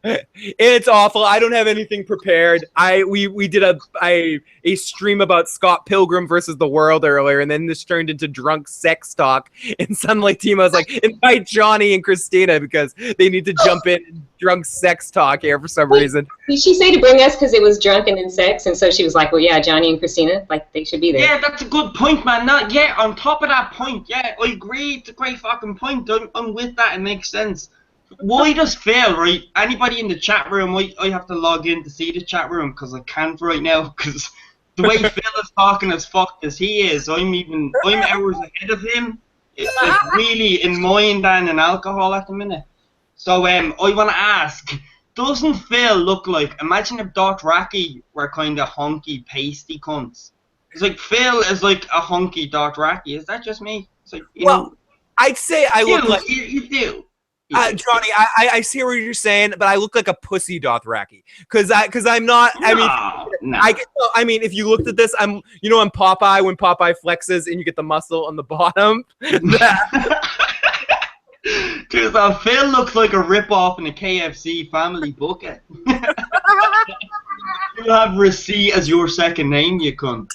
It's awful. I don't have anything prepared. We did a stream about Scott Pilgrim versus the world earlier, and then this turned into drunk sex talk. And suddenly Tima was like, invite Jonnie and Christina because they need to jump in drunk sex talk here for some reason. Did she say to bring us because it was drunk and then sex? And so she was like, well, yeah, Jonnie and Christina, like they should be there. Yeah, that's a good point, man. Yeah, on top of that point, yeah, I agree. It's a great fucking point. I'm with that. It makes sense. Why does Phil, right? Anybody in the chat room, I have to log in to see the chat room because I can't right now because the way Phil is talking as fucked as he is, I'm hours ahead of him. It's like really in mind and alcohol at the minute. So I want to ask, doesn't Phil look like, imagine if Dothraki were kind of hunky, pasty cunts. It's like Phil is like a hunky Dothraki. Is that just me? It's like, you know, I'd say I look like... You do. Jonnie, I see what you're saying, but I look like a pussy Dothraki because I'm not. I mean, if you looked at this, I'm Popeye when Popeye flexes and you get the muscle on the bottom. Dude, Phil looks like a rip-off in a KFC family bucket. You have Receipt as your second name, you cunt.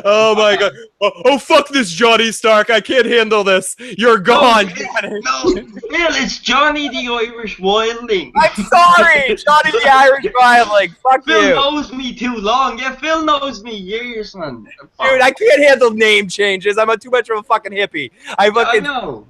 Oh my god. Oh fuck this Jonnie Stark. I can't handle this. You're gone. No, Phil, it's Jonnie the Irish Wildling. I'm sorry, Jonnie the Irish Wildling. Fuck Phil you. knows me too long. Yeah, Phil knows me years, man. Dude, I can't handle name changes. I'm too much of a fucking hippie. I know.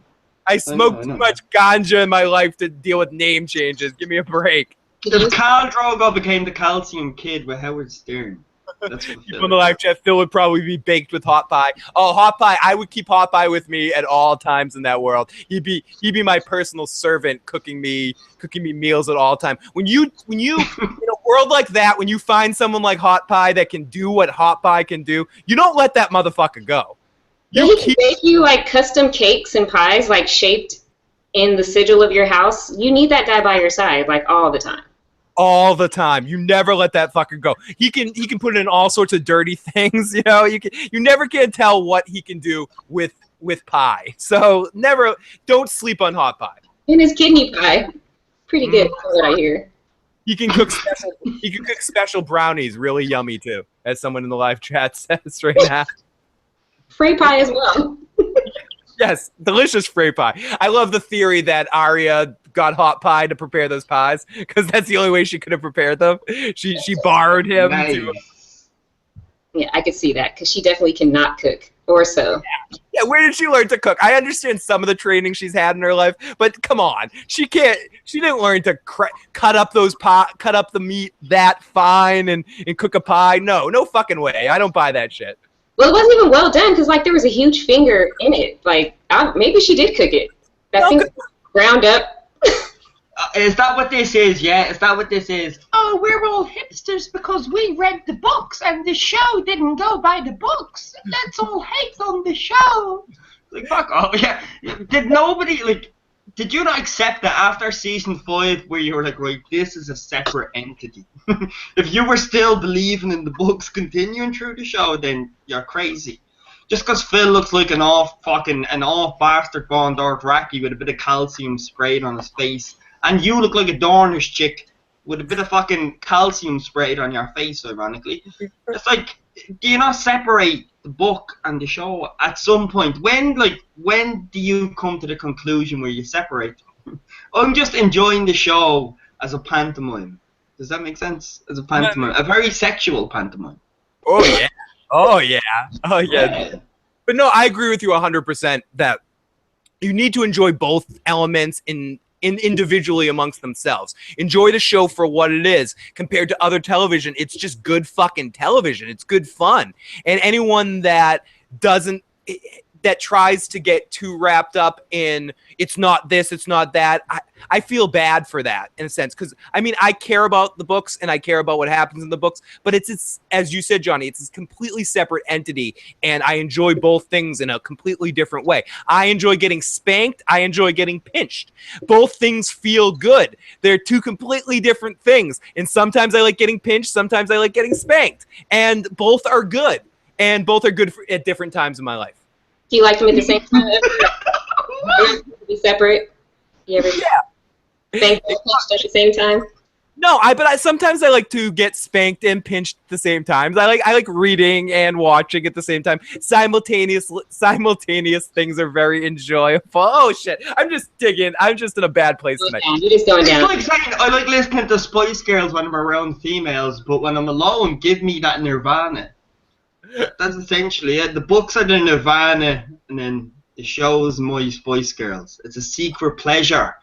I smoked too much ganja in my life to deal with name changes. Give me a break. If Khal Drogo became the Calcium Kid with Howard Stern. That's what on the live chat, Phil would probably be baked with hot pie. Oh, hot pie! I would keep hot pie with me at all times in that world. He'd be my personal servant, cooking me meals at all time. When you in a world like that, when you find someone like hot pie that can do what hot pie can do, you don't let that motherfucker go. He can make you like custom cakes and pies, like shaped in the sigil of your house. You need that guy by your side, like all the time. All the time. You never let that fucker go. He can put in all sorts of dirty things, you know. You never can tell what he can do with pie. So don't sleep on hot pie. And his kidney pie. Pretty good from what I hear. He can cook special brownies, really yummy too, as someone in the live chat says right now. Free pie as well. Yes, delicious free pie. I love the theory that Arya got hot pie to prepare those pies because that's the only way she could have prepared them. She borrowed him. Nice. Yeah, I could see that because she definitely cannot cook or sew. Yeah, where did she learn to cook? I understand some of the training she's had in her life, but come on, she didn't learn to cut up the meat that fine and cook a pie. No fucking way. I don't buy that shit. Well, it wasn't even well done because like there was a huge finger in it. Like maybe she did cook it. That thing ground up. Is that what this is? Yeah, is that what this is? Oh, we're all hipsters because we read the books and the show didn't go by the books. Let's all hate on the show. Like, fuck off. Yeah. Did you not accept that after season 5 where you were like, right, this is a separate entity? If you were still believing in the books continuing through the show, then you're crazy. Just because Phil looks like an off bastard born Dothraki with a bit of calcium sprayed on his face, and you look like a Dornish chick with a bit of fucking calcium sprayed on your face, ironically. It's like, do you not separate the book and the show at some point? When do you come to the conclusion where you separate them? I'm just enjoying the show as a pantomime. Does that make sense? As a pantomime. A very sexual pantomime. Oh, yeah. Oh, yeah. Oh, yeah. But no, I agree with you 100% that you need to enjoy both elements individually amongst themselves. Enjoy the show for what it is. Compared to other television, it's just good fucking television. It's good fun. And anyone that tries to get too wrapped up in it's not this, it's not that, I feel bad for that in a sense, because I mean I care about the books and I care about what happens in the books, but it's as you said, Jonnie, it's a completely separate entity, and I enjoy both things in a completely different way. I enjoy getting spanked, I enjoy getting pinched. Both things feel good. They're two completely different things, and sometimes I like getting pinched, sometimes I like getting spanked, and both are good, and both are good at different times in my life. Do you like them at the same time? Be separate. You ever spank and pinched at the same time? No, but sometimes I like to get spanked and pinched at the same time. I like reading and watching at the same time. Simultaneous things are very enjoyable. Oh shit! I'm just digging. I'm just in a bad place tonight. You're just going down. It's like saying I like listening to Spice Girls when I'm around females, but when I'm alone, give me that Nirvana. That's essentially it. The books are the Nirvana, and then the show is my Spice Girls. It's a secret pleasure.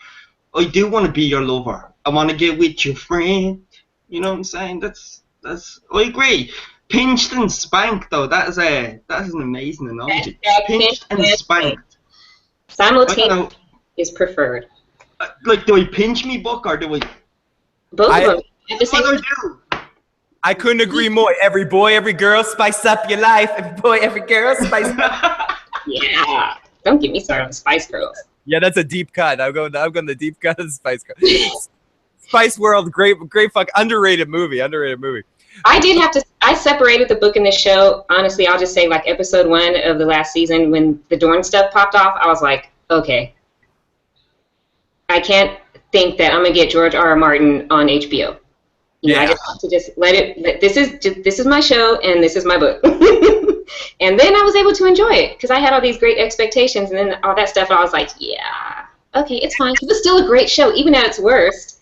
I do want to be your lover. I want to get with your friend. You know what I'm saying? That's. I agree. Pinched and spanked though. That is an amazing analogy. Pinched and spanked. Simultaneous is preferred. Like, do I pinch me book or do I? Both of them. At the same What do time. I do? I couldn't agree more. Every boy, every girl, spice up your life. Every boy, every girl, spice up. Yeah. Don't get me started on Spice Girls. Yeah, that's a deep cut. I'm going the deep cut of Spice Girls. Spice World, great fuck, underrated movie. I separated the book and the show. Honestly, I'll just say like episode 1 of the last season when the Dorn stuff popped off, I was like, okay. I can't think that I'm going to get George R. R. Martin on HBO. You know, I just have to just let it, this is my show and this is my book. And then I was able to enjoy it because I had all these great expectations and then all that stuff. I was like, yeah, okay, it's fine. Because it's still a great show. Even at its worst,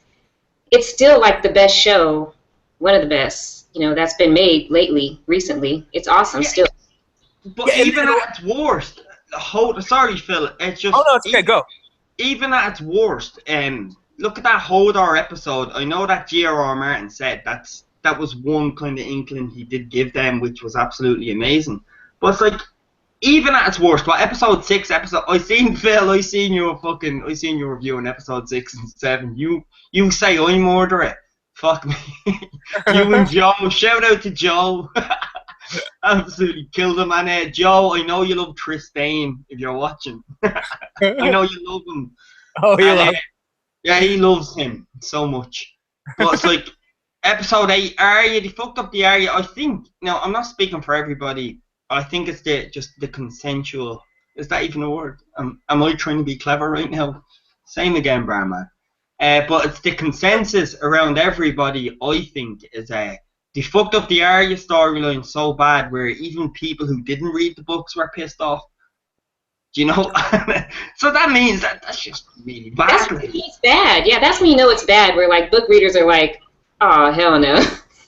it's still like the best show, one of the best, you know, that's been made recently. It's awesome still. But even at its worst, sorry, Phil, it's just. Oh, no, it's okay, go. Even at its worst, look at that Hodor episode. I know that G.R.R. Martin said that was one kind of inkling he did give them, which was absolutely amazing. But it's like, even at its worst, episode 6, I seen your review on episode 6 and 7. You say I murder it. Fuck me. You and Joe, shout out to Joe. Absolutely killed him. And Joe, I know you love Tristan if you're watching. I know you love him. Oh, you love him. Yeah, he loves him so much. But it's like episode 8, Arya, they fucked up the Arya. I think, now I'm not speaking for everybody. I think it's just the consensual. Is that even a word? Am I trying to be clever right now? Same again, Brahma. But it's the consensus around everybody, I think, is they fucked up the Arya storyline so bad where even people who didn't read the books were pissed off. Do you know? So that means that's just really bad. That's when it's bad. Yeah, that's when you know it's bad. Where like book readers are like, oh hell no.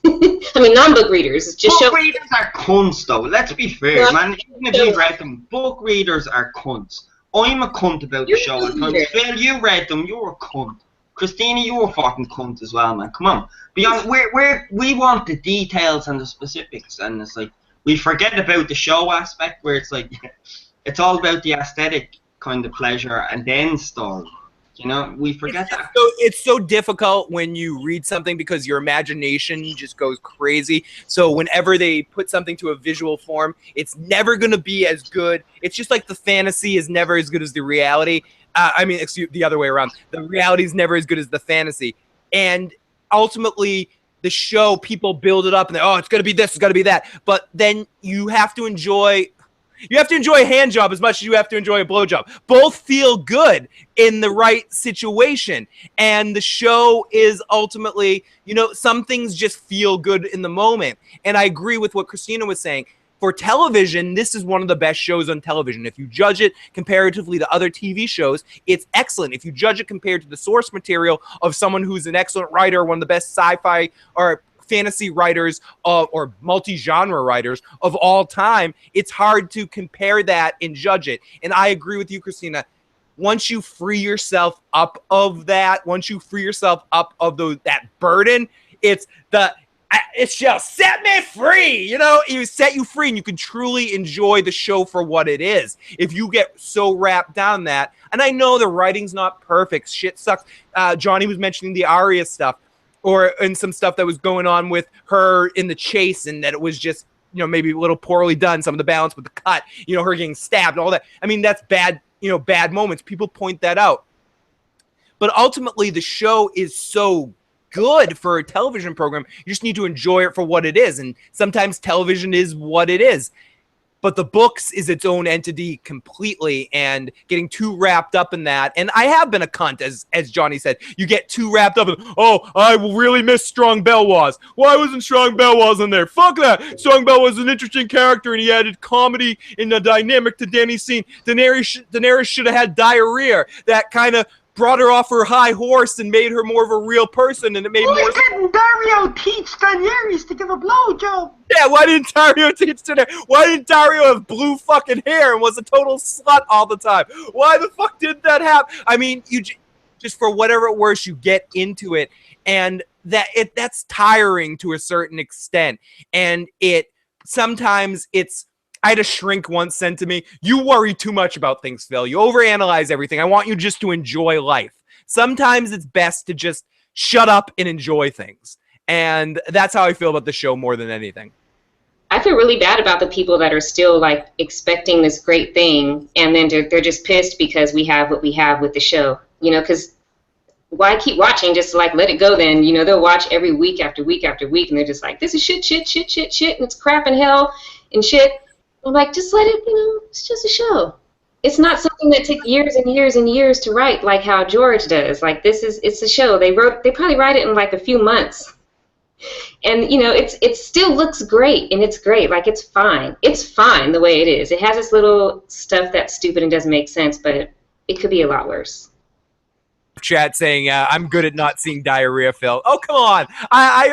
I mean, non-book readers. It's just book readers are cunts, though. Let's be fair, man. Even if you read them, book readers are cunts. I'm a cunt about the show at times. Phil, you read them. You're a cunt. Christina, you're a fucking cunt as well, man. Come on. Beyond, we want the details and the specifics, and it's like we forget about the show aspect where it's like. It's all about the aesthetic kind of pleasure and then story. You know, we forget that. So it's so difficult when you read something because your imagination just goes crazy. So whenever they put something to a visual form, it's never going to be as good. It's just like the fantasy is never as good as the reality. Excuse the other way around. The reality is never as good as the fantasy. And ultimately, the show, people build it up and it's going to be this, it's going to be that. But then you have to enjoy... You have to enjoy a hand job as much as you have to enjoy a blowjob. Both feel good in the right situation. And the show is ultimately, some things just feel good in the moment. And I agree with what Christina was saying. For television, this is one of the best shows on television. If you judge it comparatively to other TV shows, it's excellent. If you judge it compared to the source material of someone who's an excellent writer, one of the best sci-fi or fantasy writers or multi-genre writers of all time, it's hard to compare that and judge it. And I agree with you, Christina. Once you free yourself up of that, that burden, it's just set me free. You set you free and you can truly enjoy the show for what it is. If you get so wrapped down that, and I know the writing's not perfect, shit sucks. Jonnie was mentioning the Arya stuff. And some stuff that was going on with her in the chase, and that it was just, maybe a little poorly done. Some of the balance with the cut, her getting stabbed and all that. I mean, that's bad, bad moments. People point that out. But ultimately, the show is so good for a television program. You just need to enjoy it for what it is. And sometimes television is what it is. but the books is its own entity completely, and getting too wrapped up in that. And I have been a cunt, as Jonnie said. You get too wrapped up in, oh, I really miss Strong Belwaz. Why wasn't Strong Belwaz in there? Fuck that. Strong Belwaz was an interesting character, and he added comedy in the dynamic to Dany's scene. Daenerys should have had diarrhea. That kind of brought her off her high horse and made her more of a real person, and it made more. Why didn't Dario teach Daenerys to give a blowjob? Yeah, why didn't Dario teach Daenerys? Why didn't Dario have blue fucking hair and was a total slut all the time? Why the fuck did that happen? I mean, you just for whatever it was, you get into it, and that's tiring to a certain extent, and sometimes it's. I had a shrink once said to me, you worry too much about things, Phil. You overanalyze everything. I want you just to enjoy life. Sometimes it's best to just shut up and enjoy things. And that's how I feel about the show more than anything. I feel really bad about the people that are still like expecting this great thing, and then they're just pissed because we have what we have with the show. You know, because why keep watching? Just like let it go then. You know, they'll watch every week after week after week, and they're just like, this is shit, and it's crap and hell and shit. I'm like, just let it, it's just a show. It's not something that took years and years and years to write, like how George does. Like, it's a show. They probably write it in like a few months. And, it still looks great, and it's great. Like, it's fine. It's fine the way it is. It has this little stuff that's stupid and doesn't make sense, but it could be a lot worse. Chat saying, I'm good at not seeing diarrhea, Phil. Oh, come on. I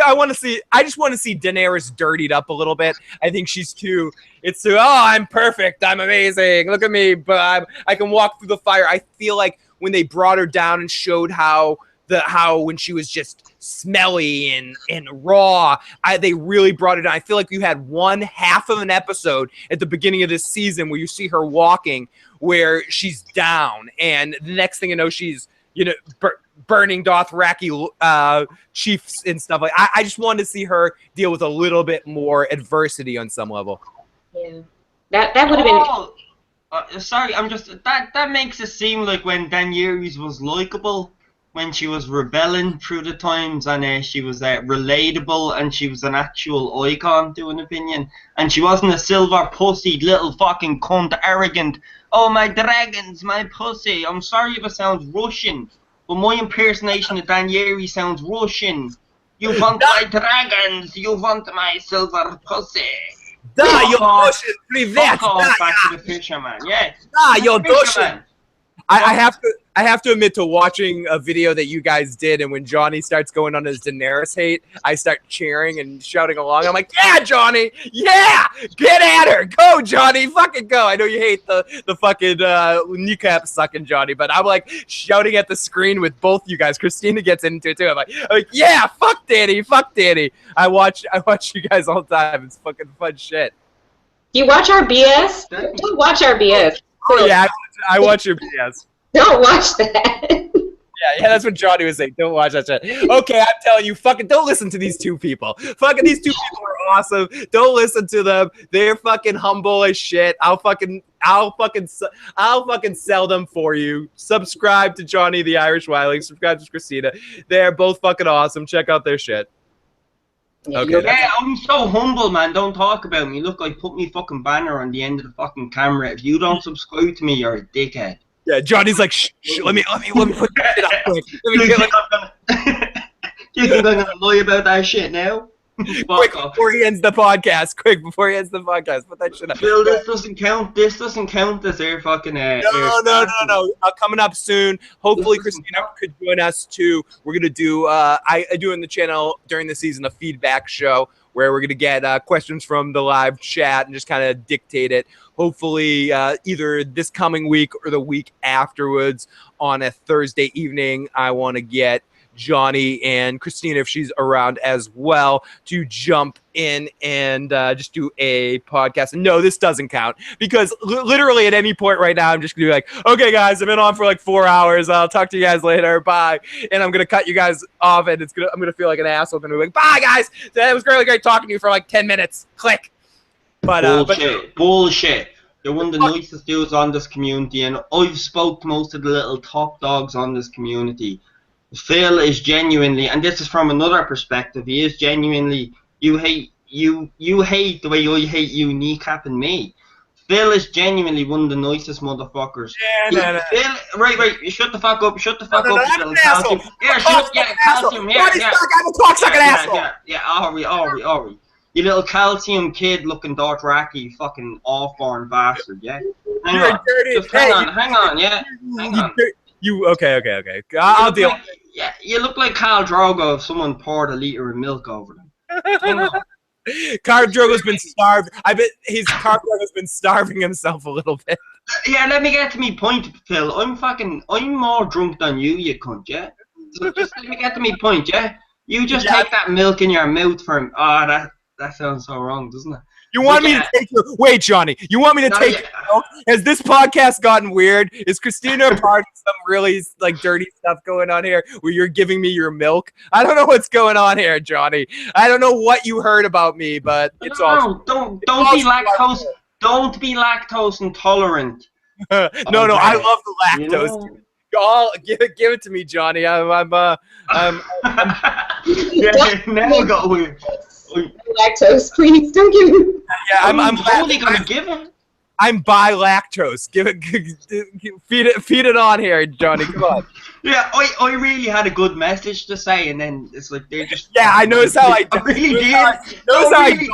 just want to see Daenerys dirtied up a little bit. I think she's too, I'm perfect. I'm amazing. Look at me. But I can walk through the fire. I feel like when they brought her down and showed how when she was just smelly and raw, they really brought it down. I feel like you had one half of an episode at the beginning of this season where you see her walking where she's down. And the next thing you know, she's, burning Dothraki chiefs and stuff like. I just wanted to see her deal with a little bit more adversity on some level. Yeah, that would have been. Sorry, I'm just that makes it seem like when Daenerys was likable, when she was rebelling through the times, and she was relatable, and she was an actual icon to an opinion, and she wasn't a silver pussy little fucking cunt, arrogant. Oh, my dragons, my pussy. I'm sorry if it sounds Russian, but my impersonation of Daenerys sounds Russian. You want my dragons, you want my silver pussy. Da, you're Russian, привет. Back to the fisherman, yes. Da, you're Russian. I have to admit to watching a video that you guys did, and when Jonnie starts going on his Daenerys hate, I start cheering and shouting along. I'm like, yeah, Jonnie, yeah, get at her, go, Jonnie, fucking go. I know you hate the fucking kneecap sucking Jonnie, but I'm like shouting at the screen with both you guys. Christina gets into it too. I'm like, yeah, fuck Danny. I watch you guys all the time. It's fucking fun shit. You watch our BS? Don't watch our BS. Oh yeah, I watch your BS. Don't watch that. Yeah, that's what Jonnie was saying. Don't watch that shit. Okay, I'm telling you, fucking don't listen to these two people. Fucking these two people are awesome. Don't listen to them. They're fucking humble as shit. I'll fucking sell them for you. Subscribe to Jonnie the Irish Wildling. Subscribe to Christina. They're both fucking awesome. Check out their shit. Okay. Yeah, I'm so humble, man. Don't talk about me. Look, I put me fucking banner on the end of the fucking camera. If you don't subscribe to me, you're a dickhead. Yeah, Jonnie's like, shh, let me put that shit up quick. You think I'm gonna lie about that shit now? Quick, before he ends the podcast. Put that shit up. Phil, this doesn't count. This doesn't count as air fucking. No. Coming up soon. Hopefully, Christina could join us too. We're gonna do. I do in the channel during the season a feedback show where we're gonna get questions from the live chat and just kind of dictate it. Hopefully, either this coming week or the week afterwards on a Thursday evening. I want to get Jonnie and Christina, if she's around as well, to jump in and just do a podcast. And no, this doesn't count because literally at any point right now, I'm just gonna be like, okay, guys, I've been on for like 4 hours. I'll talk to you guys later. Bye. And I'm gonna cut you guys off, and I'm gonna feel like an asshole. I'm gonna be like, bye, guys. It was really great talking to you for like 10 minutes. Click. But bullshit. You're one of the nicest dudes on this community, and I've spoke to most of the little top dogs on this community. Phil is genuinely, and this is from another perspective, he is genuinely, you hate the way I hate you kneecapping me. Phil is genuinely one of the nicest motherfuckers. Phil, right. You shut the fuck up. Shut the fuck up. You little calcium. Yeah, calcium. Yeah. I'm a cocksucking asshole. Ari. You little calcium kid looking Dothraki, fucking off-born bastard. Yeah. Hang on. Yeah. Hang on. You okay? I'll deal. Yeah, you look like Khal Drogo if someone poured a liter of milk over them. Khal Drogo's been starved. I bet Khal Drogo's been starving himself a little bit. Yeah, let me get to me point, Phil. I'm more drunk than you cunt, yeah? So just let me get to me point, yeah? You just take that milk in your mouth for him. Oh, that sounds so wrong, doesn't it? You want me to take your... Wait, Jonnie. You want me to take your milk? Has this podcast gotten weird? Is Christina a part of some really dirty stuff going on here where you're giving me your milk? I don't know what's going on here, Jonnie. I don't know what you heard about me, but it's all... Don't be lactose. Don't be lactose intolerant. No, I love the lactose. Give it to me, Jonnie. Yeah, now we got weird. Lactose, please don't give me. Yeah, I'm totally gonna give him. I'm bi lactose. Feed it on here, Jonnie. Come on. Yeah, I really had a good message to say, and then it's like they just. Yeah, I noticed how I really did. Notice how I did.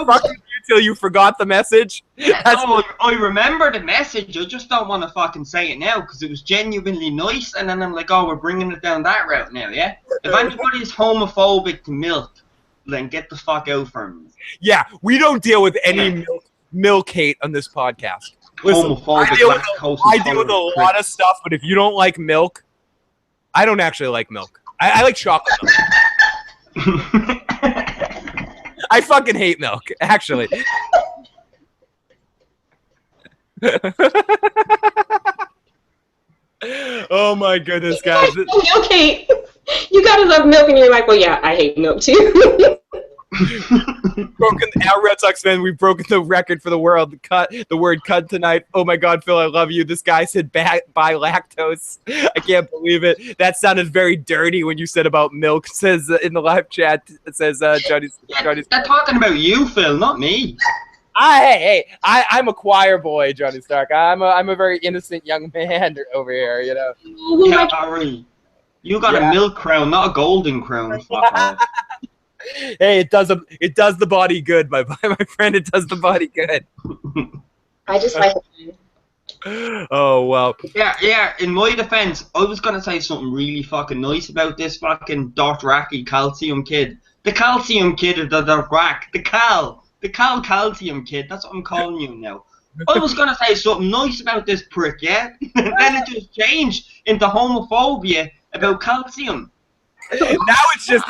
Fucking you till you forgot the message. I remember the message. I just don't want to fucking say it now because it was genuinely nice, and then I'm like, oh, we're bringing it down that route now, yeah. If anybody's homophobic to milk, then get the fuck out from me. Yeah, we don't deal with any milk hate on this podcast. Listen, I deal with a lot of stuff, but if you don't like milk, I don't actually like milk. I like chocolate milk. I fucking hate milk, actually. Oh my goodness, guys. Okay, you gotta love milk, and you're like, well, yeah, I hate milk too. Our Red Sox fan, we've broken the record for the world. The word "cut" tonight. Oh my God, Phil, I love you. This guy said bi lactose. I can't believe it. That sounded very dirty when you said about milk. It says in the live chat. It says Johnny's. They're talking about you, Phil, not me. I'm a choir boy, Jonnie Stark. I'm a very innocent young man over here, you know. Yeah, Ari, you got a milk crown, not a golden crown. Fuck off. Hey, it does the body good, my friend. It does the body good. I just like it. Oh well. Yeah. In my defense, I was gonna say something really fucking nice about this fucking Dothraki calcium kid. The calcium kid of the Dothraki. The calcium kid. That's what I'm calling you now. I was gonna say something nice about this prick, yeah. Then it just changed into homophobia about calcium. Now it's just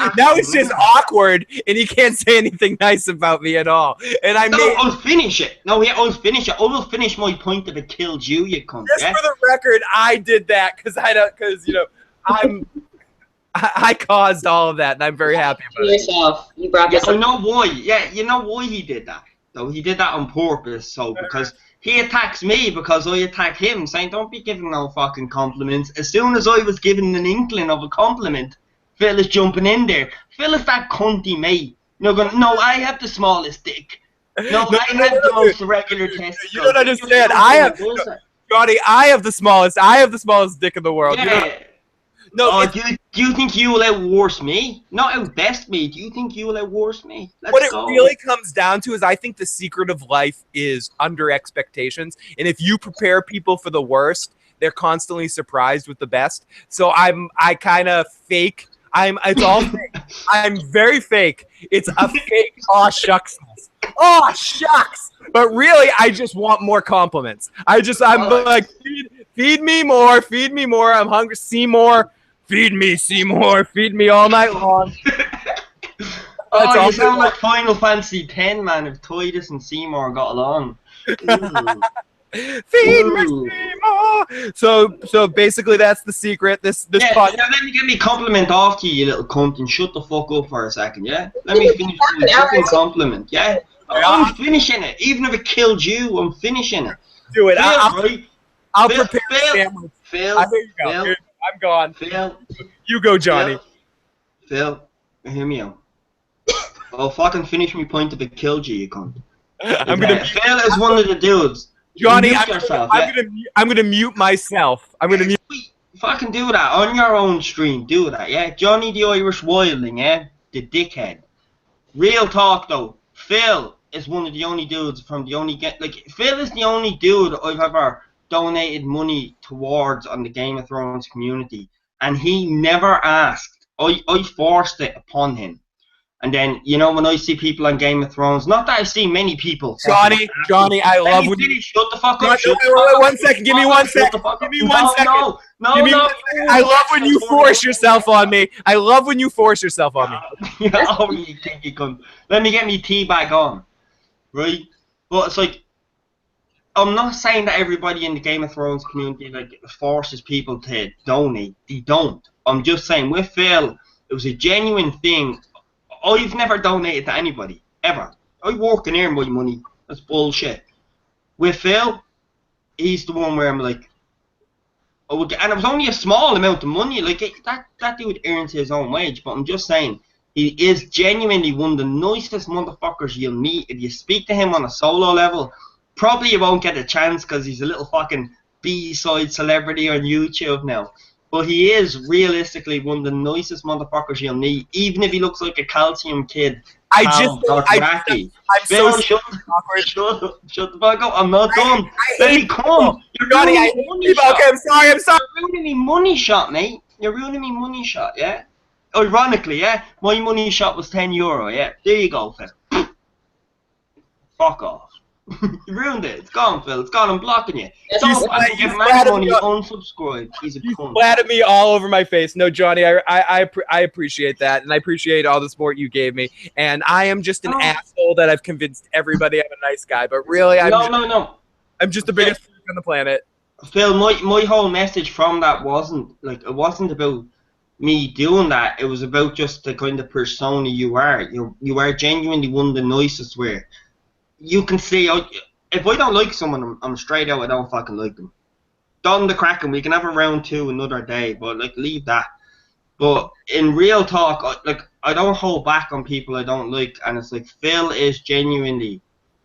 awkward, and he can't say anything nice about me at all. And I'll finish it. I'll finish it. I will finish my point that it killed you, you cunt. Just for the record, I did that because I caused all of that, and I'm very happy about it. You brought this up. I know why. Yeah, you know why he did that. So he did that on purpose. So because he attacks me because I attack him, saying don't be giving no fucking compliments. As soon as I was given an inkling of a compliment, Phil is jumping in there. Phil is that cunty mate. No, I have the smallest dick. No, I have the most regular testicles. You don't understand. Johnny, I have the smallest dick in the world. Yeah. Do you think you will outworse me? Not outbest me. Do you think you will outworse me? What it really comes down to is I think the secret of life is under expectations. And if you prepare people for the worst, they're constantly surprised with the best. So I kind of fake. It's all fake. I'm very fake. It's a fake aw shucks. Oh shucks. But really, I just want more compliments. I'm like, feed me more. I'm hungry. Seymour, feed me, Seymour. Feed me all night long. You sound like Final Fantasy X, man. If Titus and Seymour got along. Feed me, Seymour. So basically, that's the secret. This podcast. Let me get me compliment after you little cunt, and shut the fuck up for a second, yeah? Let me finish the fucking compliment, yeah? I'm finishing it. Even if it killed you, I'm finishing it. Do it. I'll prepare the sandwich. Phil, here you go. I'm gone. Phil, you go, Jonnie. Phil, hear me out. I'll fucking finish my point if it killed you, you cunt. I'm gonna. Phil is one of the dudes. Jonnie, Mute I'm yourself, gonna mute myself. I'm gonna mute. Fucking do that on your own stream. Do that, yeah. Jonnie the Irish Wildling, yeah, the dickhead. Real talk though, Phil is one of the only dudes from the only Phil is the only dude I've ever donated money towards on the Game of Thrones community, and he never asked. I forced it upon him. And then, you know, when I see people on Game of Thrones, not that I see many people. Jonnie, I love when you... Shut the fuck up. Wait, 1 second. Give me 1 second. Give me 1 second. No. I love when you force yourself on me. I love when you force yourself on me. Oh, you think you can. Let me get me tea back on. Right? But it's like, I'm not saying that everybody in the Game of Thrones community like forces people to donate. They don't. I'm just saying, with Phil, it was a genuine thing. I've never donated to anybody, ever. I work and earn my money. That's bullshit. With Phil, he's the one where I'm like, and it was only a small amount of money. Like, that dude earns his own wage, but I'm just saying, he is genuinely one of the nicest motherfuckers you'll meet. If you speak to him on a solo level, probably you won't get a chance because he's a little fucking B-side celebrity on YouTube now. But he is realistically one of the nicest motherfuckers you'll meet, even if he looks like a calcium kid. I'm so shut the fuck up. I'm not done. Let me come. You're ruining me money shot. Okay, I'm sorry. You're ruining me money shot, mate. You're ruining me money shot, yeah? Ironically, yeah? My money shot was €10, yeah? There you go, Phil. Fuck off. You ruined it. It's gone, Phil. It's gone. I'm blocking you. Don't fucking give my money. Unsubscribe. He's a cunt. Splatted me all over my face. No, Jonnie, I appreciate that, and I appreciate all the support you gave me. And I am just an asshole that I've convinced everybody I'm a nice guy, but really, no. I'm just the biggest freak on the planet. Phil, my whole message from that wasn't like, it wasn't about me doing that. It was about just the kind of persona you are. You are genuinely one of the nicest. Where you can see, if I don't like someone, I'm straight out, I don't fucking like them. Done the cracking, we can have a round two another day, but like, leave that. But in real talk, I don't hold back on people I don't like, and it's like, Phil is genuinely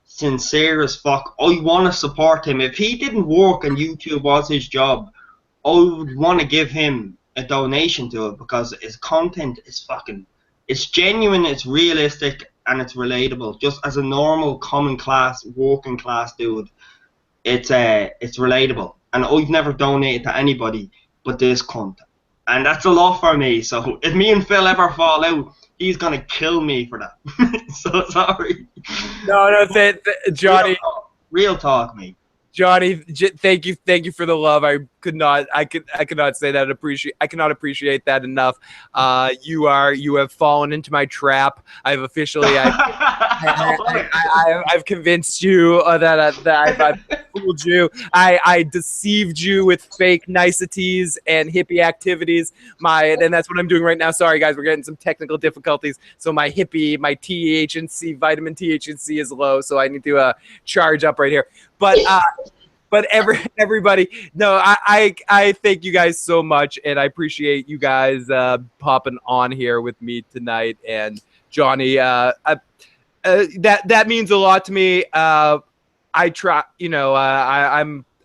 sincere as fuck. I want to support him. If he didn't work and YouTube was his job, I would want to give him a donation to it, because his content is fucking, it's genuine, it's realistic, and it's relatable. Just as a normal, common class, working class dude, it's relatable. And I've never donated to anybody but this cunt, and that's a lot for me. So if me and Phil ever fall out, he's gonna kill me for that. So sorry. No, Jonnie. Real talk, mate. Jonnie, thank you for the love. I cannot say that. I cannot appreciate that enough. You have fallen into my trap. I've officially I've convinced you that I've fooled you. I deceived you with fake niceties and hippie activities. And that's what I'm doing right now. Sorry guys, we're getting some technical difficulties. So my THC, vitamin THC is low, so I need to charge up right here. But everybody, no, I thank you guys so much, and I appreciate you guys popping on here with me tonight. And Jonnie, that means a lot to me. I try,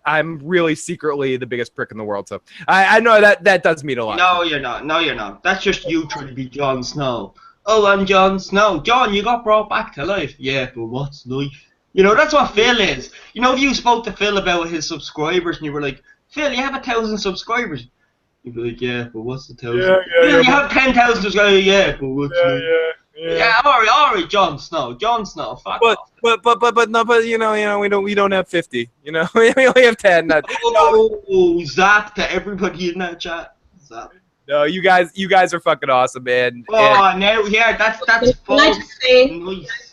I'm really secretly the biggest prick in the world, so I know that does mean a lot. No, you're not. No, you're not. That's just you trying to be Jon Snow. Oh, I'm Jon Snow. Jon, you got brought back to life. Yeah, but what's life? You know, that's what Phil is. You know, if you spoke to Phil about his subscribers and you were like, Phil, you have 1,000 subscribers. You'd be like, yeah, but what's the 1,000? Yeah, Phil, you have 10,000 subscribers. Yeah, but what's Yeah, all right, Jon Snow, fuck off. But we don't have 50. You know, we only have 10. Zap to everybody in that chat. Zap. No, you guys are fucking awesome, man. No, yeah, that's Can I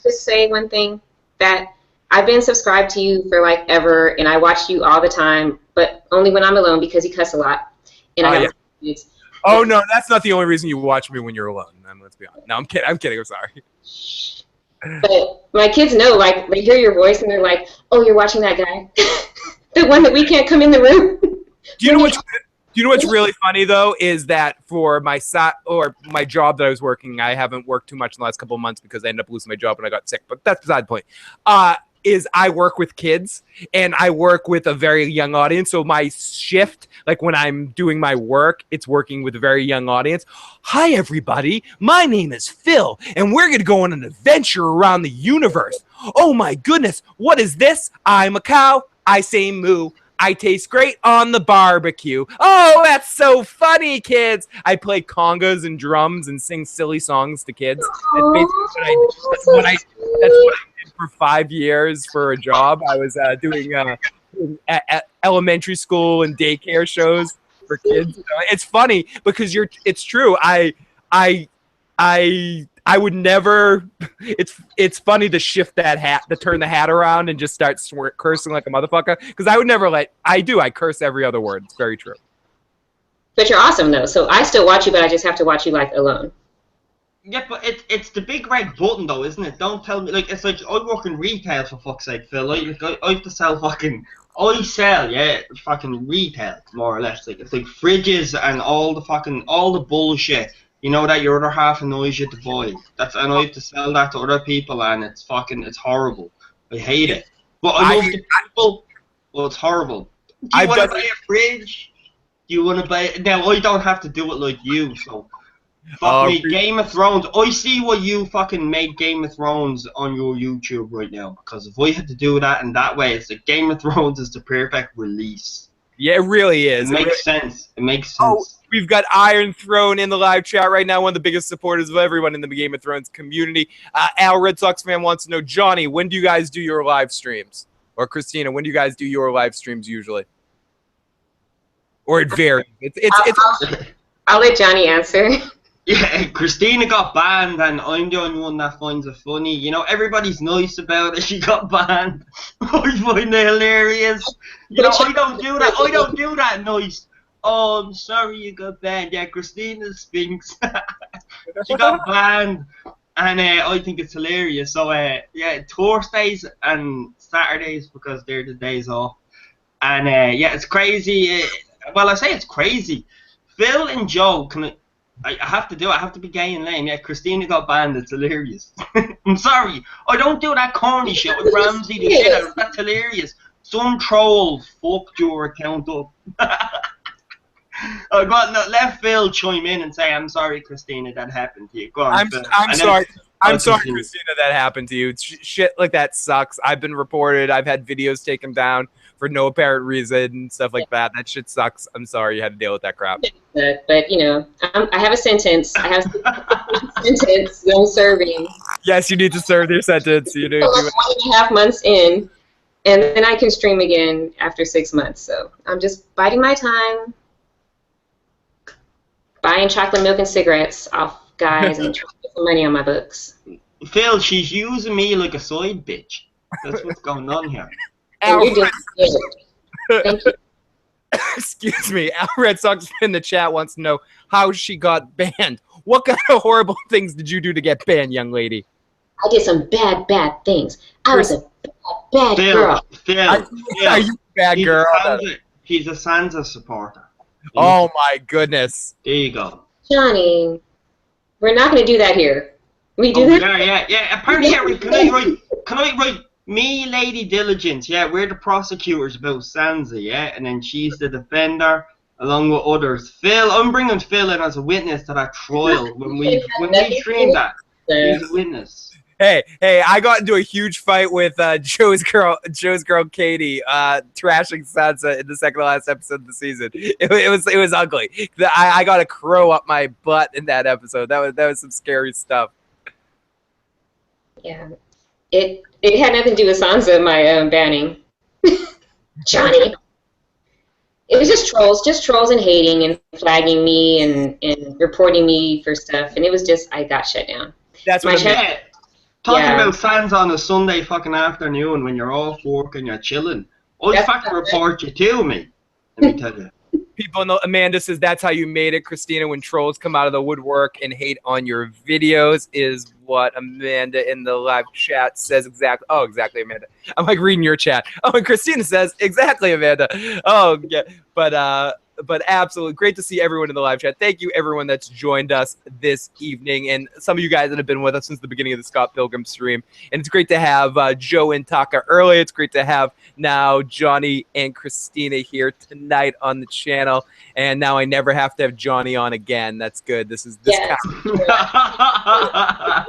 just say one thing? That I've been subscribed to you for like ever, and I watch you all the time, but only when I'm alone because you cuss a lot. And Oh no, that's not the only reason you watch me when you're alone. Let's be honest. No, I'm kidding. I'm sorry. But my kids know, like, they hear your voice and they're like, "Oh, you're watching that guy, the one that we can't come in the room." Do you know what's really funny though is that for my job that I was working, I haven't worked too much in the last couple of months because I ended up losing my job when I got sick. But that's beside the point. is I work with kids and I work with a very young audience. So my shift, like when I'm doing my work, it's working with a very young audience. Hi, everybody. My name is Phil, and we're going to go on an adventure around the universe. Oh, my goodness. What is this? I'm a cow. I say moo. I taste great on the barbecue. Oh, that's so funny, kids. I play congas and drums and sing silly songs to kids. That's basically what I did for 5 years for a job. I was doing elementary school and daycare shows for kids. So it's funny because it's true. I would never. It's funny to shift that hat, to turn the hat around and just start cursing like a motherfucker. Because I would never I curse every other word. It's very true. But you're awesome though. So I still watch you, but I just have to watch you like alone. Yeah, but it's the big red button though, isn't it? Don't tell me it's like I work in retail for fuck's sake, Phil. I have to sell fucking retail more or less. Like it's like fridges and all the bullshit. You know that your other half annoys you to buy. And I have to sell that to other people, and it's horrible. I hate it. But I know the people. Well, it's horrible. Do you want to buy a fridge? Do you want to buy? Now I don't have to do it like you. So fuck me. Game of Thrones. I see why you fucking made Game of Thrones on your YouTube right now. Because if I had to do that in that way, it's like Game of Thrones is the perfect release. Yeah, it really is. It makes sense. It makes sense. Oh, we've got Iron Throne in the live chat right now, one of the biggest supporters of everyone in the Game of Thrones community. Al, Red Sox fan, wants to know, Jonnie, when do you guys do your live streams? Or Christina, when do you guys do your live streams usually? Or it varies. I'll let Jonnie answer. Yeah, Christina got banned, and I'm the only one that finds it funny. You know, everybody's nice about it. She got banned. I find it hilarious. You know, I don't do that. I don't do that nice. Oh, I'm sorry you got banned. Yeah, Christina's Sphinx. She got banned, and I think it's hilarious. So, yeah, Thursdays and Saturdays, because they're the days off. And, yeah, it's crazy. Well, I say it's crazy. Phil and Joe, I have to do it. I have to be gay and lame. Yeah, Christina got banned. It's hilarious. I'm sorry. I don't do that corny shit with Ramsey. The shit out. That's hilarious. Some troll fucked your account up. Let Phil chime in and say, I'm sorry, Christina, that happened to you. Go on, Phil. I'm sorry. I'm sorry, Christina, that happened to you. Shit like that sucks. I've been reported. I've had videos taken down for no apparent reason, stuff like that. That shit sucks. I'm sorry you had to deal with that crap. But you know, I have a sentence. I have a sentence I'm serving. Yes, you need to serve your sentence. You need to do it. 1.5 months in, and then I can stream again after 6 months. So I'm just biding my time, buying chocolate milk and cigarettes off guys, and trying to get some money on my books. Phil, she's using me like a side bitch. That's what's going on here. Thank you. Excuse me. Al Red Sox in the chat wants to know how she got banned. What kind of horrible things did you do to get banned, young lady? I did some bad things. I was a bad girl. Phil, are you a bad girl? He's a Sansa supporter. Oh my goodness. There you go. Johnny, we're not going to do that here. We do that? Yeah. Apparently, can I write me, Lady Diligence? Yeah, we're the prosecutors about Sansa, yeah, and then she's the defender along with others. Phil, I'm bringing Phil in as a witness to that trial when we streamed that. He's a witness. Hey, I got into a huge fight with Joe's girl Katie, trashing Sansa in the second to last episode of the season. It was ugly. I got a crow up my butt in that episode. That was some scary stuff. Yeah, it had nothing to do with Sansa, my banning. Johnny. It was just trolls and hating and flagging me and reporting me for stuff, and it was just I got shut down. That's what Talking about fans on a Sunday fucking afternoon when you're off work and you're chilling. I fucking report you too, mate. Let me tell you. People know Amanda says that's how you made it, Christina, when trolls come out of the woodwork and hate on your videos is what Amanda in the live chat says exactly. Oh, exactly, Amanda. I'm like reading your chat. Oh, and Christina says exactly, Amanda. Oh, yeah. But absolutely great to see everyone in the live chat. Thank you, everyone that's joined us this evening, and some of you guys that have been with us since the beginning of the Scott Pilgrim stream. And it's great to have Joe and Taka early. It's great to have now Jonnie and Christina here tonight on the channel. And now I never have to have Jonnie on again. That's good. This counts.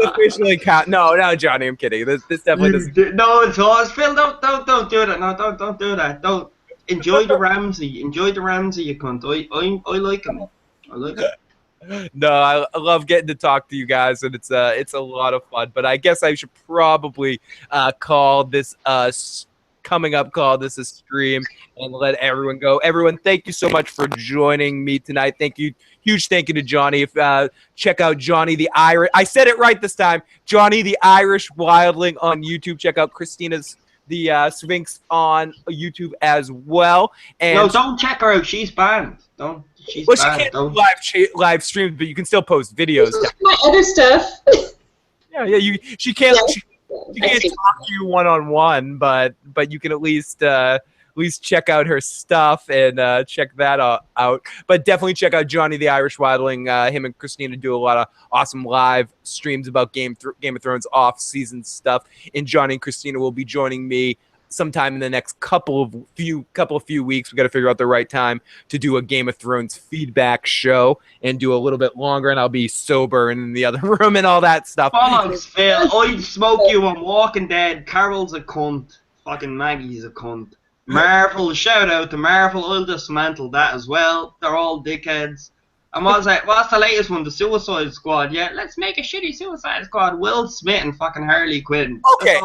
Officially count. No, Jonnie, I'm kidding. This definitely doesn't. No, it's all. Phil, don't do that. No, don't do that. Don't. Enjoy the Ramsey. Enjoy the Ramsey, you cunt. I like him. I like it. No, I love getting to talk to you guys, and it's a lot of fun. But I guess I should probably call this a stream and let everyone go. Everyone, thank you so much for joining me tonight. Thank you. Huge thank you to Jonnie. Check out Jonnie the Irish. I said it right this time. Jonnie the Irish Wildling on YouTube. Check out Christina's the Sphinx on YouTube as well. And no, don't check her out. She's banned. Don't. She's well, banned. she can't do live streams, but you can still post videos. My other stuff. Yeah. She can't. She can't talk to you one-on-one, but you can at least check out her stuff and check that out. But definitely check out Jonnie the Irish Wildling. Him and Christina do a lot of awesome live streams about Game of Thrones off-season stuff. And Jonnie and Christina will be joining me sometime in the next couple of few weeks. We got to figure out the right time to do a Game of Thrones feedback show and do a little bit longer, and I'll be sober and in the other room and all that stuff. Bollocks, Phil. I'd smoke you on Walking Dead. Carol's a cunt. Fucking Maggie's a cunt. Marvel, shout out to Marvel. I'll dismantle that as well. They're all dickheads. And what's the latest one? The Suicide Squad. Yeah, let's make a shitty Suicide Squad. Will Smith and fucking Harley Quinn. Okay,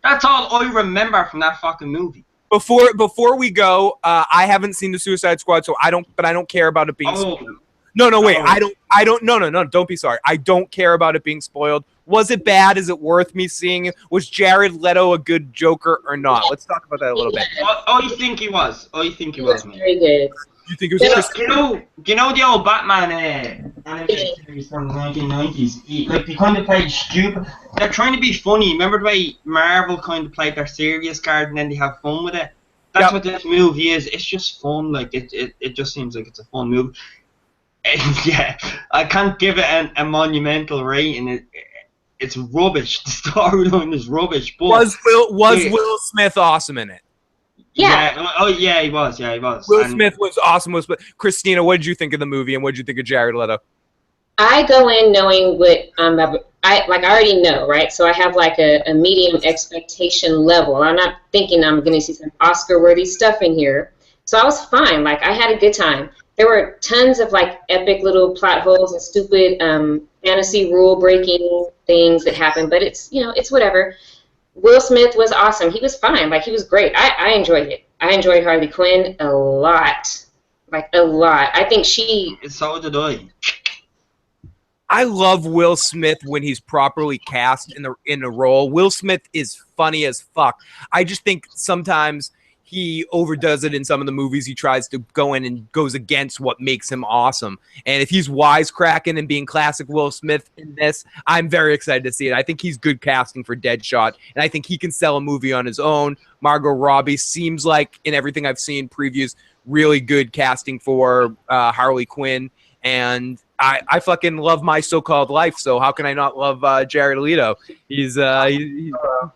that's all I remember from that fucking movie. Before we go, I haven't seen the Suicide Squad, so I don't care about it being spoiled. No, wait, no, don't be sorry. I don't care about it being spoiled. Was it bad? Is it worth me seeing it? Was Jared Leto a good Joker or not? Let's talk about that a little bit. I think he was. Very good. You think it was? You know the old Batman animated series from the 1990s? They kind of played stupid. They're trying to be funny. Remember the way Marvel kind of played their serious card and then they have fun with it? That's what this movie is. It's just fun. Like it just seems like it's a fun movie. And yeah, I can't give it a monumental rating. It's rubbish. The storyline is rubbish. But was Will Smith awesome in it? Yeah. Oh yeah, he was. Yeah, he was. Will Smith was awesome. Christina, what did you think of the movie, and what did you think of Jared Leto? I go in knowing what I already know, right? So I have like a medium expectation level. I'm not thinking I'm going to see some Oscar-worthy stuff in here. So I was fine. Like, I had a good time. There were tons of like epic little plot holes and stupid fantasy rule-breaking things that happened, but it's whatever. Will Smith was awesome. He was fine. Like, he was great. I enjoyed it. I enjoyed Harley Quinn a lot. Like, a lot. I think she... So did I. I love Will Smith when he's properly cast in the role. Will Smith is funny as fuck. I just think sometimes he overdoes it in some of the movies. He tries to go in and goes against what makes him awesome. And if he's wisecracking and being classic Will Smith in this, I'm very excited to see it. I think he's good casting for Deadshot, and I think he can sell a movie on his own. Margot Robbie seems like, in everything I've seen previews, really good casting for Harley Quinn. And I fucking love My So-Called Life, so how can I not love Jared Leto? He's the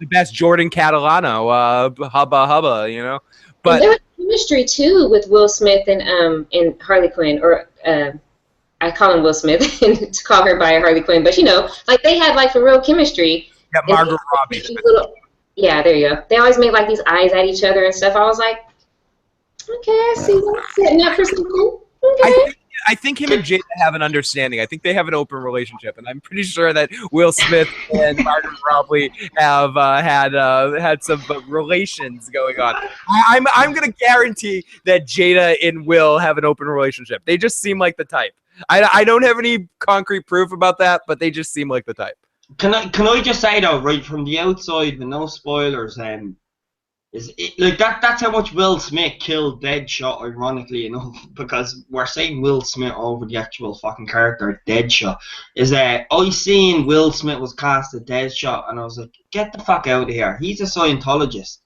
best Jordan Catalano, hubba, you know. But there was chemistry too with Will Smith and Harley Quinn, or I call him Will Smith and to call her by Harley Quinn, but like they had like for real chemistry. Yeah, Margot Robbie. Yeah, there you go. They always made like these eyes at each other and stuff. I was like, okay, I see them setting up for something. Okay. I think him and Jada have an understanding. I think they have an open relationship, and I'm pretty sure that Will Smith and Margot Robbie have had some relations going on. I'm gonna guarantee that Jada and Will have an open relationship. They just seem like the type. I don't have any concrete proof about that, but they just seem like the type. Can I just say though, right from the outside, with no spoilers, that's how much Will Smith killed Deadshot, ironically enough, because we're saying Will Smith over the actual fucking character Deadshot. I seen Will Smith was cast as Deadshot, and I was like, get the fuck out of here. He's a Scientologist.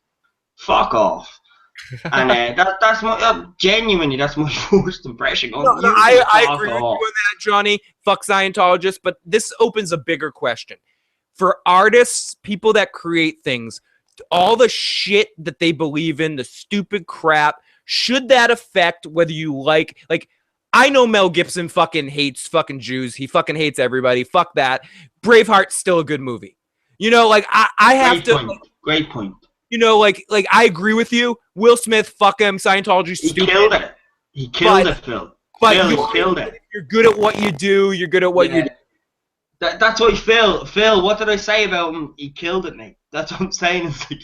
Fuck off. And that's my genuinely that's my first impression. I agree with you on that, Johnny. Fuck Scientologists, but this opens a bigger question. For artists, people that create things, all the shit that they believe in, the stupid crap, should that affect whether you like I know Mel Gibson fucking hates fucking Jews. He fucking hates everybody. Fuck that. Braveheart's still a good movie. You know, like I have Great point. You know, like I agree with you. Will Smith, fuck him. Scientology's stupid. He killed it, Phil. But Phil, he killed it. You're good at what you do. You're good at what you do. That's why Phil, what did I say about him? He killed it, mate. That's what I'm saying. It's like,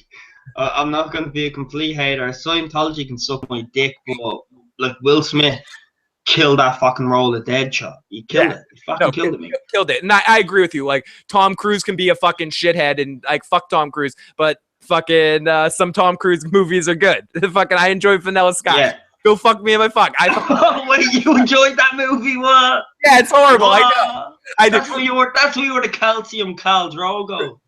I'm not going to be a complete hater. Scientology can suck my dick, but like Will Smith killed that fucking role of Deadshot. He killed it. He fucking killed it, mate. Killed it. And I agree with you. Like, Tom Cruise can be a fucking shithead and like fuck Tom Cruise, but fucking some Tom Cruise movies are good. Fucking I enjoy Vanilla Sky. Yeah. Go fuck me in my fuck. Wait, you enjoyed that movie? What? Yeah, it's horrible. I know. That's where you were the calcium Khal Drogo.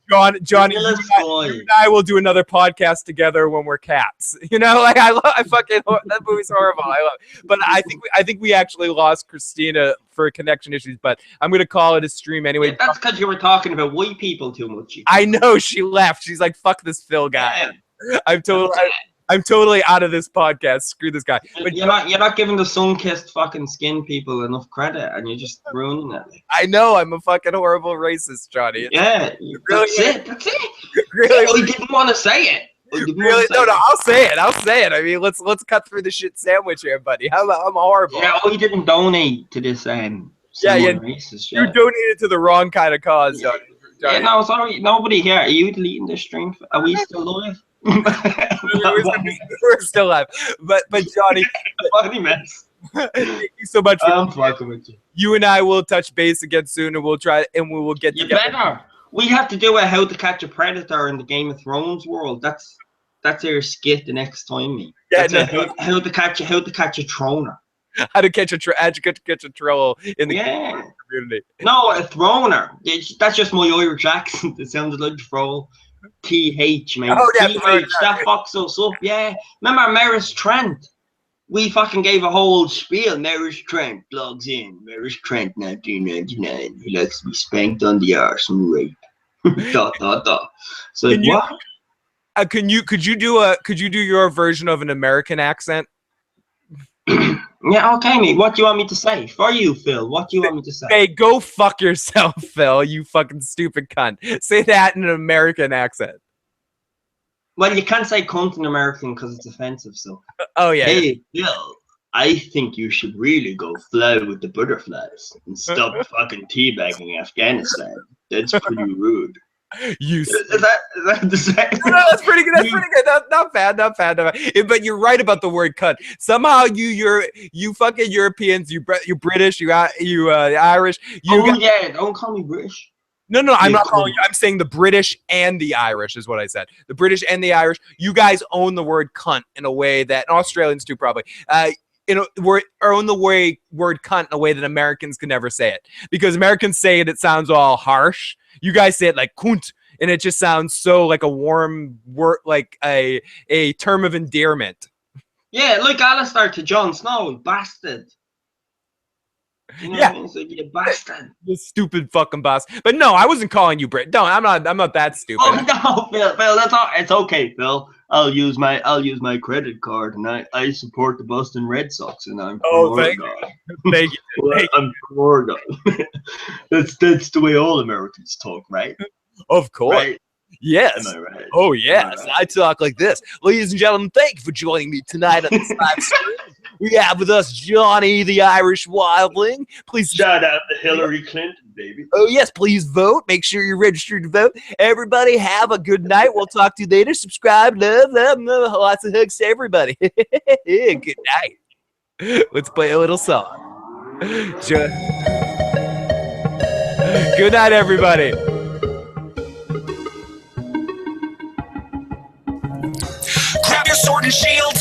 Johnny, you and I will do another podcast together when we're cats. You know, like I fucking that movie's horrible. I love it. But I think we actually lost Christina for connection issues. But I'm gonna call it a stream anyway. Yeah, that's because you were talking about white people too much. I know she left. She's like, "Fuck this Phil guy." Yeah. I'm totally out of this podcast. Screw this guy. But you're not giving the sun-kissed fucking skin people enough credit, and you're just ruining it. I know I'm a fucking horrible racist, Johnny. Yeah, that's it. Really, I didn't want to say it. Really? No, I'll say it. I mean, let's cut through the shit sandwich here, buddy. I'm horrible. Yeah, we didn't donate to this. Racist. You donated to the wrong kind of cause, Johnny. Yeah, no, sorry, nobody here. Are you deleting the stream? Are we still live? We're still live, but Johnny, funny mess. Thank you so much. I'm fucking with you. You and I will touch base again soon, and we'll will get together. Better. We have to do a How to Catch a Predator in the Game of Thrones world. That's our skit the next time, me. Yeah, how to catch a troner. How to catch a troll in the community. No, a throner. That's just my Irish accent. It sounded like troll. TH, man. Oh, yeah, TH, that fucks us up, yeah. Remember Maris Trent? We fucking gave a whole spiel. Maris Trent logs in. Maris Trent, 1999. He likes to be spanked on the arse and rape. So what? Could you do your version of an American accent? Yeah, okay, mate. What do you want me to say? For you, Phil, what do you want me to say? Hey, go fuck yourself, Phil, you fucking stupid cunt. Say that in an American accent. Well, you can't say cunt in American because it's offensive, so. Oh, yeah. Hey, Phil, I think you should really go fly with the butterflies and stop fucking teabagging Afghanistan. That's pretty rude. Is that the same? No, that's pretty good. That's pretty good. Not bad. But you're right about the word "cunt." Somehow you fucking Europeans, you British, you Irish. Don't call me British. No, I'm not calling you. I'm saying the British and the Irish is what I said. The British and the Irish. You guys own the word "cunt" in a way that and Australians do probably. Own the word "cunt" in a way that Americans can never say it, because Americans say it sounds all harsh. You guys say it like "kunt," and it just sounds so like a warm word, like a term of endearment. Yeah, like Alistair to Jon Snow, bastard. You know what I mean? So you bastard. You stupid fucking boss. But no, I wasn't calling you Brit. No, I'm not that stupid. Oh no, Phil, that's all. It's okay, Phil. I'll use my credit card, and I support the Boston Red Sox, and I'm thank you. Well, I'm Oregon. That's the way all Americans talk, right? Of course. Right? Yes. Am I right? Oh yes. Right? I talk like this. Ladies and gentlemen, thank you for joining me tonight on this live stream. We have with us Johnny, the Irish Wildling. Please shout out to Hillary Clinton, baby. Oh yes, please vote. Make sure you're registered to vote. Everybody have a good night. We'll talk to you later. Subscribe, love. Lots of hugs to everybody. Good night. Let's play a little song. Good night, everybody. Grab your sword and shield.